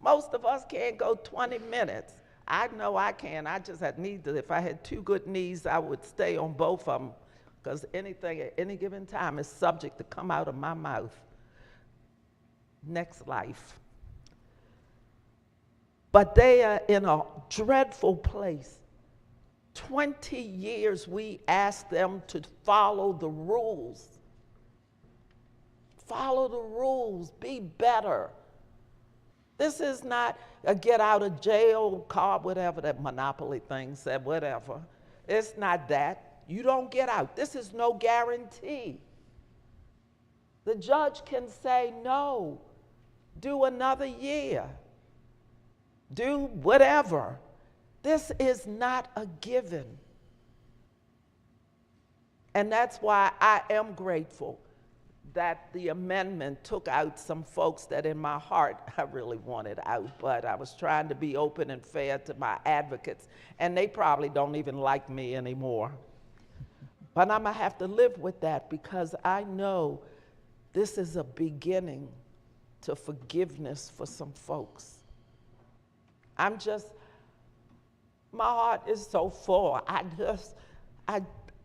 Most of us can't go 20 minutes. I know I can. I just had need to. If I had two good knees, I would stay on both of them, because anything at any given time is subject to come out of my mouth. Next life. But they are in a dreadful place. 20 years we asked them to follow the rules. Follow the rules. Be better. This is not a get out of jail card, whatever that Monopoly thing said, whatever. It's not that. You don't get out. This is no guarantee. The judge can say, no, do another year. Do whatever. This is not a given. And that's why I am grateful that the amendment took out some folks that in my heart I really wanted out, but I was trying to be open and fair to my advocates, and they probably don't even like me anymore. But I'm gonna have to live with that, because I know this is a beginning to forgiveness for some folks. My heart is so full.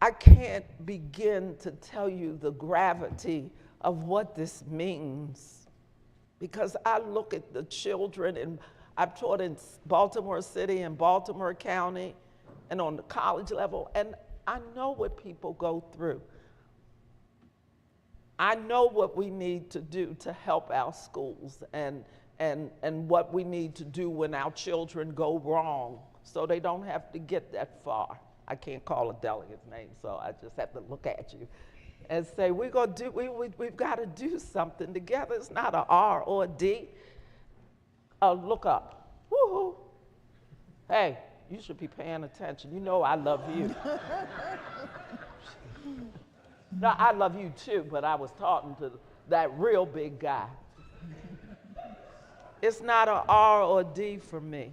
I can't begin to tell you the gravity of what this means, because I look at the children, and I've taught in Baltimore City and Baltimore County and on the college level, and I know what people go through. I know what we need to do to help our schools, and what we need to do when our children go wrong, so they don't have to get that far. I can't call a delegate's name, so I just have to look at you and say, we've got to do something together. It's not an R or a D. Look up. Woo-hoo. Hey, you should be paying attention. You know I love you. No, I love you too, but I was talking to that real big guy. It's not an R or a D for me.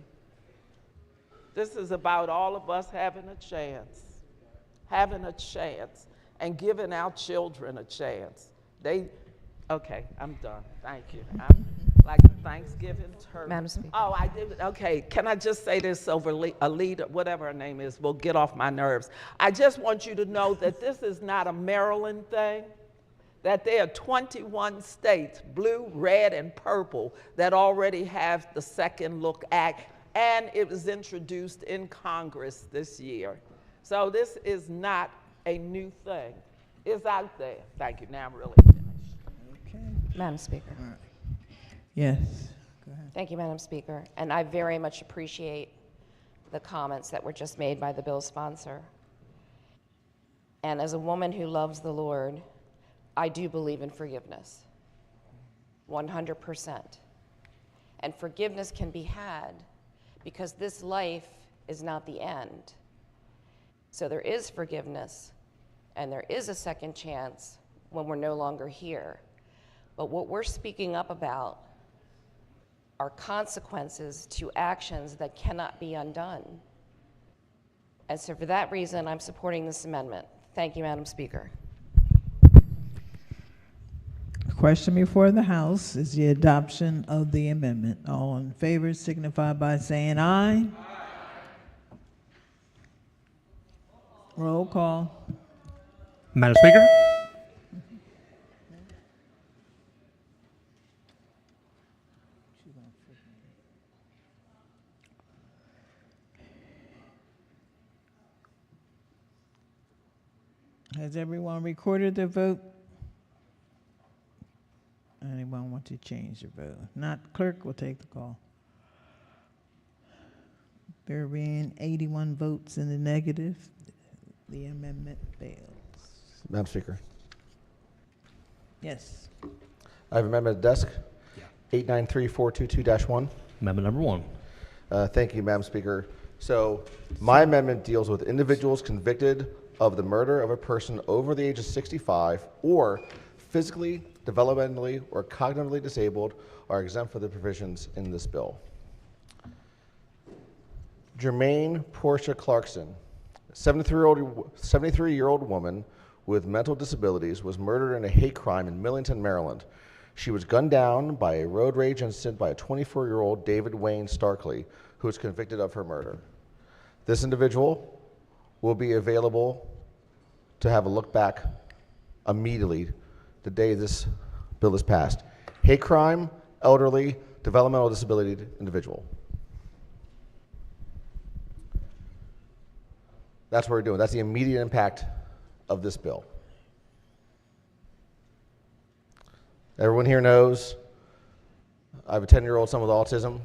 This is about all of us having a chance, and giving our children a chance. Okay, I'm done. Thank you. I'm like Thanksgiving turkey. Madam Speaker. Oh, I did. Okay, can I just say this over a leader, whatever her name is, will get off my nerves. I just want you to know that this is not a Maryland thing. that there are 21 states, blue, red, and purple, that already have the Second Look Act, and it was introduced in Congress this year. So this is not a new thing. It's out there. Thank you. Now I'm really finished. Madam Speaker. Yes. Thank you, Madam Speaker. And I very much appreciate the comments that were just made by the bill sponsor. And as a woman who loves the Lord, I do believe in forgiveness, 100%. And forgiveness can be had because this life is not the end. So there is forgiveness and there is a second chance when we're no longer here. But what we're speaking up about are consequences to actions that cannot be undone. And so for that reason, I'm supporting this amendment. Thank you, Madam Speaker. The question before the House is the adoption of the amendment. All in favor signify by saying aye. Aye. Roll call. Madam Speaker? Has everyone recorded their vote? Anyone want to change their vote? If not, clerk will take the call. There being 81 votes in the negative, the amendment fails. Madam Speaker. Yes. I have an amendment at the desk. 893422-1. Amendment number 1. Thank you, Madam Speaker. So my amendment deals with individuals convicted of the murder of a person over the age of 65 or physically, developmentally, or cognitively disabled are exempt from the provisions in this bill. Jermaine Portia Clarkson, a 73-year-old woman with mental disabilities, was murdered in a hate crime in Millington, Maryland. She was gunned down by a road rage incident by a 24-year-old David Wayne Starkley, who was convicted of her murder. This individual will be available to have a look back immediately the day this bill is passed. Hate crime, elderly, developmental disability individual. That's what we're doing. That's the immediate impact of this bill. Everyone here knows I have a 10-year-old son with autism,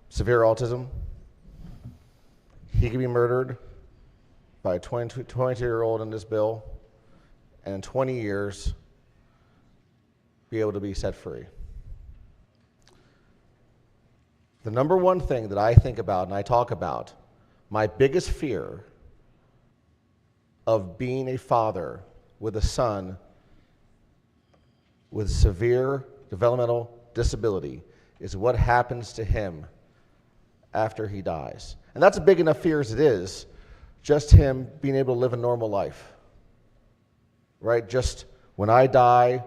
severe autism. He can be murdered by a 22-year-old in this bill, and in 20 years, be able to be set free. The number one thing that I think about and I talk about, my biggest fear of being a father with a son with severe developmental disability is what happens to him after he dies. And that's a big enough fear as it is, just him being able to live a normal life, right? Just when I die,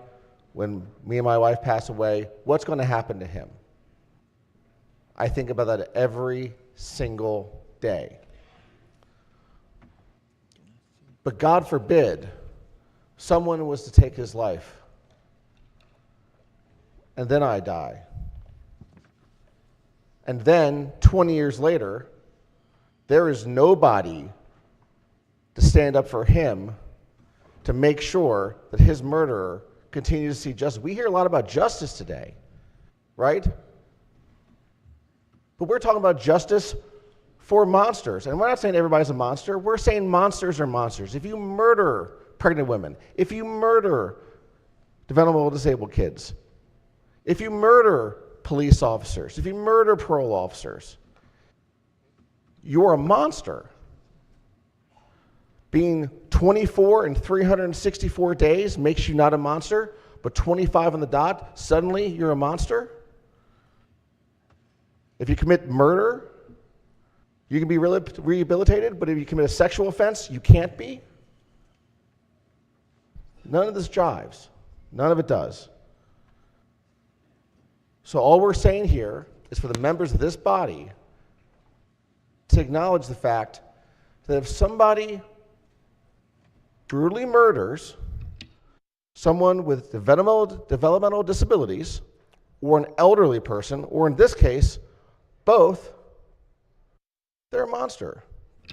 when me and my wife pass away, what's going to happen to him? I think about that every single day. But God forbid someone was to take his life and then I die. And then 20 years later, there is nobody to stand up for him to make sure that his murderer continues to see justice. We hear a lot about justice today, right? But we're talking about justice for monsters. And we're not saying everybody's a monster. We're saying monsters are monsters. If you murder pregnant women, if you murder developmentally disabled kids, if you murder police officers, if you murder parole officers, you're a monster. Being 24 and 364 days makes you not a monster, but 25 on the dot, suddenly you're a monster? If you commit murder, you can be rehabilitated, but if you commit a sexual offense, you can't be? None of this jives. None of it does. So all we're saying here is for the members of this body to acknowledge the fact that if somebody brutally murders someone with developmental disabilities, or an elderly person, or in this case, both, they're a monster,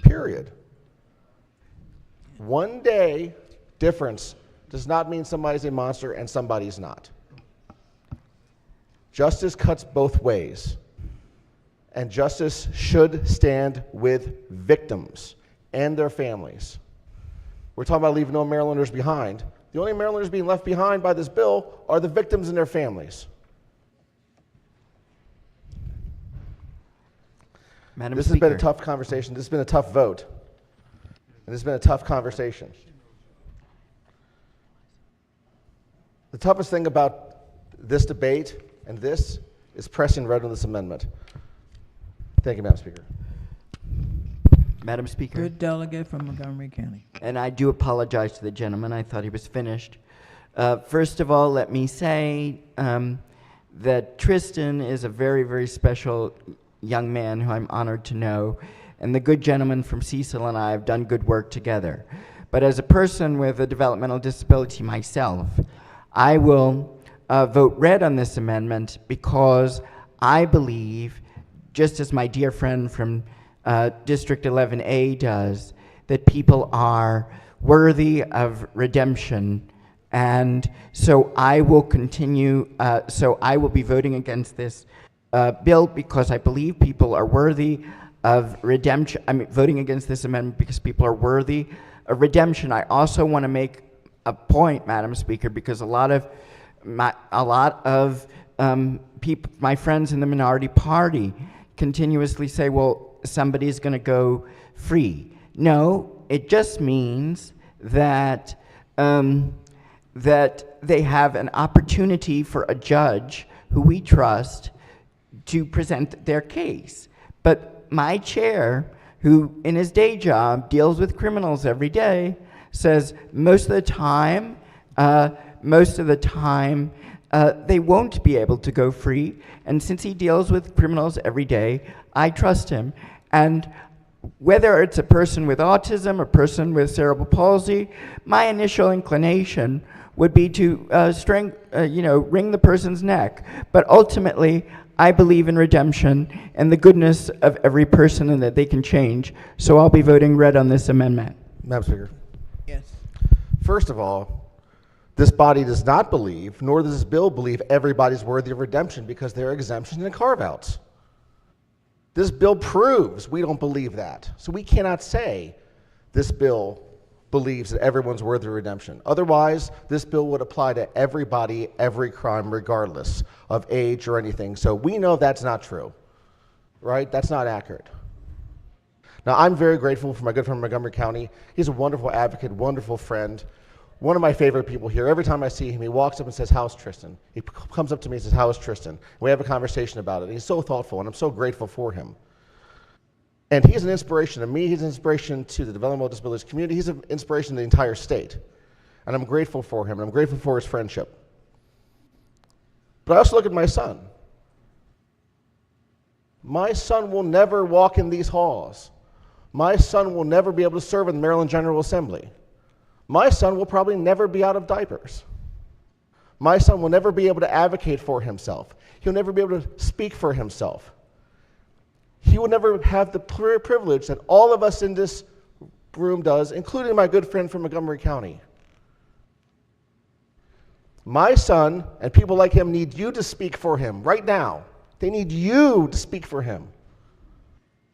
period. One day difference does not mean somebody's a monster and somebody's not. Justice cuts both ways, and justice should stand with victims and their families. We're talking about leaving no Marylanders behind. The only Marylanders being left behind by this bill are the victims and their families. Madam This Speaker. has been a tough conversation. This has been a tough vote. And this has been a tough conversation. The toughest thing about this debate and this is pressing red on this amendment. Thank you, Madam Speaker. Madam Speaker. Good delegate from Montgomery County. And I do apologize to the gentleman. I thought he was finished. First of all, let me say that Tristan is a very, very special young man who I'm honored to know, and the good gentleman from Cecil and I have done good work together. But as a person with a developmental disability myself, I will vote red on this amendment because I believe, just as my dear friend from District 11A does, that people are worthy of redemption. And so I will continue, so I will be voting against this bill because I believe people are worthy of redemption. I mean, voting against this amendment because people are worthy of redemption. I also want to make a point, Madam Speaker, because a lot of people, my friends in the minority party, continuously say, well, somebody's going to go free. No, it just means that that they have an opportunity for a judge who we trust to present their case. But my chair, who in his day job deals with criminals every day, says most of the time they won't be able to go free. And since he deals with criminals every day, I trust him. And whether it's a person with autism, a person with cerebral palsy, my initial inclination would be to wring the person's neck. But ultimately, I believe in redemption and the goodness of every person and that they can change. So I'll be voting red on this amendment. Madam Speaker. Yes. First of all, this body does not believe, nor does this bill believe, everybody's worthy of redemption because there are exemptions and carve-outs. This bill proves we don't believe that. So we cannot say this bill believes that everyone's worthy of redemption. Otherwise, this bill would apply to everybody, every crime, regardless of age or anything. So we know that's not true, right? That's not accurate. Now, I'm very grateful for my good friend Montgomery County. He's a wonderful advocate, wonderful friend, one of my favorite people here. Every time I see him, he walks up and says, "How's Tristan?" He comes up to me and says, "How is Tristan?" We have a conversation about it. And he's so thoughtful, and I'm so grateful for him. And he's an inspiration to me. He's an inspiration to the developmental disabilities community. He's an inspiration to the entire state. And I'm grateful for him, and I'm grateful for his friendship. But I also look at my son. My son will never walk in these halls. My son will never be able to serve in the Maryland General Assembly. My son will probably never be out of diapers. My son will never be able to advocate for himself. He'll never be able to speak for himself. He will never have the privilege that all of us in this room does, including my good friend from Montgomery County. My son and people like him need you to speak for him right now. They need you to speak for him.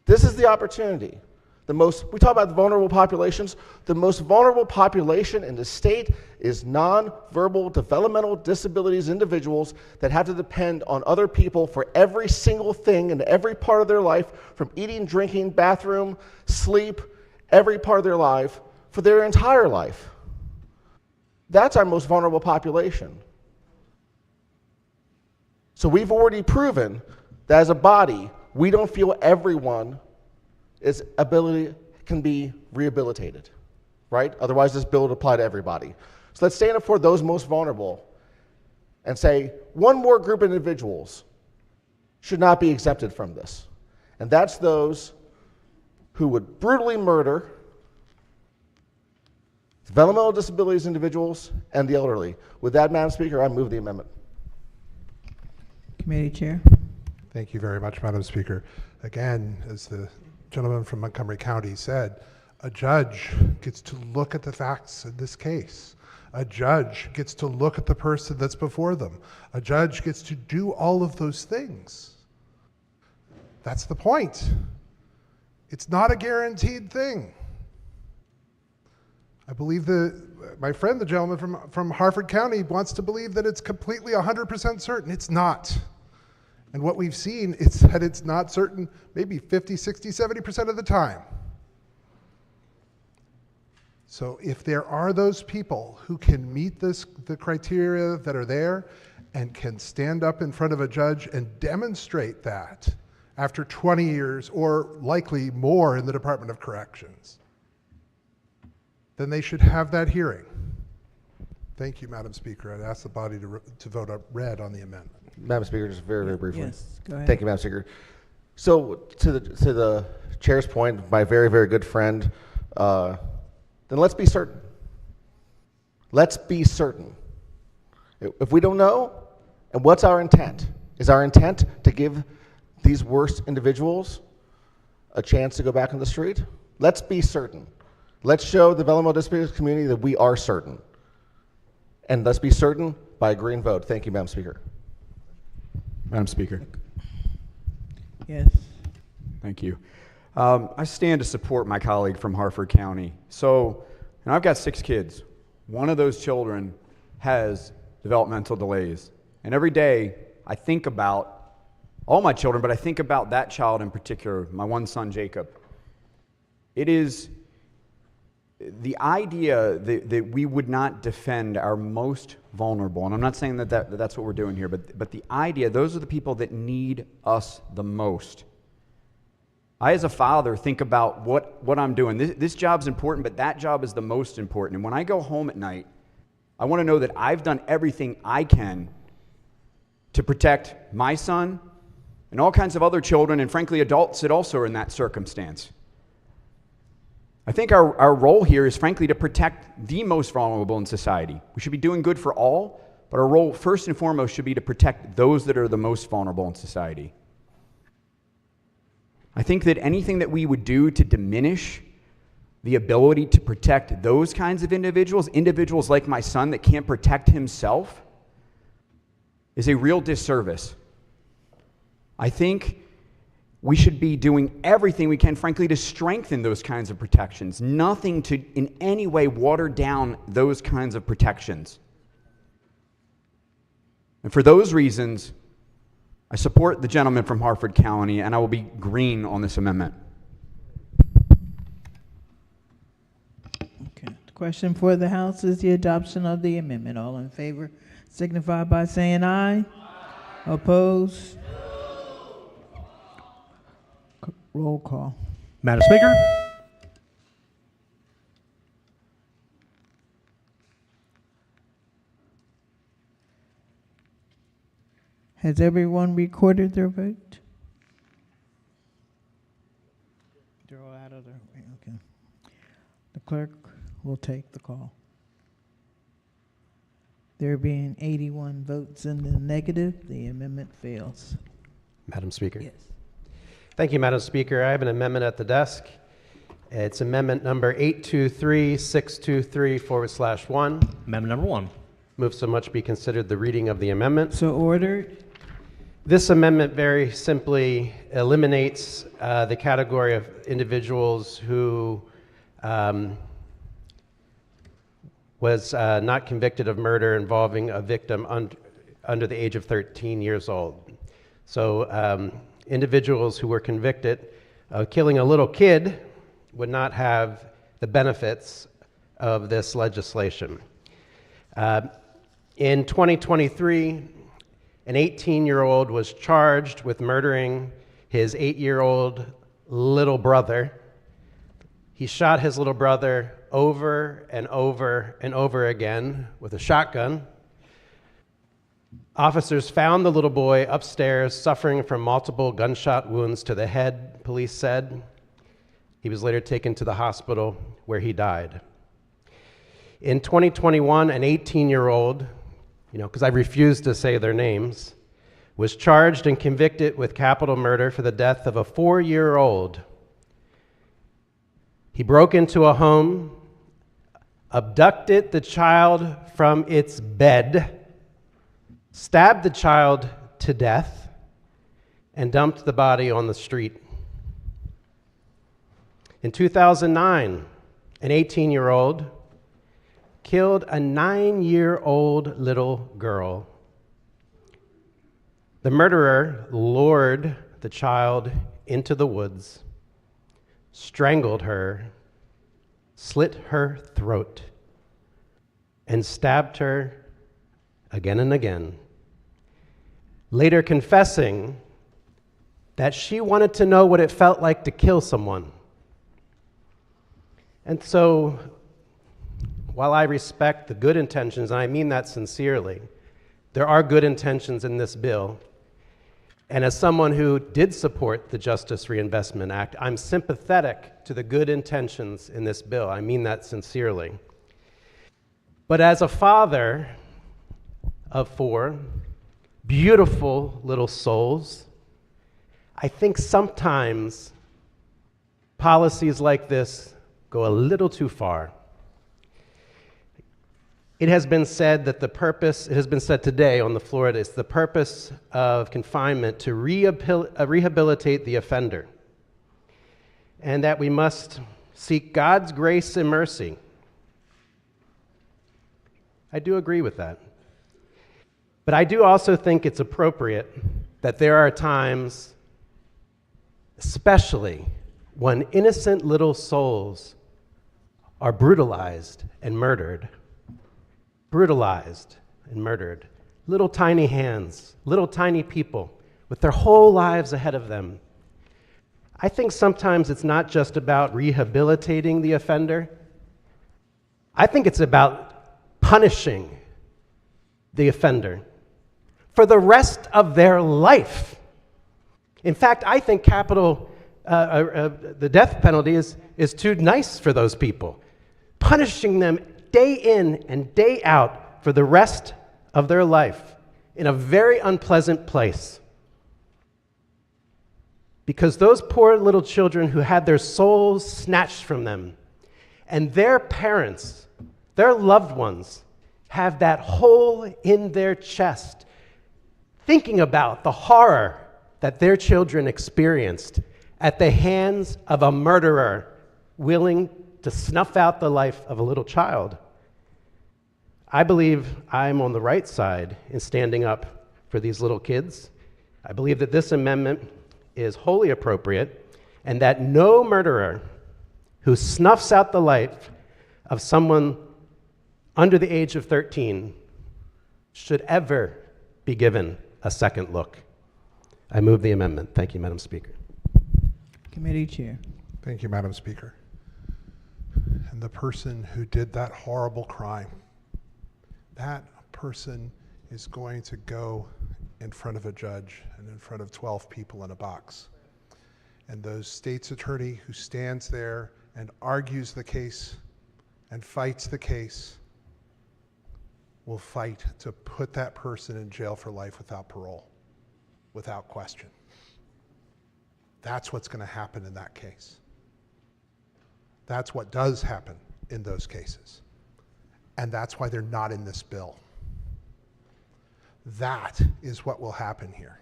This is the opportunity. We talk about the vulnerable populations. The most vulnerable population in the state is nonverbal developmental disabilities individuals that have to depend on other people for every single thing in every part of their life, from eating, drinking, bathroom, sleep, every part of their life, for their entire life. That's our most vulnerable population. So we've already proven that as a body, we don't feel everyone its ability can be rehabilitated, right? Otherwise, this bill would apply to everybody. So let's stand up for those most vulnerable and say one more group of individuals should not be exempted from this. And that's those who would brutally murder developmental disabilities individuals, and the elderly. With that, Madam Speaker, I move the amendment. Committee Chair. Thank you very much, Madam Speaker. Again, as the gentleman from Montgomery County said, a judge gets to look at the facts in this case. A judge gets to look at the person that's before them. A judge gets to do all of those things. That's the point. It's not a guaranteed thing. I believe my friend, the gentleman from Harford County, wants to believe that it's completely 100% certain. It's not. And what we've seen is that it's not certain maybe 50, 60, 70% of the time. So if there are those people who can meet the criteria that are there and can stand up in front of a judge and demonstrate that after 20 years or likely more in the Department of Corrections, then they should have that hearing. Thank you, Madam Speaker. I'd ask the body to vote red on the amendment. Madam Speaker, just very, very briefly. Yes, go ahead. Thank you, Madam Speaker. So to the chair's point, my very, very good friend, then let's be certain. Let's be certain. If we don't know, and what's our intent? Is our intent to give these worst individuals a chance to go back on the street? Let's be certain. Let's show the developmental disabilities community that we are certain. And let's be certain by a green vote. Thank you, Madam Speaker. Madam Speaker. Yes. Thank you. I stand to support my colleague from Harford County. So, and I've got 6 kids. One of those children has developmental delays. And every day I think about all my children, but I think about that child in particular, my one son, Jacob. It is the idea that we would not defend our most vulnerable, and I'm not saying that's what we're doing here, but the idea, those are the people that need us the most. I, as a father, think about what I'm doing. This job's important, but that job is the most important. And when I go home at night, I want to know that I've done everything I can to protect my son and all kinds of other children, and frankly, adults that also are in that circumstance. I think our role here is, frankly, to protect the most vulnerable in society. We should be doing good for all, but our role, first and foremost, should be to protect those that are the most vulnerable in society. I think that anything that we would do to diminish the ability to protect those kinds of individuals like my son that can't protect himself, is a real disservice. I think we should be doing everything we can, frankly, to strengthen those kinds of protections. Nothing to in any way water down those kinds of protections. And for those reasons, I support the gentleman from Harford County, and I will be green on this amendment. Okay. The question for the House is the adoption of the amendment. All in favor signify by saying aye. Aye. Opposed? Roll call. Madam Speaker. Has everyone recorded their vote? They're all out of their way. Okay. The clerk will take the call. There being 81 votes in the negative, the amendment fails. Madam Speaker. Yes. Thank you, Madam Speaker. I have an amendment at the desk. It's amendment number 823-623/1. Amendment number 1. Move so much be considered the reading of the amendment. So ordered. This amendment very simply eliminates the category of individuals who was not convicted of murder involving a victim under the age of 13 years old. So individuals who were convicted of killing a little kid would not have the benefits of this legislation. In 2023, an 18-year-old was charged with murdering his 8-year-old little brother. He shot his little brother over and over and over again with a shotgun. Officers found the little boy upstairs suffering from multiple gunshot wounds to the head, police said. He was later taken to the hospital where he died. In 2021, an 18-year-old, because I refused to say their names, was charged and convicted with capital murder for the death of a 4-year-old. He broke into a home, abducted the child from its bed, stabbed the child to death, and dumped the body on the street. In 2009, an 18-year-old killed a 9-year-old little girl. The murderer lured the child into the woods, strangled her, slit her throat, and stabbed her again and again, later confessing that she wanted to know what it felt like to kill someone. And so, while I respect the good intentions, and I mean that sincerely, there are good intentions in this bill. And as someone who did support the Justice Reinvestment Act, I'm sympathetic to the good intentions in this bill. I mean that sincerely. But as a father of 4 beautiful little souls, I think sometimes policies like this go a little too far. It has been said that it has been said today on the floor, it's the purpose of confinement to rehabilitate the offender, and that we must seek God's grace and mercy. I do agree with that. But I do also think it's appropriate that there are times, especially when innocent little souls are brutalized and murdered. Brutalized and murdered. Little tiny hands, little tiny people with their whole lives ahead of them. I think sometimes it's not just about rehabilitating the offender. I think it's about punishing the offender for the rest of their life. In fact, I think the death penalty is too nice for those people. Punishing them day in and day out for the rest of their life in a very unpleasant place. Because those poor little children who had their souls snatched from them, and their parents, their loved ones, have that hole in their chest, thinking about the horror that their children experienced at the hands of a murderer willing to snuff out the life of a little child. I believe I'm on the right side in standing up for these little kids. I believe that this amendment is wholly appropriate, and that no murderer who snuffs out the life of someone under the age of 13 should ever be given a second look. I move the amendment. Thank you, Madam Speaker. Committee Chair. Thank you, Madam Speaker. And the person who did that horrible crime, that person is going to go in front of a judge and in front of 12 people in a box. And those state's attorney who stands there and argues the case and fights the case will fight to put that person in jail for life without parole, without question. That's what's going to happen in that case. That's what does happen in those cases. And that's why they're not in this bill. That is what will happen here.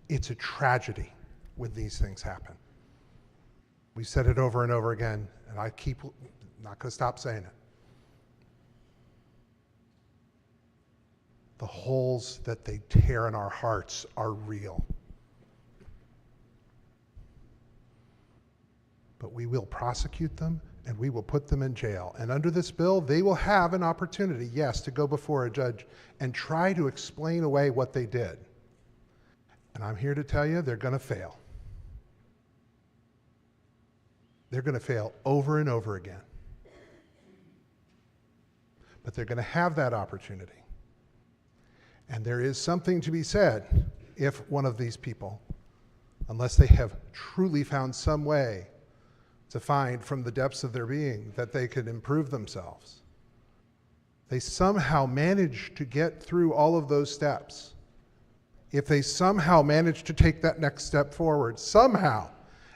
It's a tragedy when these things happen. We said it over and over again, and I keep not going to stop saying it. The holes that they tear in our hearts are real. But we will prosecute them and we will put them in jail. And under this bill, they will have an opportunity, yes, to go before a judge and try to explain away what they did. And I'm here to tell you, they're going to fail. They're going to fail over and over again. But they're going to have that opportunity. And there is something to be said if one of these people, unless they have truly found some way to find from the depths of their being that they could improve themselves, they somehow manage to get through all of those steps, if they somehow manage to take that next step forward, somehow,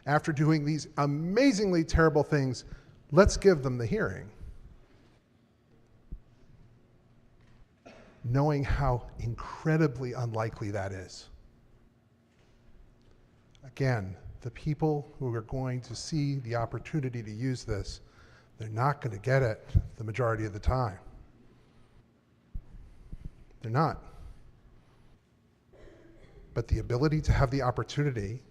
after doing these amazingly terrible things, let's give them the hearing. Knowing how incredibly unlikely that is. Again, the people who are going to see the opportunity to use this, they're not going to get it the majority of the time. They're not. But the ability to have the opportunity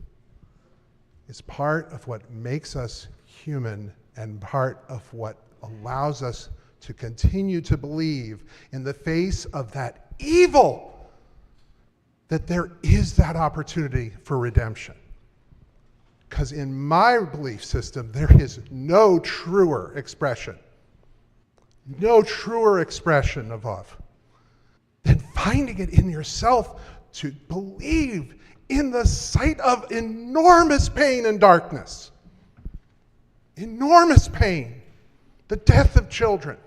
is part of what makes us human and part of what allows us to continue to believe in the face of that evil, that there is that opportunity for redemption. Because in my belief system, there is no truer expression of love than finding it in yourself to believe in the sight of enormous pain and darkness, enormous pain, the death of children,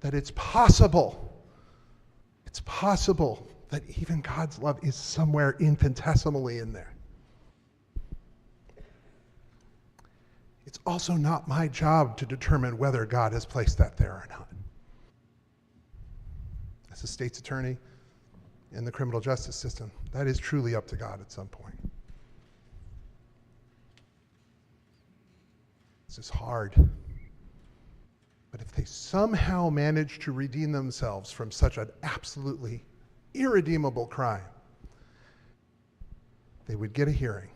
that it's possible that even God's love is somewhere infinitesimally in there. It's also not my job to determine whether God has placed that there or not. As a state's attorney in the criminal justice system, that is truly up to God at some point. This is hard. But if they somehow manage to redeem themselves from such an absolutely irredeemable crime, they would get a hearing.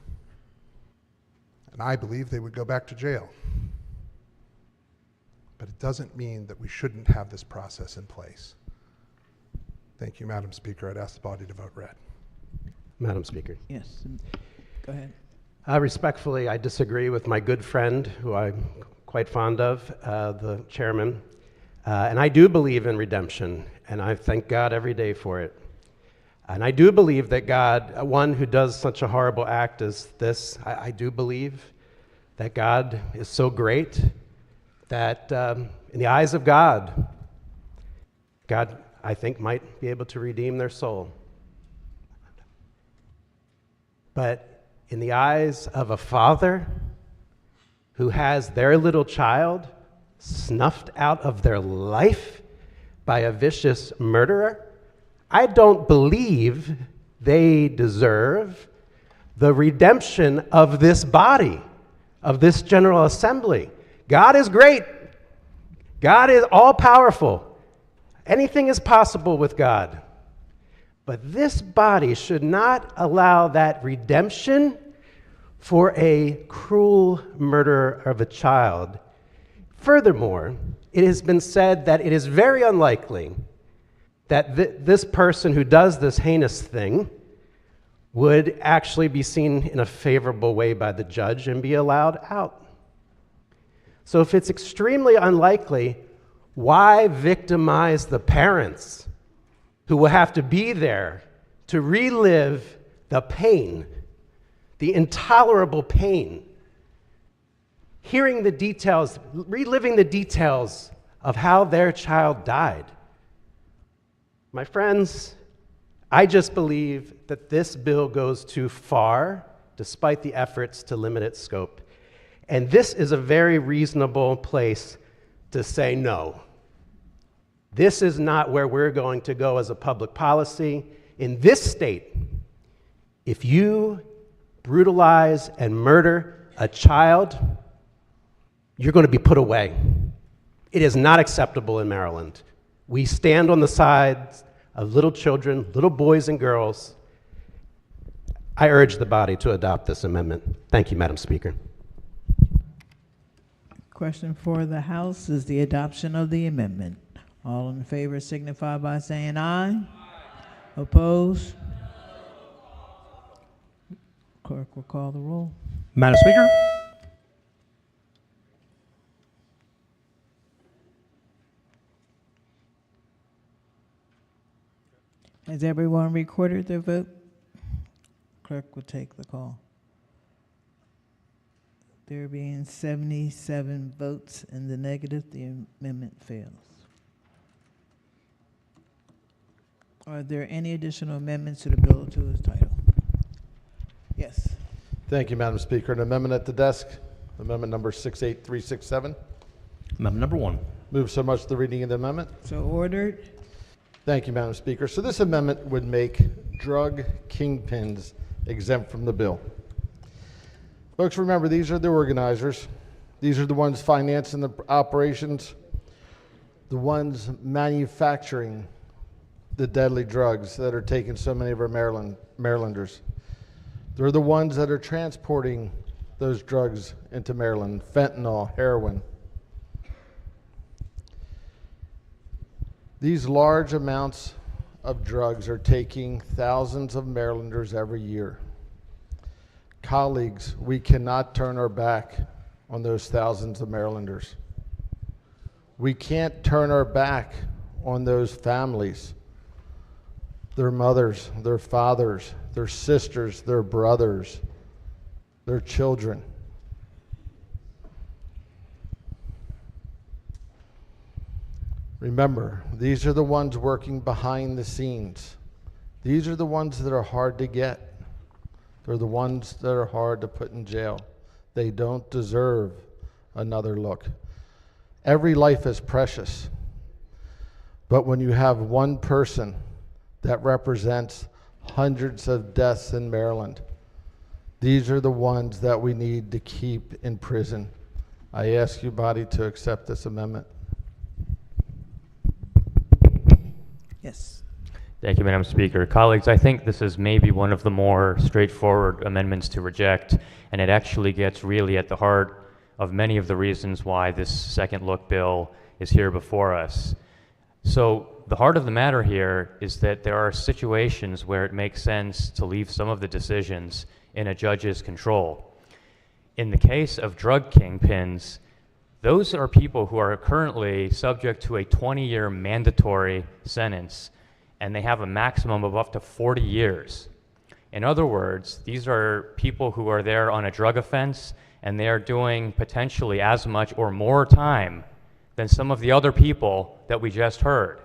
And I believe they would go back to jail. But it doesn't mean that we shouldn't have this process in place. Thank you, Madam Speaker. I'd ask the body to vote red. Madam Speaker. Yes. Go ahead. Respectfully, I disagree with my good friend, who I'm quite fond of, the chairman. And I do believe in redemption, and I thank God every day for it. And I do believe that God, one who does such a horrible act as this, I do believe that God is so great that in the eyes of God, God, I think, might be able to redeem their soul. But in the eyes of a father who has their little child snuffed out of their life by a vicious murderer, I don't believe they deserve the redemption of this body, of this General Assembly. God is great. God is all-powerful. Anything is possible with God. But this body should not allow that redemption for a cruel murderer of a child. Furthermore, it has been said that it is very unlikely that this person who does this heinous thing would actually be seen in a favorable way by the judge and be allowed out. So if it's extremely unlikely, why victimize the parents who will have to be there to relive the pain, the intolerable pain, hearing the details, reliving the details of how their child died? My friends, I just believe that this bill goes too far, despite the efforts to limit its scope. And this is a very reasonable place to say no. This is not where we're going to go as a public policy. In this state, if you brutalize and murder a child, you're going to be put away. It is not acceptable in Maryland. We stand on the sides of little children, little boys and girls. I urge the body to adopt this amendment. Thank you, Madam Speaker. Question for the House is the adoption of the amendment. All in favor signify by saying aye. Opposed? Clerk will call the roll. Madam Speaker. Has everyone recorded their vote? Clerk will take the call. There being 77 votes in the negative, the amendment fails. Are there any additional amendments to the bill to its title? Yes. Thank you, Madam Speaker. An amendment at the desk, amendment number 68367. Amendment number 1. Move so much the reading of the amendment. So ordered. Thank you, Madam Speaker. So this amendment would make drug kingpins exempt from the bill. Folks, remember, these are the organizers. These are the ones financing the operations, the ones manufacturing the deadly drugs that are taking so many of our Marylanders. They're the ones that are transporting those drugs into Maryland, fentanyl, heroin. These large amounts of drugs are taking thousands of Marylanders every year. Colleagues, we cannot turn our back on those thousands of Marylanders. We can't turn our back on those families, their mothers, their fathers, their sisters, their brothers, their children. Remember, these are the ones working behind the scenes. These are the ones that are hard to get. They're the ones that are hard to put in jail. They don't deserve another look. Every life is precious. But when you have one person that represents hundreds of deaths in Maryland, these are the ones that we need to keep in prison. I ask you, body, to accept this amendment. Yes. Thank you, Madam Speaker. Colleagues, I think this is maybe one of the more straightforward amendments to reject, and it actually gets really at the heart of many of the reasons why this second look bill is here before us. So the heart of the matter here is that there are situations where it makes sense to leave some of the decisions in a judge's control. In the case of drug kingpins, those are people who are currently subject to a 20-year mandatory sentence, and they have a maximum of up to 40 years. In other words, these are people who are there on a drug offense, and they are doing potentially as much or more time than some of the other people that we just heard,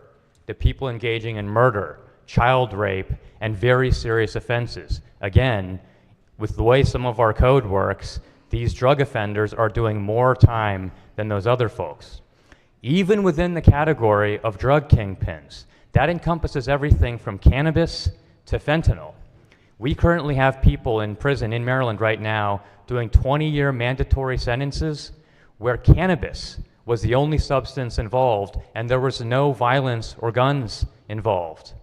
the people engaging in murder, child rape, and very serious offenses. Again, with the way some of our code works, these drug offenders are doing more time than those other folks. Even within the category of drug kingpins, that encompasses everything from cannabis to fentanyl. We currently have people in prison in Maryland right now doing 20-year mandatory sentences where cannabis was the only substance involved and there was no violence or guns involved.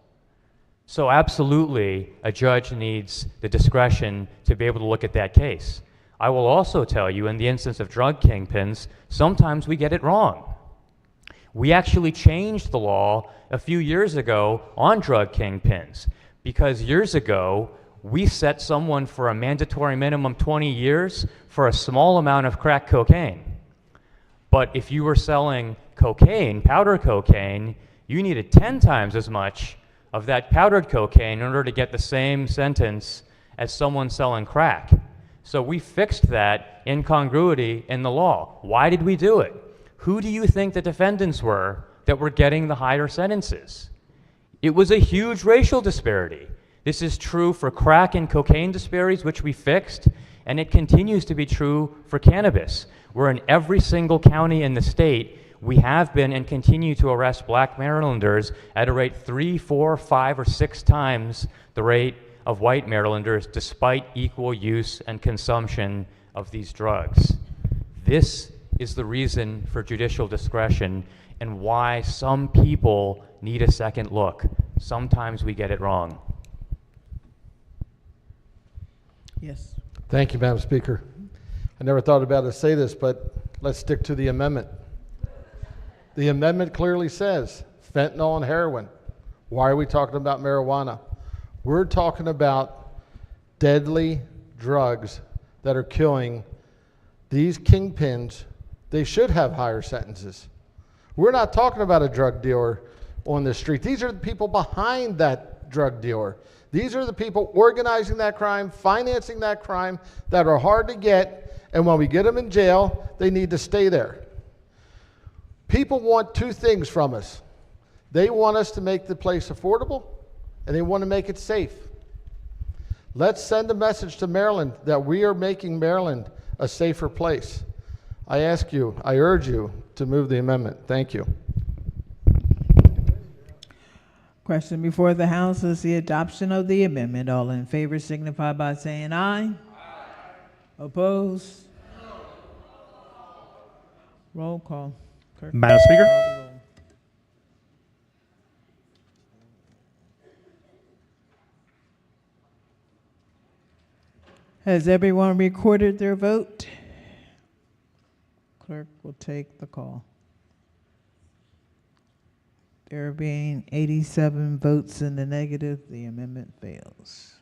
So absolutely, a judge needs the discretion to be able to look at that case. I will also tell you, in the instance of drug kingpins, sometimes we get it wrong. We actually changed the law a few years ago on drug kingpins because years ago, we set someone for a mandatory minimum 20 years for a small amount of crack cocaine. But if you were selling cocaine, powder cocaine, you needed 10 times as much of that powdered cocaine in order to get the same sentence as someone selling crack. So we fixed that incongruity in the law. Why did we do it? Who do you think the defendants were that were getting the higher sentences? It was a huge racial disparity. This is true for crack and cocaine disparities, which we fixed, and it continues to be true for cannabis, where in every single county in the state, we have been and continue to arrest black Marylanders at a rate 3, 4, 5, or 6 times the rate of white Marylanders, despite equal use and consumption of these drugs. This is the reason for judicial discretion and why some people need a second look. Sometimes we get it wrong. Yes. Thank you, Madam Speaker. I never thought about to say this, but let's stick to the amendment. The amendment clearly says fentanyl and heroin. Why are we talking about marijuana? We're talking about deadly drugs that are killing these kingpins. They should have higher sentences. We're not talking about a drug dealer on the street. These are the people behind that drug dealer. These are the people organizing that crime, financing that crime, that are hard to get, and when we get them in jail, they need to stay there. People want two things from us. They want us to make the place affordable, and they want to make it safe. Let's send a message to Maryland that we are making Maryland a safer place. I urge you to move the amendment. Thank you. Question before the House is the adoption of the amendment. All in favor signify by saying aye. Aye. Opposed? Roll call. Clerk. Madam Speaker? Call the roll. Has everyone recorded their vote? Clerk will take the call. There being 87 votes in the negative, the amendment fails.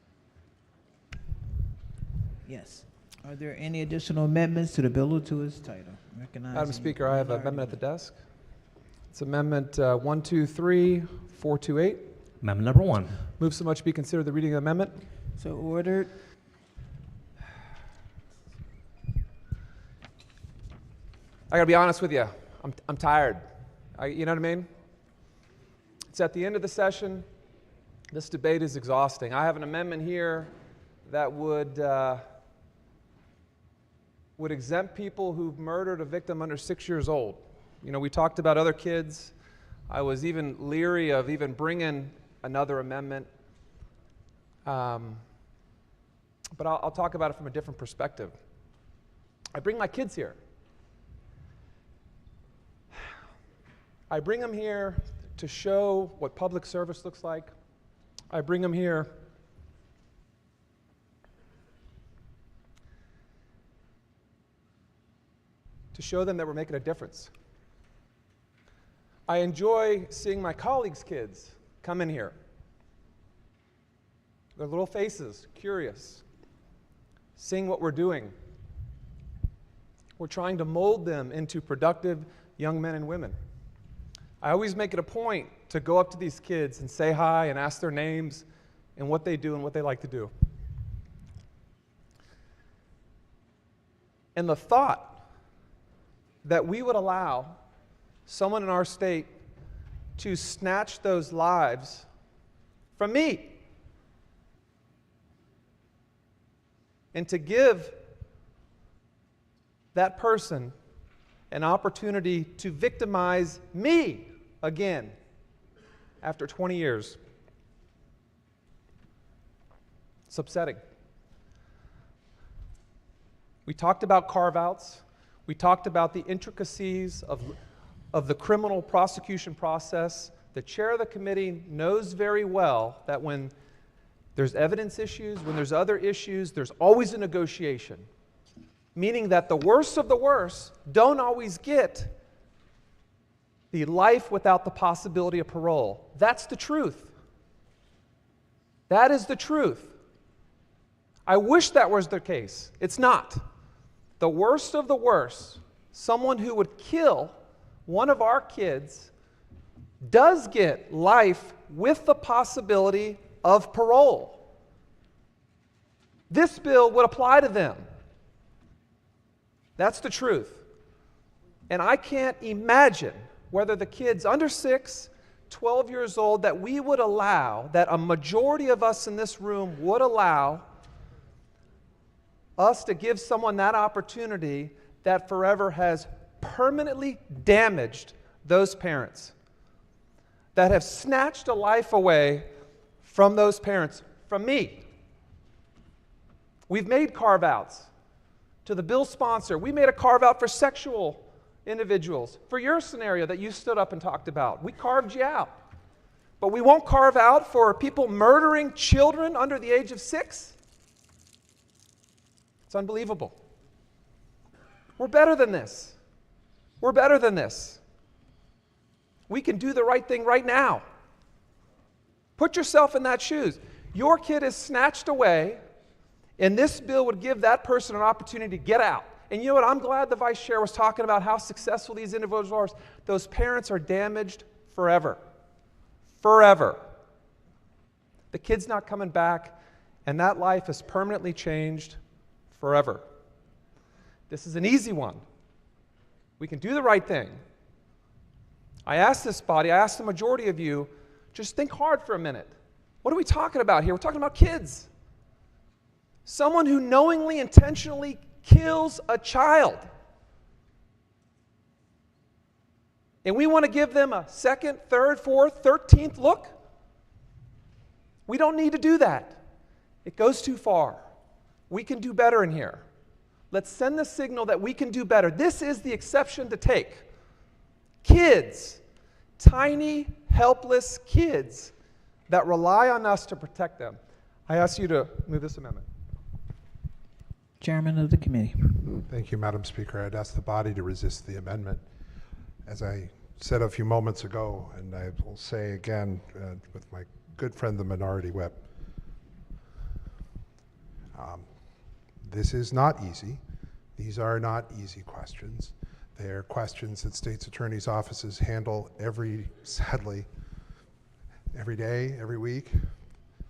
Yes. Are there any additional amendments to the bill or to its title? Madam Speaker, I have an amendment at the desk. It's Amendment 123428. Amendment number 1. Move so much be considered the reading of the amendment. So ordered. I gotta be honest with you. I'm tired. You know what I mean? It's at the end of the session. This debate is exhausting. I have an amendment here that would exempt people who've murdered a victim under 6 years old. You know, we talked about other kids. I was even leery of even bringing another amendment. But I'll talk about it from a different perspective. I bring my kids here. I bring them here to show what public service looks like. I bring them here to show them that we're making a difference. I enjoy seeing my colleagues' kids come in here. Their little faces, curious, seeing what we're doing. We're trying to mold them into productive young men and women. I always make it a point to go up to these kids and say hi and ask their names and what they do and what they like to do. And the thought that we would allow someone in our state to snatch those lives from me and to give that person an opportunity to victimize me again after 20 years. It's upsetting. We talked about carve-outs. We talked about the intricacies of the criminal prosecution process. The chair of the committee knows very well that when there's evidence issues, when there's other issues, there's always a negotiation. Meaning that the worst of the worst don't always get the life without the possibility of parole. That's the truth. That is the truth. I wish that was the case. It's not. The worst of the worst, someone who would kill one of our kids, does get life with the possibility of parole. This bill would apply to them. That's the truth. And I can't imagine whether the kids under 6, 12 years old, that we would allow, that a majority of us in this room would allow us to give someone that opportunity that forever has permanently damaged those parents, that have snatched a life away from those parents, from me. We've made carve-outs. To the bill sponsor, we made a carve-out for sexual individuals. For your scenario that you stood up and talked about, we carved you out. But we won't carve out for people murdering children under the age of 6? It's unbelievable. We're better than this. We're better than this. We can do the right thing right now. Put yourself in that shoes. Your kid is snatched away, and this bill would give that person an opportunity to get out. And you know what? I'm glad the vice chair was talking about how successful these individuals are. Those parents are damaged forever. Forever. The kid's not coming back, and that life is permanently changed forever. This is an easy one. We can do the right thing. I asked this body, I asked the majority of you, just think hard for a minute. What are we talking about here? We're talking about kids. Someone who knowingly, intentionally kills a child. And we want to give them a second, third, fourth, 13th look? We don't need to do that. It goes too far. We can do better in here. Let's send the signal that we can do better. This is the exception to take. Kids, tiny, helpless kids that rely on us to protect them. I ask you to move this amendment. Chairman of the committee. Thank you, Madam Speaker. I'd ask the body to resist the amendment. As I said a few moments ago, and I will say again with my good friend, the Minority Whip, this is not easy. These are not easy questions. They are questions that states' attorneys' offices handle sadly, every day, every week.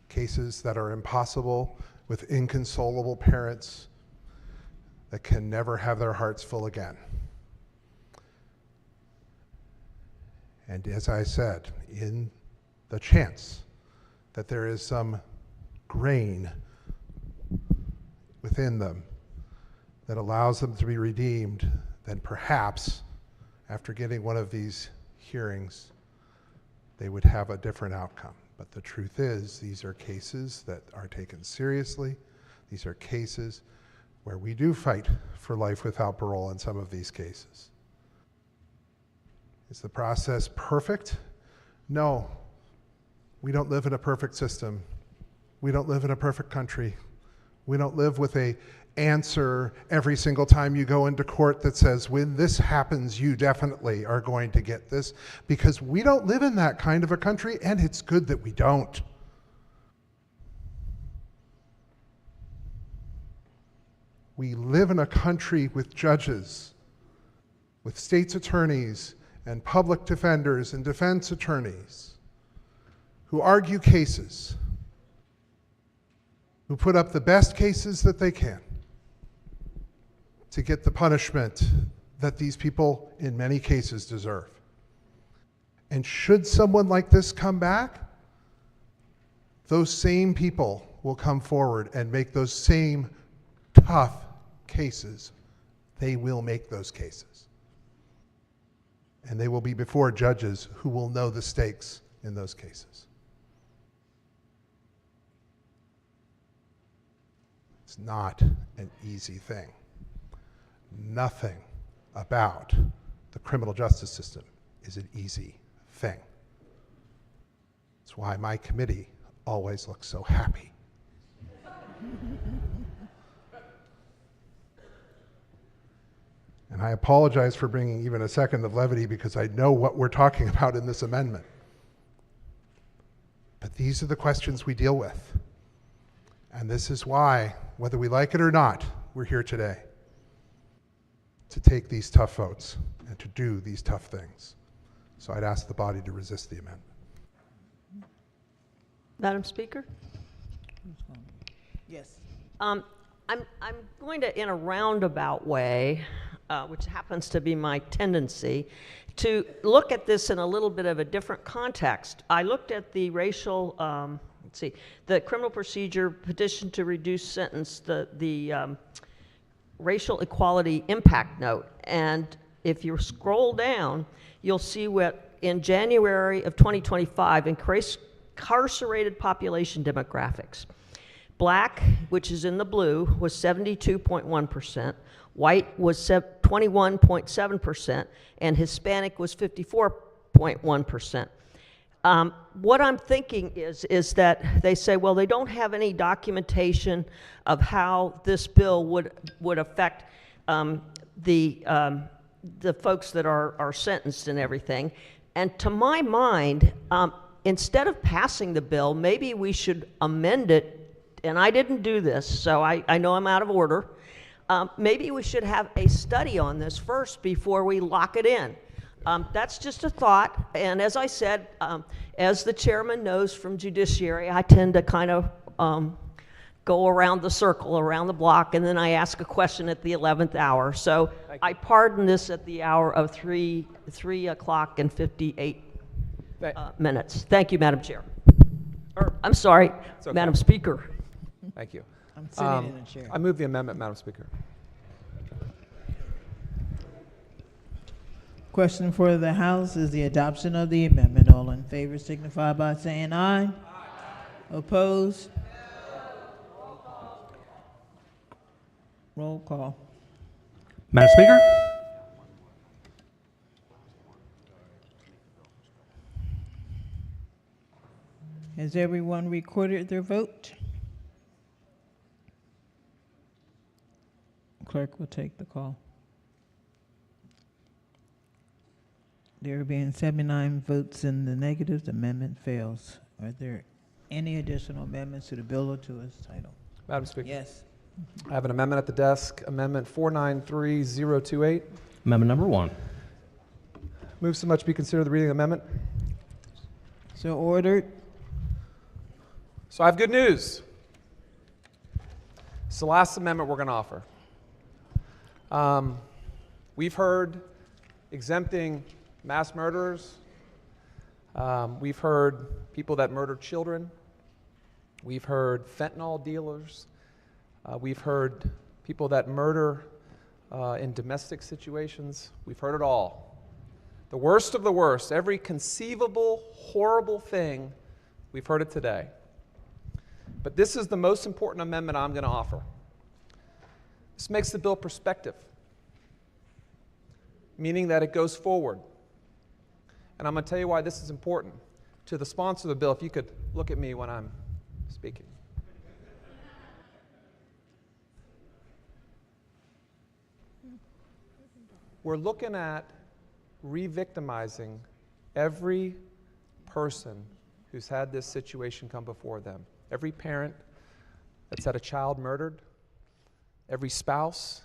Cases that are impossible with inconsolable parents that can never have their hearts full again. And as I said, in the chance that there is some grain within them that allows them to be redeemed, then perhaps after getting one of these hearings, they would have a different outcome. But the truth is, these are cases that are taken seriously. These are cases where we do fight for life without parole in some of these cases. Is the process perfect? No. We don't live in a perfect system. We don't live in a perfect country. We don't live with an answer every single time you go into court that says, when this happens, you definitely are going to get this, because we don't live in that kind of a country, and it's good that we don't. We live in a country with judges, with states' attorneys, and public defenders and defense attorneys who argue cases, who put up the best cases that they can to get the punishment that these people in many cases deserve. And should someone like this come back, those same people will come forward and make those same tough cases. They will make those cases. And they will be before judges who will know the stakes in those cases. It's not an easy thing. Nothing about the criminal justice system is an easy thing. That's why my committee always looks so happy. And I apologize for bringing even a second of levity, because I know what we're talking about in this amendment. But these are the questions we deal with. And this is why, whether we like it or not, we're here today to take these tough votes and to do these tough things. So I'd ask the body to resist the amendment. Madam Speaker? Yes. I'm going to, in a roundabout way, which happens to be my tendency, to look at this in a little bit of a different context. I looked at the racial, the criminal procedure petition to reduce sentence, the racial equality impact note. And if you scroll down, you'll see what in January of 2025, incarcerated population demographics. Black, which is in the blue, was 72.1%. White was 21.7%, and Hispanic was 54.1%. What I'm thinking is that they say, well, they don't have any documentation of how this bill would affect the folks that are sentenced and everything. And to my mind, instead of passing the bill, maybe we should amend it. And I didn't do this, so I know I'm out of order. Maybe we should have a study on this first before we lock it in. That's just a thought. And as I said, as the chairman knows from judiciary, I tend to kind of go around the circle, around the block, and then I ask a question at the 11th hour. So I pardon this at the hour of 3 o'clock and 58 minutes. Thank you, Madam Chair. I'm sorry, It's okay. Madam Speaker. Thank you. I'm sitting in a chair. I move the amendment, Madam Speaker. Question for the House is the adoption of the amendment. All in favor signify by saying aye. Aye. Opposed? Roll call. Madam Speaker? Has everyone recorded their vote? Clerk will take the call. There being 79 votes in the negative, the amendment fails. Are there any additional amendments to the bill or to its title? Madam Speaker. Yes. I have an amendment at the desk, Amendment 493028. Amendment number 1. Move so much be considered the reading of the amendment. So ordered. So I have good news. It's the last amendment we're going to offer. We've heard exempting mass murderers. We've heard people that murder children. We've heard fentanyl dealers. We've heard people that murder in domestic situations. We've heard it all. The worst of the worst, every conceivable, horrible thing, we've heard it today. But this is the most important amendment I'm going to offer. This makes the bill prospective, meaning that it goes forward. And I'm going to tell you why this is important. To the sponsor of the bill, if you could look at me when I'm speaking. We're looking at re-victimizing every person who's had this situation come before them. Every parent that's had a child murdered, every spouse,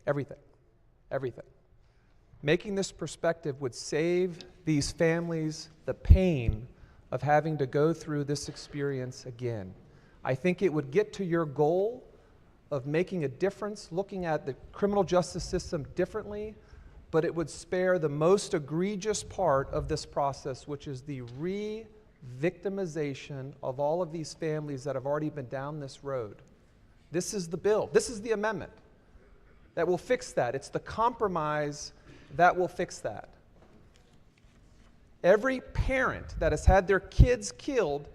everything. Making this perspective would save these families the pain of having to go through this experience again. I think it would get to your goal of making a difference, looking at the criminal justice system differently, but it would spare the most egregious part of this process, which is the re-victimization of all of these families that have already been down this road. This is the bill. This is the amendment that will fix that. It's the compromise that will fix that. Every parent that has had their kids killed,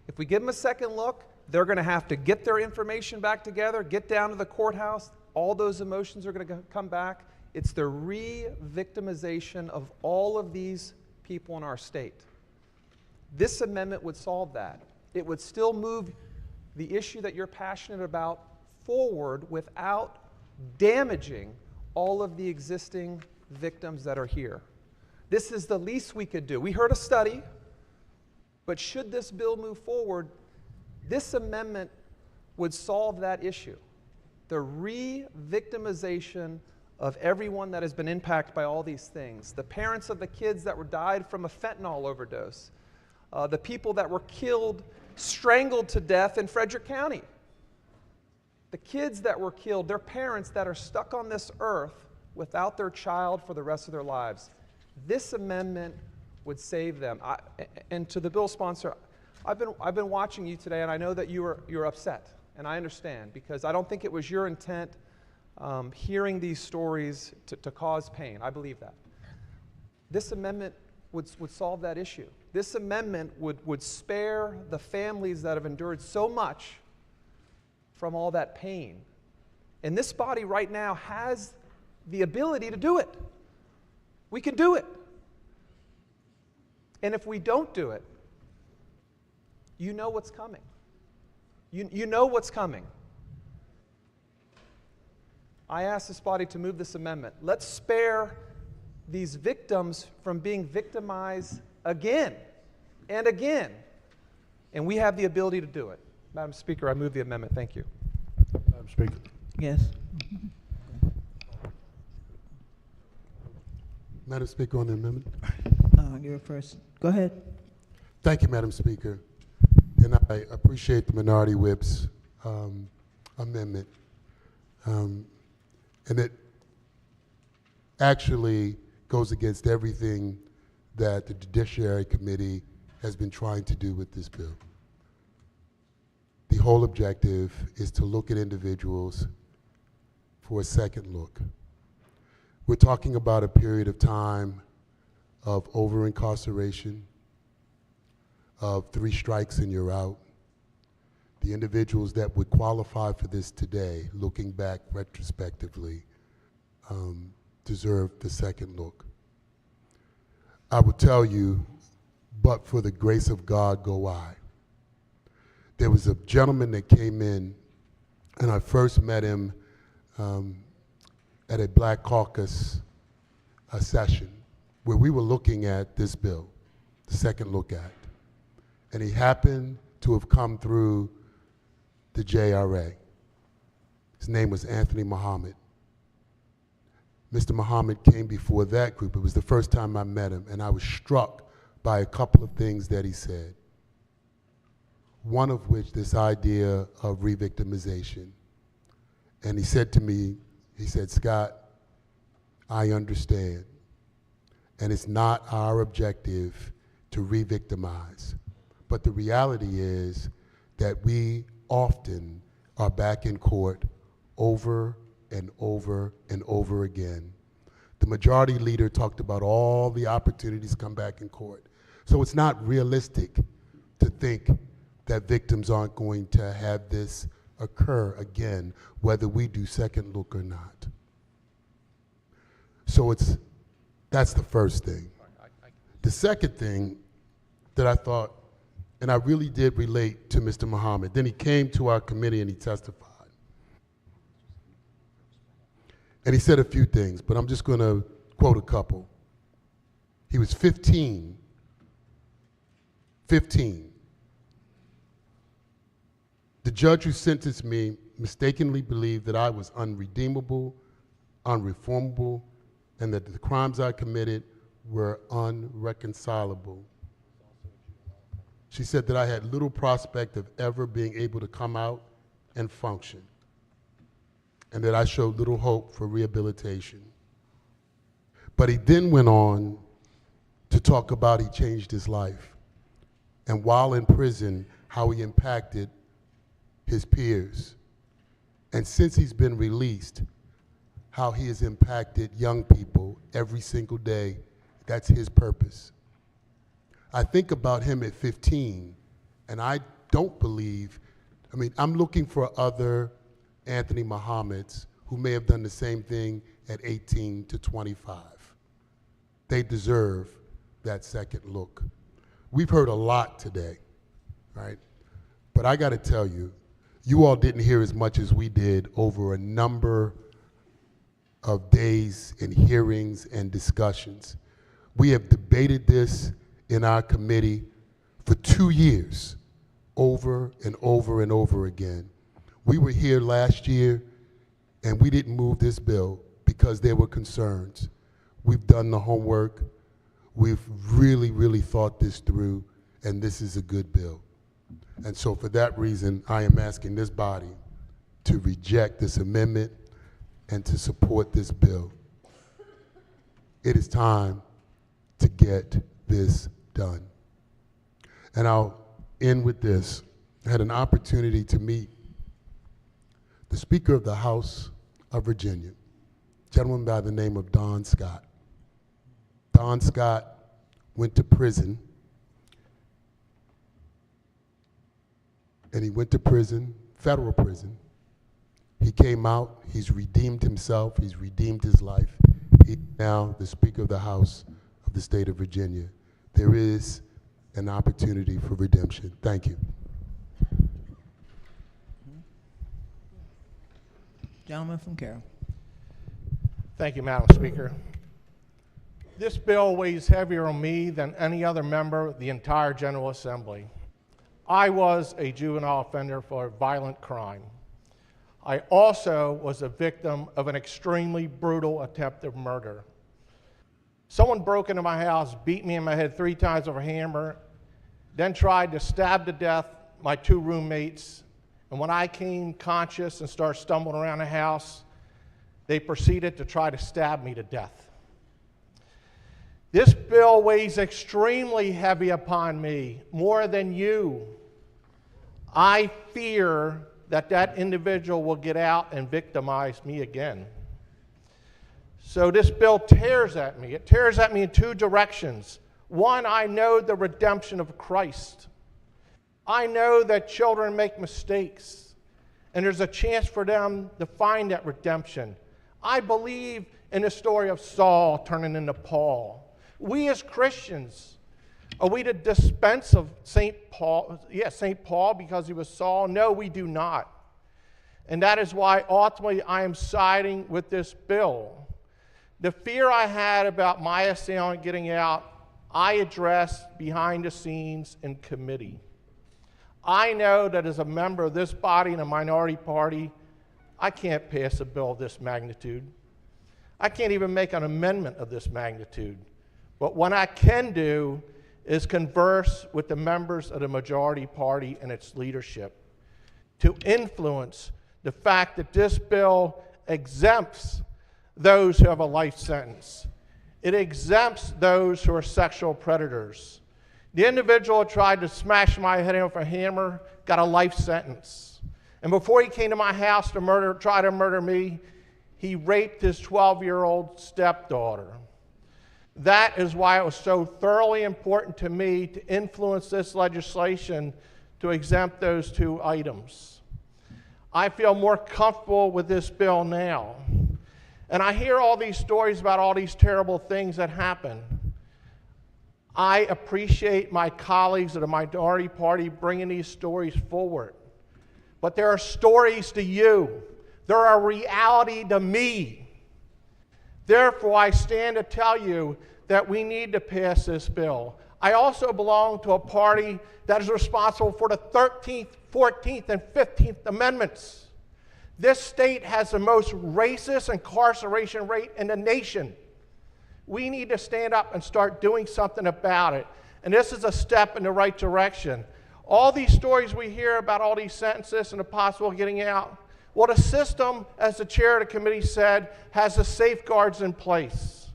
if we give them a second look, they're going to have to get their information back together, get down to the courthouse. All those emotions are going to come back. It's the re-victimization of all of these people in our state. This amendment would solve that. It would still move the issue that you're passionate about forward without damaging all of the existing victims that are here. This is the least we could do. We heard a study, but should this bill move forward, this amendment would solve that issue. The re-victimization of everyone that has been impacted by all these things. The parents of the kids that were died from a fentanyl overdose. The people that were killed, strangled to death in Frederick County. The kids that were killed, their parents that are stuck on this earth without their child for the rest of their lives. This amendment would save them. And to the bill sponsor, I've been watching you today, and I know that you're upset, and I understand, because I don't think it was your intent hearing these stories to cause pain. I believe that. This amendment would solve that issue. This amendment would spare the families that have endured so much from all that pain. And this body right now has the ability to do it. We can do it. And if we don't do it, you know what's coming. You know what's coming. I ask this body to move this amendment. Let's spare these victims from being victimized again and again. And we have the ability to do it. Madam Speaker, I move the amendment. Thank you. Madam Speaker. Yes. Madam Speaker, on the amendment. You're first. Go ahead. Thank you, Madam Speaker. And I appreciate the Minority Whip's amendment. And it actually goes against everything that the Judiciary Committee has been trying to do with this bill. The whole objective is to look at individuals for a second look. We're talking about a period of time of over-incarceration, of 3 strikes and you're out. The individuals that would qualify for this today, looking back retrospectively, deserve the second look. I would tell you, but for the grace of God go I. There was a gentleman that came in, and I first met him at a Black Caucus session where we were looking at this bill, the Second Look Act. And he happened to have come through the JRA. His name was Anthony Muhammad. Mr. Muhammad came before that group. It was the first time I met him, and I was struck by a couple of things that he said. One of which, this idea of re-victimization. And he said to me, he said, Scott, I understand. And it's not our objective to re-victimize. But the reality is that we often are back in court over and over and over again. The majority leader talked about all the opportunities to come back in court. So it's not realistic to think that victims aren't going to have this occur again, whether we do second look or not. So that's the first thing. The second thing that I thought, and I really did relate to Mr. Muhammad, then he came to our committee and he testified. And he said a few things, but I'm just going to quote a couple. He was 15. The judge who sentenced me mistakenly believed that I was unredeemable, unreformable, and that the crimes I committed were unreconcilable. She said that I had little prospect of ever being able to come out and function, and that I showed little hope for rehabilitation. But he then went on to talk about he changed his life, and while in prison, how he impacted his peers. And since he's been released, how he has impacted young people every single day. That's his purpose. I think about him at 15, and I don't believe, I'm looking for other Anthony Muhammads who may have done the same thing at 18 to 25. They deserve that second look. We've heard a lot today, right? But I gotta tell you, you all didn't hear as much as we did over a number of days and hearings and discussions. We have debated this in our committee for 2 years, over and over and over again. We were here last year and we didn't move this bill because there were concerns. We've done the homework. We've really, really thought this through, and this is a good bill. And so for that reason, I am asking this body to reject this amendment and to support this bill. It is time to get this done. And I'll end with this. I had an opportunity to meet the Speaker of the House of Virginia, a gentleman by the name of Don Scott. Don Scott went to prison, and he went to prison, federal prison. He came out, he's redeemed himself, he's redeemed his life. He's now the Speaker of the House of the state of Virginia. There is an opportunity for redemption. Thank you. Gentleman from Carroll. Thank you, Madam Speaker. This bill weighs heavier on me than any other member of the entire General Assembly. I was a juvenile offender for a violent crime. I also was a victim of an extremely brutal attempted murder. Someone broke into my house, beat me in my head 3 times with a hammer, then tried to stab to death my 2 roommates. And when I came conscious and started stumbling around the house, they proceeded to try to stab me to death. This bill weighs extremely heavy upon me, more than you. I fear that that individual will get out and victimize me again. So this bill tears at me. It tears at me in two directions. One, I know the redemption of Christ. I know that children make mistakes, and there's a chance for them to find that redemption. I believe in the story of Saul turning into Paul. We as Christians, are we to dispense of St. Paul? Yes, St. Paul because he was Saul? No, we do not. And that is why ultimately I am siding with this bill. The fear I had about my assailant getting out, I addressed behind the scenes in committee. I know that as a member of this body and a minority party, I can't pass a bill of this magnitude. I can't even make an amendment of this magnitude. But what I can do is converse with the members of the majority party and its leadership to influence the fact that this bill exempts those who have a life sentence. It exempts those who are sexual predators. The individual who tried to smash my head in with a hammer got a life sentence. And before he came to my house to try to murder me, he raped his 12-year-old stepdaughter. That is why it was so thoroughly important to me to influence this legislation to exempt those two items. I feel more comfortable with this bill now. And I hear all these stories about all these terrible things that happen. I appreciate my colleagues of the minority party bringing these stories forward. But there are stories to you. They're a reality to me. Therefore, I stand to tell you that we need to pass this bill. I also belong to a party that is responsible for the 13th, 14th, and 15th Amendments. This state has the most racist incarceration rate in the nation. We need to stand up and start doing something about it. And this is a step in the right direction. All these stories we hear about all these sentences and the possible getting out, well, the system, as the chair of the committee said, has the safeguards in place.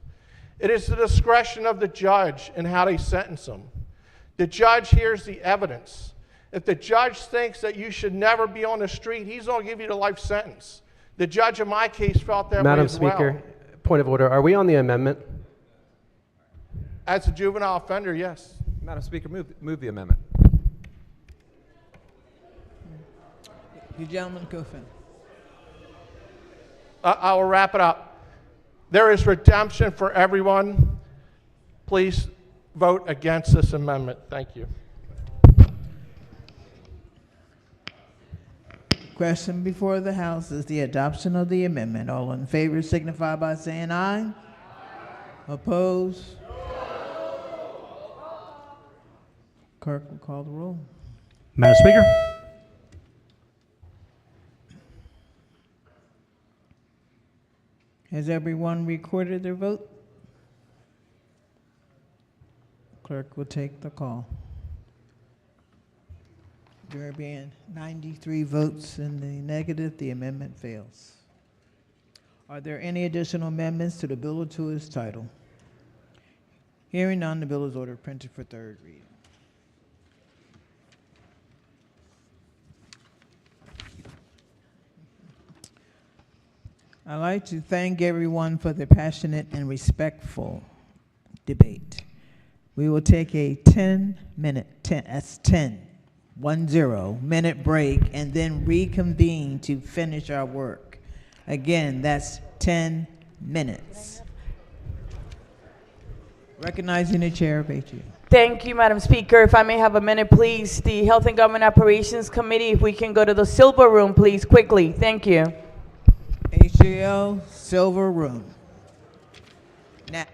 It is the discretion of the judge in how they sentence them. The judge hears the evidence. If the judge thinks that you should never be on the street, he's going to give you the life sentence. The judge in my case felt that way as well. Madam Speaker, point of order. Are we on the amendment? As a juvenile offender, yes. Madam Speaker, move the amendment. You gentlemen go finish. I will wrap it up. There is redemption for everyone. Please vote against this amendment. Thank you. Question before the House is the adoption of the amendment. All in favor signify by saying aye. Opposed? Clerk will call the roll. Madam Speaker. Has everyone recorded their vote? Clerk will take the call. There being 93 votes in the negative, the amendment fails. Are there any additional amendments to the bill or to its title? Hearing none, the bill is ordered printed for third reading. I'd like to thank everyone for the passionate and respectful debate. We will take a 10-minute break and then reconvene to finish our work. Again, that's 10 minutes. Recognizing the chair of HU. Thank you, Madam Speaker. If I may have a minute, please. The Health and Government Operations Committee, if we can go to the Silver Room, please, quickly. Thank you. HGL Silver Room. Now.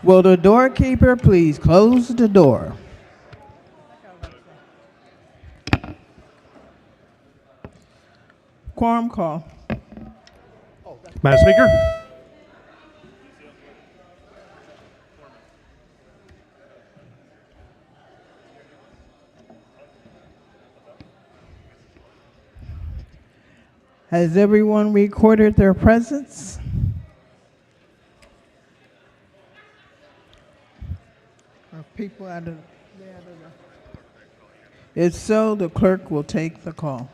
Will the doorkeeper please close the door? Quorum call. Madam Speaker. Has everyone recorded their presence? Are people out of? If so, the clerk will take the call.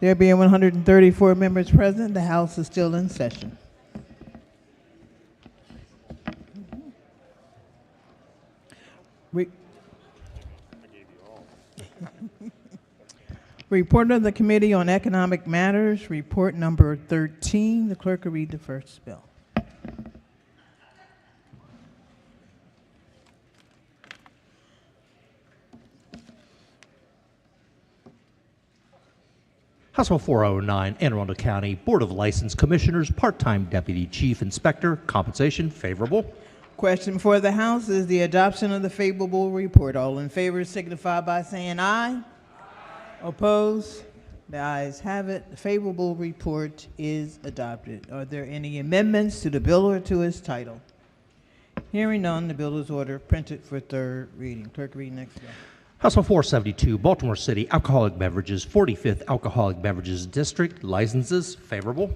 There being 134 members present, the House is still in session. Report of the Committee on Economic Matters, report number 13. The clerk will read the first bill. House Bill 409, Anne Arundel County Board of License Commissioners, part-time Deputy Chief Inspector, compensation favorable. Question before the House is the adoption of the favorable report. All in favor signify by saying aye. Opposed? The ayes have it. The favorable report is adopted. Are there any amendments to the bill or to its title? Hearing none, the bill is ordered, printed for third reading. Clerk, read next bill. House Bill 472, Baltimore City Alcoholic Beverages, 45th Alcoholic Beverages District, licenses favorable.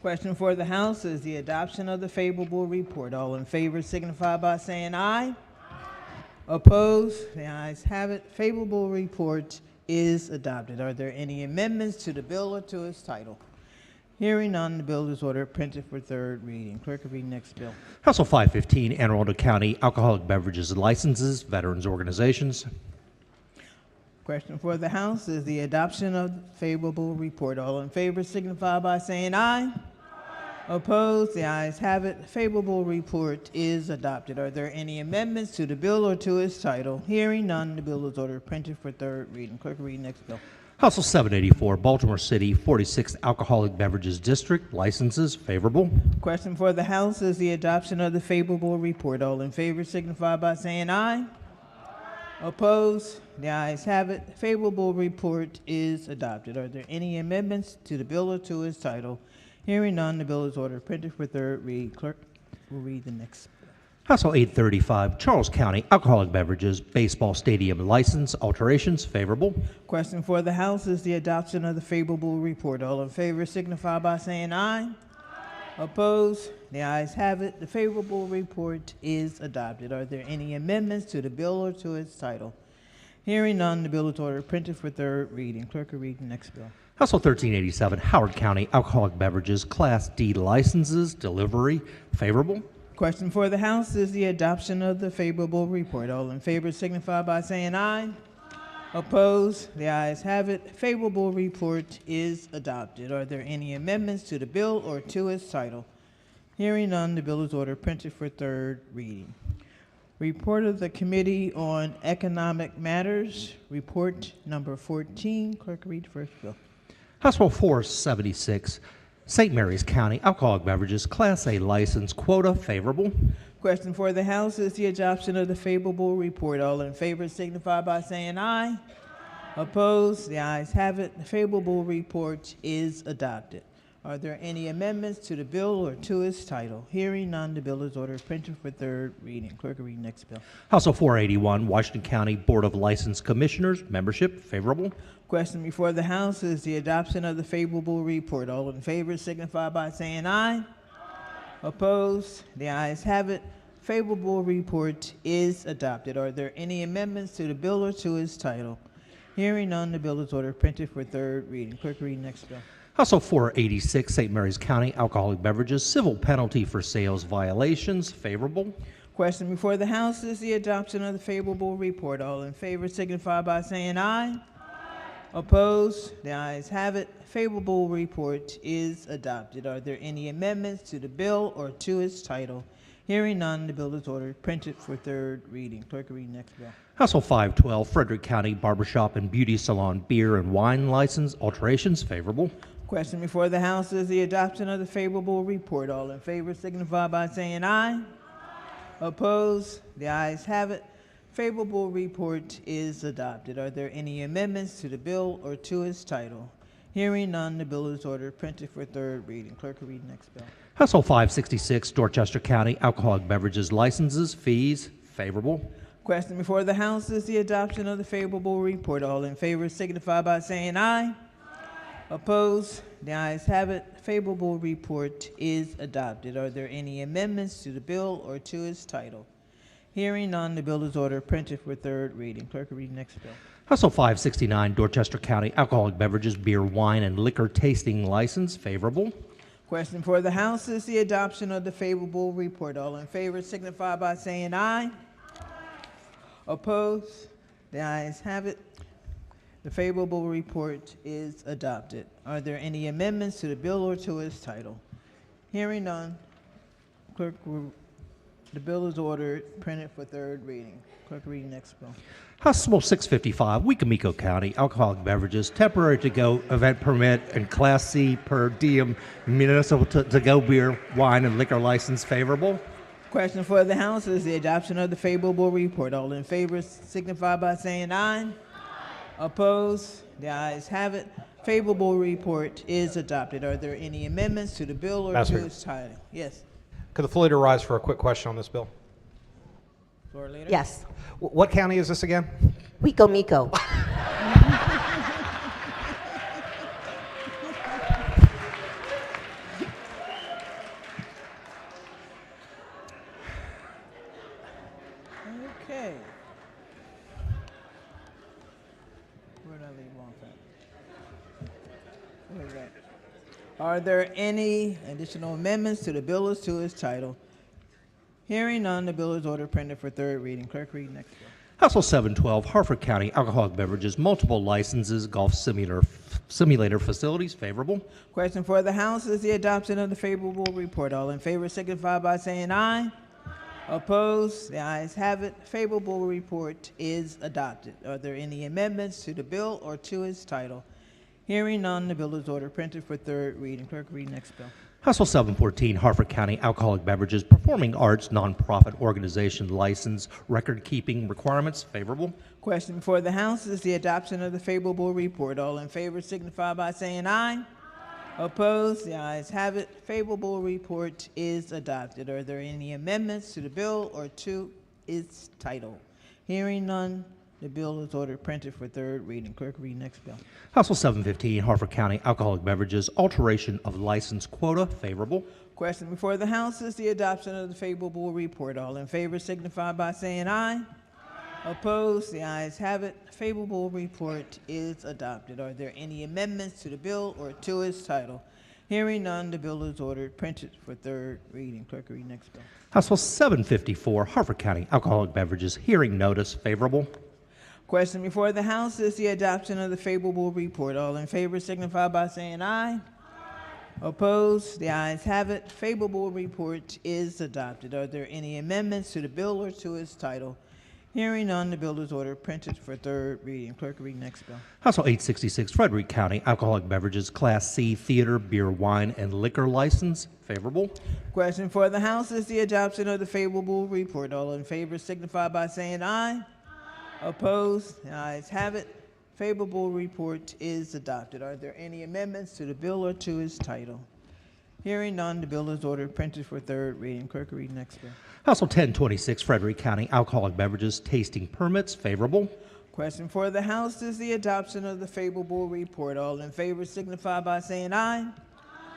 Question for the House is the adoption of the favorable report. All in favor signify by saying aye. Opposed? The ayes have it. Favorable report is adopted. Are there any amendments to the bill or to its title? Hearing none, the bill is ordered, printed for third reading. Clerk will read next bill. House Bill 515, Anne Arundel County Alcoholic Beverages licenses, veterans organizations. Question for the House is the adoption of the favorable report. All in favor signify by saying aye. Opposed? The ayes have it. Favorable report is adopted. Are there any amendments to the bill or to its title? Hearing none, the bill is ordered, printed for third reading. Clerk, read next bill. House Bill 784, Baltimore City 46th Alcoholic Beverages District, licenses favorable. Question for the House is the adoption of the favorable report. All in favor signify by saying aye. Opposed? The ayes have it. Favorable report is adopted. Are there any amendments to the bill or to its title? Hearing none, the bill is ordered, printed for third read. Clerk will read the next bill. House Bill 835, Charles County Alcoholic Beverages Baseball Stadium license alterations favorable. Question for the House is the adoption of the favorable report. All in favor signify by saying aye. Opposed? The ayes have it. The favorable report is adopted. Are there any amendments to the bill or to its title? Hearing none, the bill is ordered, printed for third reading. Clerk will read the next bill. House Bill 1387, Howard County Alcoholic Beverages Class D licenses delivery favorable. Question for the House is the adoption of the favorable report. All in favor signify by saying aye. Opposed? The ayes have it. Favorable report is adopted. Are there any amendments to the bill or to its title? Hearing none, the bill is ordered, printed for third reading. Report of the Committee on Economic Matters, report number 14. Clerk, read the first bill. House Bill 476, St. Mary's County Alcoholic Beverages Class A license quota favorable. Question for the House is the adoption of the favorable report. All in favor signify by saying aye. Opposed? The ayes have it. The favorable report is adopted. Are there any amendments to the bill or to its title? Hearing none, the bill is ordered, printed for third reading. Clerk will read next bill. House Bill 481, Washington County Board of License Commissioners membership favorable. Question before the House is the adoption of the favorable report. All in favor signify by saying aye. Opposed? The ayes have it. Favorable report is adopted. Are there any amendments to the bill or to its title? Hearing none, the bill is ordered, printed for third reading. Clerk, read next bill. House Bill 486, St. Mary's County Alcoholic Beverages Civil Penalty for Sales Violations favorable. Question before the House is the adoption of the favorable report. All in favor signify by saying aye. Opposed? The ayes have it. Favorable report is adopted. Are there any amendments to the bill or to its title? Hearing none, the bill is ordered, printed for third reading. Clerk, read next bill. House Bill 512, Frederick County Barbershop and Beauty Salon Beer and Wine License alterations favorable. Question before the House is the adoption of the favorable report. All in favor signify by saying aye. Opposed? The ayes have it. Favorable report is adopted. Are there any amendments to the bill or to its title? Hearing none, the bill is ordered, printed for third reading. Clerk will read the next bill. House Bill 566, Dorchester County Alcoholic Beverages Licenses, Fees, favorable. Question before the House is the adoption of the favorable report. All in favor signify by saying aye. Opposed? The ayes have it. Favorable report is adopted. Are there any amendments to the bill or to its title? Hearing none, the bill is ordered, printed for third reading. Clerk will read the next bill. House Bill 569, Dorchester County Alcoholic Beverages, Beer, Wine, and Liquor Tasting License, favorable. Question for the House is the adoption of the favorable report. All in favor signify by saying aye. Opposed? The ayes have it. The favorable report is adopted. Are there any amendments to the bill or to its title? Hearing none, the bill is ordered, printed for third reading. Clerk will read the next bill. House Bill 655, Wicomico County Alcoholic Beverages, Temporary To-Go Event Permit, and Class C Per Diem Municipal To-Go Beer, Wine, and Liquor License, favorable. Question for the House is the adoption of the favorable report. All in favor signify by saying aye. Opposed? The ayes have it. Favorable report is adopted. Are there any amendments to the bill or Madam to Speaker. its title? Yes. Could the floor leader rise for a quick question on this bill? Floor leader? Yes. What county is this again? Wicomico. Okay. Where did I leave off at? Where is that? Are there any additional amendments to the bill or to its title? Hearing none, the bill is ordered, printed for third reading. Clerk, read next bill. House Bill 712, Harford County Alcoholic Beverages, Multiple Licenses, Golf Simulator Facilities, favorable. Question for the House is the adoption of the favorable report. All in favor signify by saying aye. Opposed? The ayes have it. Favorable report is adopted. Are there any amendments to the bill or to its title? Hearing none, the bill is ordered, printed for third reading. Clerk, read next bill. House Bill 714, Harford County Alcoholic Beverages, Performing Arts Nonprofit Organization License, Record-Keeping Requirements, favorable. Question for the House is the adoption of the favorable report. All in favor signify by saying aye. Opposed? The ayes have it. Favorable report is adopted. Are there any amendments to the bill or to its title? Hearing none, the bill is ordered, printed for third reading. Clerk, read next bill. House Bill 715, Harford County Alcoholic Beverages, Alteration of License Quota, favorable. Question before the House is the adoption of the favorable report. All in favor signify by saying aye. Opposed? The ayes have it. Favorable report is adopted. Are there any amendments to the bill or to its title? Hearing none, the bill is ordered, printed for third reading. Clerk, read next bill. House Bill 754, Harford County Alcoholic Beverages, Hearing Notice, favorable. Question before the House is the adoption of the favorable report. All in favor signify by saying aye. Opposed? The ayes have it. Favorable report is adopted. Are there any amendments to the bill or to its title? Hearing none, the bill is ordered, printed for third reading. Clerk, read next bill. House Bill 866, Frederick County Alcoholic Beverages, Class C Theater, Beer, Wine, and Liquor License, favorable. Question for the House is the adoption of the favorable report. All in favor signify by saying aye. Opposed? The ayes have it. Favorable report is adopted. Are there any amendments to the bill or to its title? Hearing none, the bill is ordered, printed for third reading. Clerk, read next bill. House Bill 1026, Frederick County Alcoholic Beverages, Tasting Permits, favorable. Question for the House is the adoption of the favorable report. All in favor signify by saying aye.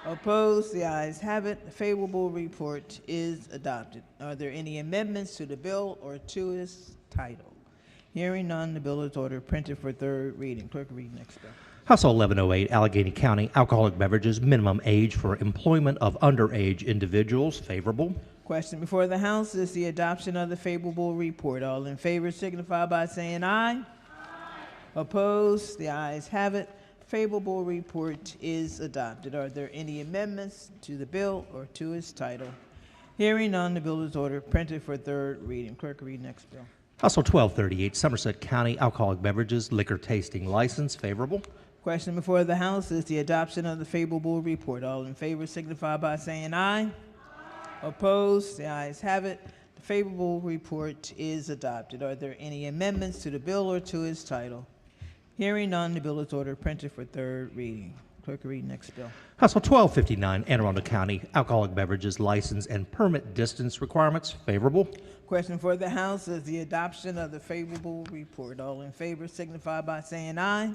Opposed? The ayes have it. The favorable report is adopted. Are there any amendments to the bill or to its title? Hearing none, the bill is ordered, printed for third reading. Clerk, read next bill. House Bill 1108, Allegheny County Alcoholic Beverages, Minimum Age for Employment of Underage Individuals, favorable. Question before the House is the adoption of the favorable report. All in favor signify by saying aye. Opposed? The ayes have it. Favorable report is adopted. Are there any amendments to the bill or to its title? Hearing none, the bill is ordered, printed for third reading. Clerk, read next bill. House Bill 1238, Somerset County Alcoholic Beverages, Liquor Tasting License, favorable. Question before the House is the adoption of the favorable report. All in favor signify by saying aye. Opposed? The ayes have it. The favorable report is adopted. Are there any amendments to the bill or to its title? Hearing none, the bill is ordered printed for third reading. Clerk will read next bill. House Bill 1259, Anne Arundel County Alcoholic Beverages License and Permit Distance Requirements. Favorable. Question for the House is the adoption of the favorable report. All in favor signify by saying aye.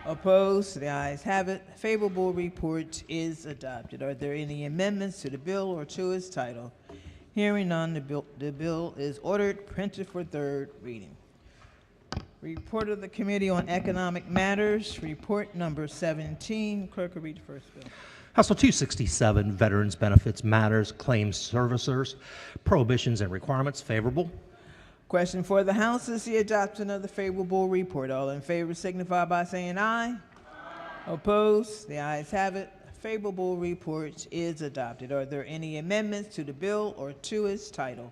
Opposed? The ayes have it. Favorable report is adopted. Are there any amendments to the bill or to its title? Hearing none, the bill is ordered printed for third reading. Report of the Committee on Economic Matters, report number 17. Clerk will read the first bill. House Bill 267, Veterans Benefits Matters, Claims Servicers, Prohibitions and Requirements. Favorable. Question for the House is the adoption of the favorable report. All in favor signify by saying aye. Opposed? The ayes have it. Favorable report is adopted. Are there any amendments to the bill or to its title?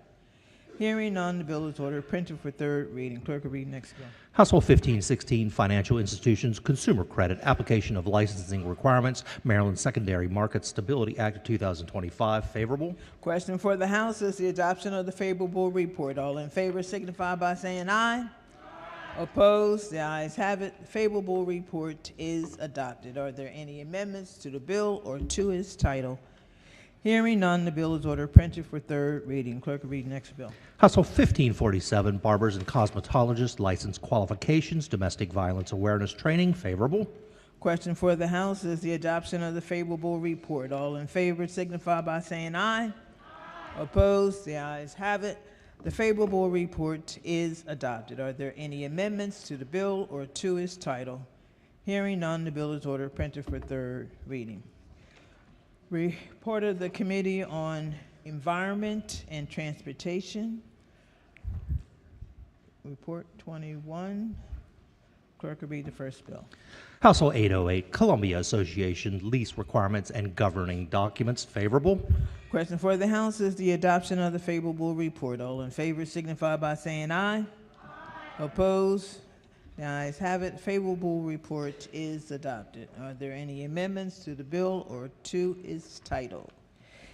Hearing none, the bill is ordered printed for third reading. Clerk will read next bill. House Bill 1516, Financial Institutions Consumer Credit Application of Licensing Requirements, Maryland Secondary Market Stability Act of 2025. Favorable. Question for the House is the adoption of the favorable report. All in favor signify by saying aye. Opposed? The ayes have it. The favorable report is adopted. Are there any amendments to the bill or to its title? Hearing none, the bill is ordered printed for third reading. Clerk will read next bill. House Bill 1547, Barbers and Cosmetologists License Qualifications, Domestic Violence Awareness Training. Favorable. Question for the House is the adoption of the favorable report. All in favor signify by saying aye. Opposed? The ayes have it. The favorable report is adopted. Are there any amendments to the bill or to its title? Hearing none, the bill is ordered printed for third reading. Report of the Committee on Environment and Transportation. Report 21. Clerk will read the first bill. House Bill 808, Columbia Association Lease Requirements and Governing Documents. Favorable. Question for the House is the adoption of the favorable report. All in favor signify by saying aye. Opposed? The ayes have it. Favorable report is adopted. Are there any amendments to the bill or to its title?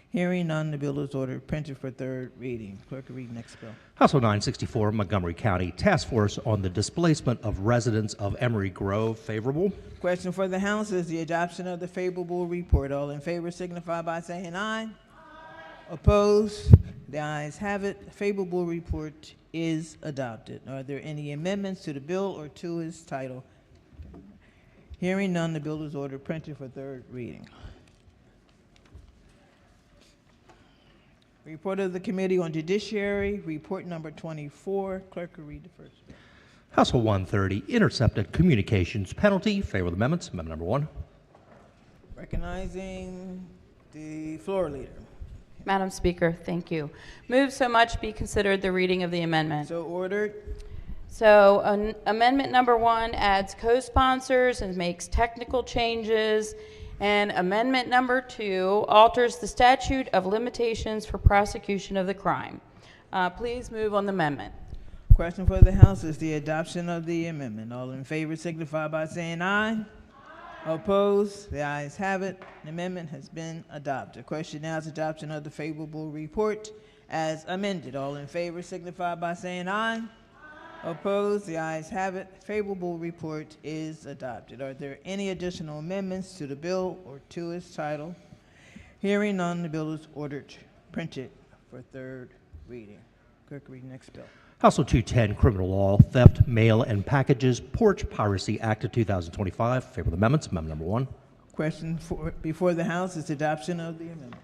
Hearing none, the bill is ordered printed for third reading. Clerk will read next bill. House Bill 964, Montgomery County Task Force on the Displacement of Residents of Emery Grove. Favorable. Question for the House is the adoption of the favorable report. All in favor signify by saying aye. Opposed? The ayes have it. The favorable report is adopted. Are there any amendments to the bill or to its title? Hearing none, the bill is ordered printed for third reading. Report of the Committee on Judiciary, report number 24. Clerk will read the first bill. House Bill 130, Intercepted Communications Penalty. Favorable amendments. Amendment number 1. Recognizing the floor leader. Madam Speaker, thank you. Move so much be considered the reading of the amendment. So ordered. So amendment number 1 adds co-sponsors and makes technical changes. And amendment number 2 alters the statute of limitations for prosecution of the crime. Please move on the amendment. Question for the House is the adoption of the amendment. All in favor signify by saying aye. Opposed? The ayes have it. The amendment has been adopted. Question now is adoption of the favorable report as amended. All in favor signify by saying aye. Opposed? The ayes have it. Favorable report is adopted. Are there any additional amendments to the bill or to its title? Hearing none, the bill is ordered printed for third reading. Clerk, read next bill. House Bill 210, Criminal Law, Theft, Mail, and Packages, Porch Piracy Act of 2025. Favorable amendments. Amendment number 1. Question before the House is adoption of the amendment.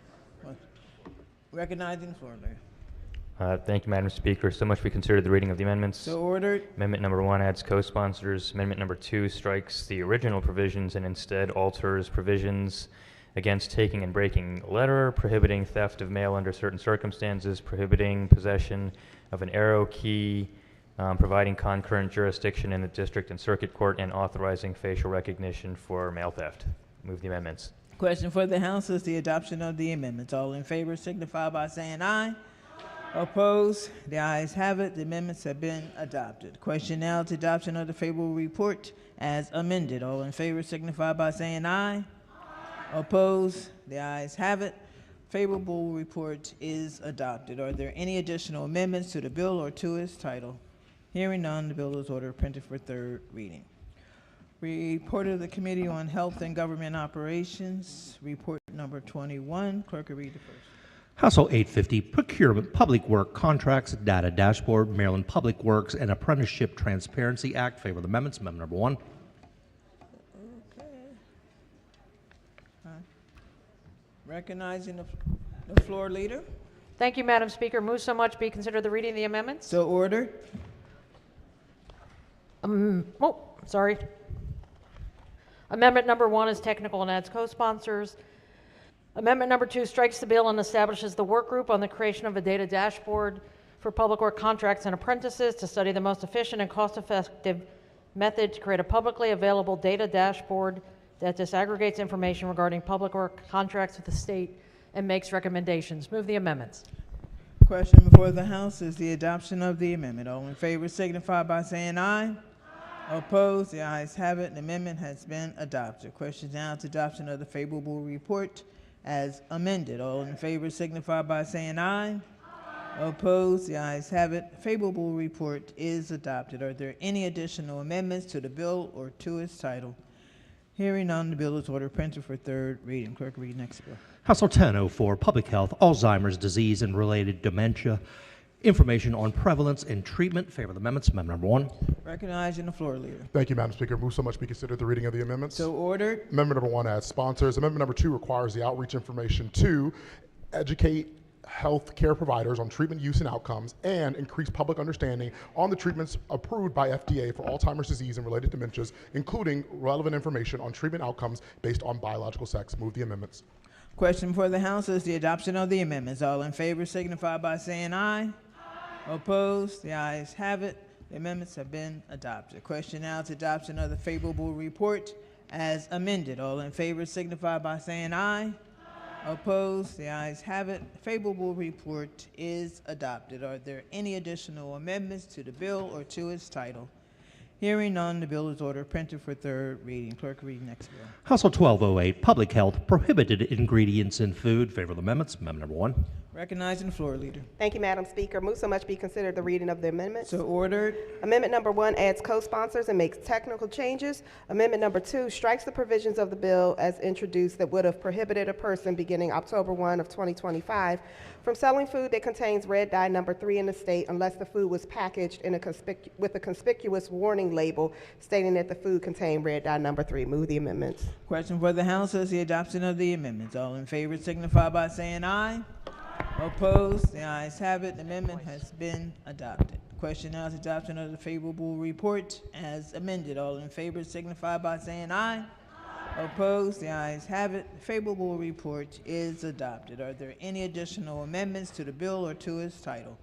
Recognizing the floor leader. Thank you, Madam Speaker. So much we considered the reading of the amendments. So ordered. Amendment number 1 adds co-sponsors. Amendment number 2 strikes the original provisions and instead alters provisions against taking and breaking letter, prohibiting theft of mail under certain circumstances, prohibiting possession of an arrow key, providing concurrent jurisdiction in the district and circuit court, and authorizing facial recognition for mail theft. Move the amendments. Question for the House is the adoption of the amendments. All in favor signify by saying aye. Opposed? The ayes have it. The amendments have been adopted. Question now to adoption of the favorable report as amended. All in favor signify by saying aye. Opposed? The ayes have it. Favorable report is adopted. Are there any additional amendments to the bill or to its title? Hearing none, the bill is ordered printed for third reading. Report of the Committee on Health and Government Operations, report number 21. Clerk will read the first. House Bill 850, Procurement, Public Work Contracts, Data Dashboard, Maryland Public Works, and Apprenticeship Transparency Act. Favor of the amendments. Amendment number 1. Recognizing the floor leader. Thank you, Madam Speaker. Move so much be considered the reading of the amendments. So ordered. Sorry. Amendment number 1 is technical and adds co-sponsors. Amendment number 2 strikes the bill and establishes the work group on the creation of a data dashboard for public work contracts and apprentices to study the most efficient and cost-effective method to create a publicly available data dashboard that disaggregates information regarding public work contracts with the state and makes recommendations. Move the amendments. Question before the House is the adoption of the amendment. All in favor signify by saying aye. Opposed? The ayes have it. The amendment has been adopted. Question now to adoption of the favorable report as amended. All in favor signify by saying aye. Opposed? The ayes have it. Favorable report is adopted. Are there any additional amendments to the bill or to its title? Hearing none, the bill is ordered printed for third reading. Clerk, read next bill. House Bill 1004, Public Health, Alzheimer's disease and related dementia, information on prevalence and treatment. Favor of the amendments. Amendment number 1. Recognizing the floor leader. Thank you, Madam Speaker. Move so much be considered the reading of the amendments. So ordered. Amendment number 1 adds sponsors. Amendment number 2 requires the outreach information to educate health care providers on treatment use and outcomes and increase public understanding on the treatments approved by FDA for Alzheimer's disease and related dementias, including relevant information on treatment outcomes based on biological sex. Move the amendments. Question before the House is the adoption of the amendments. All in favor signify by saying aye. Opposed? The ayes have it. The amendments have been adopted. Question now is adoption of the favorable report as amended. All in favor signify by saying aye. Opposed? The ayes have it. Favorable report is adopted. Are there any additional amendments to the bill or to its title? Hearing none, the bill is ordered printed for third reading. Clerk, read next bill. House Bill 1208, Public Health, Prohibited Ingredients in Food. Favor of the amendments. Amendment number 1. Recognizing the floor leader. Thank you, Madam Speaker. Move so much be considered the reading of the amendment. So ordered. Amendment number 1 adds co-sponsors and makes technical changes. Amendment number 2 strikes the provisions of the bill as introduced that would have prohibited a person beginning October 1 of 2025 from selling food that contains red dye number 3 in the state unless the food was packaged in with a conspicuous warning label stating that the food contained red dye number 3. Move the amendments. Question for the House is the adoption of the amendments. All in favor signify by saying aye. Opposed? The ayes have it. The amendment has been adopted. Question now is adoption of the favorable report as amended. All in favor signify by saying aye. Opposed? The ayes have it. The favorable report is adopted. Are there any additional amendments to the bill or to its title?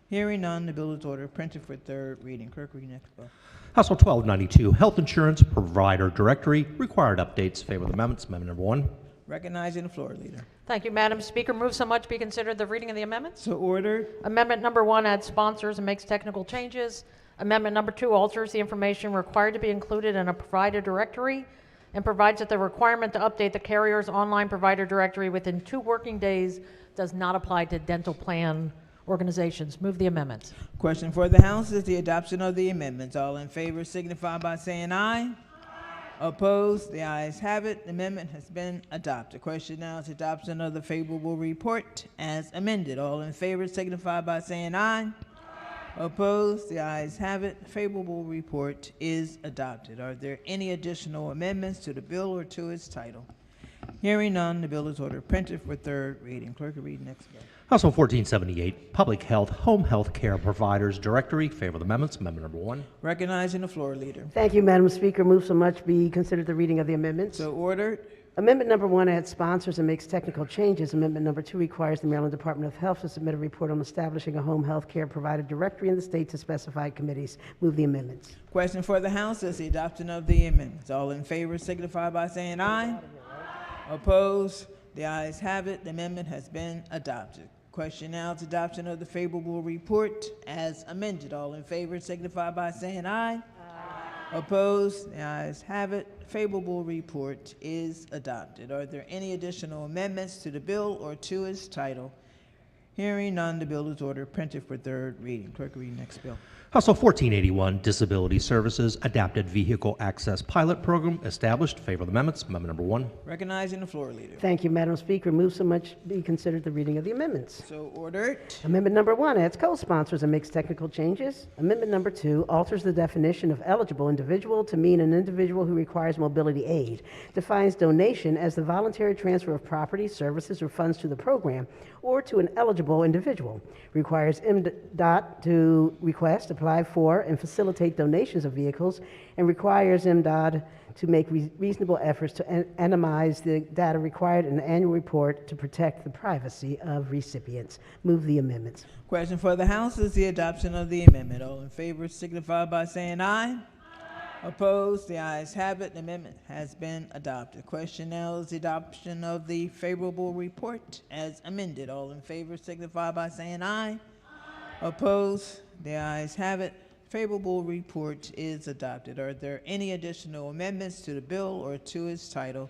Hearing none, the bill is ordered printed for third reading. Clerk, read next bill. House Bill 1292, Health Insurance Provider Directory, required updates. Favor of the amendments. Amendment number 1. Recognizing the floor leader. Thank you, Madam Speaker. Move so much be considered the reading of the amendments. So ordered. Amendment number 1 adds sponsors and makes technical changes. Amendment number 2 alters the information required to be included in a provider directory and provides that the requirement to update the carrier's online provider directory within 2 working days does not apply to dental plan organizations. Move the amendments. Question for the House is the adoption of the amendments. All in favor signify by saying aye. Opposed? The ayes have it. The amendment has been adopted. Question now is adoption of the favorable report as amended. All in favor signify by saying aye. Opposed? The ayes have it. Favorable report is adopted. Are there any additional amendments to the bill or to its title? Hearing none, the bill is ordered printed for third reading. Clerk will read next bill. House Bill 1478, Public Health, Home Health Care Providers Directory. Favor of the amendments. Amendment number 1. Recognizing the floor leader. Thank you, Madam Speaker. Move so much be considered the reading of the amendments. So ordered. Amendment number 1 adds sponsors and makes technical changes. Amendment number 2 requires the Maryland Department of Health to submit a report on establishing a home health care provider directory in the state to specified committees. Move the amendments. Question for the House is the adoption of the amendments. All in favor signify by saying aye. Opposed? The ayes have it. The amendment has been adopted. Question now is adoption of the favorable report as amended. All in favor signify by saying aye. Aye. Opposed? The ayes have it. Favorable report is adopted. Are there any additional amendments to the bill or to its title? Hearing none, the bill is ordered printed for third reading. Clerk, read next bill. House Bill 1481, Disability Services Adapted Vehicle Access Pilot Program, established. Favor of the amendments. Amendment number 1. Recognizing the floor leader. Thank you, Madam Speaker. Move so much be considered the reading of the amendments. So ordered. Amendment number 1 adds co-sponsors and makes technical changes. Amendment number 2 alters the definition of eligible individual to mean an individual who requires mobility aid. Defines donation as the voluntary transfer of property, services, or funds to the program or to an eligible individual. Requires MDOT to request, apply for, and facilitate donations of vehicles, and requires MDOT to make reasonable efforts to anonymize the data required in the annual report to protect the privacy of recipients. Move the amendments. Question for the House is the adoption of the amendment. All in favor signify by saying aye. Opposed? The ayes have it. The amendment has been adopted. Question now is the adoption of the favorable report as amended. All in favor signify by saying aye. Opposed? The ayes have it. Favorable report is adopted. Are there any additional amendments to the bill or to its title?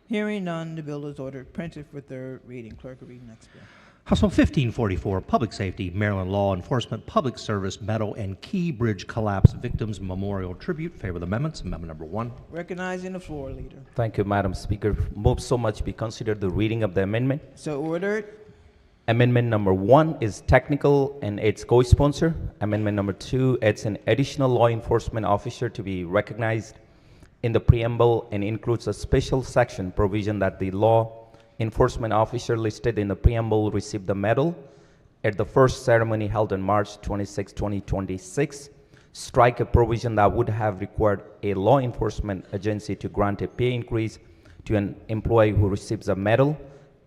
Hearing none, the bill is ordered printed for third reading. Clerk will read next bill. House Bill 1544, Public Safety, Maryland Law Enforcement Public Service Medal and Key Bridge Collapse Victims Memorial Tribute. Favor of the amendments. Amendment number 1. Recognizing the floor leader. Thank you, Madam Speaker. Move so much be considered the reading of the amendment. So ordered. Amendment number 1 is technical and its co-sponsor. Amendment number 2 adds an additional law enforcement officer to be recognized in the preamble and includes a special section provision that the law enforcement officer listed in the preamble received the medal at the first ceremony held on March 26, 2026. Strike a provision that would have required a law enforcement agency to grant a pay increase to an employee who receives a medal,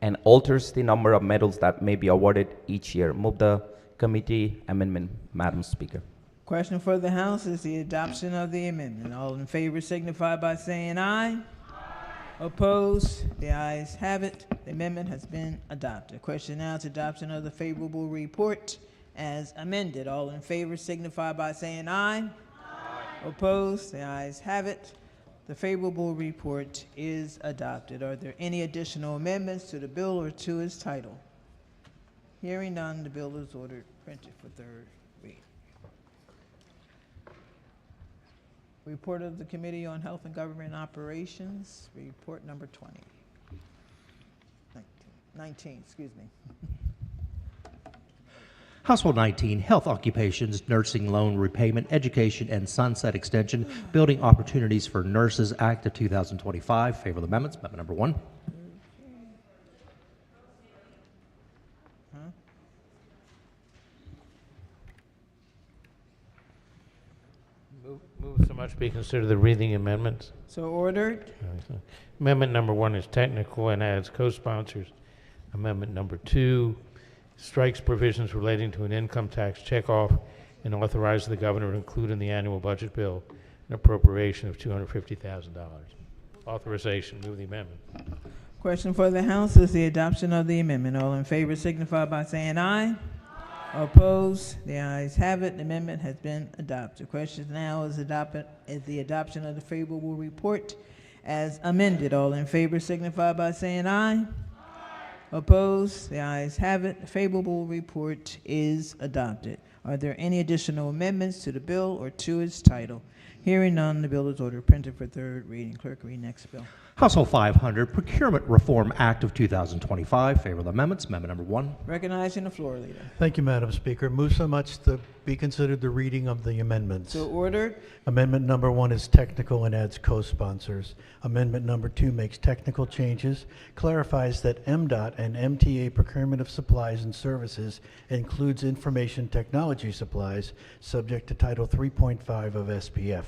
and alters the number of medals that may be awarded each year. Move the committee amendment, Madam Speaker. Question for the House is the adoption of the amendment. All in favor signify by saying aye. Opposed? The ayes have it. The amendment has been adopted. Question now is adoption of the favorable report as amended. All in favor signify by saying aye. Opposed? The ayes have it. The favorable report is adopted. Are there any additional amendments to the bill or to its title? Hearing none, the bill is ordered printed for third reading. Report of the Committee on Health and Government Operations, report number 19, excuse me. House Bill 19, Health Occupations, Nursing Loan Repayment, Education, and Sunset Extension, Building Opportunities for Nurses Act of 2025. Favor of the amendments. Amendment number 1. Move so much be considered the reading amendments. So ordered. Amendment number 1 is technical and adds co-sponsors. Amendment number 2 strikes provisions relating to an income tax checkoff and authorizes the governor to include in the annual budget bill an appropriation of $250,000. Authorization. Move the amendment. Question for the House is the adoption of the amendment. All in favor signify by saying aye. Opposed? The ayes have it. The amendment has been adopted. Question now is the adoption of the favorable report as amended. All in favor signify by saying aye. Opposed? The ayes have it. The favorable report is adopted. Are there any additional amendments to the bill or to its title? Hearing none, the bill is ordered printed for third reading. Clerk, read next bill. House Bill 500, Procurement Reform Act of 2025. Favor of the amendments. Amendment number 1. Recognizing the floor leader. Thank you, Madam Speaker. Move so much to be considered the reading of the amendments. So ordered. Amendment number 1 is technical and adds co-sponsors. Amendment number 2 makes technical changes, clarifies that MDOT and MTA procurement of supplies and services includes information technology supplies subject to Title 3.5 of SPF.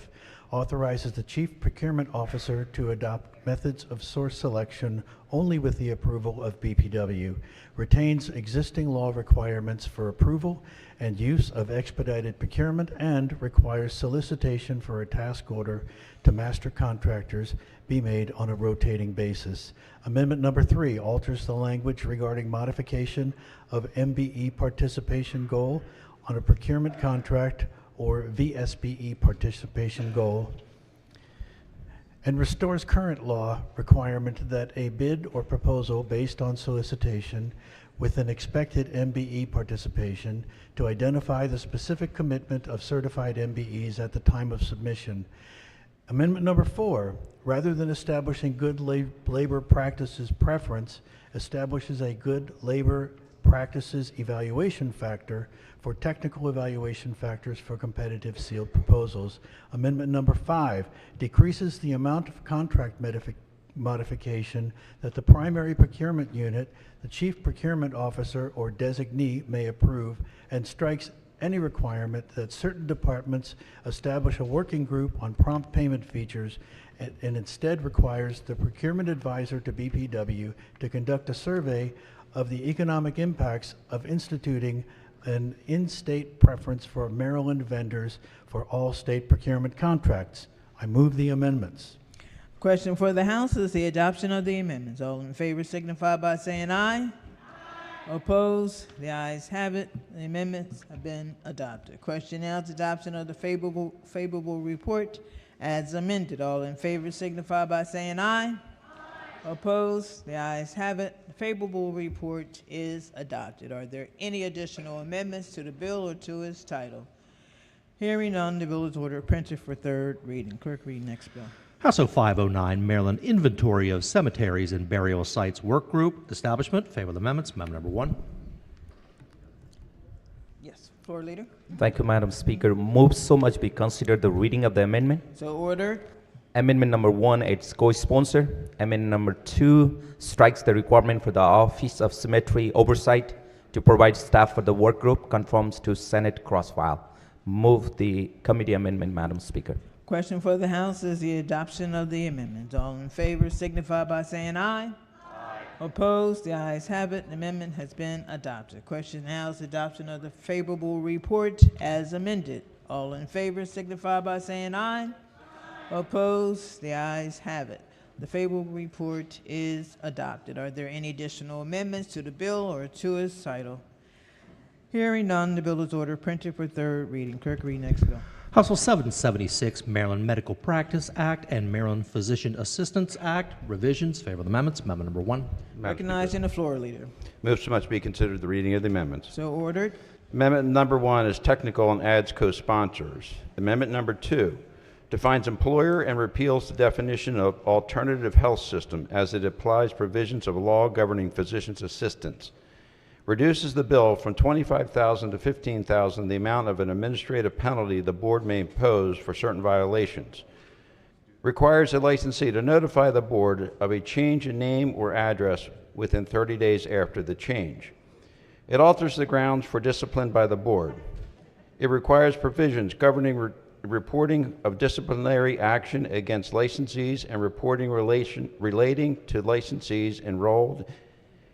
authorizes the Chief Procurement Officer to adopt methods of source selection only with the approval of BPW, retains existing law requirements for approval and use of expedited procurement, and requires solicitation for a task order to master contractors be made on a rotating basis. Amendment number 3 alters the language regarding modification of MBE participation goal on a procurement contract or VSBE participation goal, and restores current law requirement that a bid or proposal based on solicitation with an expected MBE participation to identify the specific commitment of certified MBEs at the time of submission. Amendment number 4, rather than establishing good labor practices preference, establishes a good labor practices evaluation factor for technical evaluation factors for competitive sealed proposals. Amendment number 5 decreases the amount of contract modification that the primary procurement unit, the Chief Procurement Officer, or designee may approve, and strikes any requirement that certain departments establish a working group on prompt payment features, and instead requires the procurement advisor to BPW to conduct a survey of the economic impacts of instituting an in-state preference for Maryland vendors for all state procurement contracts. I move the amendments. Question for the House is the adoption of the amendments. All in favor signify by saying aye. Opposed? The ayes have it. The amendments have been adopted. Question now is adoption of the favorable report as amended. All in favor signify by saying aye. Opposed? The ayes have it. The favorable report is adopted. Are there any additional amendments to the bill or to its title? Hearing none, the bill is ordered printed for third reading. Clerk, read next bill. House Bill 509, Maryland Inventory of Cemeteries and Burial Sites Work Group Establishment. Favor of the amendments. Amendment number 1. Yes, floor leader. Thank you, Madam Speaker. Move so much be considered the reading of the amendment. So ordered. Amendment number 1, its co-sponsor. Amendment number 2 strikes the requirement for the Office of Cemetery Oversight to provide staff for the work group, conforms to Senate cross-file. Move the committee amendment, Madam Speaker. Question for the House is the adoption of the amendment. All in favor signify by saying aye. Opposed? The ayes have it. The amendment has been adopted. Question now is adoption of the favorable report as amended. All in favor signify by saying aye. Opposed? The ayes have it. The favorable report is adopted. Are there any additional amendments to the bill or to its title? Hearing none, the bill is ordered printed for third reading. Clerk, read next bill. House Bill 776, Maryland Medical Practice Act and Maryland Physician Assistance Act, revisions. Favor of the amendments. Amendment number 1. Recognizing the floor leader. Move so much be considered the reading of the amendments. So ordered. Amendment number 1 is technical and adds co-sponsors. Amendment number 2 defines employer and repeals the definition of alternative health system as it applies provisions of law governing physician's assistants. Reduces the bill from $25,000 to $15,000 the amount of an administrative penalty the board may impose for certain violations. Requires a licensee to notify the board of a change in name or address within 30 days after the change. It alters the grounds for discipline by the board. It requires provisions governing reporting of disciplinary action against licensees and reporting relating to licensees enrolled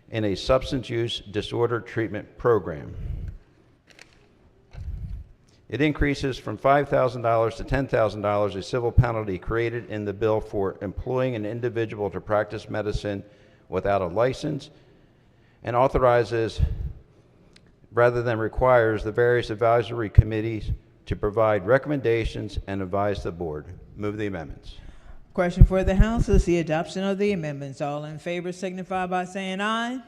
in a substance use disorder treatment program. It increases from $5,000 to $10,000 a civil penalty created in the bill for employing an individual to practice medicine without a license, and authorizes rather than requires the various advisory committees to provide recommendations and advise the board. Move the amendments. Question for the House is the adoption of the amendments. All in favor signify by saying aye.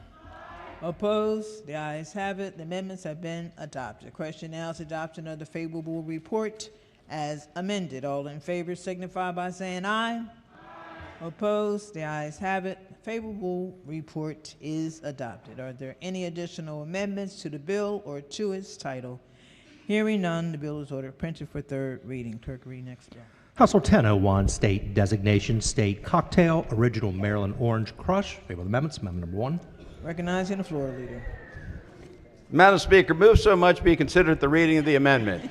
Opposed? The ayes have it. The amendments have been adopted. Question now is adoption of the favorable report as amended. All in favor signify by saying aye. Opposed? The ayes have it. Favorable report is adopted. Are there any additional amendments to the bill or to its title? Hearing none, the bill is ordered printed for third reading. Clerk, read next bill. House Bill 1001, State Designation, State Cocktail, Original Maryland Orange Crush. Favor of the amendments. Amendment number 1. Recognizing the floor leader. Madam Speaker, move so much be considered the reading of the amendment.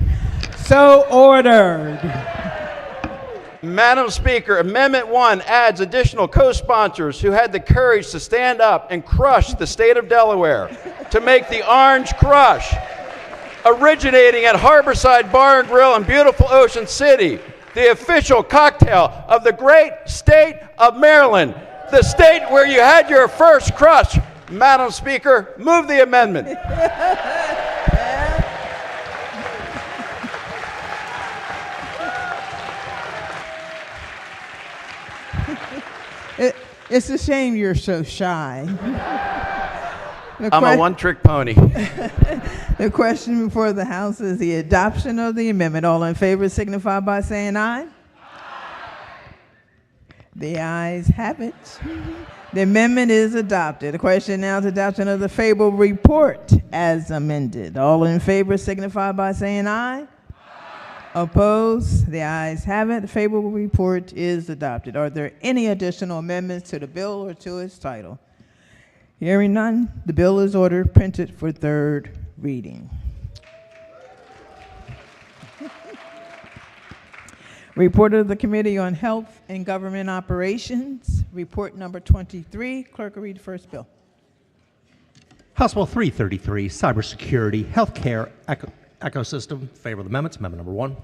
So ordered. Madam Speaker, Amendment 1 adds additional co-sponsors who had the courage to stand up and crush the state of Delaware to make the Orange Crush, originating at Harborside Bar and Grill in beautiful Ocean City, the official cocktail of the great state of Maryland, the state where you had your first crush. Madam Speaker, move the amendment. It's a shame you're so shy. I'm a one-trick pony. The question before the House is the adoption of the amendment. All in favor signify by saying aye. The ayes have it. The amendment is adopted. The question now is adoption of the favorable report as amended. All in favor signify by saying aye. Opposed? The ayes have it. The favorable report is adopted. Are there any additional amendments to the bill or to its title? Hearing none, the bill is ordered printed for third reading. Report of the Committee on Health and Government Operations, report number 23. Clerk will read the first bill. House Bill 333, Cybersecurity, Healthcare Ecosystem. Favor of the amendments. Amendment number 1.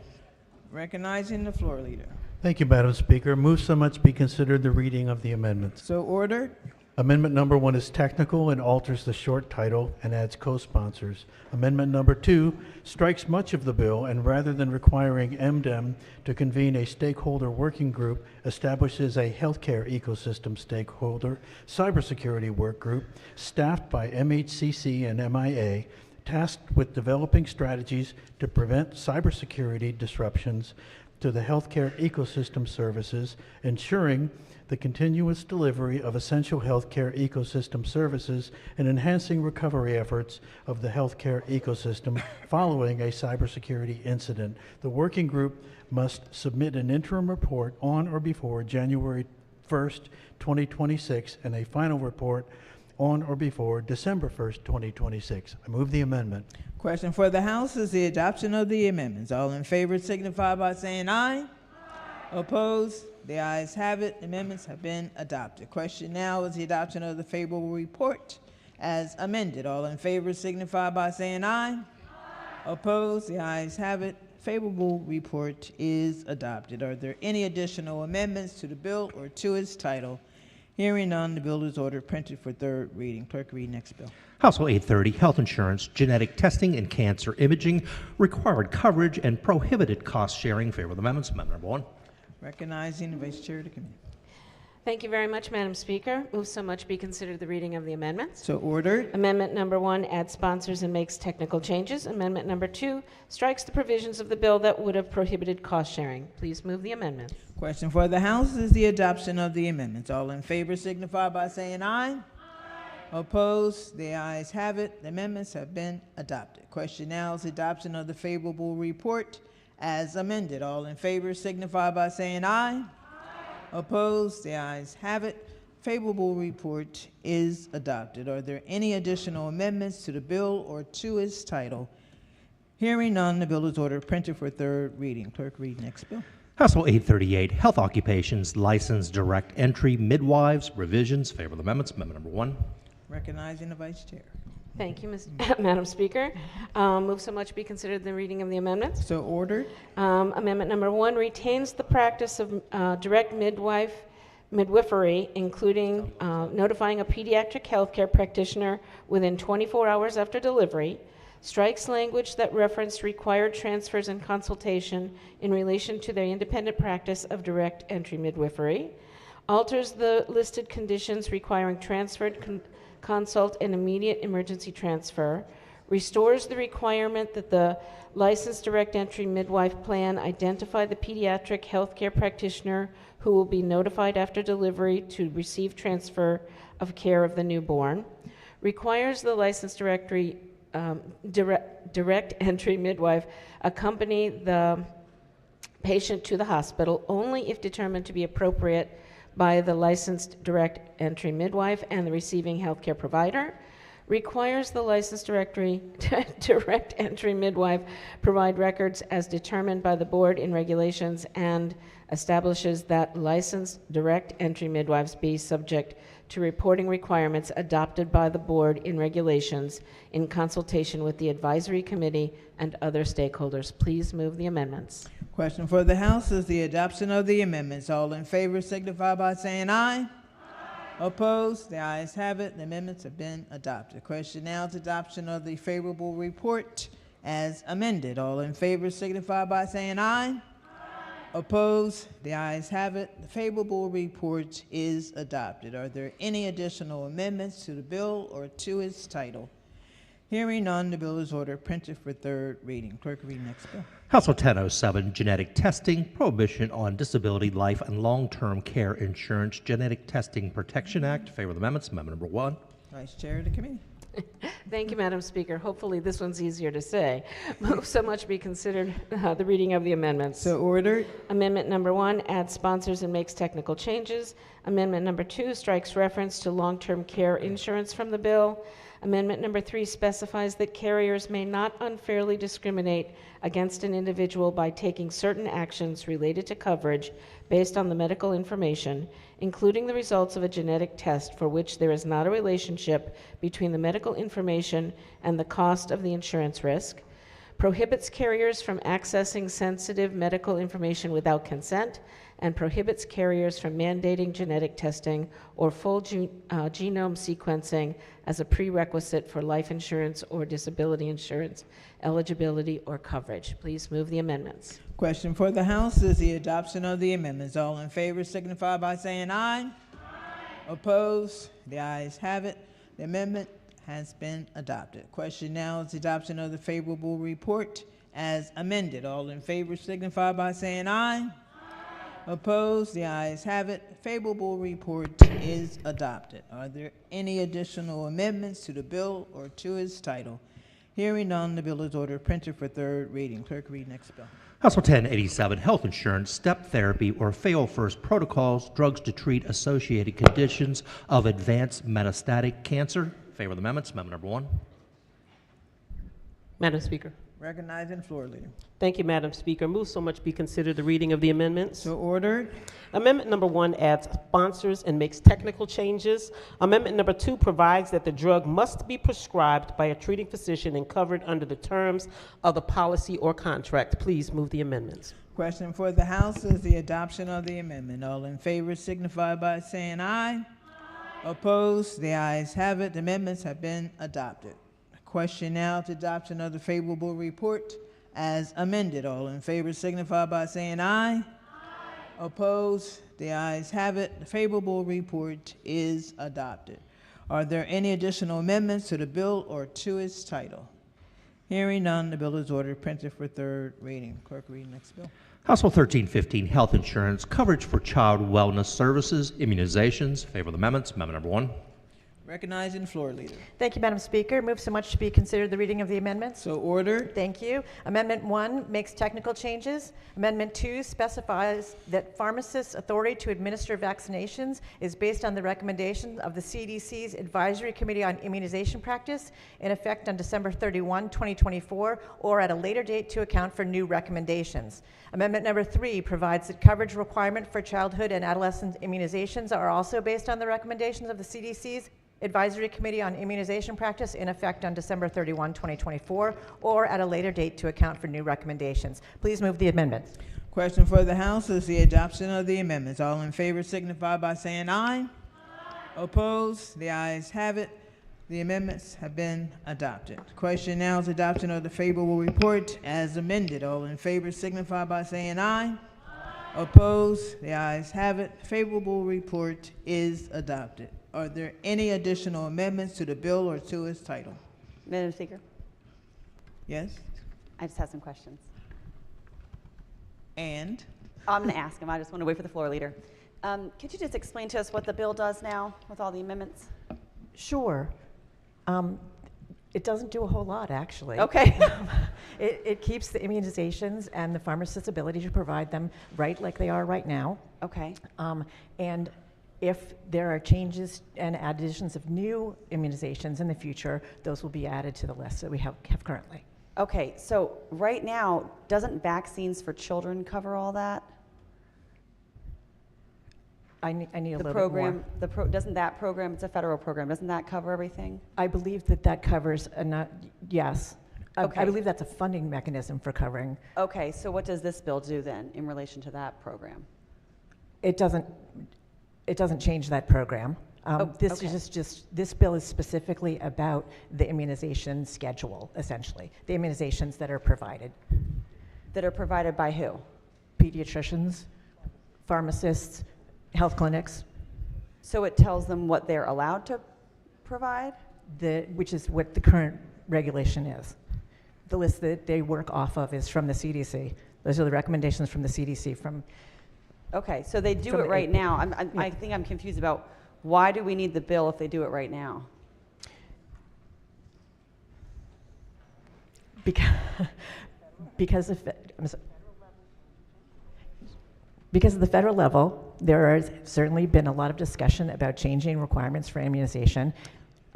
Recognizing the floor leader. Thank you, Madam Speaker. Move so much be considered the reading of the amendments. So ordered. Amendment number 1 is technical and alters the short title and adds co-sponsors. Amendment number 2 strikes much of the bill and rather than requiring MDEM to convene a stakeholder working group, establishes a healthcare ecosystem stakeholder cybersecurity work group staffed by MHCC and MIA, tasked with developing strategies to prevent cybersecurity disruptions to the healthcare ecosystem services, ensuring the continuous delivery of essential healthcare ecosystem services, and enhancing recovery efforts of the healthcare ecosystem following a cybersecurity incident. The working group must submit an interim report on or before January 1st, 2026, and a final report on or before December 1st, 2026. I move the amendment. Question for the House is the adoption of the amendments. All in favor signify by saying aye. Opposed? The ayes have it. The amendments have been adopted. Question now is the adoption of the favorable report as amended. All in favor signify by saying aye. Opposed? The ayes have it. Favorable report is adopted. Are there any additional amendments to the bill or to its title? Hearing none, the bill is ordered printed for third reading. Clerk, read next bill. House Bill 830, Health Insurance, Genetic Testing, and Cancer Imaging, Required Coverage and Prohibited Cost Sharing. Favor of the amendments. Amendment number 1. Recognizing the Vice Chair of the Committee. Thank you very much, Madam Speaker. Move so much be considered the reading of the amendments. So ordered. Amendment number 1 adds sponsors and makes technical changes. Amendment number 2 strikes the provisions of the bill that would have prohibited cost sharing. Please move the amendment. Question for the House is the adoption of the amendments. All in favor signify by saying aye. Opposed? The ayes have it. The amendments have been adopted. Question now is adoption of the favorable report as amended. All in favor signify by saying aye. Opposed? The ayes have it. Favorable report is adopted. Are there any additional amendments to the bill or to its title? Hearing none, the bill is ordered printed for third reading. Clerk, read next bill. House Bill 838, Health Occupations, License, Direct Entry, Midwives, Revisions. Favor of the amendments. Amendment number 1. Recognizing the Vice Chair. Thank you, Madam Speaker. Move so much be considered the reading of the amendments. So ordered. Amendment number 1 retains the practice of direct midwifery, including notifying a pediatric healthcare practitioner within 24 hours after delivery, strikes language that referenced required transfers and consultation in relation to their independent practice of direct entry midwifery, alters the listed conditions requiring transferred consult and immediate emergency transfer, restores the requirement that the licensed direct entry midwife plan identify the pediatric healthcare practitioner who will be notified after delivery to receive transfer of care of the newborn, requires the licensed direct entry midwife accompany the patient to the hospital only if determined to be appropriate by the licensed direct entry midwife and the receiving healthcare provider, requires the licensed direct entry midwife provide records as determined by the board in regulations, and establishes that licensed direct entry midwives be subject to reporting requirements adopted by the board in regulations in consultation with the advisory committee and other stakeholders. Please move the amendments. Question for the House is the adoption of the amendments. All in favor signify by saying aye. Opposed? The ayes have it. The amendments have been adopted. Question now is adoption of the favorable report as amended. All in favor signify by saying aye. Opposed? The ayes have it. The favorable report is adopted. Are there any additional amendments to the bill or to its title? Hearing none, the bill is ordered printed for third reading. Clerk, read next bill. House Bill 1007, Genetic Testing, Prohibition on Disability, Life, and Long-Term Care Insurance, Genetic Testing Protection Act. Favor of the amendments. Amendment number 1. Vice Chair of the committee. Thank you, Madam Speaker. Hopefully this one's easier to say. Move so much be considered the reading of the amendments. So ordered. Amendment number 1 adds sponsors and makes technical changes. Amendment number 2 strikes reference to long-term care insurance from the bill. Amendment number 3 specifies that carriers may not unfairly discriminate against an individual by taking certain actions related to coverage based on the medical information, including the results of a genetic test for which there is not a relationship between the medical information and the cost of the insurance risk, prohibits carriers from accessing sensitive medical information without consent, and prohibits carriers from mandating genetic testing or full genome sequencing as a prerequisite for life insurance or disability insurance eligibility or coverage. Please move the amendments. Question for the House is the adoption of the amendments. All in favor signify by saying aye. Opposed? The ayes have it. The amendment has been adopted. Question now is the adoption of the favorable report as amended. All in favor signify by saying aye. Opposed? The ayes have it. The favorable report is adopted. Are there any additional amendments to the bill or to its title? Hearing none, the bill is ordered printed for third reading. Clerk, read next bill. House Bill 1087, Health Insurance, Step Therapy, or Fail First Protocols, Drugs to Treat Associated Conditions of Advanced Metastatic Cancer. Favor of the amendments. Amendment number 1. Madam Speaker. Recognizing floor leader. Thank you, Madam Speaker. Move so much be considered the reading of the amendments. So ordered. Amendment number 1 adds sponsors and makes technical changes. Amendment number 2 provides that the drug must be prescribed by a treating physician and covered under the terms of the policy or contract. Please move the amendments. Question for the House is the adoption of the amendment. All in favor signify by saying aye. Opposed? The ayes have it. The amendments have been adopted. Question now to adoption of the favorable report as amended. All in favor signify by saying aye. Opposed? The ayes have it. The favorable report is adopted. Are there any additional amendments to the bill or to its title? Hearing none, the bill is ordered printed for third reading. Clerk, read next bill. House Bill 1315, Health Insurance, Coverage for Child Wellness Services, Immunizations. Favor of the amendments. Amendment number 1. Recognizing floor leader. Thank you, Madam Speaker. Move so much to be considered the reading of the amendments. So ordered. Thank you. Amendment 1 makes technical changes. Amendment 2 specifies that pharmacists' authority to administer vaccinations is based on the recommendations of the CDC's Advisory Committee on Immunization Practice in effect on December 31, 2024, or at a later date to account for new recommendations. Amendment number 3 provides that coverage requirement for childhood and adolescent immunizations are also based on the recommendations of the CDC's Advisory Committee on Immunization Practice in effect on December 31, 2024, or at a later date to account for new recommendations. Please move the amendments. Question for the House is the adoption of the amendments. All in favor signify by saying aye. Opposed? The ayes have it. The amendments have been adopted. Question now is adoption of the favorable report as amended. All in favor signify by saying aye. Opposed? The ayes have it. Favorable report is adopted. Are there any additional amendments to the bill or to its title? Madam Speaker, Yes? I just have some questions. And? I'm going to ask them. I just want to wait for the floor leader. Could you just explain to us what the bill does now with all the amendments? Sure. It doesn't do a whole lot, actually. Okay. It keeps the immunizations and the pharmacist's ability to provide them right like they are right now. Okay. And If there are changes and additions of new immunizations in the future, those will be added to the list that we have currently. Okay, so right now, doesn't vaccines for children cover all that? I need a The little program, bit more. doesn't that program, it's a federal program, doesn't that cover everything? I believe that covers, yes. Okay. I believe that's a funding mechanism for covering. Okay, so what does this bill do then in relation to that program? It doesn't change that program. This is just this bill is specifically about the immunization schedule, essentially. The immunizations that are provided. That are provided by who? Pediatricians, pharmacists, health clinics. So it tells them what they're allowed to provide? Which is what the current regulation is. The list that they work off of is from the CDC. Those are the recommendations from the CDC. Okay, so they do from it the right AP. now. I think I'm confused about why do we need the bill if they do it right now? Because of the federal level, there has certainly been a lot of discussion about changing requirements for immunization.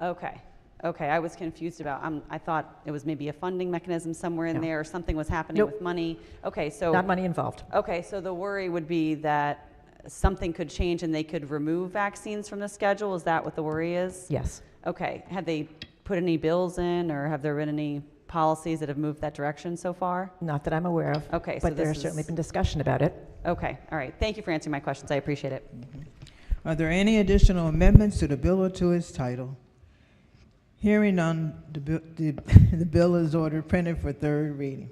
Okay, I was confused about, I thought it was maybe a funding mechanism somewhere in there, or something was happening with money. Okay, so. Not money involved. Okay, so the worry would be that something could change and they could remove vaccines from the schedule? Is that what the worry is? Yes. Okay, have they put any bills in, or have there been any policies that have moved that direction so far? Not that I'm aware of. Okay, so but there's certainly been discussion about it. Okay, all right. Thank you for answering my questions. I appreciate it. Are there any additional amendments to the bill or to its title? Hearing none, the bill is ordered printed for third reading.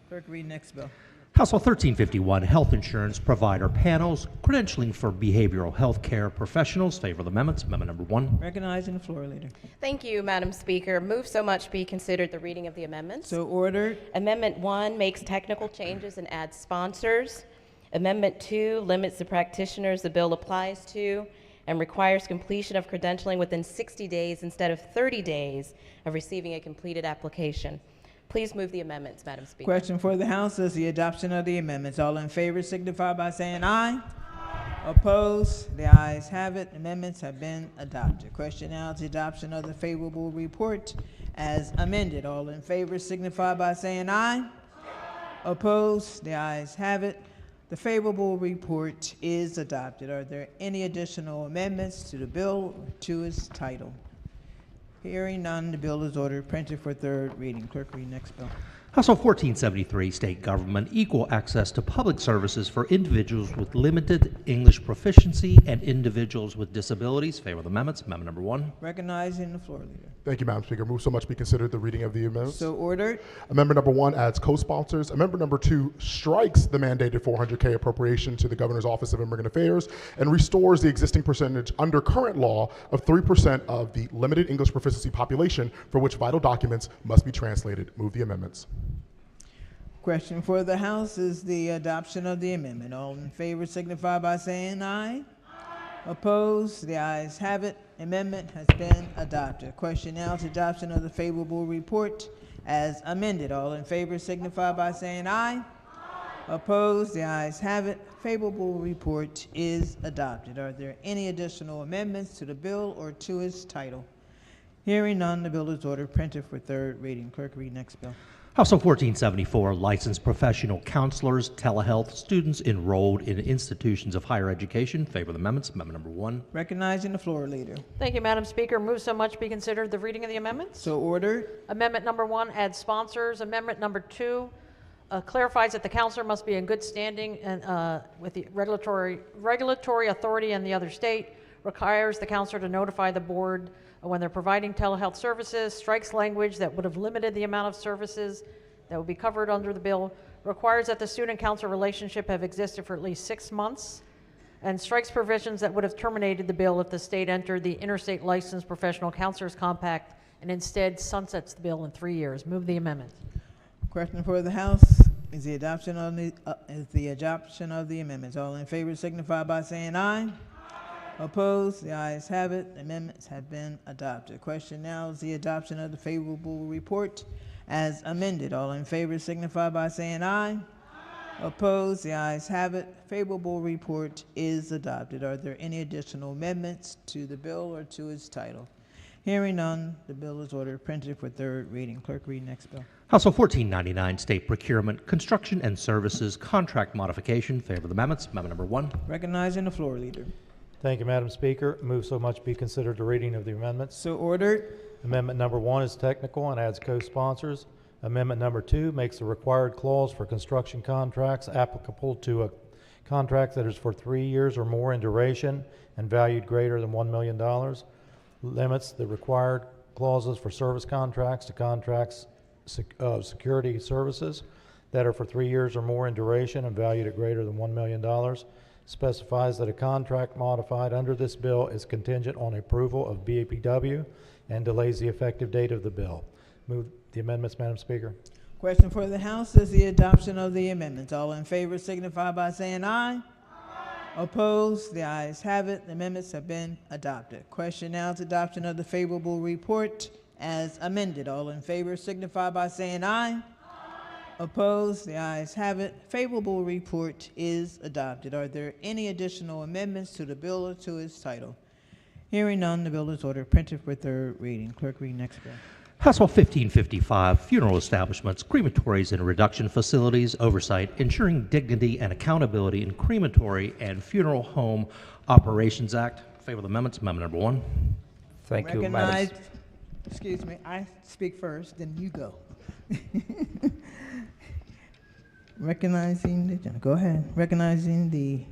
Clerk, read next bill. House Bill 1351, Health Insurance Provider Panels, Credentialing for Behavioral Health Care Professionals. Favor of the amendments. Amendment number 1. Recognizing the floor leader. Thank you, Madam Speaker. Move so much be considered the reading of the amendments. So ordered. Amendment 1 makes technical changes and adds sponsors. Amendment 2 limits the practitioners the bill applies to and requires completion of credentialing within 60 days instead of 30 days of receiving a completed application. Please move the amendments, Madam Speaker. Question for the House is the adoption of the amendments. All in favor signify by saying aye. Opposed? The ayes have it. Amendments have been adopted. Question now is the adoption of the favorable report as amended. All in favor signify by saying aye. Opposed? The ayes have it. The favorable report is adopted. Are there any additional amendments to the bill or to its title? Hearing none, the bill is ordered printed for third reading. Clerk, read next bill. House Bill 1473, State Government, Equal Access to Public Services for Individuals with Limited English Proficiency and Individuals with Disabilities. Favor of the amendments. Amendment number 1. Recognizing the floor leader. Thank you, Madam Speaker. Move so much be considered the reading of the amendments. So ordered. Amendment number 1 adds co-sponsors. Amendment number 2 strikes the mandated $400K appropriation to the Governor's Office of Immigrant Affairs and restores the existing percentage under current law of 3% of the limited English proficiency population for which vital documents must be translated. Move the amendments. Question for the House is the adoption of the amendment. All in favor signify by saying aye. Opposed? The ayes have it. Amendment has been adopted. Question now is adoption of the favorable report as amended. All in favor signify by saying aye. Opposed? The ayes have it. Favorable report is adopted. Are there any additional amendments to the bill or to its title? Hearing none, the bill is ordered printed for third reading. Clerk, read next bill. House Bill 1474, Licensed Professional Counselors, Telehealth, Students Enrolled in Institutions of Higher Education. Favor of the amendments. Amendment number 1. Recognizing the floor leader. Thank you, Madam Speaker. Move so much be considered the reading of the amendments. So ordered. Amendment number 1 adds sponsors. Amendment number 2 clarifies that the counselor must be in good standing and with the regulatory authority in the other state, requires the counselor to notify the board when they're providing telehealth services, strikes language that would have limited the amount of services that would be covered under the bill, requires that the student-counselor relationship have existed for at least 6 months, and strikes provisions that would have terminated the bill if the state entered the Interstate Licensed Professional Counselors Compact and instead sunsets the bill in 3 years. Move the amendment. Question for the House is the adoption of the amendments. All in favor signify by saying aye. Opposed? The ayes have it. Amendments have been adopted. Question now is the adoption of the favorable report as amended. All in favor signify by saying aye. Opposed? The ayes have it. Favorable report is adopted. Are there any additional amendments to the bill or to its title? Hearing none, the bill is ordered printed for third reading. Clerk, read next bill. House Bill 1499, State Procurement, Construction and Services Contract Modification. Favor the amendments. Amendment number 1. Recognizing the floor leader. Thank you, Madam Speaker. Move so much be considered the reading of the amendments. So ordered. Amendment number 1 is technical and adds co-sponsors. Amendment number 2 makes the required clause for construction contracts applicable to a contract that is for 3 years or more in duration and valued greater than $1 million. Limits the required clauses for service contracts to contracts of security services that are for 3 years or more in duration and valued at greater than $1 million. Specifies that a contract modified under this bill is contingent on approval of BPW and delays the effective date of the bill. Move the amendments, Madam Speaker. Question for the House is the adoption of the amendments. All in favor signify by saying aye. Opposed? The ayes have it. The amendments have been adopted. Question now is adoption of the favorable report as amended. All in favor signify by saying aye. Opposed? The ayes have it. Favorable report is adopted. Are there any additional amendments to the bill or to its title? Hearing none, the bill is ordered printed for third reading. Clerk, read next bill. House Bill 1555, Funeral Establishments, Crematories and Reduction Facilities Oversight, Ensuring Dignity and Accountability in Crematory and Funeral Home Operations Act. Favor the amendments. Amendment number 1. Thank you, Madam. Excuse me, I speak first, then you go. Recognizing the agenda. Go ahead. Recognizing the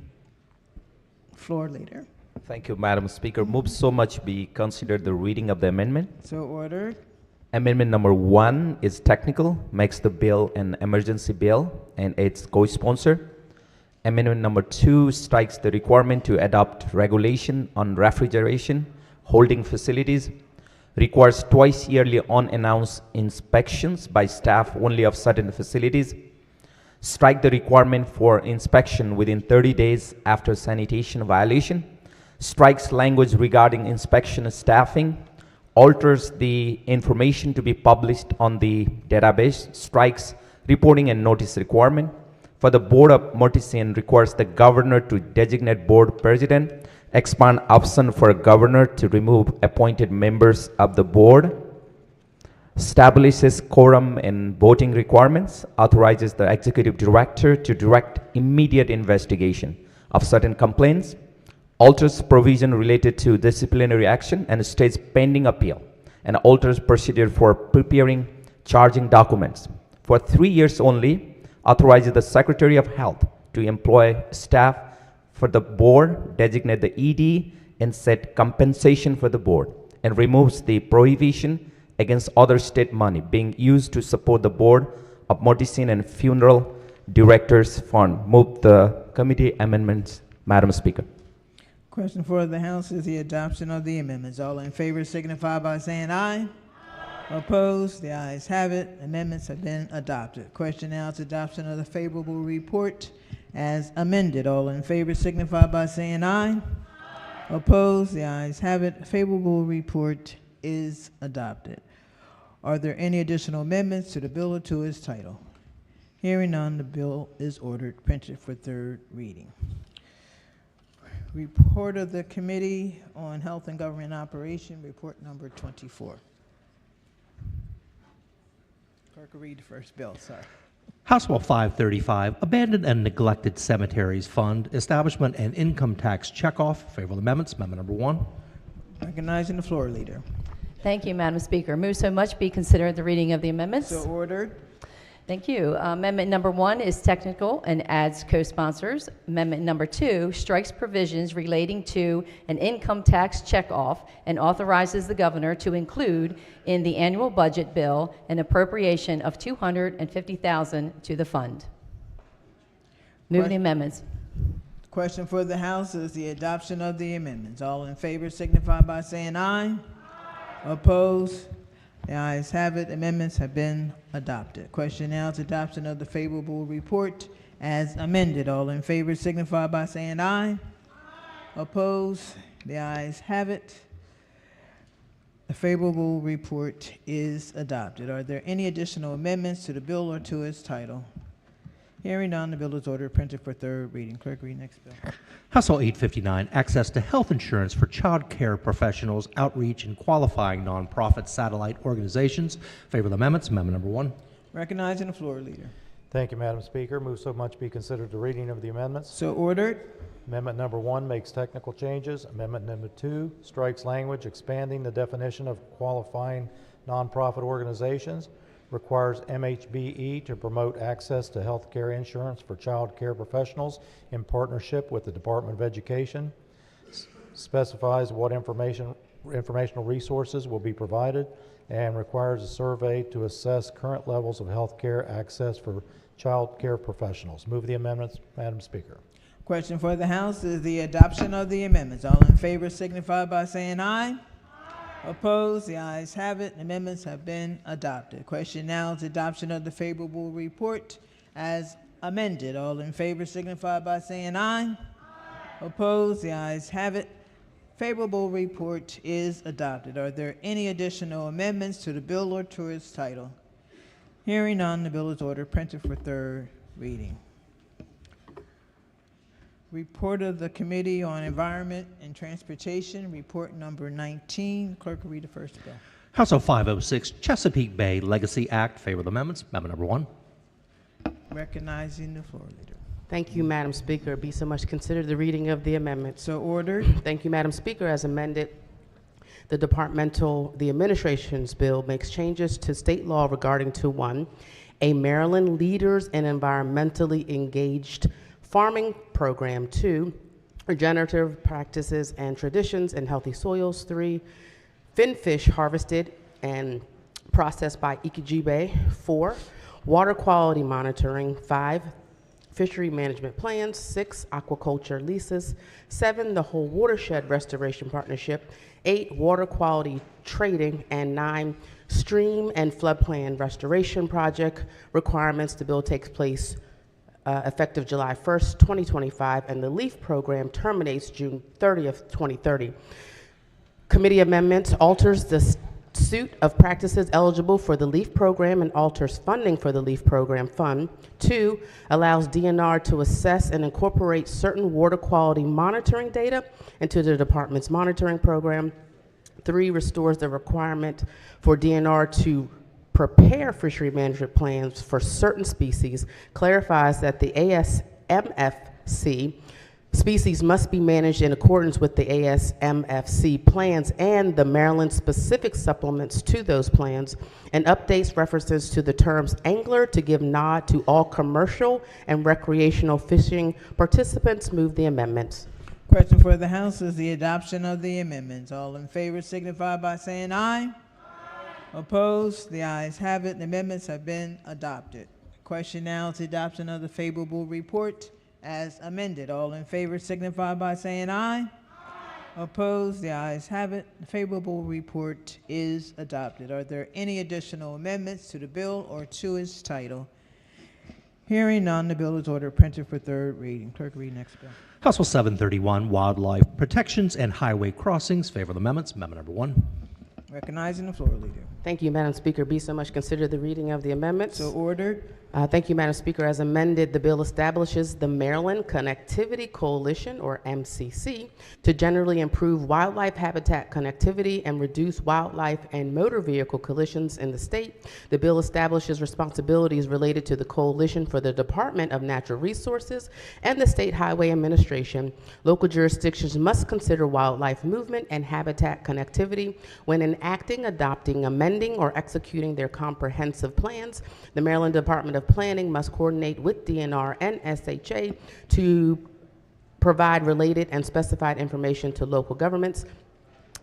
floor leader. Thank you, Madam Speaker. Move so much be considered the reading of the amendment. So ordered. Amendment number 1 is technical, makes the bill an emergency bill, and its co-sponsor. Amendment number 2 strikes the requirement to adopt regulation on refrigeration, holding facilities, requires twice yearly unannounced inspections by staff only of certain facilities, strike the requirement for inspection within 30 days after sanitation violation, strikes language regarding inspection staffing, alters the information to be published on the database, strikes reporting and notice requirement. For the Board of Mortician, requires the governor to designate board president, expand option for a governor to remove appointed members of the board, establishes quorum and voting requirements, authorizes the executive director to direct immediate investigation of certain complaints, alters provision related to disciplinary action and states pending appeal, and alters procedure for preparing charging documents. For 3 years only, authorizes the Secretary of Health to employ staff for the board, designate the ED, and set compensation for the board, and removes the prohibition against other state money being used to support the Board of Mortician and Funeral Directors Fund. Move the committee amendments, Madam Speaker. Question for the House is the adoption of the amendments. All in favor signify by saying aye. Opposed? The ayes have it. Amendments have been adopted. Question now is adoption of the favorable report as amended. All in favor signify by saying aye. Opposed? The ayes have it. Favorable report is adopted. Are there any additional amendments to the bill or to its title? Hearing none, the bill is ordered printed for third reading. Report of the Committee on Health and Government Operation, report number 24. Clerk will read the first bill, sorry. House Bill 535, Abandoned and Neglected Cemeteries Fund, Establishment and Income Tax Checkoff. Favorable amendments. Amendment number 1. Recognizing the floor leader. Thank you, Madam Speaker. Move so much be considered the reading of the amendments. So ordered. Thank you. Amendment number 1 is technical and adds co-sponsors. Amendment number 2 strikes provisions relating to an income tax checkoff and authorizes the governor to include in the annual budget bill an appropriation of $250,000 to the fund. Move the amendments. Question for the House is the adoption of the amendments. All in favor signify by saying aye. Opposed? The ayes have it. Amendments have been adopted. Question now is adoption of the favorable report as amended. All in favor signify by saying aye. Opposed? The ayes have it. The favorable report is adopted. Are there any additional amendments to the bill or to its title? Hearing none, the bill is ordered, printed for third reading. Clerk, read next bill. House Bill 859, access to health insurance for child care professionals, outreach, and qualifying nonprofit satellite organizations. Favor the amendments. Amendment number 1. Recognizing the floor leader. Thank you, Madam Speaker. Move so much be considered the reading of the amendments. So ordered. Amendment number 1 makes technical changes. Amendment number 2 strikes language expanding the definition of qualifying nonprofit organizations, requires MHBE to promote access to health care insurance for child care professionals in partnership with the Department of Education, specifies what informational resources will be provided, and requires a survey to assess current levels of health care access for child care professionals. Move the amendments, Madam Speaker. Question for the House is the adoption of the amendments. All in favor signify by saying aye. Opposed? The ayes have it. Amendments have been adopted. Question now is adoption of the favorable report as amended. All in favor signify by saying aye. Opposed? The ayes have it. Favorable report is adopted. Are there any additional amendments to the bill or to its title? Hearing none, the bill is ordered, printed for third reading. Report of the Committee on Environment and Transportation, report number 19. Clerk will read the first bill. House Bill 506, Chesapeake Bay Legacy Act. Favor the amendments. Amendment number 1. Recognizing the floor leader. Thank you, Madam Speaker. Be so much considered the reading of the amendment. So ordered. Thank you, Madam Speaker. As amended, the administration's bill makes changes to state law regarding to 1, a Maryland Leaders in Environmentally Engaged Farming Program, 2, regenerative practices and traditions in healthy soils, 3, finfish harvested and processed by Ikijibe, 4, water quality monitoring, 5, fishery management plans, 6, aquaculture leases, 7, the whole watershed restoration partnership, 8, water quality trading, and 9, stream and floodplain restoration project requirements. The bill takes place effective July 1st, 2025, and the LEAF program terminates June 30th, 2030. Committee amendment alters the suit of practices eligible for the LEAF program and alters funding for the LEAF program fund. 2, allows DNR to assess and incorporate certain water quality monitoring data into the department's monitoring program. 3, restores the requirement for DNR to prepare fishery management plans for certain species, clarifies that the ASMFC species must be managed in accordance with the ASMFC plans and the Maryland-specific supplements to those plans, and updates references to the terms angler to give nod to all commercial and recreational fishing participants. Move the amendments. Question for the House is the adoption of the amendments. All in favor signify by saying aye. Opposed? The ayes have it. The amendments have been adopted. Question now is the adoption of the favorable report as amended. All in favor signify by saying aye. Opposed? The ayes have it. The favorable report is adopted. Are there any additional amendments to the bill or to its title? Hearing none, the bill is ordered, printed for third reading. Clerk, read next bill. House Bill 731, Wildlife Protections and Highway Crossings. Favor the amendments. Amendment number 1. Recognizing the floor leader. Thank you, Madam Speaker. Be so much considered the reading of the amendments. So ordered. Thank you, Madam Speaker. As amended, the bill establishes the Maryland Connectivity Coalition, or MCC, to generally improve wildlife habitat connectivity and reduce wildlife and motor vehicle collisions in the state. The bill establishes responsibilities related to the coalition for the Department of Natural Resources and the State Highway Administration. Local jurisdictions must consider wildlife movement and habitat connectivity when enacting, adopting, amending, or executing their comprehensive plans. The Maryland Department of Planning must coordinate with DNR and SHA to provide related and specified information to local governments.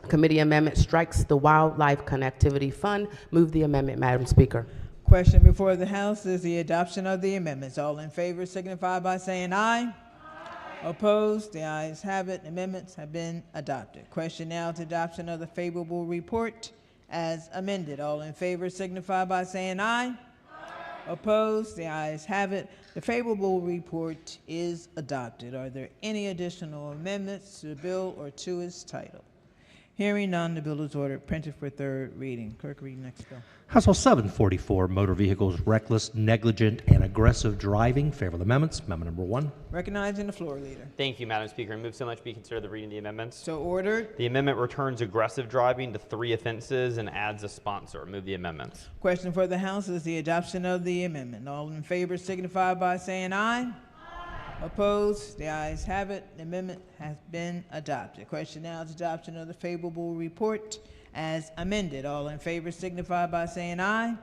Committee amendment strikes the Wildlife Connectivity Fund. Move the amendment, Madam Speaker. Question before the House is the adoption of the amendments. All in favor signify by saying aye. Opposed? The ayes have it. Amendments have been adopted. Question now to adoption of the favorable report as amended. All in favor signify by saying aye. Opposed? The ayes have it. The favorable report is adopted. Are there any additional amendments to the bill or to its title? Hearing none, the bill is ordered, printed for third reading. Clerk, read next bill. House Bill 744, motor vehicles, reckless, negligent, and aggressive driving. Favorable amendments. Amendment number 1. Recognizing the floor leader. Thank you, Madam Speaker. I move so much be considered the reading of the amendments. So ordered. The amendment returns aggressive driving to 3 offenses and adds a sponsor. Move the amendments. Question for the House is the adoption of the amendment. All in favor signify by saying aye. Opposed? The ayes have it. The amendment has been adopted. Question now is adoption of the favorable report as amended. All in favor signify by saying aye.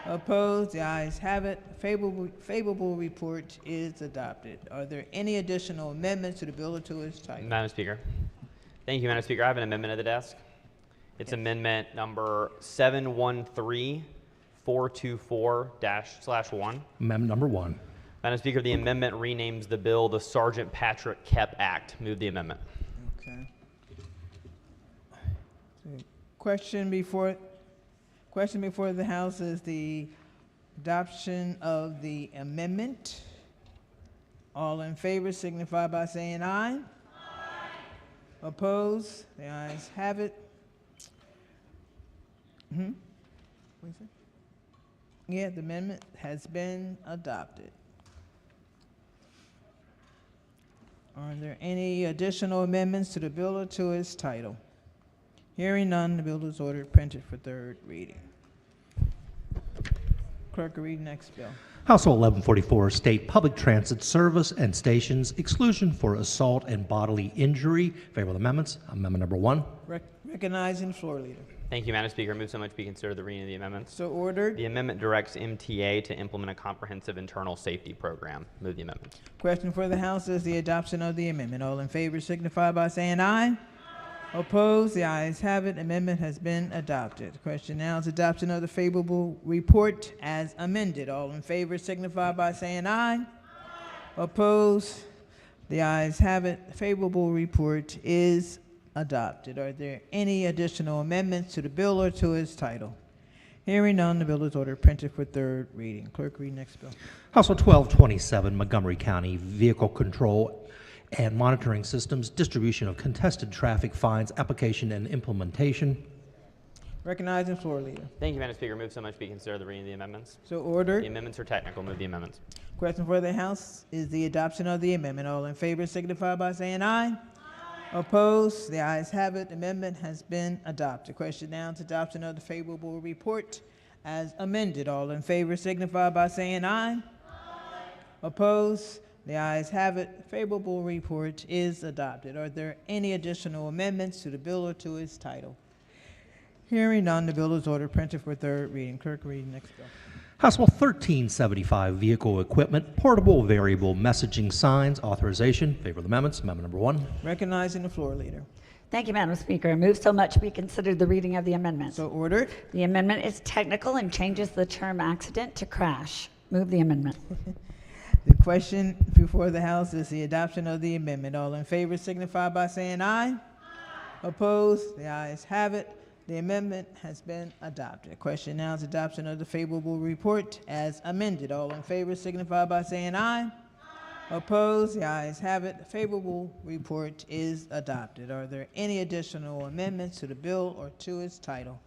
Opposed? The ayes have it. Favorable report is adopted. Are there any additional amendments to the bill or to its title? Madam Speaker. Thank you, Madam Speaker. I have an amendment at the desk. It's amendment number 713424-1. Amendment number 1. Madam Speaker, the amendment renames the bill the Sergeant Patrick Kep Act. Move the amendment. Okay. Question before the House is the adoption of the amendment. All in favor signify by saying aye. Opposed? The ayes have it. What is it? Yeah, the amendment has been adopted. Are there any additional amendments to the bill or to its title? Hearing none, the bill is ordered, printed for third reading. Clerk will read next bill. House Bill 1144, State Public Transit Service and Stations, exclusion for assault and bodily injury. Favorable amendments. Amendment number 1. Recognizing the floor leader. Thank you, Madam Speaker. I move so much be considered the reading of the amendments. So ordered. The amendment directs MTA to implement a comprehensive internal safety program. Move the amendment. Question for the House is the adoption of the amendment. All in favor signify by saying aye. Opposed? The ayes have it. Amendment has been adopted. Question now is adoption of the favorable report as amended. All in favor signify by saying aye. Opposed? The ayes have it. Favorable report is adopted. Are there any additional amendments to the bill or to its title? Hearing none, the bill is ordered, printed for third reading. Clerk, read next bill. House Bill 1227, Montgomery County Vehicle Control and Monitoring Systems, distribution of contested traffic fines, application and implementation. Recognizing floor leader. Thank you, Madam Speaker. Move so much be considered the reading of the amendments. So ordered. The amendments are technical. Move the amendments. Question for the House is the adoption of the amendment. All in favor signify by saying aye. Opposed? The ayes have it. Amendment has been adopted. Question now is adoption of the favorable report as amended. All in favor signify by saying aye. Opposed? The ayes have it. Favorable report is adopted. Are there any additional amendments to the bill or to its title? Hearing none, the bill is ordered, printed for third reading. Clerk, read next bill. House Bill 1375, Vehicle Equipment, Portable Variable Messaging Signs, authorization. Favorable amendments. Amendment number 1. Recognizing the floor leader. Thank you, Madam Speaker. I move so much be considered the reading of the amendment. So ordered. The amendment is technical and changes the term accident to crash. Move the amendment. The question before the House is the adoption of the amendment. All in favor signify by saying aye. Opposed? The ayes have it. The amendment has been adopted. Question now is adoption of the favorable report as amended. All in favor signify by saying aye. Opposed? The ayes have it. The favorable report is adopted. Are there any additional amendments to the bill or to its title?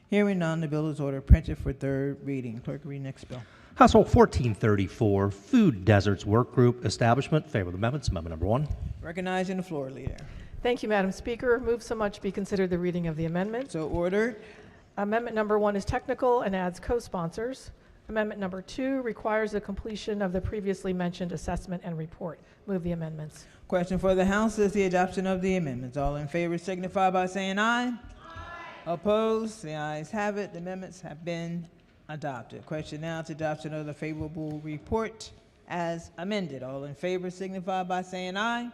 Hearing none, the bill is ordered, printed for third reading. Clerk, read next bill. House Bill 1434, Food Deserts Work Group Establishment. Favorable amendments. Amendment number 1. Recognizing the floor leader. Thank you, Madam Speaker. Move so much be considered the reading of the amendment. So ordered. Amendment number 1 is technical and adds co-sponsors. Amendment number 2 requires the completion of the previously mentioned assessment and report. Move the amendments. Question for the House is the adoption of the amendments. All in favor signify by saying aye. Opposed? The ayes have it. The amendments have been adopted. Question now is adoption of the favorable report as amended. All in favor signify by saying aye.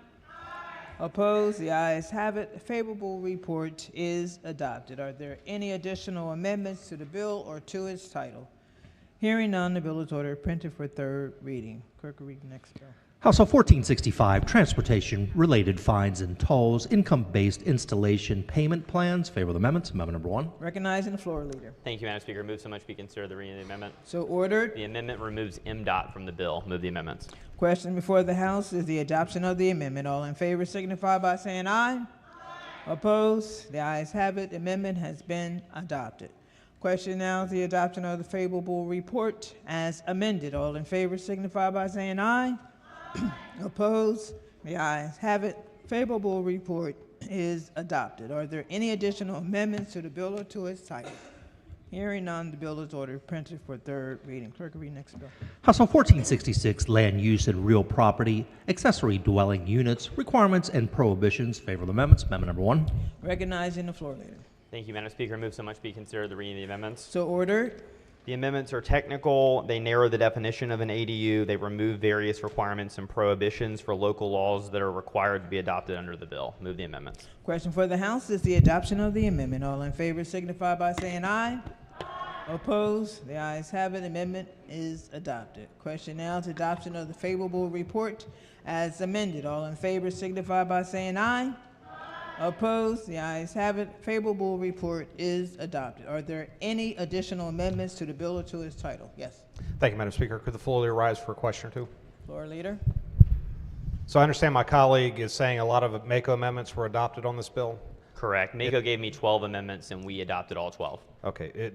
Opposed? The ayes have it. The favorable report is adopted. Are there any additional amendments to the bill or to its title? Hearing none, the bill is ordered, printed for third reading. Clerk will read the next bill. House Bill 1465, Transportation-Related Fines and Tolls, Income-Based Installation Payment Plans. Favorable amendments. Amendment number 1. Recognizing the floor leader. Thank you, Madam Speaker. Move so much be considered the reading of the amendment. So ordered. The amendment removes MDOT from the bill. Move the amendments. Question before the House is the adoption of the amendment. All in favor signify by saying aye. Opposed? The ayes have it. The amendment has been adopted. Question now is the adoption of the favorable report as amended. All in favor signify by saying aye. Opposed? The ayes have it. Favorable report is adopted. Are there any additional amendments to the bill or to its title? Hearing none, the bill is ordered printed for third reading. Clerk will read next bill. House Bill 1466, Land Use and Real Property, Accessory Dwelling Units, Requirements and Prohibitions. Favorable amendments. Amendment number 1. Recognizing the floor leader. Thank you, Madam Speaker. Move so much be considered the reading of the amendments. So ordered. The amendments are technical. They narrow the definition of an ADU. They remove various requirements and prohibitions for local laws that are required to be adopted under the bill. Move the amendments. Question for the House is the adoption of the amendment. All in favor signify by saying aye. Opposed? The ayes have it. Amendment is adopted. Question now is adoption of the favorable report as amended. All in favor signify by saying aye. Opposed? The ayes have it. Favorable report is adopted. Are there any additional amendments to the bill or to its title? Yes. Thank you, Madam Speaker. Could the floor leader rise for a question or two? Floor leader. So I understand my colleague is saying a lot of MACO amendments were adopted on this bill? Correct. MACO gave me 12 amendments, and we adopted all 12. Okay.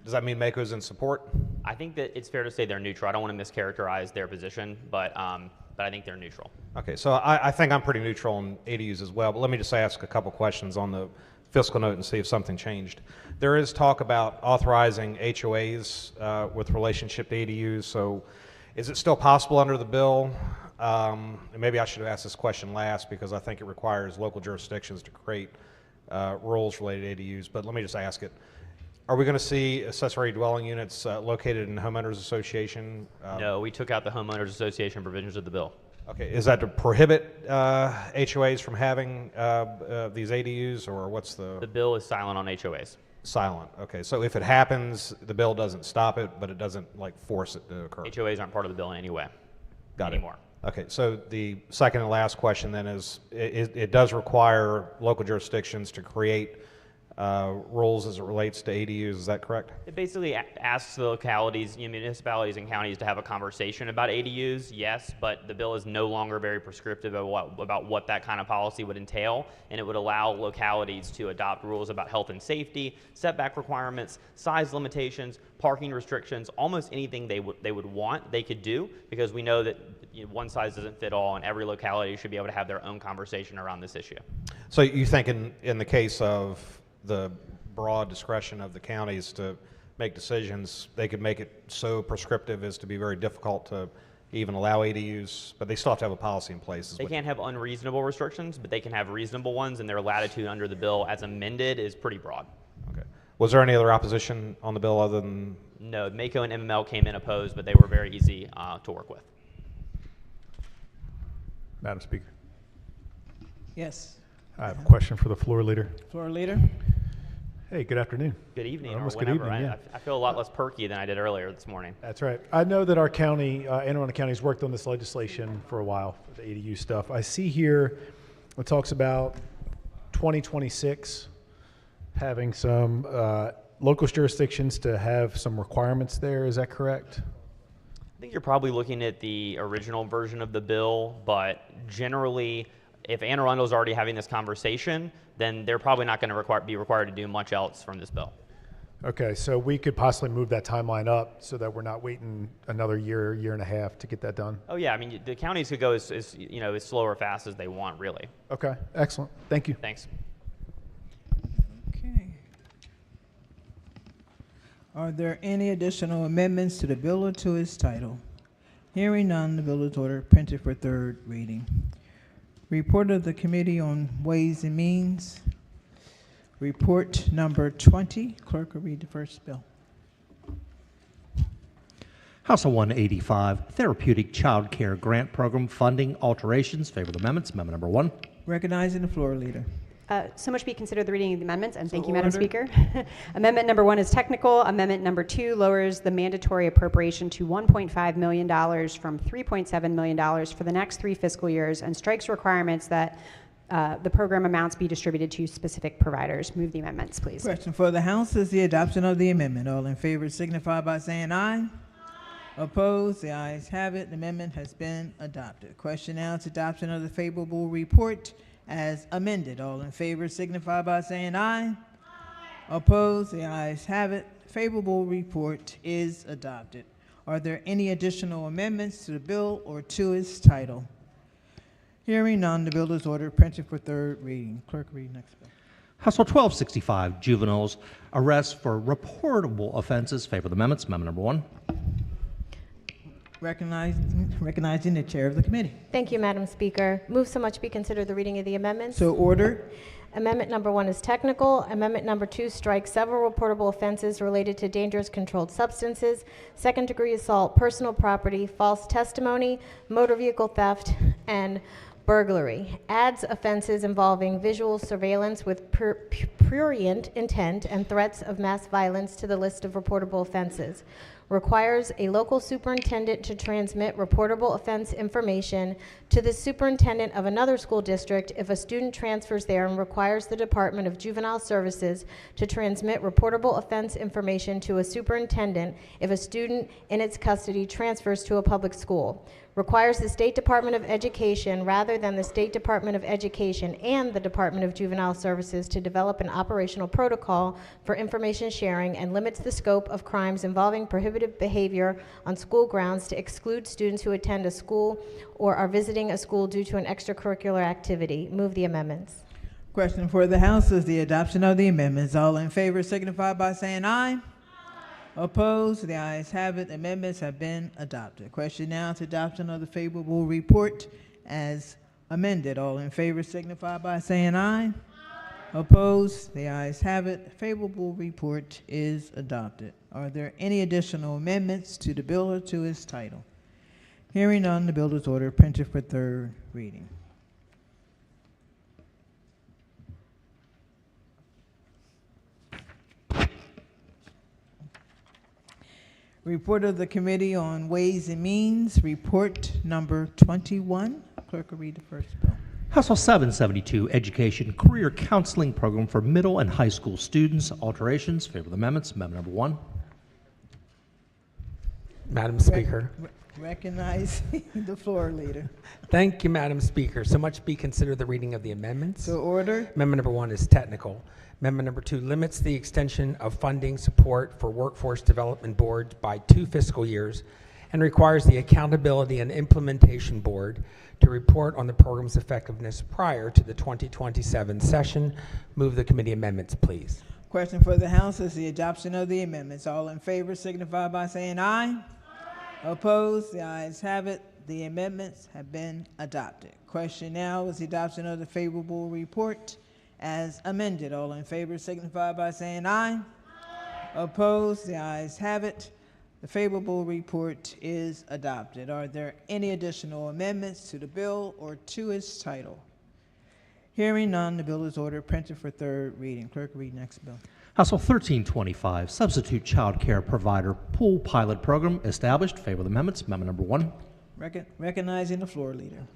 Does that mean MACO is in support? I think that it's fair to say they're neutral. I don't want to mischaracterize their position, but I think they're neutral. Okay, so I think I'm pretty neutral on ADUs as well, but let me just ask a couple questions on the fiscal note and see if something changed. There is talk about authorizing HOAs with relationship to ADUs, so is it still possible under the bill? And maybe I should have asked this question last because I think it requires local jurisdictions to create rules related to ADUs, but let me just ask it. Are we going to see accessory dwelling units located in homeowners association? No, we took out the homeowners association provisions of the bill. Okay, is that to prohibit HOAs from having these ADUs, or what's the? The bill is silent on HOAs. Silent. Okay, so if it happens, the bill doesn't stop it, but it doesn't like force it to occur. HOAs aren't part of the bill in any way. Got anymore. it. Okay, so the second and last question then is, it does require local jurisdictions to create rules as it relates to ADUs, is that correct? It basically asks the localities, municipalities and counties to have a conversation about ADUs, yes, but the bill is no longer very prescriptive about what that kind of policy would entail, and it would allow localities to adopt rules about health and safety, setback requirements, size limitations, parking restrictions, almost anything they would want, they could do, because we know that one size doesn't fit all, and every locality should be able to have their own conversation around this issue. So you think in the case of the broad discretion of the counties to make decisions, they could make it so prescriptive as to be very difficult to even allow ADUs, but they still have to have a policy in place. They can't have unreasonable restrictions, but they can have reasonable ones, and their latitude under the bill as amended is pretty broad. Okay. Was there any other opposition on the bill other than? No, MACO and MML came in opposed, but they were very easy to work with. Madam Speaker. Yes. I have a question for the floor leader. Floor leader. Hey, good afternoon. Good evening, Almost or good whenever. evening, yeah. I feel a lot less perky than I did earlier this morning. That's right. I know that our county, Anne Arundel County, has worked on this legislation for a while, the ADU stuff. I see here it talks about 2026 having some local jurisdictions to have some requirements there. Is that correct? I think you're probably looking at the original version of the bill, but generally, if Anne Arundel's already having this conversation, then they're probably not going to be required to do much else from this bill. Okay, so we could possibly move that timeline up so that we're not waiting another year, year and a half to get that done. Oh yeah, I mean the counties could go as slow or fast as they want, really. Okay, excellent. Thank you. Thanks. Okay. Are there any additional amendments to the bill or to its title? Hearing none, the bill is ordered printed for third reading. Report of the Committee on Ways and Means. Report number 20. Clerk will read the first bill. House Bill 185, Therapeutic Child Care Grant Program Funding Alterations. Favorable amendments. Amendment number 1. Recognizing the floor leader. So much be considered the reading of the amendments, and thank So you, Madam ordered. Speaker. Amendment number 1 is technical. Amendment number 2 lowers the mandatory appropriation to $1.5 million from $3.7 million for the next 3 fiscal years and strikes requirements that the program amounts be distributed to specific providers. Move the amendments, please. Question for the House is the adoption of the amendment. All in favor signify by saying aye. Opposed? The ayes have it. The amendment has been adopted. Question now is adoption of the favorable report as amended. All in favor signify by saying aye. Opposed? The ayes have it. Favorable report is adopted. Are there any additional amendments to the bill or to its title? Hearing none, the bill is ordered printed for third reading. Clerk, read next bill. House Bill 1265, juveniles arrest for reportable offenses. Favor the amendments. Amendment number 1. Recognizing the chair of the committee. Thank you, Madam Speaker. Move so much be considered the reading of the amendments. So ordered. Amendment number 1 is technical. Amendment number 2 strikes several reportable offenses related to dangerous controlled substances, second-degree assault, personal property, false testimony, motor vehicle theft, and burglary. Adds offenses involving visual surveillance with prurient intent and threats of mass violence to the list of reportable offenses. Requires a local superintendent to transmit reportable offense information to the superintendent of another school district if a student transfers there, and requires the Department of Juvenile Services to transmit reportable offense information to a superintendent if a student in its custody transfers to a public school. Requires the State Department of Education rather than the State Department of Education and the Department of Juvenile Services to develop an operational protocol for information sharing, and limits the scope of crimes involving prohibited behavior on school grounds to exclude students who attend a school or are visiting a school due to an extracurricular activity. Move the amendments. Question for the House is the adoption of the amendments. All in favor signify by saying aye. Opposed? The ayes have it. Amendments have been adopted. Question now is adoption of the favorable report as amended. All in favor signify by saying aye. Opposed? The ayes have it. Favorable report is adopted. Are there any additional amendments to the bill or to its title? Hearing none, the bill is ordered printed for third reading. Report of the Committee on Ways and Means, report number 21. Clerk will read the first bill. House Bill 772, Education Career Counseling Program for Middle and High School Students. Alterations. Favor the amendments. Amendment number 1. Madam Speaker. Recognize the floor leader. Thank you, Madam Speaker. So much be considered the reading of the amendments. So ordered. Amendment number 1 is technical. Amendment number 2 limits the extension of funding support for workforce development boards by 2 fiscal years and requires the Accountability and Implementation Board to report on the program's effectiveness prior to the 2027 session. Move the committee amendments, please. Question for the House is the adoption of the amendments. All in favor signify by saying aye. Opposed? The ayes have it. The amendments have been adopted. Question now is the adoption of the favorable report as amended. All in favor signify by saying aye. Opposed? The ayes have it. The favorable report is adopted. Are there any additional amendments to the bill or to its title? Hearing none, the bill is ordered printed for third reading. Clerk, read next bill. House Bill 1325, Substitute Child Care Provider Pool Pilot Program established. Favor the amendments. Amendment number 1. Recognizing the floor leader.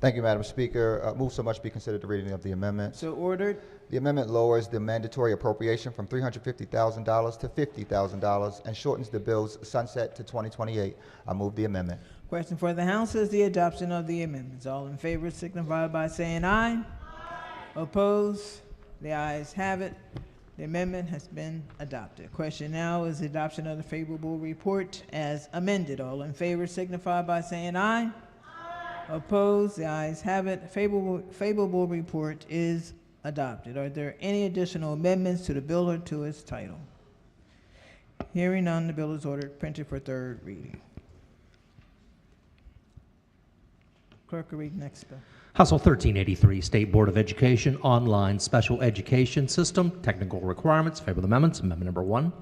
Thank you, Madam Speaker. Move so much be considered the reading of the amendment. So ordered. The amendment lowers the mandatory appropriation from $350,000 to $50,000 and shortens the bill's sunset to 2028. I move the amendment. Question for the House is the adoption of the amendments. All in favor signify by saying aye. Opposed? The ayes have it. The amendment has been adopted. Question now is the adoption of the favorable report as amended. All in favor signify by saying aye. Opposed? The ayes have it. Favorable report is adopted. Are there any additional amendments to the bill or to its title? Hearing none, the bill is ordered printed for third reading. Clerk will read next bill. House Bill 1383, State Board of Education Online Special Education System, Technical Requirements. Favor the amendments. Amendment number 1.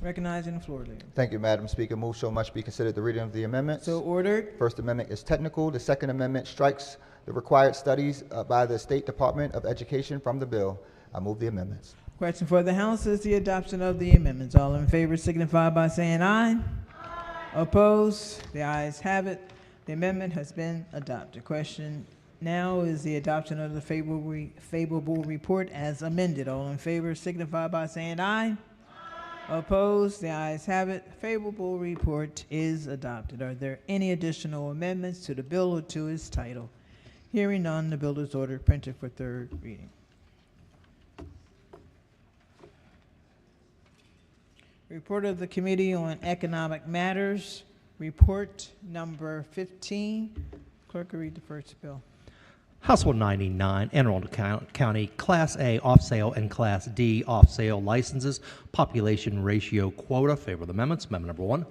Recognizing the floor leader. Thank you, Madam Speaker. Move so much be considered the reading of the amendments. So ordered. First amendment is technical. The second amendment strikes the required studies by the State Department of Education from the bill. I move the amendments. Question for the House is the adoption of the amendments. All in favor signify by saying aye. Opposed? The ayes have it. The amendment has been adopted. Question now is the adoption of the favorable report as amended. All in favor signify by saying aye. Opposed? The ayes have it. Favorable report is adopted. Are there any additional amendments to the bill or to its title? Hearing none, the bill is ordered printed for third reading. Report of the Committee on Economic Matters, report number 15. Clerk will read the first bill. House Bill 99, Anne Arundel County Class A off-sale and Class D off-sale licenses, population ratio quota. Favor of the amendments. Amendment number 1.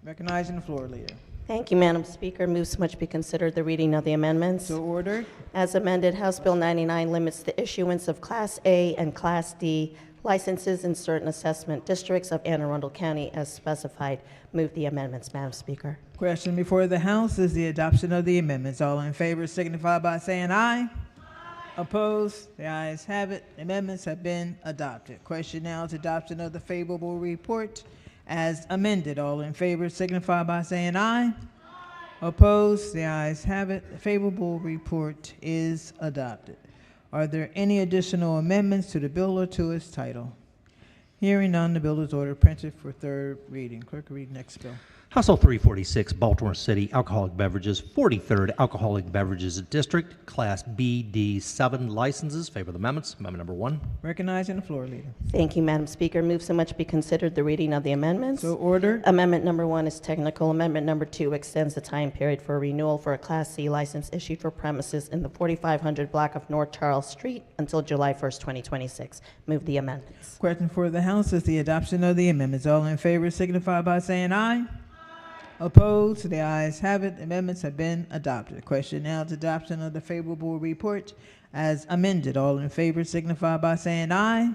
Recognizing the floor leader. Thank you, Madam Speaker. Move so much be considered the reading of the amendments. So ordered. As amended, House Bill 99 limits the issuance of Class A and Class D licenses in certain assessment districts of Anne Arundel County as specified. Move the amendments, Madam Speaker. Question before the House is the adoption of the amendments. All in favor signify by saying aye. Opposed? The ayes have it. The amendments have been adopted. Question now is adoption of the favorable report as amended. All in favor signify by saying aye. Opposed? The ayes have it. The favorable report is adopted. Are there any additional amendments to the bill or to its title? Hearing none, the bill is ordered printed for third reading. Clerk, read next bill. House Bill 346, Baltimore City Alcoholic Beverages, 43rd Alcoholic Beverages District, Class BD7 licenses. Favor of the amendments. Amendment number 1. Recognizing the floor leader. Thank you, Madam Speaker. Move so much be considered the reading of the amendments. So ordered. Amendment number 1 is technical. Amendment number 2 extends the time period for renewal for a Class C license issued for premises in the 4500 block of North Charles Street until July 1st, 2026. Move the amendments. Question for the House is the adoption of the amendments. All in favor signify by saying aye. Opposed? The ayes have it. Amendments have been adopted. The question now is adoption of the favorable report as amended. All in favor signify by saying aye.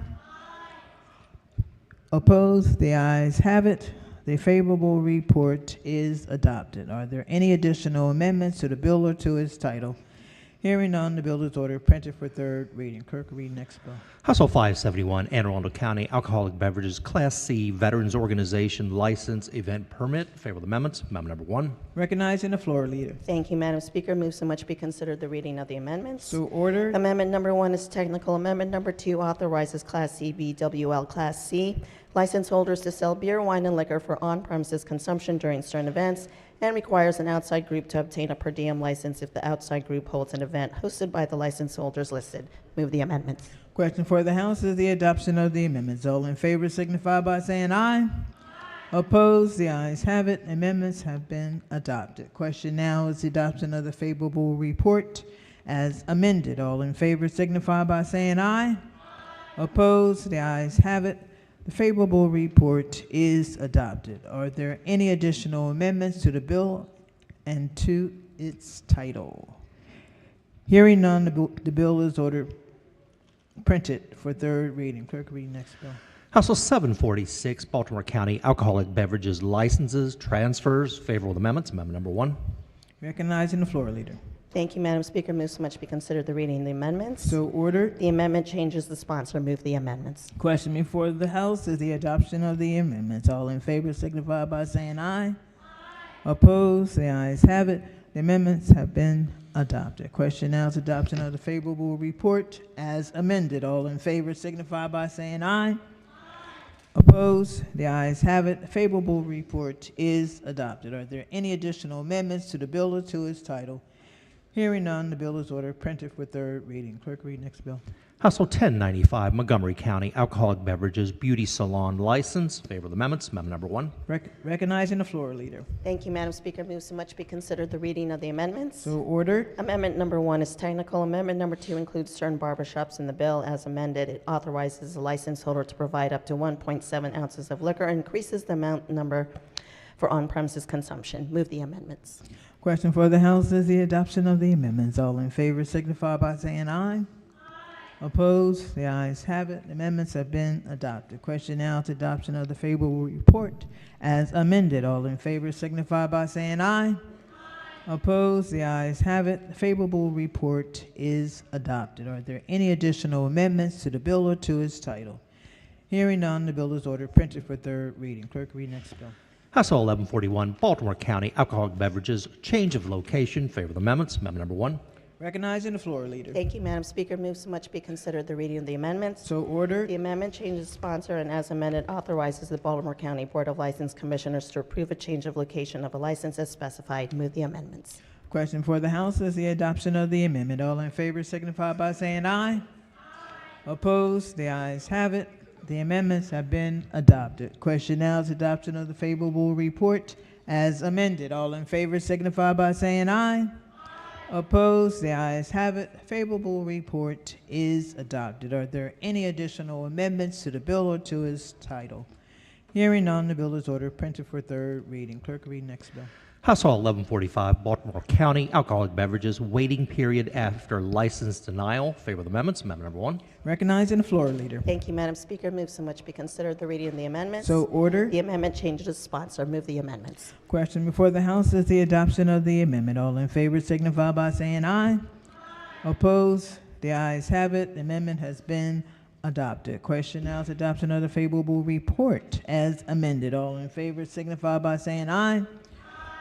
Opposed? The ayes have it. The favorable report is adopted. Are there any additional amendments to the bill or to its title? Hearing none, the bill is ordered printed for third reading. Clerk, read next bill. House Bill 571, Anne Arundel County Alcoholic Beverages Class C Veterans Organization License Event Permit. Favor of the amendments. Amendment number 1. Recognizing the floor leader. Thank you, Madam Speaker. Move so much be considered the reading of the amendments. So ordered. Amendment number 1 is technical. Amendment number 2 authorizes Class C BWL Class C license holders to sell beer, wine, and liquor for on-premises consumption during certain events and requires an outside group to obtain a per diem license if the outside group holds an event hosted by the license holders listed. Move the amendments. Question for the House is the adoption of the amendments. All in favor signify by saying aye. Opposed? The ayes have it. Amendments have been adopted. Question now is the adoption of the favorable report as amended. All in favor signify by saying aye. Opposed? The ayes have it. The favorable report is adopted. Are there any additional amendments to the bill and to its title? Hearing none, the bill is ordered printed for third reading. Clerk, read next bill. House Bill 746, Baltimore County Alcoholic Beverages Licenses, Transfers. Favor of the amendments. Amendment number 1. Recognizing the floor leader. Thank you, Madam Speaker. Move so much be considered the reading of the amendments. So ordered. The amendment changes the sponsor. Move the amendments. Question before the House is the adoption of the amendments. All in favor signify by saying aye. Opposed? The ayes have it. The amendments have been adopted. Question now is adoption of the favorable report as amended. All in favor signify by saying aye. Opposed? The ayes have it. The favorable report is adopted. Are there any additional amendments to the bill or to its title? Hearing none, the bill is ordered printed for third reading. Clerk, read next bill. House Bill 1095, Montgomery County Alcoholic Beverages Beauty Salon License. Favor of the amendments. Amendment number 1. Recognizing the floor leader. Thank you, Madam Speaker. Move so much be considered the reading of the amendments. So ordered. Amendment number 1 is technical. Amendment number 2 includes certain barbershops in the bill. As amended, it authorizes the license holder to provide up to 1.7 ounces of liquor and increases the amount number for on-premises consumption. Move the amendments. Question for the House is the adoption of the amendments. All in favor signify by saying aye. Opposed? The ayes have it. The amendments have been adopted. Question now is adoption of the favorable report as amended. All in favor signify by saying aye. Opposed? The ayes have it. The favorable report is adopted. Are there any additional amendments to the bill or to its title? Hearing none, the bill is ordered printed for third reading. Clerk, read next bill. House Bill 1141, Baltimore County Alcoholic Beverages Change of Location. Favor of the amendments. Amendment number 1. Recognizing the floor leader. Thank you, Madam Speaker. Move so much be considered the reading of the amendments. So ordered. The amendment changes sponsor and as amended authorizes the Baltimore County Board of License Commissioners to approve a change of location of a license as specified. Move the amendments. Question for the House is the adoption of the amendment. All in favor signify by saying aye. Opposed? The ayes have it. The amendments have been adopted. Question now is adoption of the favorable report as amended. All in favor signify by saying aye. Opposed? The ayes have it. Favorable report is adopted. Are there any additional amendments to the bill or to its title? Hearing none, the bill is ordered printed for third reading. Clerk, read next bill. House Bill 1145, Baltimore County Alcoholic Beverages Waiting Period After License Denial. Favor of the amendments. Amendment number 1. Recognizing the floor leader. Thank you, Madam Speaker. Move so much be considered the reading of the amendments. So ordered. The amendment changes the sponsor. Move the amendments. Question before the House is the adoption of the amendment. All in favor signify by saying aye. Opposed? The ayes have it. The amendment has been adopted. Question now is adoption of the favorable report as amended. All in favor signify by saying aye.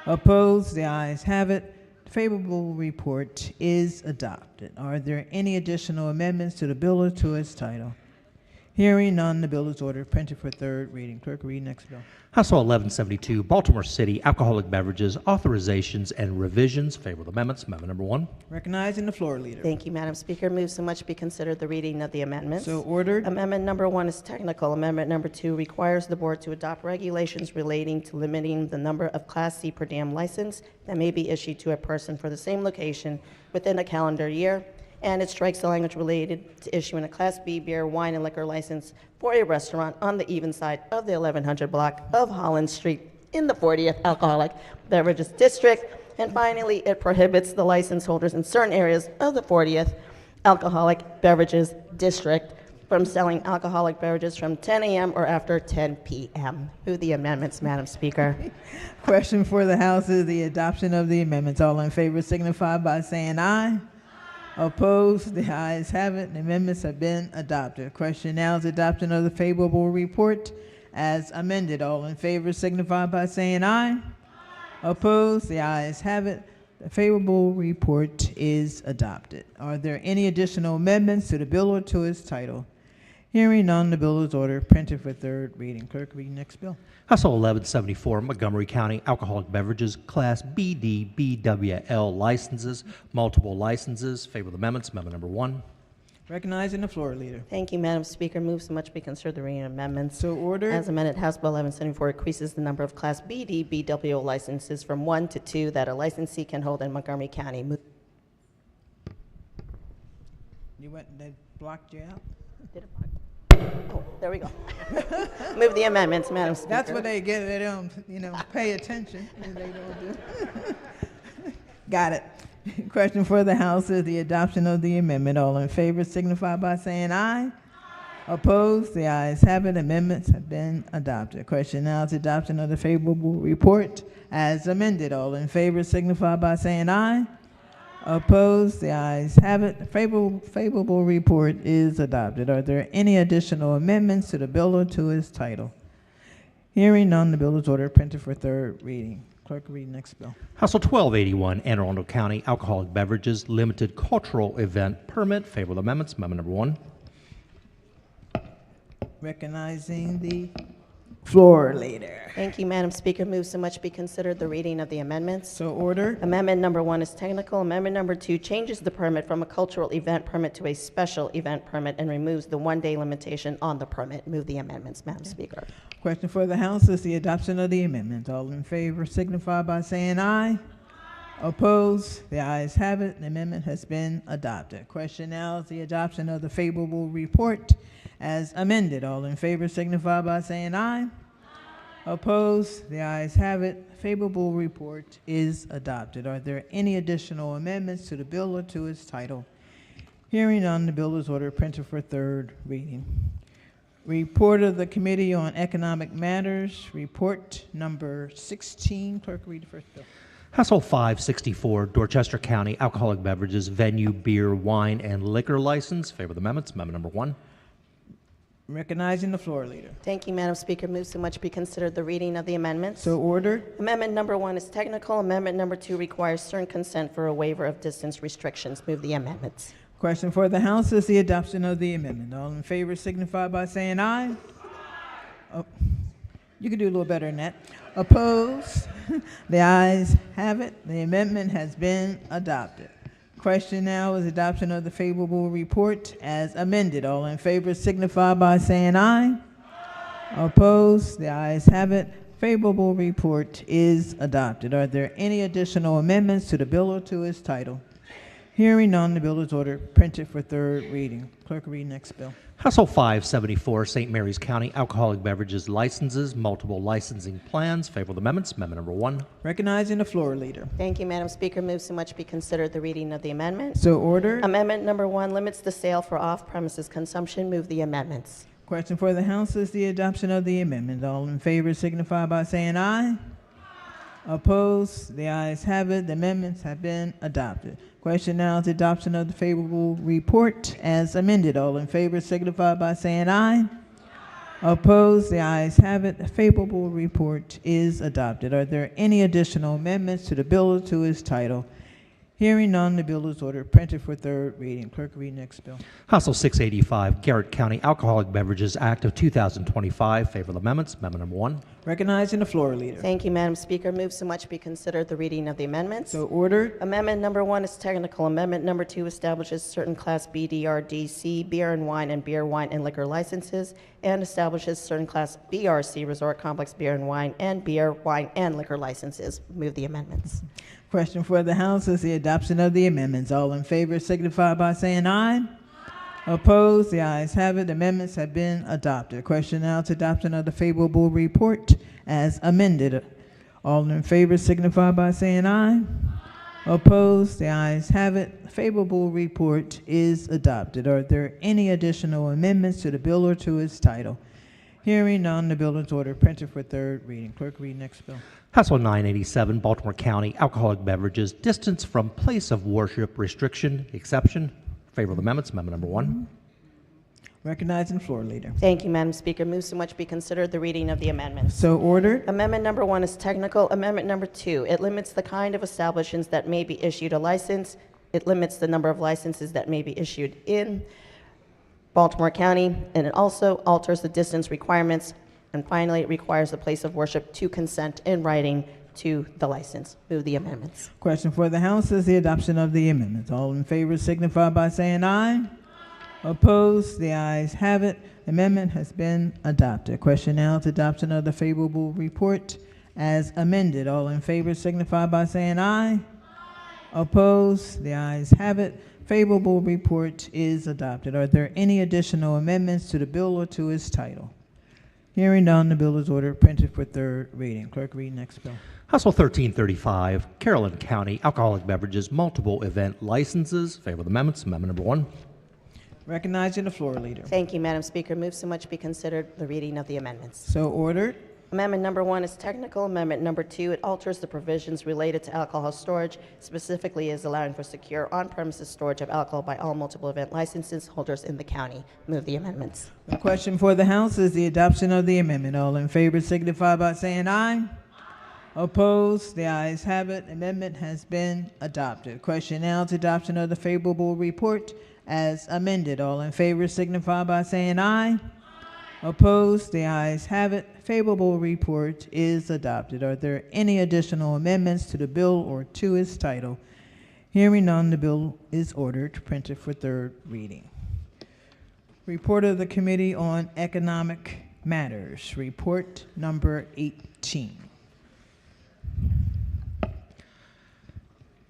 Opposed? The ayes have it. The favorable report is adopted. Are there any additional amendments to the bill or to its title? Hearing none, the bill is ordered printed for third reading. Clerk, read next bill. House Bill 1172, Baltimore City Alcoholic Beverages Authorizations and Revisions. Favor of the amendments. Amendment number 1. Recognizing the floor leader. Thank you, Madam Speaker. Move so much be considered the reading of the amendments. So ordered. Amendment number 1 is technical. Amendment number 2 requires the board to adopt regulations relating to limiting the number of Class C per diem license that may be issued to a person for the same location within a calendar year. And it strikes the language related to issuing a Class B beer, wine, and liquor license for a restaurant on the even side of the 1100 block of Holland Street in the 40th Alcoholic Beverages District. And finally, it prohibits the license holders in certain areas of the 40th Alcoholic Beverages District from selling alcoholic beverages from 10 a.m. or after 10 p.m. Move the amendments, Madam Speaker. Question for the House is the adoption of the amendments. All in favor signify by saying aye. Opposed? The ayes have it. The amendments have been adopted. Question now is adoption of the favorable report as amended. All in favor signify by saying aye. Opposed? The ayes have it. The favorable report is adopted. Are there any additional amendments to the bill or to its title? Hearing none, the bill is ordered printed for third reading. Clerk, read next bill. House Bill 1174, Montgomery County Alcoholic Beverages Class BD BWL licenses, multiple licenses. Favor of the amendments. Amendment number 1. Recognizing the floor leader. Thank you, Madam Speaker. Move so much be considered the reading of amendments. So ordered. As amended, House Bill 1174 increases the number of Class BD BWL licenses from 1 to 2 that a licensee can hold in Montgomery County. You went and they blocked you out? Did it block? Oh, there we go. Move the amendments, Madam Speaker. That's what they get. They don't, pay attention. And they don't do. Got it. Question for the House is the adoption of the amendment. All in favor signify by saying aye. Opposed? The ayes have it. Amendments have been adopted. Question now is adoption of the favorable report as amended. All in favor signify by saying aye. Opposed? The ayes have it. The favorable report is adopted. Are there any additional amendments to the bill or to its title? Hearing none, the bill is ordered printed for third reading. Clerk, read next bill. House Bill 1281, Anne Arundel County Alcoholic Beverages Limited Cultural Event Permit. Favor of the amendments. Amendment number 1. Recognizing the floor leader. Thank you, Madam Speaker. Move so much be considered the reading of the amendments. So ordered. Amendment number 1 is technical. Amendment number 2 changes the permit from a cultural event permit to a special event permit and removes the one-day limitation on the permit. Move the amendments, Madam Speaker. Question for the House is the adoption of the amendment. All in favor signify by saying aye. Opposed? The ayes have it. The amendment has been adopted. Question now is the adoption of the favorable report as amended. All in favor signify by saying aye. Opposed? The ayes have it. Favorable report is adopted. Are there any additional amendments to the bill or to its title? Hearing none, the bill is ordered printed for third reading. Report of the Committee on Economic Matters, report number 16. Clerk, read the first bill. House Bill 564, Dorchester County Alcoholic Beverages Venue Beer, Wine, and Liquor License. Favor of the amendments. Amendment number 1. Recognizing the floor leader. Thank you, Madam Speaker. Move so much be considered the reading of the amendments. So ordered. Amendment number 1 is technical. Amendment number 2 requires certain consent for a waiver of distance restrictions. Move the amendments. Question for the House is the adoption of the amendment. All in favor signify by saying aye. You can do a little better than that. Opposed? The ayes have it. The amendment has been adopted. Question now is adoption of the favorable report as amended. All in favor signify by saying aye. Opposed? The ayes have it. Favorable report is adopted. Are there any additional amendments to the bill or to its title? Hearing none, the bill is ordered, printed for third reading. Clerk will read next bill. House Bill 574, St. Mary's County Alcoholic Beverages Licenses, Multiple Licensing Plans. Favorable amendments. Amendment number 1. Recognizing the floor leader. Thank you, Madam Speaker. Move so much be considered the reading of the amendment. So ordered. Amendment number 1 limits the sale for off-premises consumption. Move the amendments. Question for the House is the adoption of the amendment. All in favor signify by saying aye. Opposed? The ayes have it. The amendments have been adopted. Question now is adoption of the favorable report as amended. All in favor signify by saying aye. Opposed? The ayes have it. The favorable report is adopted. Are there any additional amendments to the bill or to its title? Hearing none, the bill is ordered, printed for third reading. Clerk, read next bill. House Bill 685, Garrett County Alcoholic Beverages Act of 2025. Favorable amendments. Amendment number 1. Recognizing the floor leader. Thank you, Madam Speaker. Move so much be considered the reading of the amendments. So ordered. Amendment number 1 is technical. Amendment number 2 establishes certain Class B, DRDC beer and wine and liquor licenses and establishes certain Class BRC resort complex beer, wine, and liquor licenses. Move the amendments. Question for the House is the adoption of the amendments. All in favor signify by saying aye. Opposed? The ayes have it. The amendments have been adopted. Question now is adoption of the favorable report as amended. All in favor signify by saying aye. Opposed? The ayes have it. The favorable report is adopted. Are there any additional amendments to the bill or to its title? Hearing none, the bill is ordered, printed for third reading. Clerk, read next bill. House Bill 987, Baltimore County Alcoholic Beverages Distance from Place of Worship Restriction Exception. Favorable amendments. Amendment number 1. Recognizing the floor leader. Thank you, Madam Speaker. Move so much be considered the reading of the amendments. So ordered. Amendment number 1 is technical. Amendment number 2, it limits the kind of establishments that may be issued a license. It limits the number of licenses that may be issued in Baltimore County, and it also alters the distance requirements. And finally, it requires the place of worship to consent in writing to the license. Move the amendments. Question for the House is the adoption of the amendments. All in favor signify by saying aye. Opposed? The ayes have it. The amendment has been adopted. Question now is adoption of the favorable report as amended. All in favor signify by saying aye. Opposed? The ayes have it. Favorable report is adopted. Are there any additional amendments to the bill or to its title? Hearing none, the bill is ordered, printed for third reading. Clerk, read next bill. House Bill 1335, Caroline County Alcoholic Beverages Multiple Event Licenses. Favorable amendments. Amendment number 1. Recognizing the floor leader. Thank you, Madam Speaker. Move so much be considered the reading of the amendments. So ordered. Amendment number 1 is technical. Amendment number 2, it alters the provisions related to alcohol storage, specifically is allowing for secure on-premises storage of alcohol by all multiple event licenses holders in the county. Move the amendments. The question for the House is the adoption of the amendment. All in favor signify by saying aye. Opposed? The ayes have it. Amendment has been adopted. Question now is adoption of the favorable report as amended. All in favor signify by saying aye. Opposed? The ayes have it. Favorable report is adopted. Are there any additional amendments to the bill or to its title? Hearing none, the bill is ordered, printed for third reading. Report of the Committee on Economic Matters, report number 18.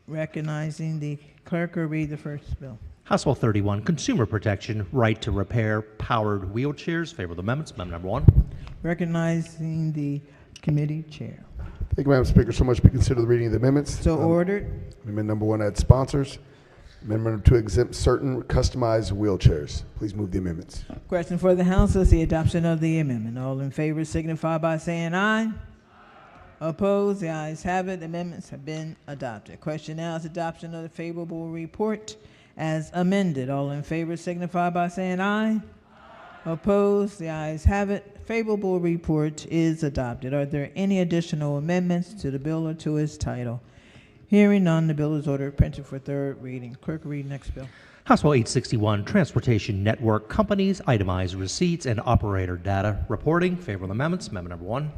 Recognizing the clerk will read the first bill. House Bill 31, Consumer Protection, Right to Repair Powered Wheelchairs. Favorable amendments. Amendment number 1. Recognizing the committee chair. Thank you, Madam Speaker. So much be considered the reading of the amendments. So ordered. Amendment number 1 adds sponsors. Amendment number 2 exempts certain customized wheelchairs. Please move the amendments. Question for the House is the adoption of the amendment. All in favor signify by saying aye. Opposed? The ayes have it. The amendments have been adopted. Question now is adoption of the favorable report as amended. All in favor signify by saying aye. Opposed? The ayes have it. Favorable report is adopted. Are there any additional amendments to the bill or to its title? Hearing none, the bill is ordered, printed for third reading. Clerk, read next bill. House Bill 861, Transportation Network Companies, Itemized Receipts and Operator Data Reporting. Favorable amendments. Amendment number 1.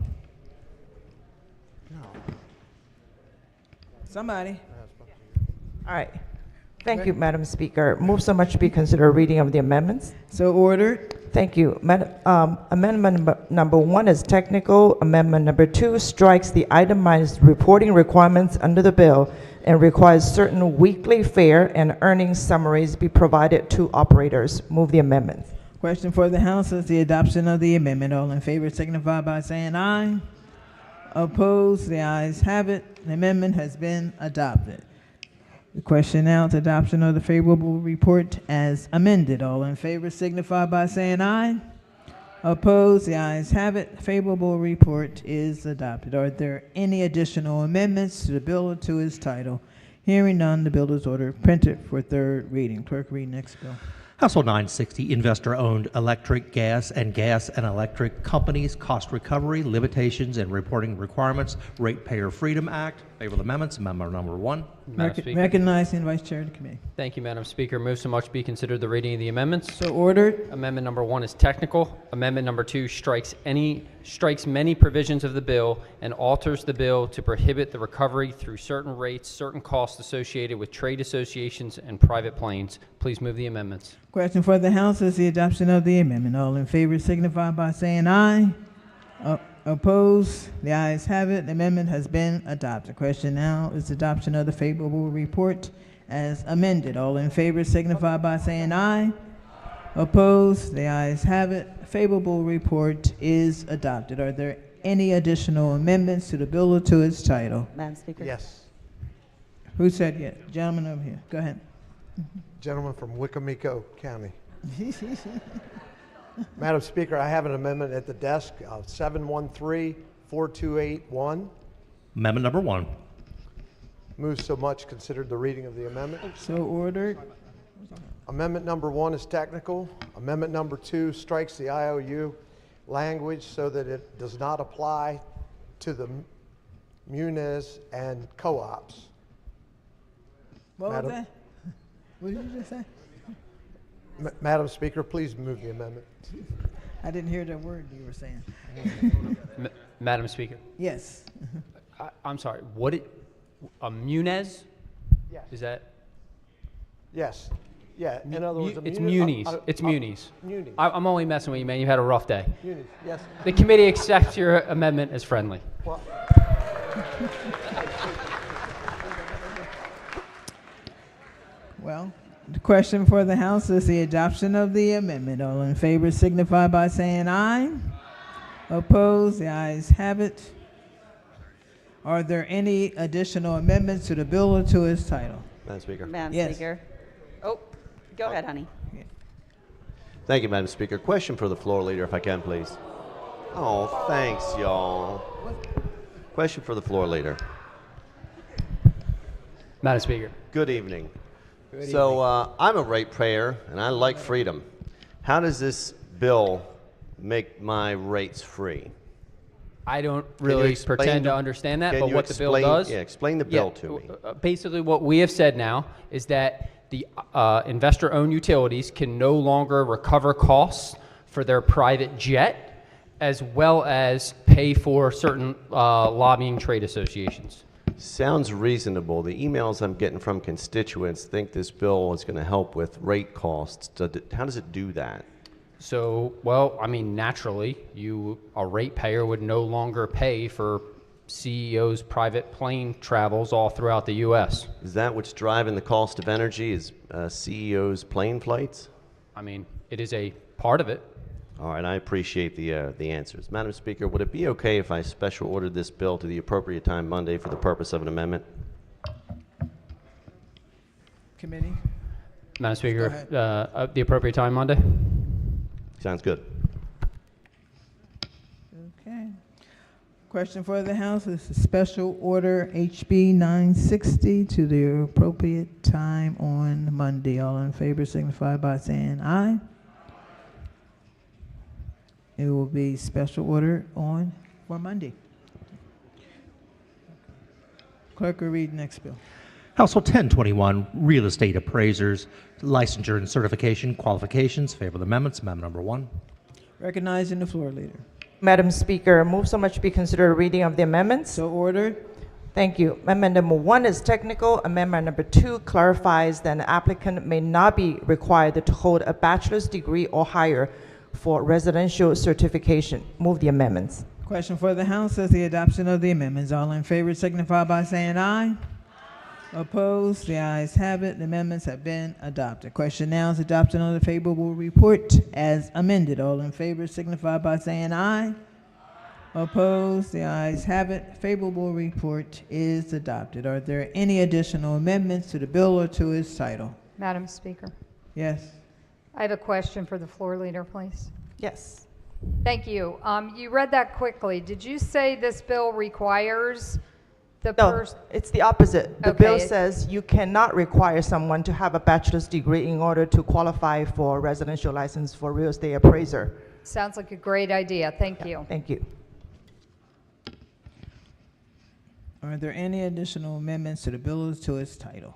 Somebody. All right. Thank you, Madam Speaker. Move so much to be considered a reading of the amendments. So ordered. Thank you. Amendment number 1 is technical. Amendment number 2 strikes the itemized reporting requirements under the bill and requires certain weekly fare and earnings summaries be provided to operators. Move the amendment. Question for the House is the adoption of the amendment. All in favor signify by saying aye. Opposed? The ayes have it. The amendment has been adopted. The question now is adoption of the favorable report as amended. All in favor signify by saying aye. Opposed? The ayes have it. Favorable report is adopted. Are there any additional amendments to the bill or to its title? Hearing none, the bill is ordered printed for third reading. Clerk, read next bill. House Bill 960, Investor-Owned Electric, Gas and Electric Companies, Cost Recovery, Limitations and Reporting Requirements, Ratepayer Freedom Act. Favorable amendments. Amendment number 1. Recognizing the Vice Chair of the Committee. Thank you, Madam Speaker. Move so much be considered the reading of the amendments. So ordered. Amendment number 1 is technical. Amendment number 2 strikes many provisions of the bill and alters the bill to prohibit the recovery through certain rates, certain costs associated with trade associations and private planes. Please move the amendments. Question for the House is the adoption of the amendment. All in favor signify by saying aye. Opposed? The ayes have it. The amendment has been adopted. Question now is adoption of the favorable report as amended. All in favor signify by saying aye. Opposed? The ayes have it. Favorable report is adopted. Are there any additional amendments to the bill or to its title? Madam Speaker? Yes. Who said yes? Gentleman over here. Go ahead. Gentleman from Wicomico County. Madam Speaker, I have an amendment at the desk of 713-4281. Amendment number 1. Move so much considered the reading of the amendment. So ordered. Amendment number 1 is technical. Amendment number 2 strikes the IOU language so that it does not apply to the munis and co-ops. What was that? What did you just say? Madam Speaker, please move the amendment. I didn't hear that word you were saying. Madam Speaker. Yes. I'm sorry. A Munez? Yes. Is that? Yes. Yeah. In other words, it's munis. It's munis. Munis. I'm only messing with you, man. You had a rough day. Munis. Yes. The committee accepts your amendment as friendly. Well, Well, the question for the House is the adoption of the amendment. All in favor signify by saying aye. Opposed? The ayes have it. Are there any additional amendments to the bill or to its title? Madam Speaker. Madam Yes. Speaker. Oh, go ahead, honey. Thank you, Madam Speaker. Question for the floor leader, if I can, please. Oh, thanks, y'all. Question for the floor leader. Madam Speaker. Good evening. Good So I'm a ratepayer, and I like freedom. How does this bill make my rates free? I don't Can you really explain pretend the- to understand that, can but you what the bill explain- does. yeah, explain the bill to me. Basically, what we have said now is that the investor-owned utilities can no longer recover costs for their private jet, as well as pay for certain lobbying trade associations. Sounds reasonable. The emails I'm getting from constituents think this bill is going to help with rate costs. How does it do that? So, well, I mean, naturally, a ratepayer would no longer pay for CEOs' private plane travels all throughout the U.S. Is that what's driving the cost of energy, is CEOs' plane flights? I mean, it is a part of it. All right, I appreciate the answers. Madam Speaker, would it be okay if I special ordered this bill to the appropriate time Monday for the purpose of an amendment? Committee? Madam Speaker, the appropriate time Monday? Sounds good. Okay. Question for the House is Special Order HB 960 to the appropriate time on Monday. All in favor signify by saying aye. It will be special order on for Monday. Clerk will read next bill. Household 1021, real estate appraisers, licensure and certification qualifications. Favor the amendments. Amendment number 1. Recognizing the floor leader. Madam Speaker, move so much be considered a reading of the amendments. So ordered. Thank you. Amendment number 1 is technical. Amendment number 2 clarifies that an applicant may not be required to hold a bachelor's degree or higher for residential certification. Move the amendments. Question for the House is the adoption of the amendments. All in favor signify by saying aye. Opposed? The ayes have it. The amendments have been adopted. Question now is adoption of the favorable report as amended. All in favor signify by saying aye. Opposed? The ayes have it. Favorable report is adopted. Are there any additional amendments to the bill or to its title? Madam Speaker, Yes. I have a question for the floor leader, please. Yes. Thank you. You read that quickly. Did you say this bill requires the No, person? it's the opposite. The Okay, bill says you cannot require someone to have a bachelor's degree in order to qualify for a residential license for real estate appraiser. Sounds like a great idea. Thank you. Thank you. Are there any additional amendments to the bill or to its title?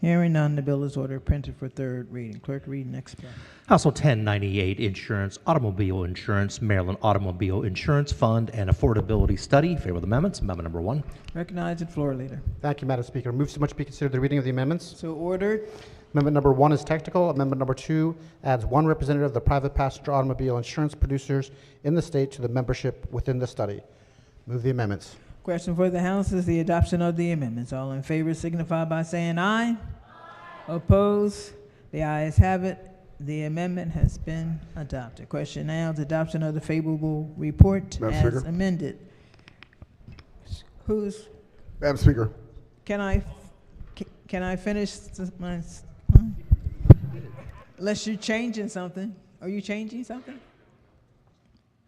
Hearing none, the bill is ordered printed for third reading. Clerk, read next bill. Household 1098, insurance, automobile insurance, Maryland Automobile Insurance Fund, and affordability study. Favor the amendments. Amendment number 1. Recognize the floor leader. Thank you, Madam Speaker. Move so much be considered the reading of the amendments. So ordered. Amendment number 1 is technical. Amendment number 2 adds 1 representative of the private passenger automobile insurance producers in the state to the membership within the study. Move the amendments. Question for the House is the adoption of the amendments. All in favor signify by saying aye. Opposed? The ayes have it. The amendment has been adopted. Question now is adoption of the favorable report Madam as Speaker. amended. Who's? Madam Speaker. Can I finish my? Unless you're changing something. Are you changing something?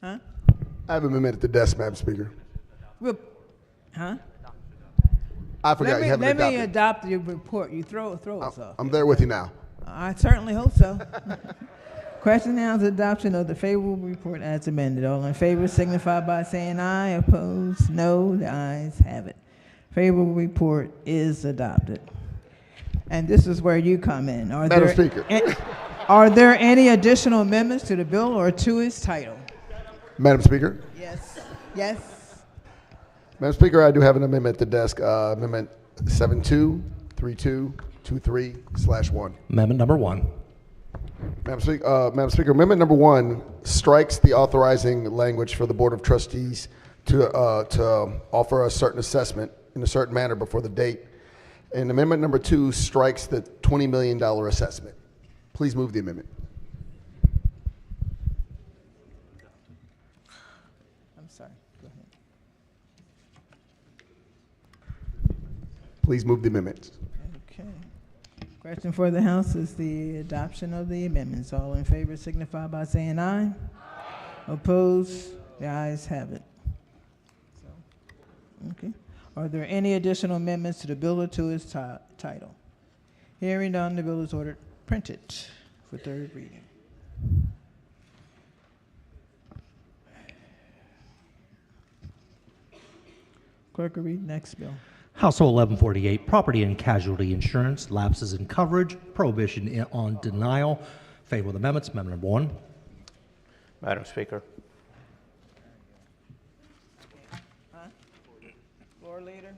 Huh? I have an amendment at the desk, Madam Speaker. Huh? I forgot you haven't Let adopted. me adopt your report. You throw us off. I'm there with you now. I certainly hope so. Question now is adoption of the favorable report as amended. All in favor signify by saying aye. Opposed? No. The ayes have it. Favorable report is adopted. And this is where you come in. Madam Speaker. Are there any additional amendments to the bill or to its title? Madam Speaker. Yes. Yes. Madam Speaker, I do have an amendment at the desk, Amendment 723223/1. Amendment number 1. Madam Speaker, Amendment number 1 strikes the authorizing language for the Board of Trustees to offer a certain assessment in a certain manner before the date. And Amendment number 2 strikes the $20 million assessment. Please move the amendment. I'm sorry. Go ahead. Please move the amendments. Okay. Question for the House is the adoption of the amendments. All in favor signify by saying aye. Opposed? The ayes have it. Okay. Are there any additional amendments to the bill or to its title? Hearing none, the bill is ordered printed for third reading. Clerk will read next bill. Household 1148, property and casualty insurance, lapses in coverage, prohibition on denial. Favor of the amendments. Amendment number 1. Madam Speaker. Floor leader.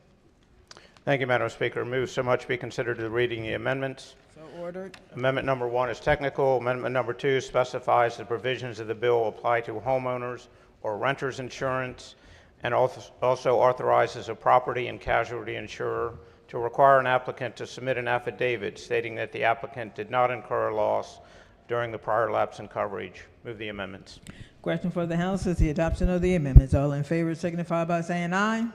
Thank you, Madam Speaker. Move so much be considered the reading the amendments. So ordered. Amendment number 1 is technical. Amendment number 2 specifies the provisions of the bill apply to homeowners or renters insurance, and also authorizes a property and casualty insurer to require an applicant to submit an affidavit stating that the applicant did not incur a loss during the prior lapse in coverage. Move the amendments. Question for the House is the adoption of the amendments. All in favor signify by saying aye.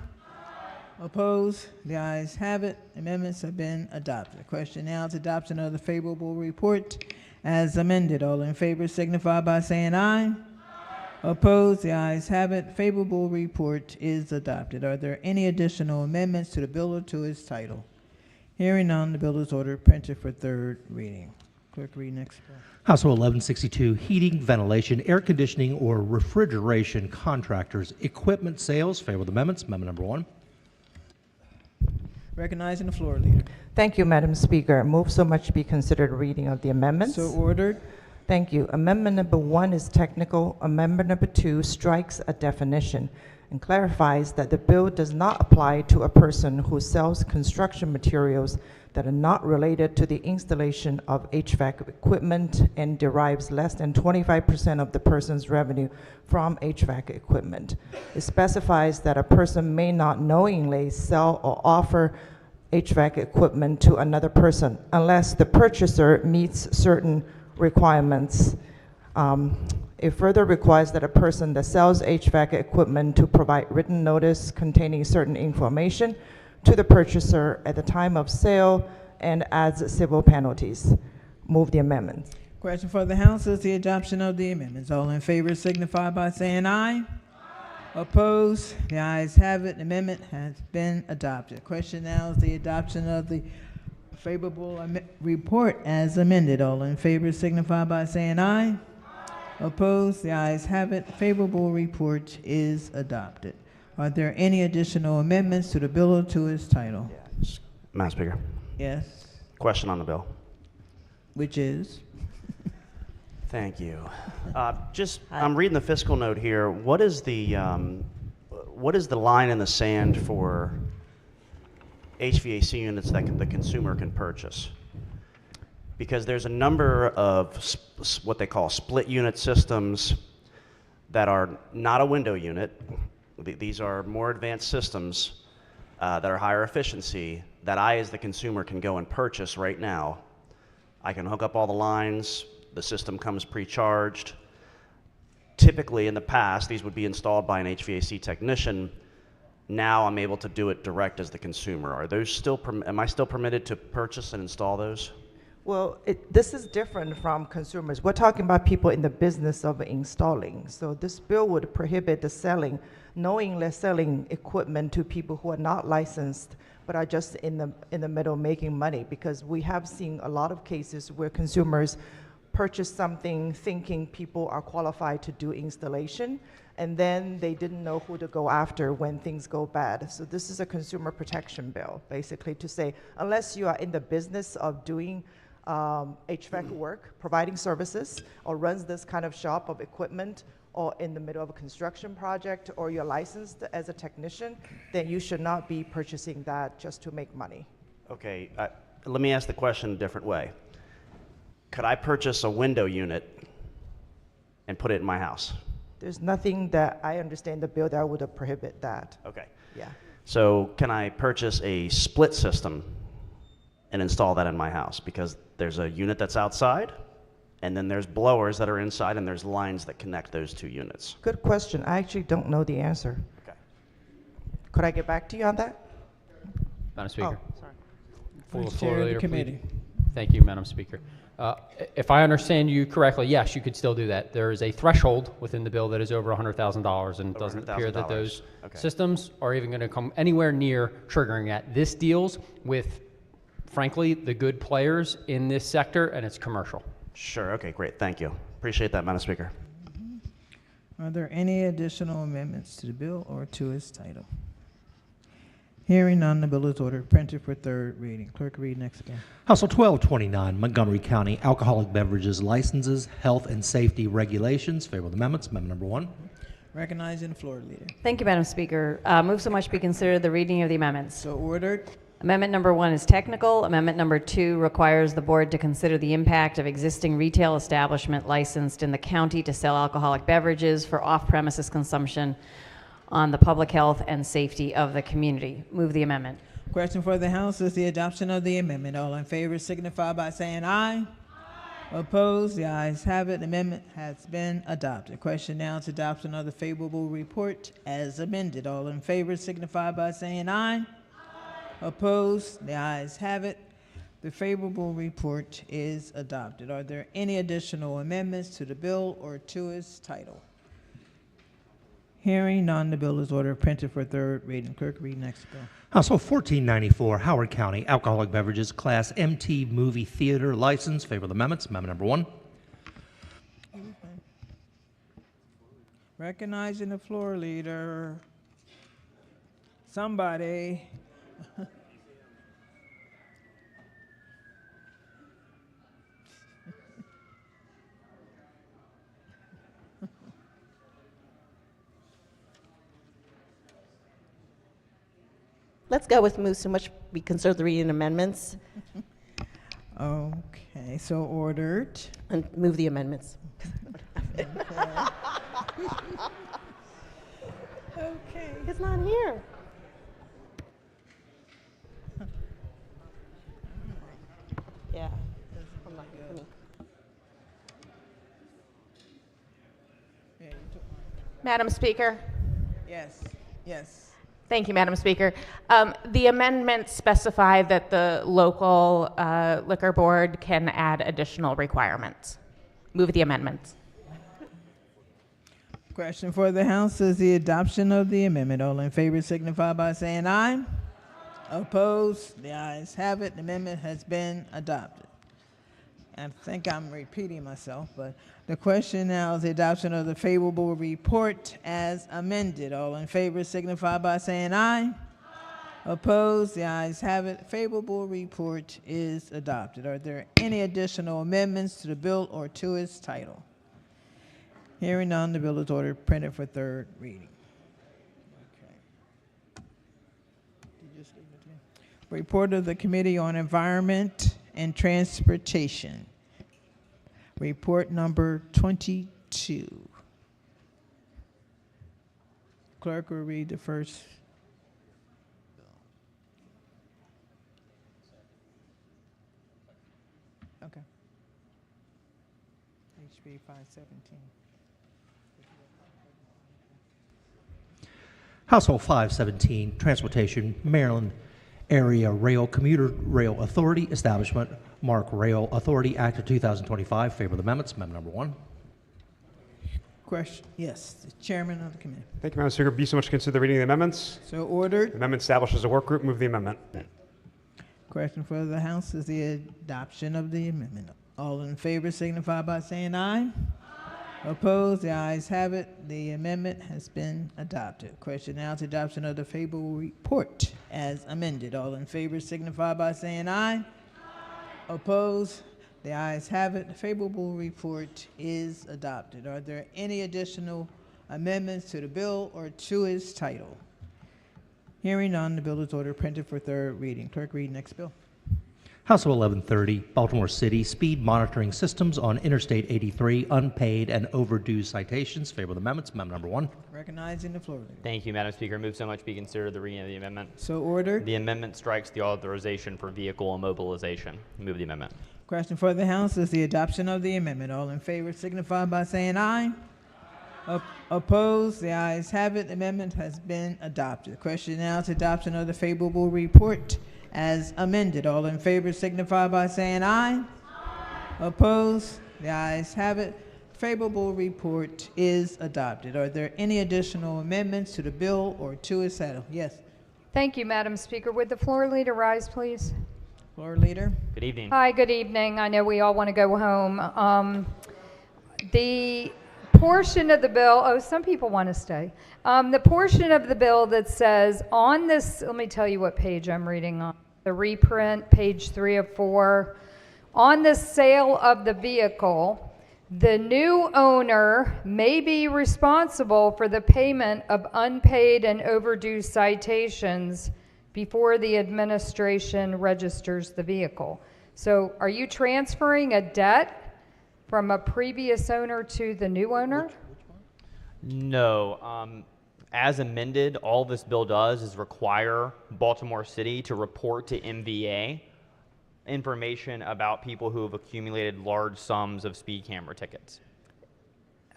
Opposed? The ayes have it. Amendments have been adopted. Question now is adoption of the favorable report as amended. All in favor signify by saying aye. Opposed? The ayes have it. Favorable report is adopted. Are there any additional amendments to the bill or to its title? Hearing none, the bill is ordered printed for third reading. Clerk, read next bill. Household 1162, heating, ventilation, air conditioning, or refrigeration contractors, equipment sales. Favor of the amendments. Amendment number 1. Recognizing the floor leader. Thank you, Madam Speaker. Move so much be considered reading of the amendments. So ordered. Thank you. Amendment number 1 is technical. Amendment number 2 strikes a definition and clarifies that the bill does not apply to a person who sells construction materials that are not related to the installation of HVAC equipment and derives less than 25% of the person's revenue from HVAC equipment. It specifies that a person may not knowingly sell or offer HVAC equipment to another person unless the purchaser meets certain requirements. It further requires that a person that sells HVAC equipment to provide written notice containing certain information to the purchaser at the time of sale and adds civil penalties. Move the amendment. Question for the House is the adoption of the amendments. All in favor signify by saying aye. Opposed? The ayes have it. The amendment has been adopted. Question now is the adoption of the favorable report as amended. All in favor signify by saying aye. Opposed? The ayes have it. Favorable report is adopted. Are there any additional amendments to the bill or to its title? Madam Speaker. Yes. Question on the bill. Which is? Thank you. I'm reading the fiscal note here. What is the line in the sand for HVAC units that the consumer can purchase? Because there's a number of what they call split unit systems that are not a window unit. These are more advanced systems that are higher efficiency that I, as the consumer, can go and purchase right now. I can hook up all the lines. The system comes pre-charged. Typically, in the past, these would be installed by an HVAC technician. Now I'm able to do it direct as the consumer. Are those still? Am I still permitted to purchase and install those? Well, this is different from consumers. We're talking about people in the business of installing. So this bill would prohibit the selling, knowingly selling equipment to people who are not licensed, but are just in the middle making money, because we have seen a lot of cases where consumers purchase something thinking people are qualified to do installation, and then they didn't know who to go after when things go bad. So this is a consumer protection bill, basically, to say, unless you are in the business of doing HVAC work, providing services, or runs this kind of shop of equipment, or in the middle of a construction project, or you're licensed as a technician, then you should not be purchasing that just to make money. Okay, let me ask the question a different way. Could I purchase a window unit and put it in my house? There's nothing that I understand the bill that would prohibit that. Okay. Yeah. So can I purchase a split system and install that in my house? Because there's a unit that's outside, and then there's blowers that are inside, and there's lines that connect those two units. Good question. I actually don't know the answer. Okay. Could I get back to you on that? Madam Speaker. Oh, sorry. Full Chair floor of the leader, committee. please. Thank you, Madam Speaker. If I understand you correctly, yes, you could still do that. There is a threshold within the bill that is over $100,000, and it doesn't appear that those systems are even going to come anywhere near triggering that. This deals with, frankly, the good players in this sector, and it's commercial. Sure, okay, great, thank you. Appreciate that, Madam Speaker. Are there any additional amendments to the bill or to its title? Hearing none, the bill is ordered, printed for third reading. Clerk, read next bill. House Bill 1229, Montgomery County Alcoholic Beverages Licenses, Health and Safety Regulations. Favorable amendments. Amendment number 1. Recognizing the floor leader. Thank you, Madam Speaker. Move so much be considered the reading of the amendments. So ordered. Amendment number 1 is technical. Amendment number 2 requires the board to consider the impact of existing retail establishment licensed in the county to sell alcoholic beverages for off-premises consumption on the public health and safety of the community. Move the amendment. Question for the House is the adoption of the amendment. All in favor signify by saying aye. Opposed? The ayes have it. The amendment has been adopted. Question now is adoption of the favorable report as amended. All in favor signify by saying aye. Opposed? The ayes have it. The favorable report is adopted. Are there any additional amendments to the bill or to its title? Hearing none, the bill is ordered, printed for third reading. Clerk, read next bill. House Bill 1494, Howard County Alcoholic Beverages Class MT Movie Theater License. Favorable amendments. Amendment number 1. Recognizing the floor leader. Somebody. Let's go with move so much we consider the reading amendments Okay, so ordered. and move the amendments. Okay. It's not here. Yeah. I'm not let me- Yeah, you took mine. Madam Speaker. Yes, yes. Thank you, Madam Speaker. The amendments specify that the local liquor board can add additional requirements. Move the amendments. Question for the House is the adoption of the amendment. All in favor signify by saying aye. Opposed? The ayes have it. The amendment has been adopted. I think I'm repeating myself, but the question now is the adoption of the favorable report as amended. All in favor signify by saying aye. Opposed? The ayes have it. Favorable report is adopted. Are there any additional amendments to the bill or to its title? Hearing none, the bill is ordered printed for third reading. Report of the Committee on Environment and Transportation. Report number 22. Clerk will read the first. Okay. HB 517. Household 517, Transportation, Maryland Area Rail Commuter Rail Authority Establishment, Mark Rail Authority Act of 2025. Favor of the amendments. Amendment number 1. Question, yes, the chairman of the committee. Thank you, Madam Speaker. Be so much to consider the reading of the amendments. So ordered. The amendment establishes a work group. Move the amendment. Question for the House is the adoption of the amendment. All in favor signify by saying aye. Opposed? The ayes have it. The amendment has been adopted. Question now is adoption of the favorable report as amended. All in favor signify by saying aye. Opposed? The ayes have it. The favorable report is adopted. Are there any additional amendments to the bill or to its title? Hearing none, the bill is ordered printed for third reading. Clerk, read next bill. House Bill 1130, Baltimore City Speed Monitoring Systems on Interstate 83, Unpaid and Overdue Citations. Favor of the amendments. Amendment number 1. Recognizing the floor leader. Thank you, Madam Speaker. Move so much be considered the reading of the amendment. So ordered. The amendment strikes the authorization for vehicle immobilization. Move the amendment. Question for the House is the adoption of the amendment. All in favor signify by saying aye. Opposed? The ayes have it. The amendment has been adopted. Question now is adoption of the favorable report as amended. All in favor signify by saying aye. Opposed? The ayes have it. Favorable report is adopted. Are there any additional amendments to the bill or to its title? Yes. Thank you, Madam Speaker. Would the floor leader rise, please? Floor leader. Good evening. Hi, good evening. I know we all want to go home. The portion of the bill, oh, some people want to stay. The portion of the bill that says on this, let me tell you what page I'm reading on. The reprint, page 3 of 4. On the sale of the vehicle, the new owner may be responsible for the payment of unpaid and overdue citations before the administration registers the vehicle. So are you transferring a debt from a previous owner to the new owner? No. As amended, all this bill does is require Baltimore City to report to MVA information about people who have accumulated large sums of speed camera tickets.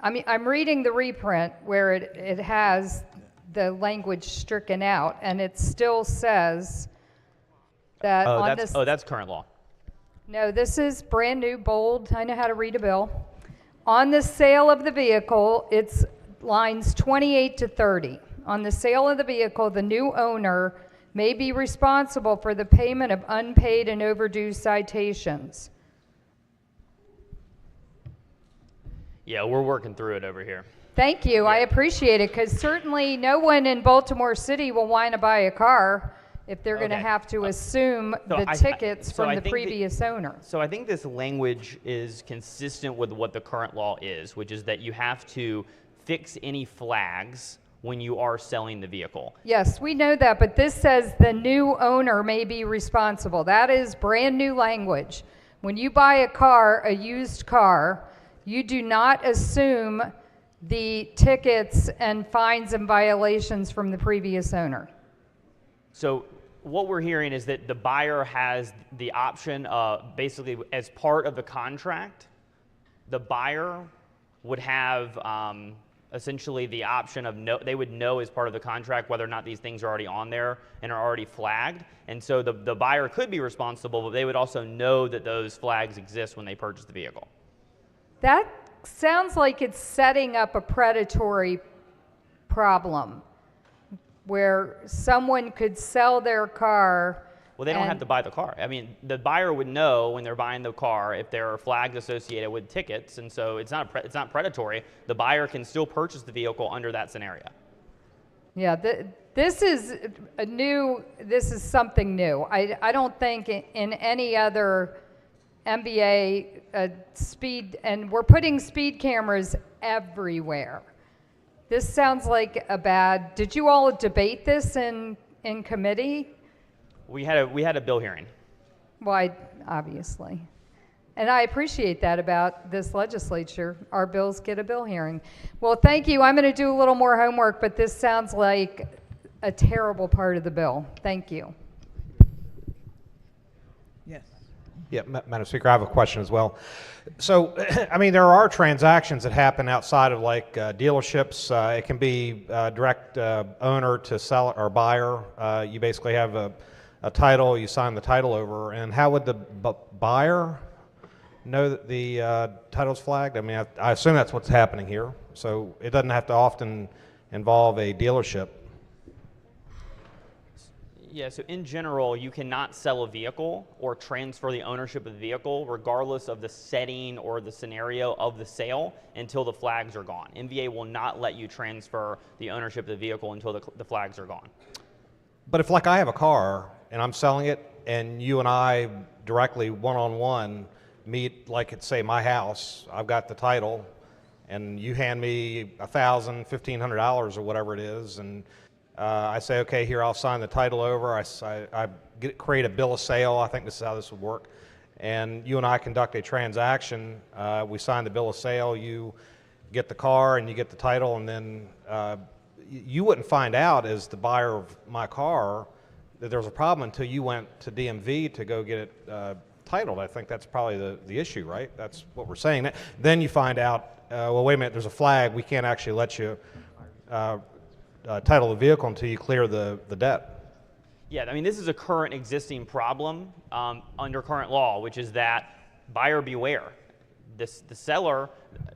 I mean, I'm reading the reprint where it has the language stricken out, and it still says that on this. Oh, that's current law. No, this is brand new, bold. I know how to read a bill. On the sale of the vehicle, it's lines 28 to 30. On the sale of the vehicle, the new owner may be responsible for the payment of unpaid and overdue citations. Yeah, we're working through it over here. Thank you. I appreciate it, because certainly no one in Baltimore City will want to buy a car if they're going to have to assume the tickets from the previous owner. So I think this language is consistent with what the current law is, which is that you have to fix any flags when you are selling the vehicle. Yes, we know that, but this says the new owner may be responsible. That is brand new language. When you buy a car, a used car, you do not assume the tickets and fines and violations from the previous owner. So what we're hearing is that the buyer has the option, basically as part of the contract, the buyer would have essentially the option of they would know as part of the contract whether or not these things are already on there and are already flagged. And so the buyer could be responsible, but they would also know that those flags exist when they purchase the vehicle. That sounds like it's setting up a predatory problem where someone could sell their car. Well, they don't have to buy the car. I mean, the buyer would know when they're buying the car if there are flags associated with tickets, and so it's not predatory. The buyer can still purchase the vehicle under that scenario. Yeah, this is something new. I don't think in any other MBA speed, and we're putting speed cameras everywhere. This sounds like did you all debate this in committee? We had a bill hearing. Why, obviously. And I appreciate that about this legislature. Our bills get a bill hearing. Well, thank you. I'm going to do a little more homework, but this sounds like a terrible part of the bill. Thank you. Yes. Yeah, Madam Speaker, I have a question as well. So, I mean, there are transactions that happen outside of like dealerships. It can be direct owner to seller or buyer. You basically have a title, you sign the title over, and how would the buyer know that the title's flagged? I mean, I assume that's what's happening here. So it doesn't have to often involve a dealership. Yeah, so in general, you cannot sell a vehicle or transfer the ownership of the vehicle regardless of the setting or the scenario of the sale until the flags are gone. MVA will not let you transfer the ownership of the vehicle until the flags are gone. But if, like, I have a car and I'm selling it and you and I directly one-on-one meet, like at, say, my house, I've got the title, and you hand me $1,000, $1,500 or whatever it is, and I say, okay, here, I'll sign the title over. I create a bill of sale. I think this is how this would work. And you and I conduct a transaction. We sign the bill of sale. You get the car and you get the title, and then you wouldn't find out as the buyer of my car that there was a problem until you went to DMV to go get it titled. I think that's probably the issue, right? That's what we're saying. Then you find out, well, wait a minute, there's a flag. We can't actually let you title the vehicle until you clear the debt. Yeah, I mean, this is a current existing problem under current law, which is that buyer beware. The seller,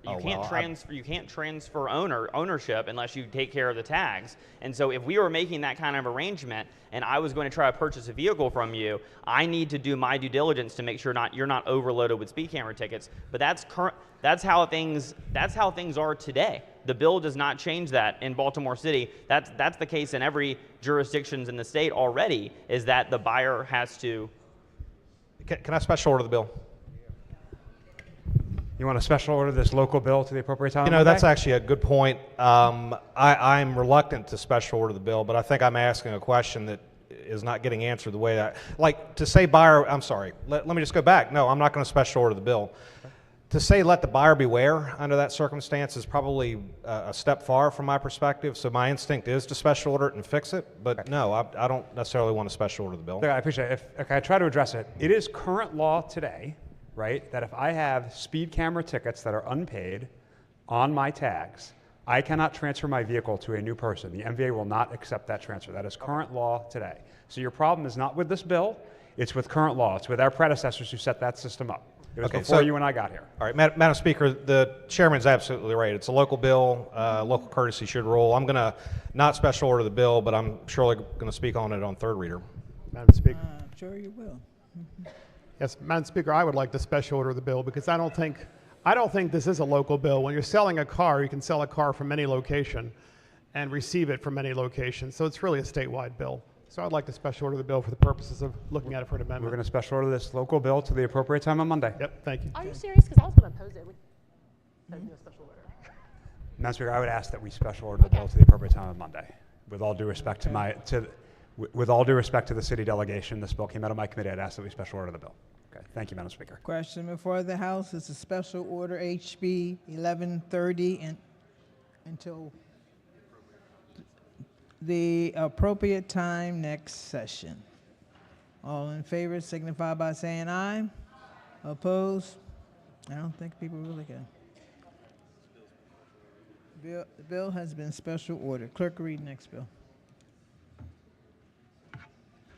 you can't transfer ownership unless you take care of the tags. And so if we were making that kind of arrangement and I was going to try to purchase a vehicle from you, I need to do my due diligence to make sure you're not overloaded with speed camera tickets. But that's how things are today. The bill does not change that in Baltimore City. That's the case in every jurisdictions in the state already, is that the buyer has to. Can I special order the bill? You want to special order this local bill to the appropriate time? You know, that's actually a good point. I'm reluctant to special order the bill, but I think I'm asking a question that is not getting answered the way like to say buyer, I'm sorry, let me just go back. No, I'm not going to special order the bill. To say let the buyer beware under that circumstance is probably a step far from my perspective, so my instinct is to special order it and fix it, but no, I don't necessarily want to special order the bill. I appreciate it. Okay, I try to address it. It is current law today, right, that if I have speed camera tickets that are unpaid on my tags, I cannot transfer my vehicle to a new person. The MVA will not accept that transfer. That is current law today. So your problem is not with this bill, it's with current law. It's with our predecessors who set that system up. It was before you and I got here. All right, Madam Speaker, the chairman's absolutely right. It's a local bill. Local courtesy should rule. I'm going to not special order the bill, but I'm surely going to speak on it on third reader. Madam Speaker. I'm sure you will. Yes, Madam Speaker, I would like to special order the bill because I don't think this is a local bill. When you're selling a car, you can sell a car from any location and receive it from any location. So it's really a statewide bill. So I'd like to special order the bill for the purposes of looking at it for an amendment. We're going to special order this local bill to the appropriate time on Monday. Yep, thank you. Are you serious? Because I was going to oppose it. Madam Speaker, I would ask that we special order the bill to the appropriate time on Monday. With all due respect with all due respect to the city delegation, this bill came out of my committee. I'd ask that we special order the bill. Okay. Thank you, Madam Speaker. Question before the House is a special order HB 1130 and until the appropriate time next session. All in favor signify by saying aye. Opposed? I don't think people really can. The bill has been special ordered. Clerk will read next bill.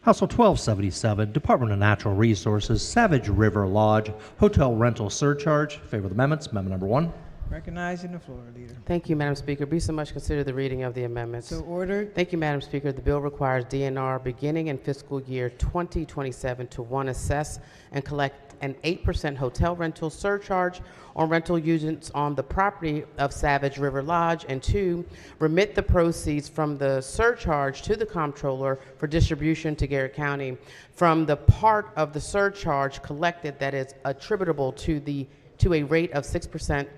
House Bill 1277, Department of Natural Resources, Savage River Lodge, Hotel Rental Surcharge. Favor of the amendments. Amendment number 1. Recognizing the floor, Leader. Thank you, Madam Speaker. Be so much consider the reading of the amendments. So ordered. Thank you, Madam Speaker. The bill requires DNR beginning in fiscal year 2027 to 1, assess and collect an 8% hotel rental surcharge on rental units on the property of Savage River Lodge, and 2, remit the proceeds from the surcharge to the comptroller for distribution to Garrett County from the part of the surcharge collected that is attributable to a rate of 6%.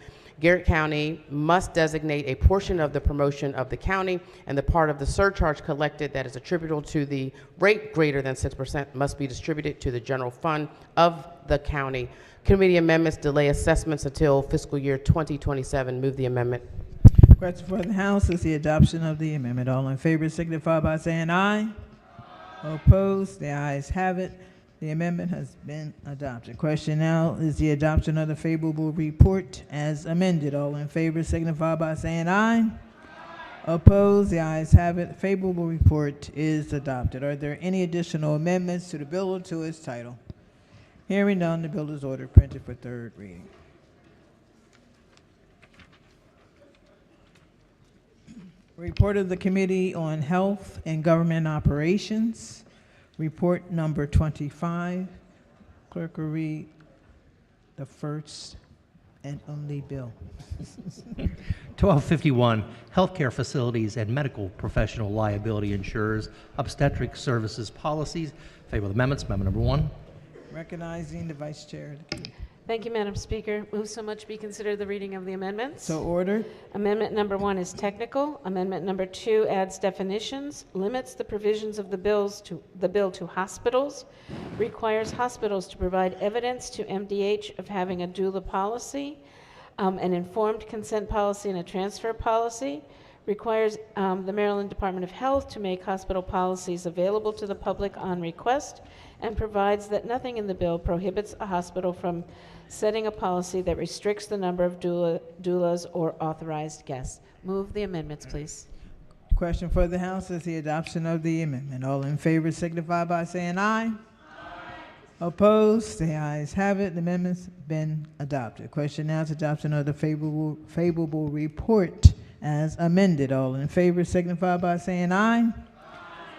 Garrett County must designate a portion of the promotion of the county, and the part of the surcharge collected that is attributable to the rate greater than 6% must be distributed to the general fund of the county. Committee amendments delay assessments until fiscal year 2027. Move the amendment. Question for the House is the adoption of the amendment. All in favor signify by saying aye. Opposed? The ayes have it. The amendment has been adopted. Question now is the adoption of the favorable report as amended. All in favor signify by saying aye. Opposed? The ayes have it. Favorable report is adopted. Are there any additional amendments to the bill or to its title? Hearing none, the bill is ordered printed for third reading. Report of the Committee on Health and Government Operations. Report number 25. Clerk will read the first and only bill. 1251, Healthcare Facilities and Medical Professional Liability Insurers, Obstetric Services Policies. Favor of the amendments. Amendment number 1. Recognizing the Vice Chair of the Committee. Thank you, Madam Speaker. Move so much be considered the reading of the amendments. So ordered. Amendment number 1 is technical. Amendment number 2 adds definitions, limits the provisions of the bill to hospitals, requires hospitals to provide evidence to MDH of having a doula policy, an informed consent policy, and a transfer policy, requires the Maryland Department of Health to make hospital policies available to the public on request, and provides that nothing in the bill prohibits a hospital from setting a policy that restricts the number of doulas or authorized guests. Move the amendments, please. Question for the House is the adoption of the amendment. All in favor signify by saying aye. Opposed? The ayes have it. The amendment's been adopted. Question now is adoption of the favorable report as amended. All in favor signify by saying aye.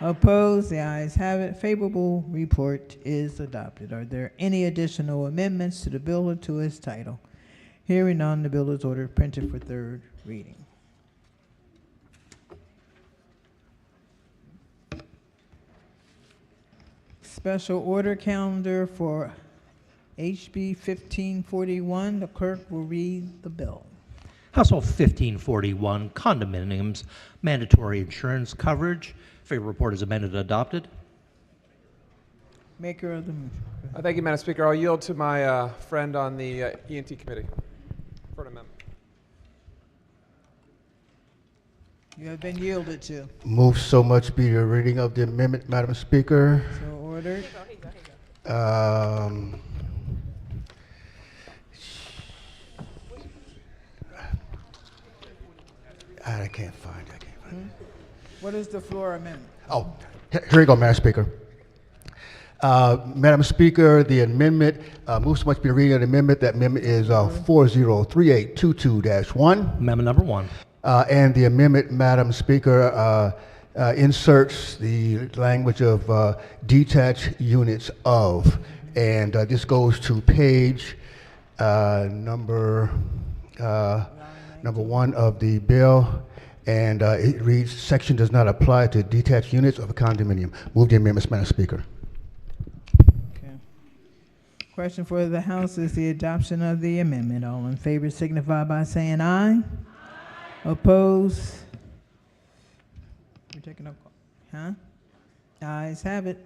Opposed? The ayes have it. Favorable report is adopted. Are there any additional amendments to the bill or to its title? Hearing none, the bill is ordered printed for third reading. Special order calendar for HB 1541. The clerk will read the bill. House Bill 1541, Condominiums, Mandatory Insurance Coverage. Favor report is amended and adopted. Maker of the motion. Thank you, Madam Speaker. I'll yield to my friend on the E&T Committee for an amendment. You have been yielded to. Move so much be the reading of the amendment, Madam Speaker. So ordered. I can't find it. What is the floor amendment? Oh, here you go, Madam Speaker. Madam Speaker, the amendment, moves so much be the reading of the amendment. That amendment is 403822-1. Amendment number 1. And the amendment, Madam Speaker, inserts the language of detached units of, and this goes to page number 1 of the bill, and it reads, section does not apply to detached units of a condominium. Move the amendments, Madam Speaker. Okay. Question for the House is the adoption of the amendment. All in favor signify by saying aye. Opposed? We're taking up, huh? Ayes have it.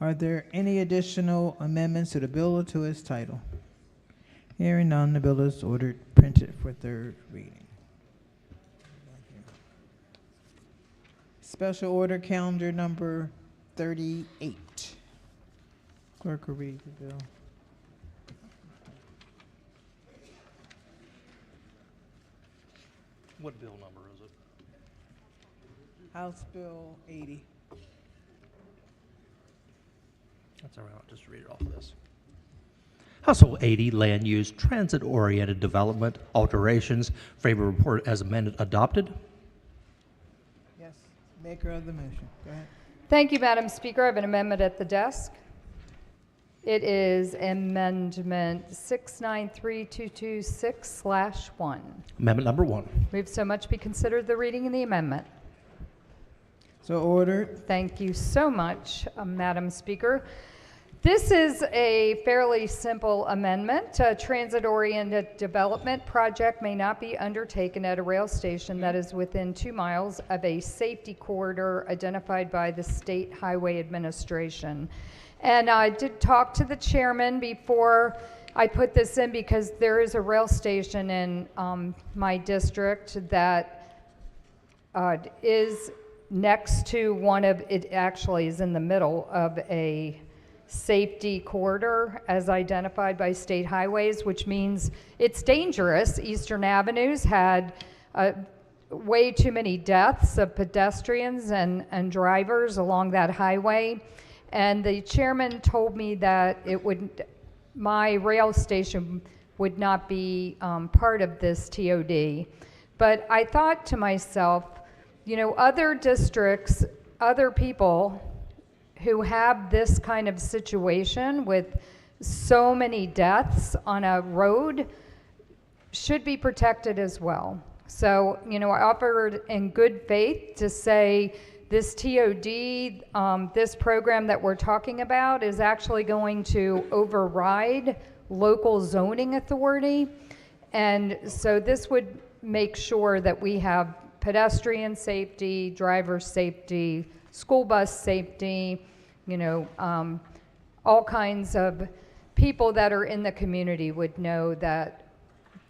Are there any additional amendments to the bill or to its title? Hearing none, the bill is ordered printed for third reading. Special order calendar number 38. Clerk will read the bill. What bill number is it? House Bill 80. That's all right, I'll just read it off of this. House Bill 80, Land Use Transit-Oriented Development Alterations. Favor report as amended adopted. Yes, maker of the motion. Go ahead. Thank you, Madam Speaker. I have an amendment at the desk. It is Amendment 693226/1. Amendment number 1. Move so much be considered the reading of the amendment. So ordered. Thank you so much, Madam Speaker. This is a fairly simple amendment. A transit-oriented development project may not be undertaken at a rail station that is within 2 miles of a safety corridor identified by the State Highway Administration. And I did talk to the chairman before I put this in because there is a rail station in my district that is next to one of, it actually is in the middle of a safety corridor as identified by state highways, which means it's dangerous. Eastern Avenue's had way too many deaths of pedestrians and drivers along that highway. And the chairman told me that my rail station would not be part of this TOD. But I thought to myself, you know, other districts, other people who have this kind of situation with so many deaths on a road should be protected as well. So, you know, I offered in good faith to say this TOD, this program that we're talking about is actually going to override local zoning authority. And so this would make sure that we have pedestrian safety, driver safety, school bus safety, you know, all kinds of people that are in the community would know that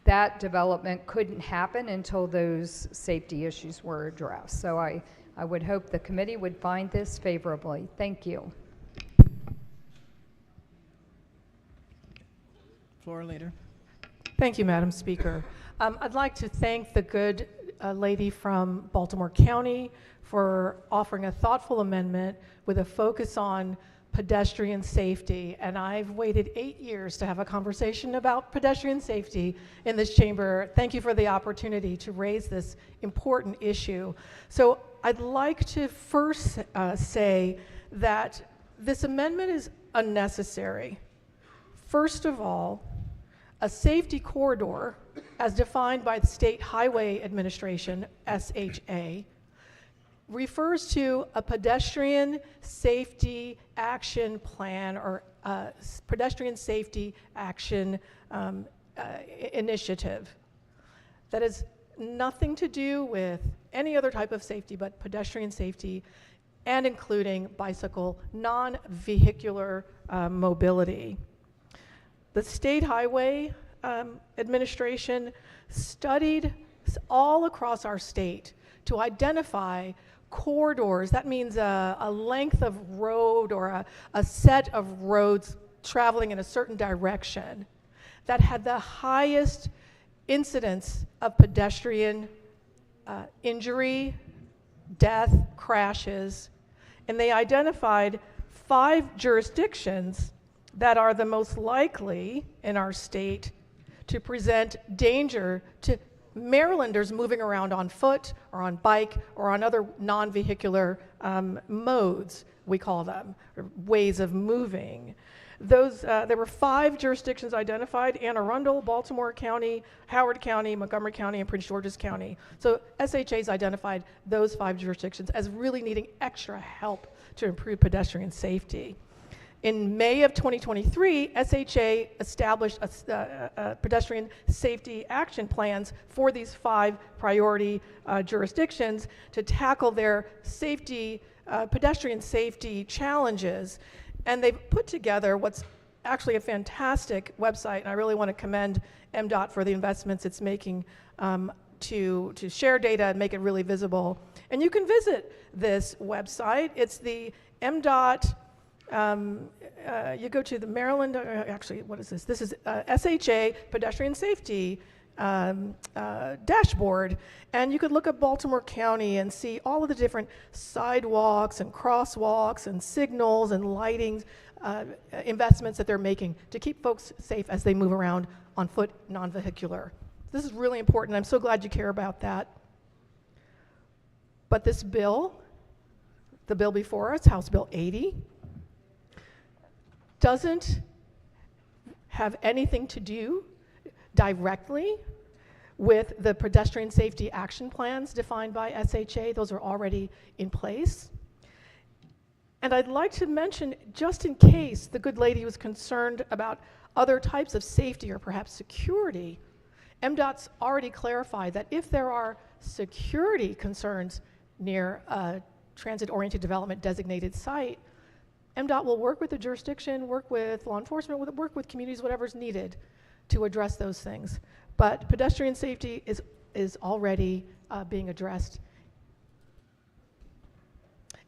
that development couldn't happen until those safety issues were addressed. So I would hope the committee would find this favorably. Thank you. Floor leader. Thank you, Madam Speaker. I'd like to thank the good lady from Baltimore County for offering a thoughtful amendment with a focus on pedestrian safety. And I've waited 8 years to have a conversation about pedestrian safety in this chamber. Thank you for the opportunity to raise this important issue. So I'd like to first say that this amendment is unnecessary. First of all, a safety corridor, as defined by the State Highway Administration, SHA, refers to a pedestrian safety action plan or pedestrian safety action initiative. That has nothing to do with any other type of safety but pedestrian safety, and including bicycle, non-vehicular mobility. The State Highway Administration studied all across our state to identify corridors. That means a length of road or a set of roads traveling in a certain direction that had the highest incidence of pedestrian injury, death, crashes, and they identified 5 jurisdictions that are the most likely in our state to present danger to Marylanders moving around on foot or on bike or on other non-vehicular modes, we call them, or ways of moving. Those, there were 5 jurisdictions identified: Anne Arundel, Baltimore County, Howard County, Montgomery County, and Prince George's County. So SHA's identified those 5 jurisdictions as really needing extra help to improve pedestrian safety. In May of 2023, SHA established pedestrian safety action plans for these 5 priority jurisdictions to tackle their safety, pedestrian safety challenges. And they've put together what's actually a fantastic website, and I really want to commend MDOT for the investments it's making to share data and make it really visible. And you can visit this website. It's the MDOT, you go to the Maryland, actually, what is this? This is SHA Pedestrian Safety dashboard, and you could look at Baltimore County and see all of the different sidewalks and crosswalks and signals and lighting investments that they're making to keep folks safe as they move around on foot, non-vehicular. This is really important. I'm so glad you care about that. But this bill, the bill before us, House Bill 80, doesn't have anything to do directly with the pedestrian safety action plans defined by SHA. Those are already in place. And I'd like to mention, just in case the good lady was concerned about other types of safety or perhaps security, MDOT's already clarified that if there are security concerns near a transit-oriented development designated site, MDOT will work with the jurisdiction, work with law enforcement, work with communities, whatever's needed to address those things. But pedestrian safety is already being addressed.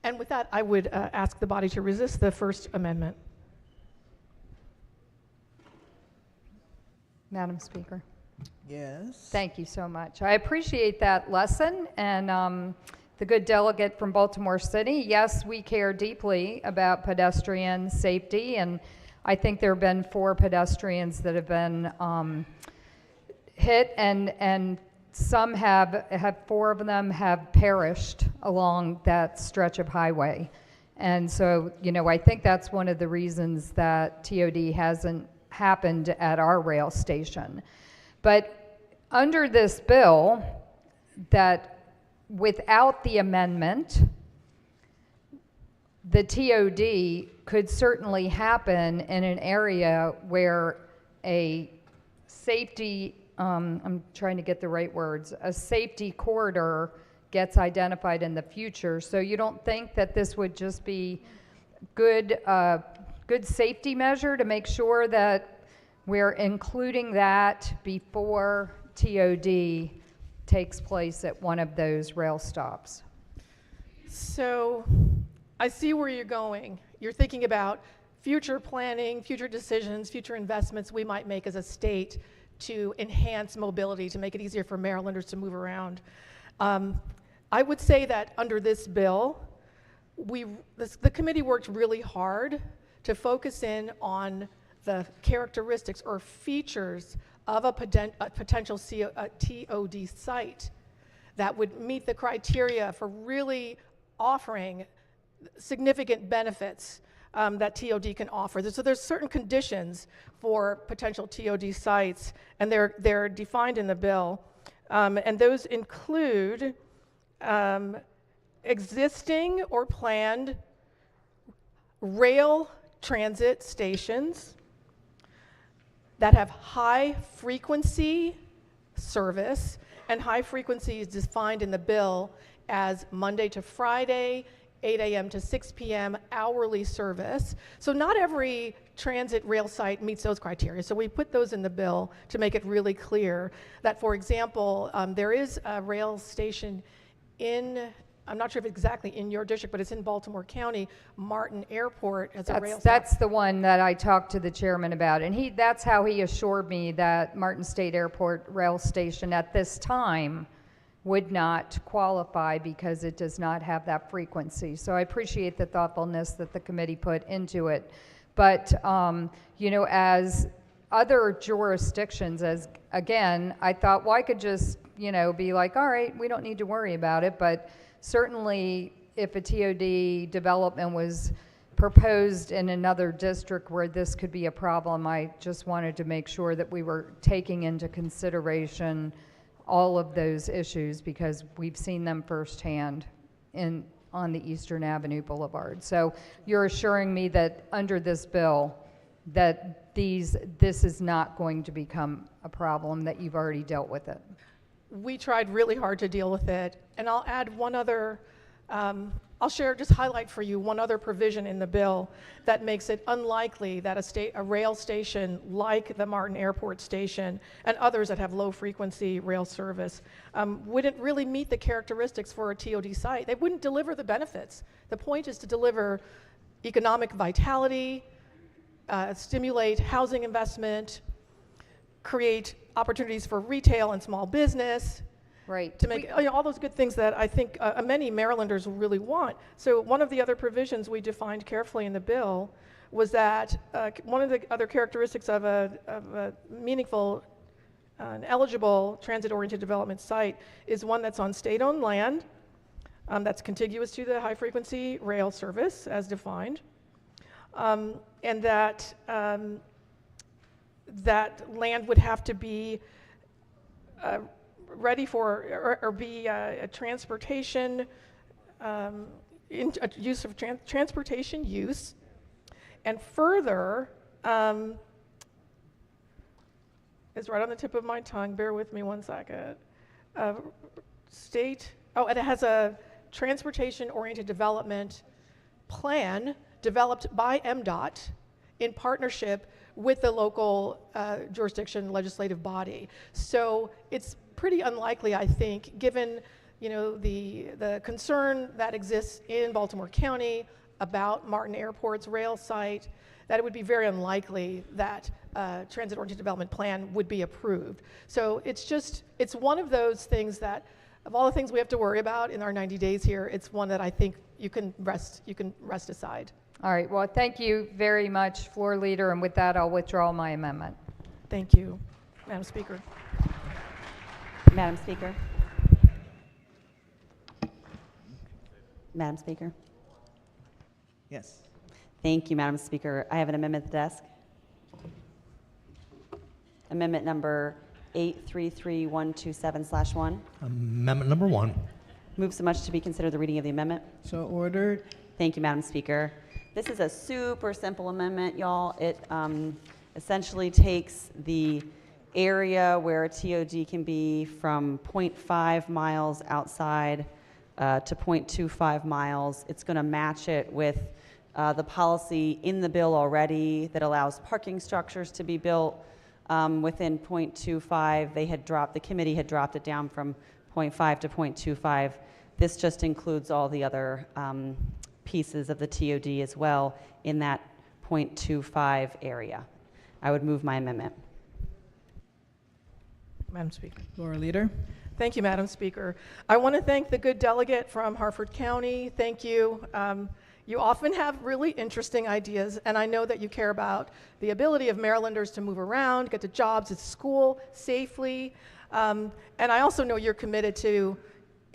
And with that, I would ask the body to resist the First Amendment. Madam Speaker. Yes. Thank you so much. I appreciate that lesson, and the good delegate from Baltimore City. Yes, we care deeply about pedestrian safety, and I think there have been 4 pedestrians that have been hit, and some have 4 of them have perished along that stretch of highway. And so, you know, I think that's one of the reasons that TOD hasn't happened at our rail station. But under this bill, that without the amendment, the TOD could certainly happen in an area where a safety, I'm trying to get the right words, a safety corridor gets identified in the future. So you don't think that this would just be good safety measure to make sure that we're including that before TOD takes place at one of those rail stops? So I see where you're going. You're thinking about future planning, future decisions, future investments we might make as a state to enhance mobility, to make it easier for Marylanders to move around. I would say that under this bill, the committee worked really hard to focus in on the characteristics or features of a potential TOD site that would meet the criteria for really offering significant benefits that TOD can offer. So there's certain conditions for potential TOD sites, and they're defined in the bill. And those include existing or planned rail transit stations that have high frequency service, and high frequency is defined in the bill as Monday to Friday, 8 a.m. to 6 p.m. hourly service. So not every transit rail site meets those criteria. So we put those in the bill to make it really clear that, for example, there is a rail station in, I'm not sure if it's exactly in your district, but it's in Baltimore County. Martin Airport has a rail stop. That's the one that I talked to the chairman about, and that's how he assured me that Martin State Airport rail station at this time would not qualify because it does not have that frequency. So I appreciate the thoughtfulness that the committee put into it. But, you know, as other jurisdictions, again, I thought, well, I could just, you know, be like, all right, we don't need to worry about it. But certainly if a TOD development was proposed in another district where this could be a problem, I just wanted to make sure that we were taking into consideration all of those issues, because we've seen them firsthand in on the Eastern Avenue Boulevard. So you're assuring me that under this bill, that this is not going to become a problem, that you've already dealt with it? We tried really hard to deal with it, and I'll add one other, just highlight for you one other provision in the bill that makes it unlikely that a rail station like the Martin Airport Station and others that have low frequency rail service wouldn't really meet the characteristics for a TOD site. They wouldn't deliver the benefits. The point is to deliver economic vitality, stimulate housing investment, create opportunities for retail and small business, right? To make all those good things that I think many Marylanders really want. So one of the other provisions we defined carefully in the bill was that one of the other characteristics of a meaningful and eligible transit-oriented development site is one that's on state-owned land, that's contiguous to the high-frequency rail service as defined, and that that land would have to be ready for or be a transportation use of transportation use, and further is right on the tip of my tongue. Bear with me one second. And it has a transportation-oriented development plan developed by MDOT in partnership with the local jurisdiction legislative body. So it's pretty unlikely, I think, given the concern that exists in Baltimore County about Martin Airport's rail site, that it would be very unlikely that a transit-oriented development plan would be approved. So it's one of those things that, of all the things we have to worry about in our 90 days here, it's one that I think you can rest aside. All right, well, thank you very much, Floor Leader, and with that, I'll withdraw my amendment. Thank you, Madam Speaker. Madam Speaker. Madam Speaker. Yes. Thank you, Madam Speaker. I have an amendment at the desk. Amendment number 833127/1. Amendment number 1. Move so much to be considered the reading of the amendment. So ordered. Thank you, Madam Speaker. This is a super simple amendment, y'all. It essentially takes the area where a TOD can be from 0.5 miles outside to 0.25 miles. It's going to match it with the policy in the bill already that allows parking structures to be built within 0.25. The committee had dropped it down from 0.5 to 0.25. This just includes all the other pieces of the TOD as well in that 0.25 area. I would move my amendment. Madam Speaker. Floor Leader. Thank you, Madam Speaker. I want to thank the good delegate from Harford County. Thank you. You often have really interesting ideas, and I know that you care about the ability of Marylanders to move around, get to jobs at school safely, and I also know you're committed to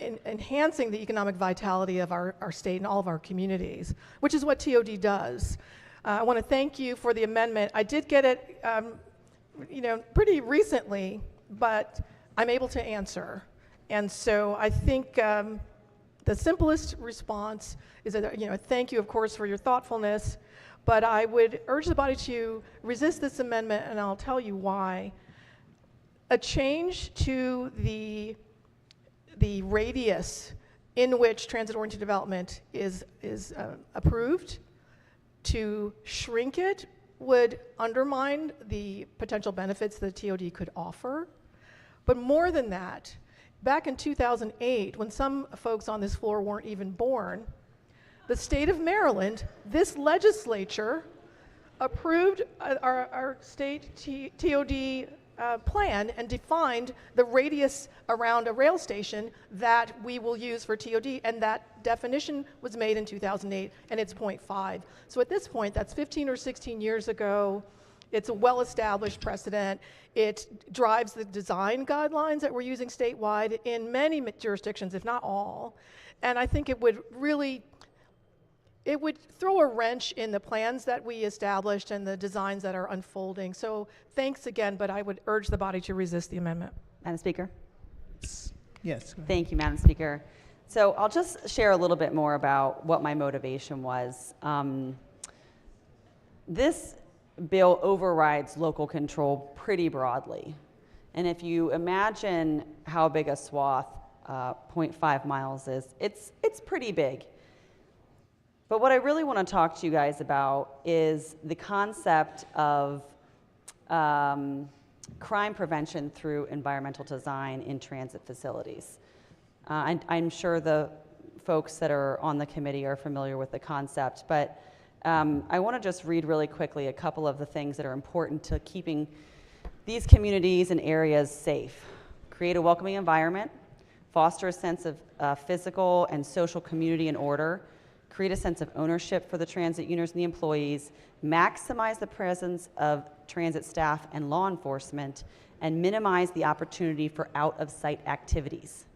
enhancing the economic vitality of our state and all of our communities, which is what TOD does. I want to thank you for the amendment. I did get it pretty recently, but I'm able to answer. And so I think the simplest response is that, thank you, of course, for your thoughtfulness, but I would urge the body to resist this amendment, and I'll tell you why. A change to the radius in which transit-oriented development is approved, to shrink it would undermine the potential benefits that TOD could offer. But more than that, back in 2008, when some folks on this floor weren't even born, the state of Maryland, this legislature, approved our state TOD plan and defined the radius around a rail station that we will use for TOD, and that definition was made in 2008, and it's 0.5. So at this point, that's 15 or 16 years ago. It's a well-established precedent. It drives the design guidelines that we're using statewide in many jurisdictions, if not all. And I think it would throw a wrench in the plans that we established and the designs that are unfolding. So thanks again, but I would urge the body to resist the amendment. Madam Speaker. Yes. Thank you, Madam Speaker. So I'll just share a little bit more about what my motivation was. This bill overrides local control pretty broadly. And if you imagine how big a swath 0.5 miles is, it's pretty big. But what I really want to talk to you guys about is the concept of crime prevention through environmental design in transit facilities. I'm sure the folks that are on the committee are familiar with the concept, but I want to just read really quickly a couple of the things that are important to keeping these communities and areas safe. Create a welcoming environment, foster a sense of physical and social community and order, create a sense of ownership for the transit users and the employees, maximize the presence of transit staff and law enforcement, and minimize the opportunity for out-of-sight activities.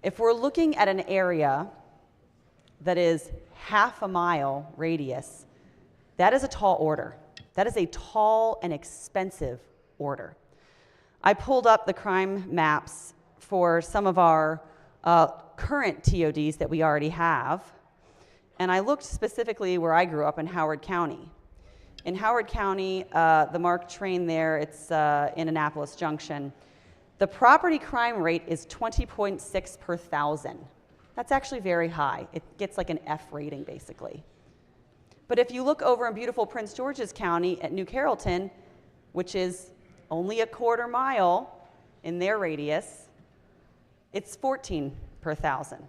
If we're looking at an area that is half a mile radius, that is a tall order. That is a tall and expensive order. I pulled up the crime maps for some of our current TODs that we already have, and I looked specifically where I grew up in Howard County. In Howard County, the MARC train there, it's in Annapolis Junction. The property crime rate is 20.6 per thousand. That's actually very high. It gets like an F rating, basically. But if you look over in beautiful Prince George's County at New Carrollton, which is only a quarter mile in their radius, it's 14 per thousand.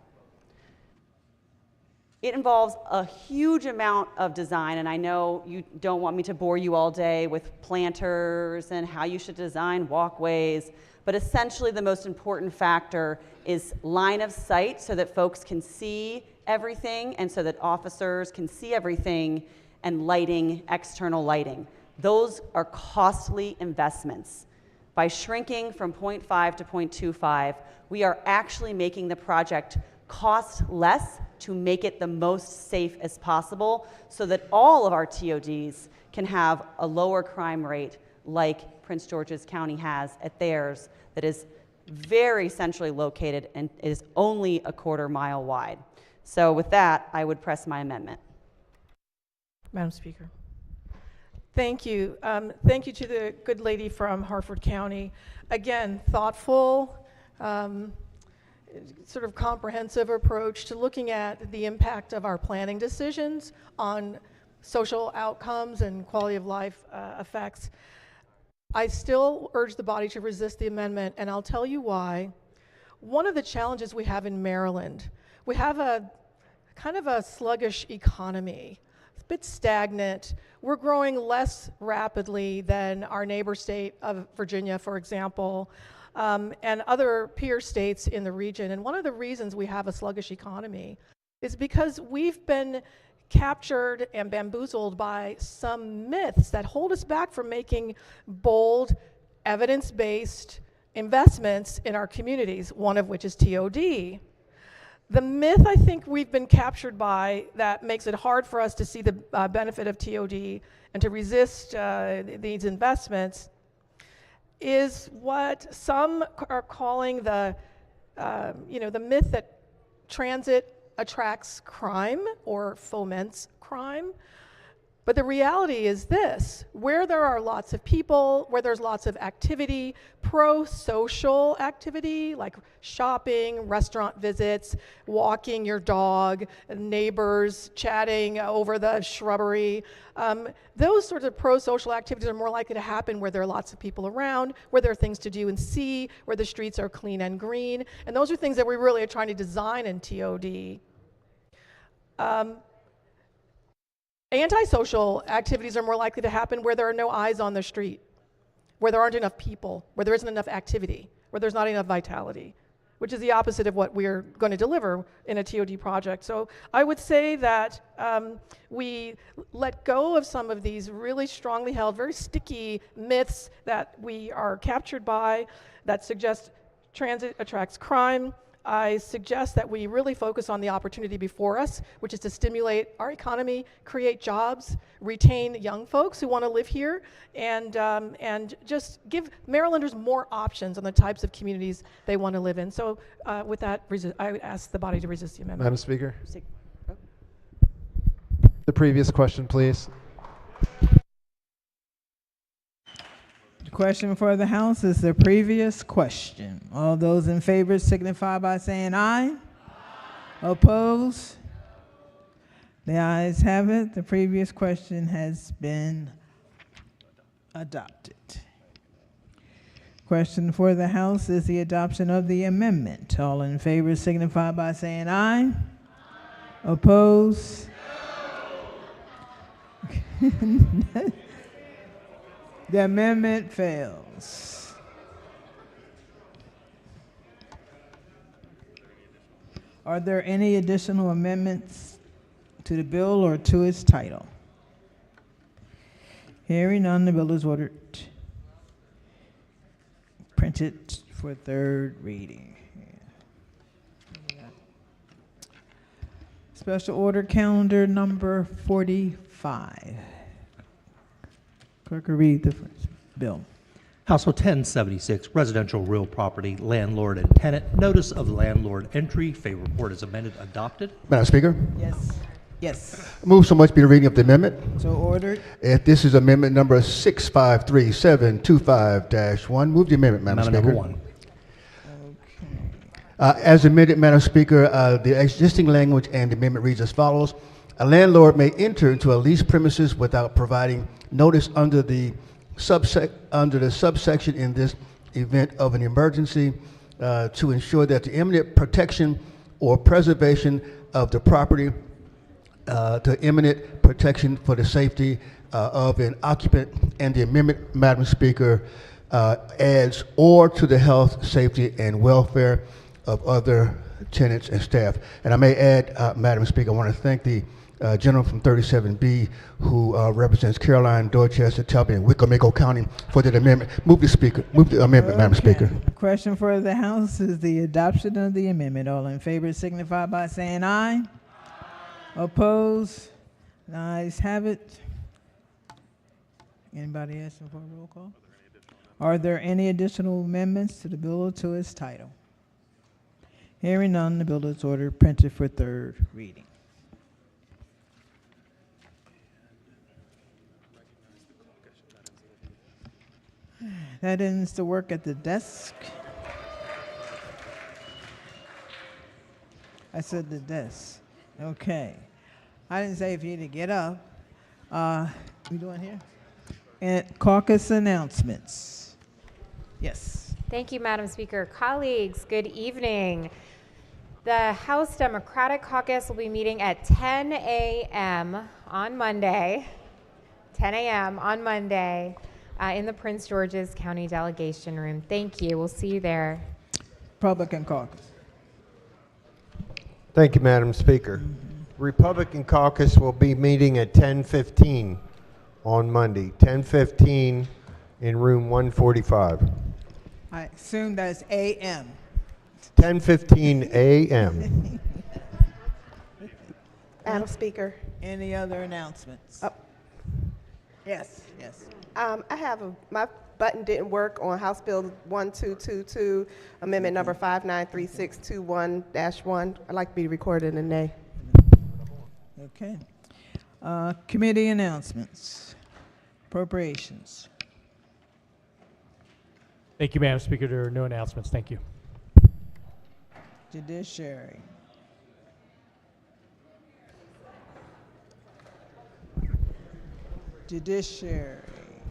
It involves a huge amount of design, and I know you don't want me to bore you all day with planters and how you should design walkways, but essentially the most important factor is line of sight so that folks can see everything and so that officers can see everything, and lighting, external lighting. Those are costly investments. By shrinking from 0.5 to 0.25, we are actually making the project cost less to make it the most safe as possible so that all of our TODs can have a lower crime rate like Prince George's County has at theirs, that is very centrally located and is only a quarter mile wide. So with that, I would press my amendment. Madam Speaker. Thank you. Thank you to the good lady from Harford County. Again, thoughtful, sort of comprehensive approach to looking at the impact of our planning decisions on social outcomes and quality of life effects. I still urge the body to resist the amendment, and I'll tell you why. One of the challenges we have in Maryland, we have a kind of a sluggish economy. It's a bit stagnant. We're growing less rapidly than our neighbor state of Virginia, for example, and other peer states in the region. And one of the reasons we have a sluggish economy is because we've been captured and bamboozled by some myths that hold us back from making bold, evidence-based investments in our communities, one of which is TOD. The myth I think we've been captured by that makes it hard for us to see the benefit of TOD and to resist these investments is what some are calling the myth that transit attracts crime or foments crime. But the reality is this: where there are lots of people, where there's lots of activity, pro-social activity like shopping, restaurant visits, walking your dog, neighbors chatting over the shrubbery, those sorts of pro-social activities are more likely to happen where there are lots of people around, where there are things to do and see, where the streets are clean and green. And those are things that we really are trying to design in TOD. Antisocial activities are more likely to happen where there are no eyes on the street, where there aren't enough people, where there isn't enough activity, where there's not enough vitality, which is the opposite of what we're going to deliver in a TOD project. So I would say that we let go of some of these really strongly held, very sticky myths that we are captured by that suggest transit attracts crime. I suggest that we really focus on the opportunity before us, which is to stimulate our economy, create jobs, retain young folks who want to live here, and just give Marylanders more options on the types of communities they want to live in. So with that, I would ask the body to resist the amendment. Madam Speaker. The previous question, please. The question for the House is the previous question. All those in favor signify by saying aye. Opposed? The ayes have it. The previous question has been adopted. Question for the House is the adoption of the amendment. All in favor signify by saying aye. Opposed? The amendment fails. Are there any additional amendments to the bill or to its title? Hearing none, the bill is ordered printed for third reading. Special order calendar number 45. Clerk will read the first bill. House Bill 1076, Residential Real Property, Landlord and Tenant, Notice of Landlord Entry. Favor report is amended, adopted. Madam Speaker. Yes. Yes. Move so much be the reading of the amendment. So ordered. If this is amendment number 653725-1. Move the amendment, Madam Speaker. Number 1. As amended, Madam Speaker, the existing language and the amendment reads as follows. A landlord may enter into a leased premises without providing notice under the subsection in this event of an emergency to ensure that the imminent protection or preservation of the property, the imminent protection for the safety of an occupant, and the amendment, Madam Speaker, adds or to the health, safety, and welfare of other tenants and staff. And I may add, Madam Speaker, I want to thank the gentleman from 37B who represents Caroline, Dorchester, Talbot, and Wicomico County for that amendment. Move the amendment, Madam Speaker. Question for the House is the adoption of the amendment. All in favor signify by saying aye. Opposed? The ayes have it. Anybody asking for a roll call? Are there any additional amendments to the bill or to its title? Hearing none, the bill is ordered printed for third reading. That ends the work at the desk. I said the desk. Okay. I didn't say if you need to get up. We doing here? And caucus announcements. Yes. Thank you, Madam Speaker. Colleagues, good evening. The House Democratic Caucus will be meeting at 10 a.m. on Monday. 10 a.m. on Monday in the Prince George's County Delegation Room. Thank you. We'll see you there. Republican caucus. Thank you, Madam Speaker. Republican caucus will be meeting at 10:15 on Monday. 10:15 in room 145. I assume that's a.m. 10:15 a.m. Madam Speaker. Any other announcements? Yes, yes. I have my button didn't work on House Bill 1222, Amendment number 593621-1. I'd like to be recorded in nay. Okay. Committee announcements. Appropriations. Thank you, Madam Speaker. There are no announcements. Thank you. Judiciary. Judiciary.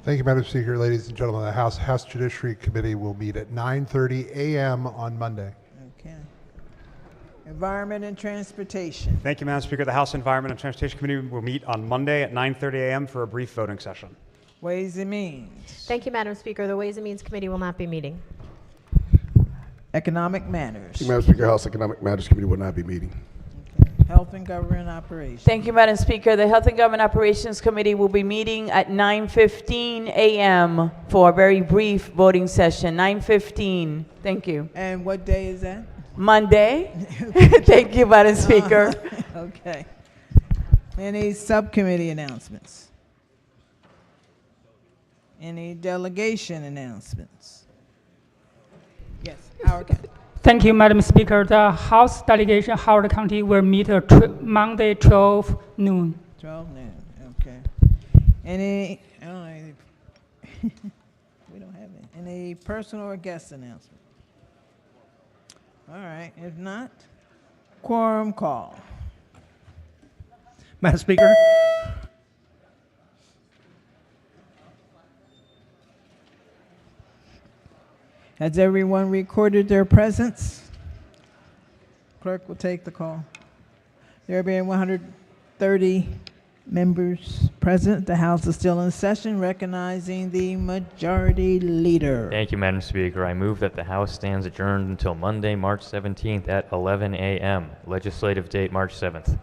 Thank you, Madam Speaker. Ladies and gentlemen, the House Judiciary Committee will meet at 9:30 a.m. on Monday. Okay. Environment and Transportation. Thank you, Madam Speaker. The House Environment and Transportation Committee will meet on Monday at 9:30 a.m. for a brief voting session. Ways and Means. Thank you, Madam Speaker. The Ways and Means Committee will not be meeting. Economic Matters. Madam Speaker, House Economic Matters Committee will not be meeting. Health and Government Operations. Thank you, Madam Speaker. The Health and Government Operations Committee will be meeting at 9:15 a.m. for a very brief voting session. 9:15. Thank you. And what day is that? Monday. Thank you, Madam Speaker. Okay. Any subcommittee announcements? Any delegation announcements? Yes, Howard County. Thank you, Madam Speaker. The House delegation, Howard County, will meet Monday, 12 noon. 12 noon, okay. Any, I don't know, we don't have any personal or guest announcement? All right, if not, quorum call. Madam Speaker, Has everyone recorded their presence? Clerk will take the call. There being 130 members present, the House is still in session, recognizing the majority leader. Thank you, Madam Speaker. I move that the House stands adjourned until Monday, March 17th at 11 a.m. Legislative date, March 7th.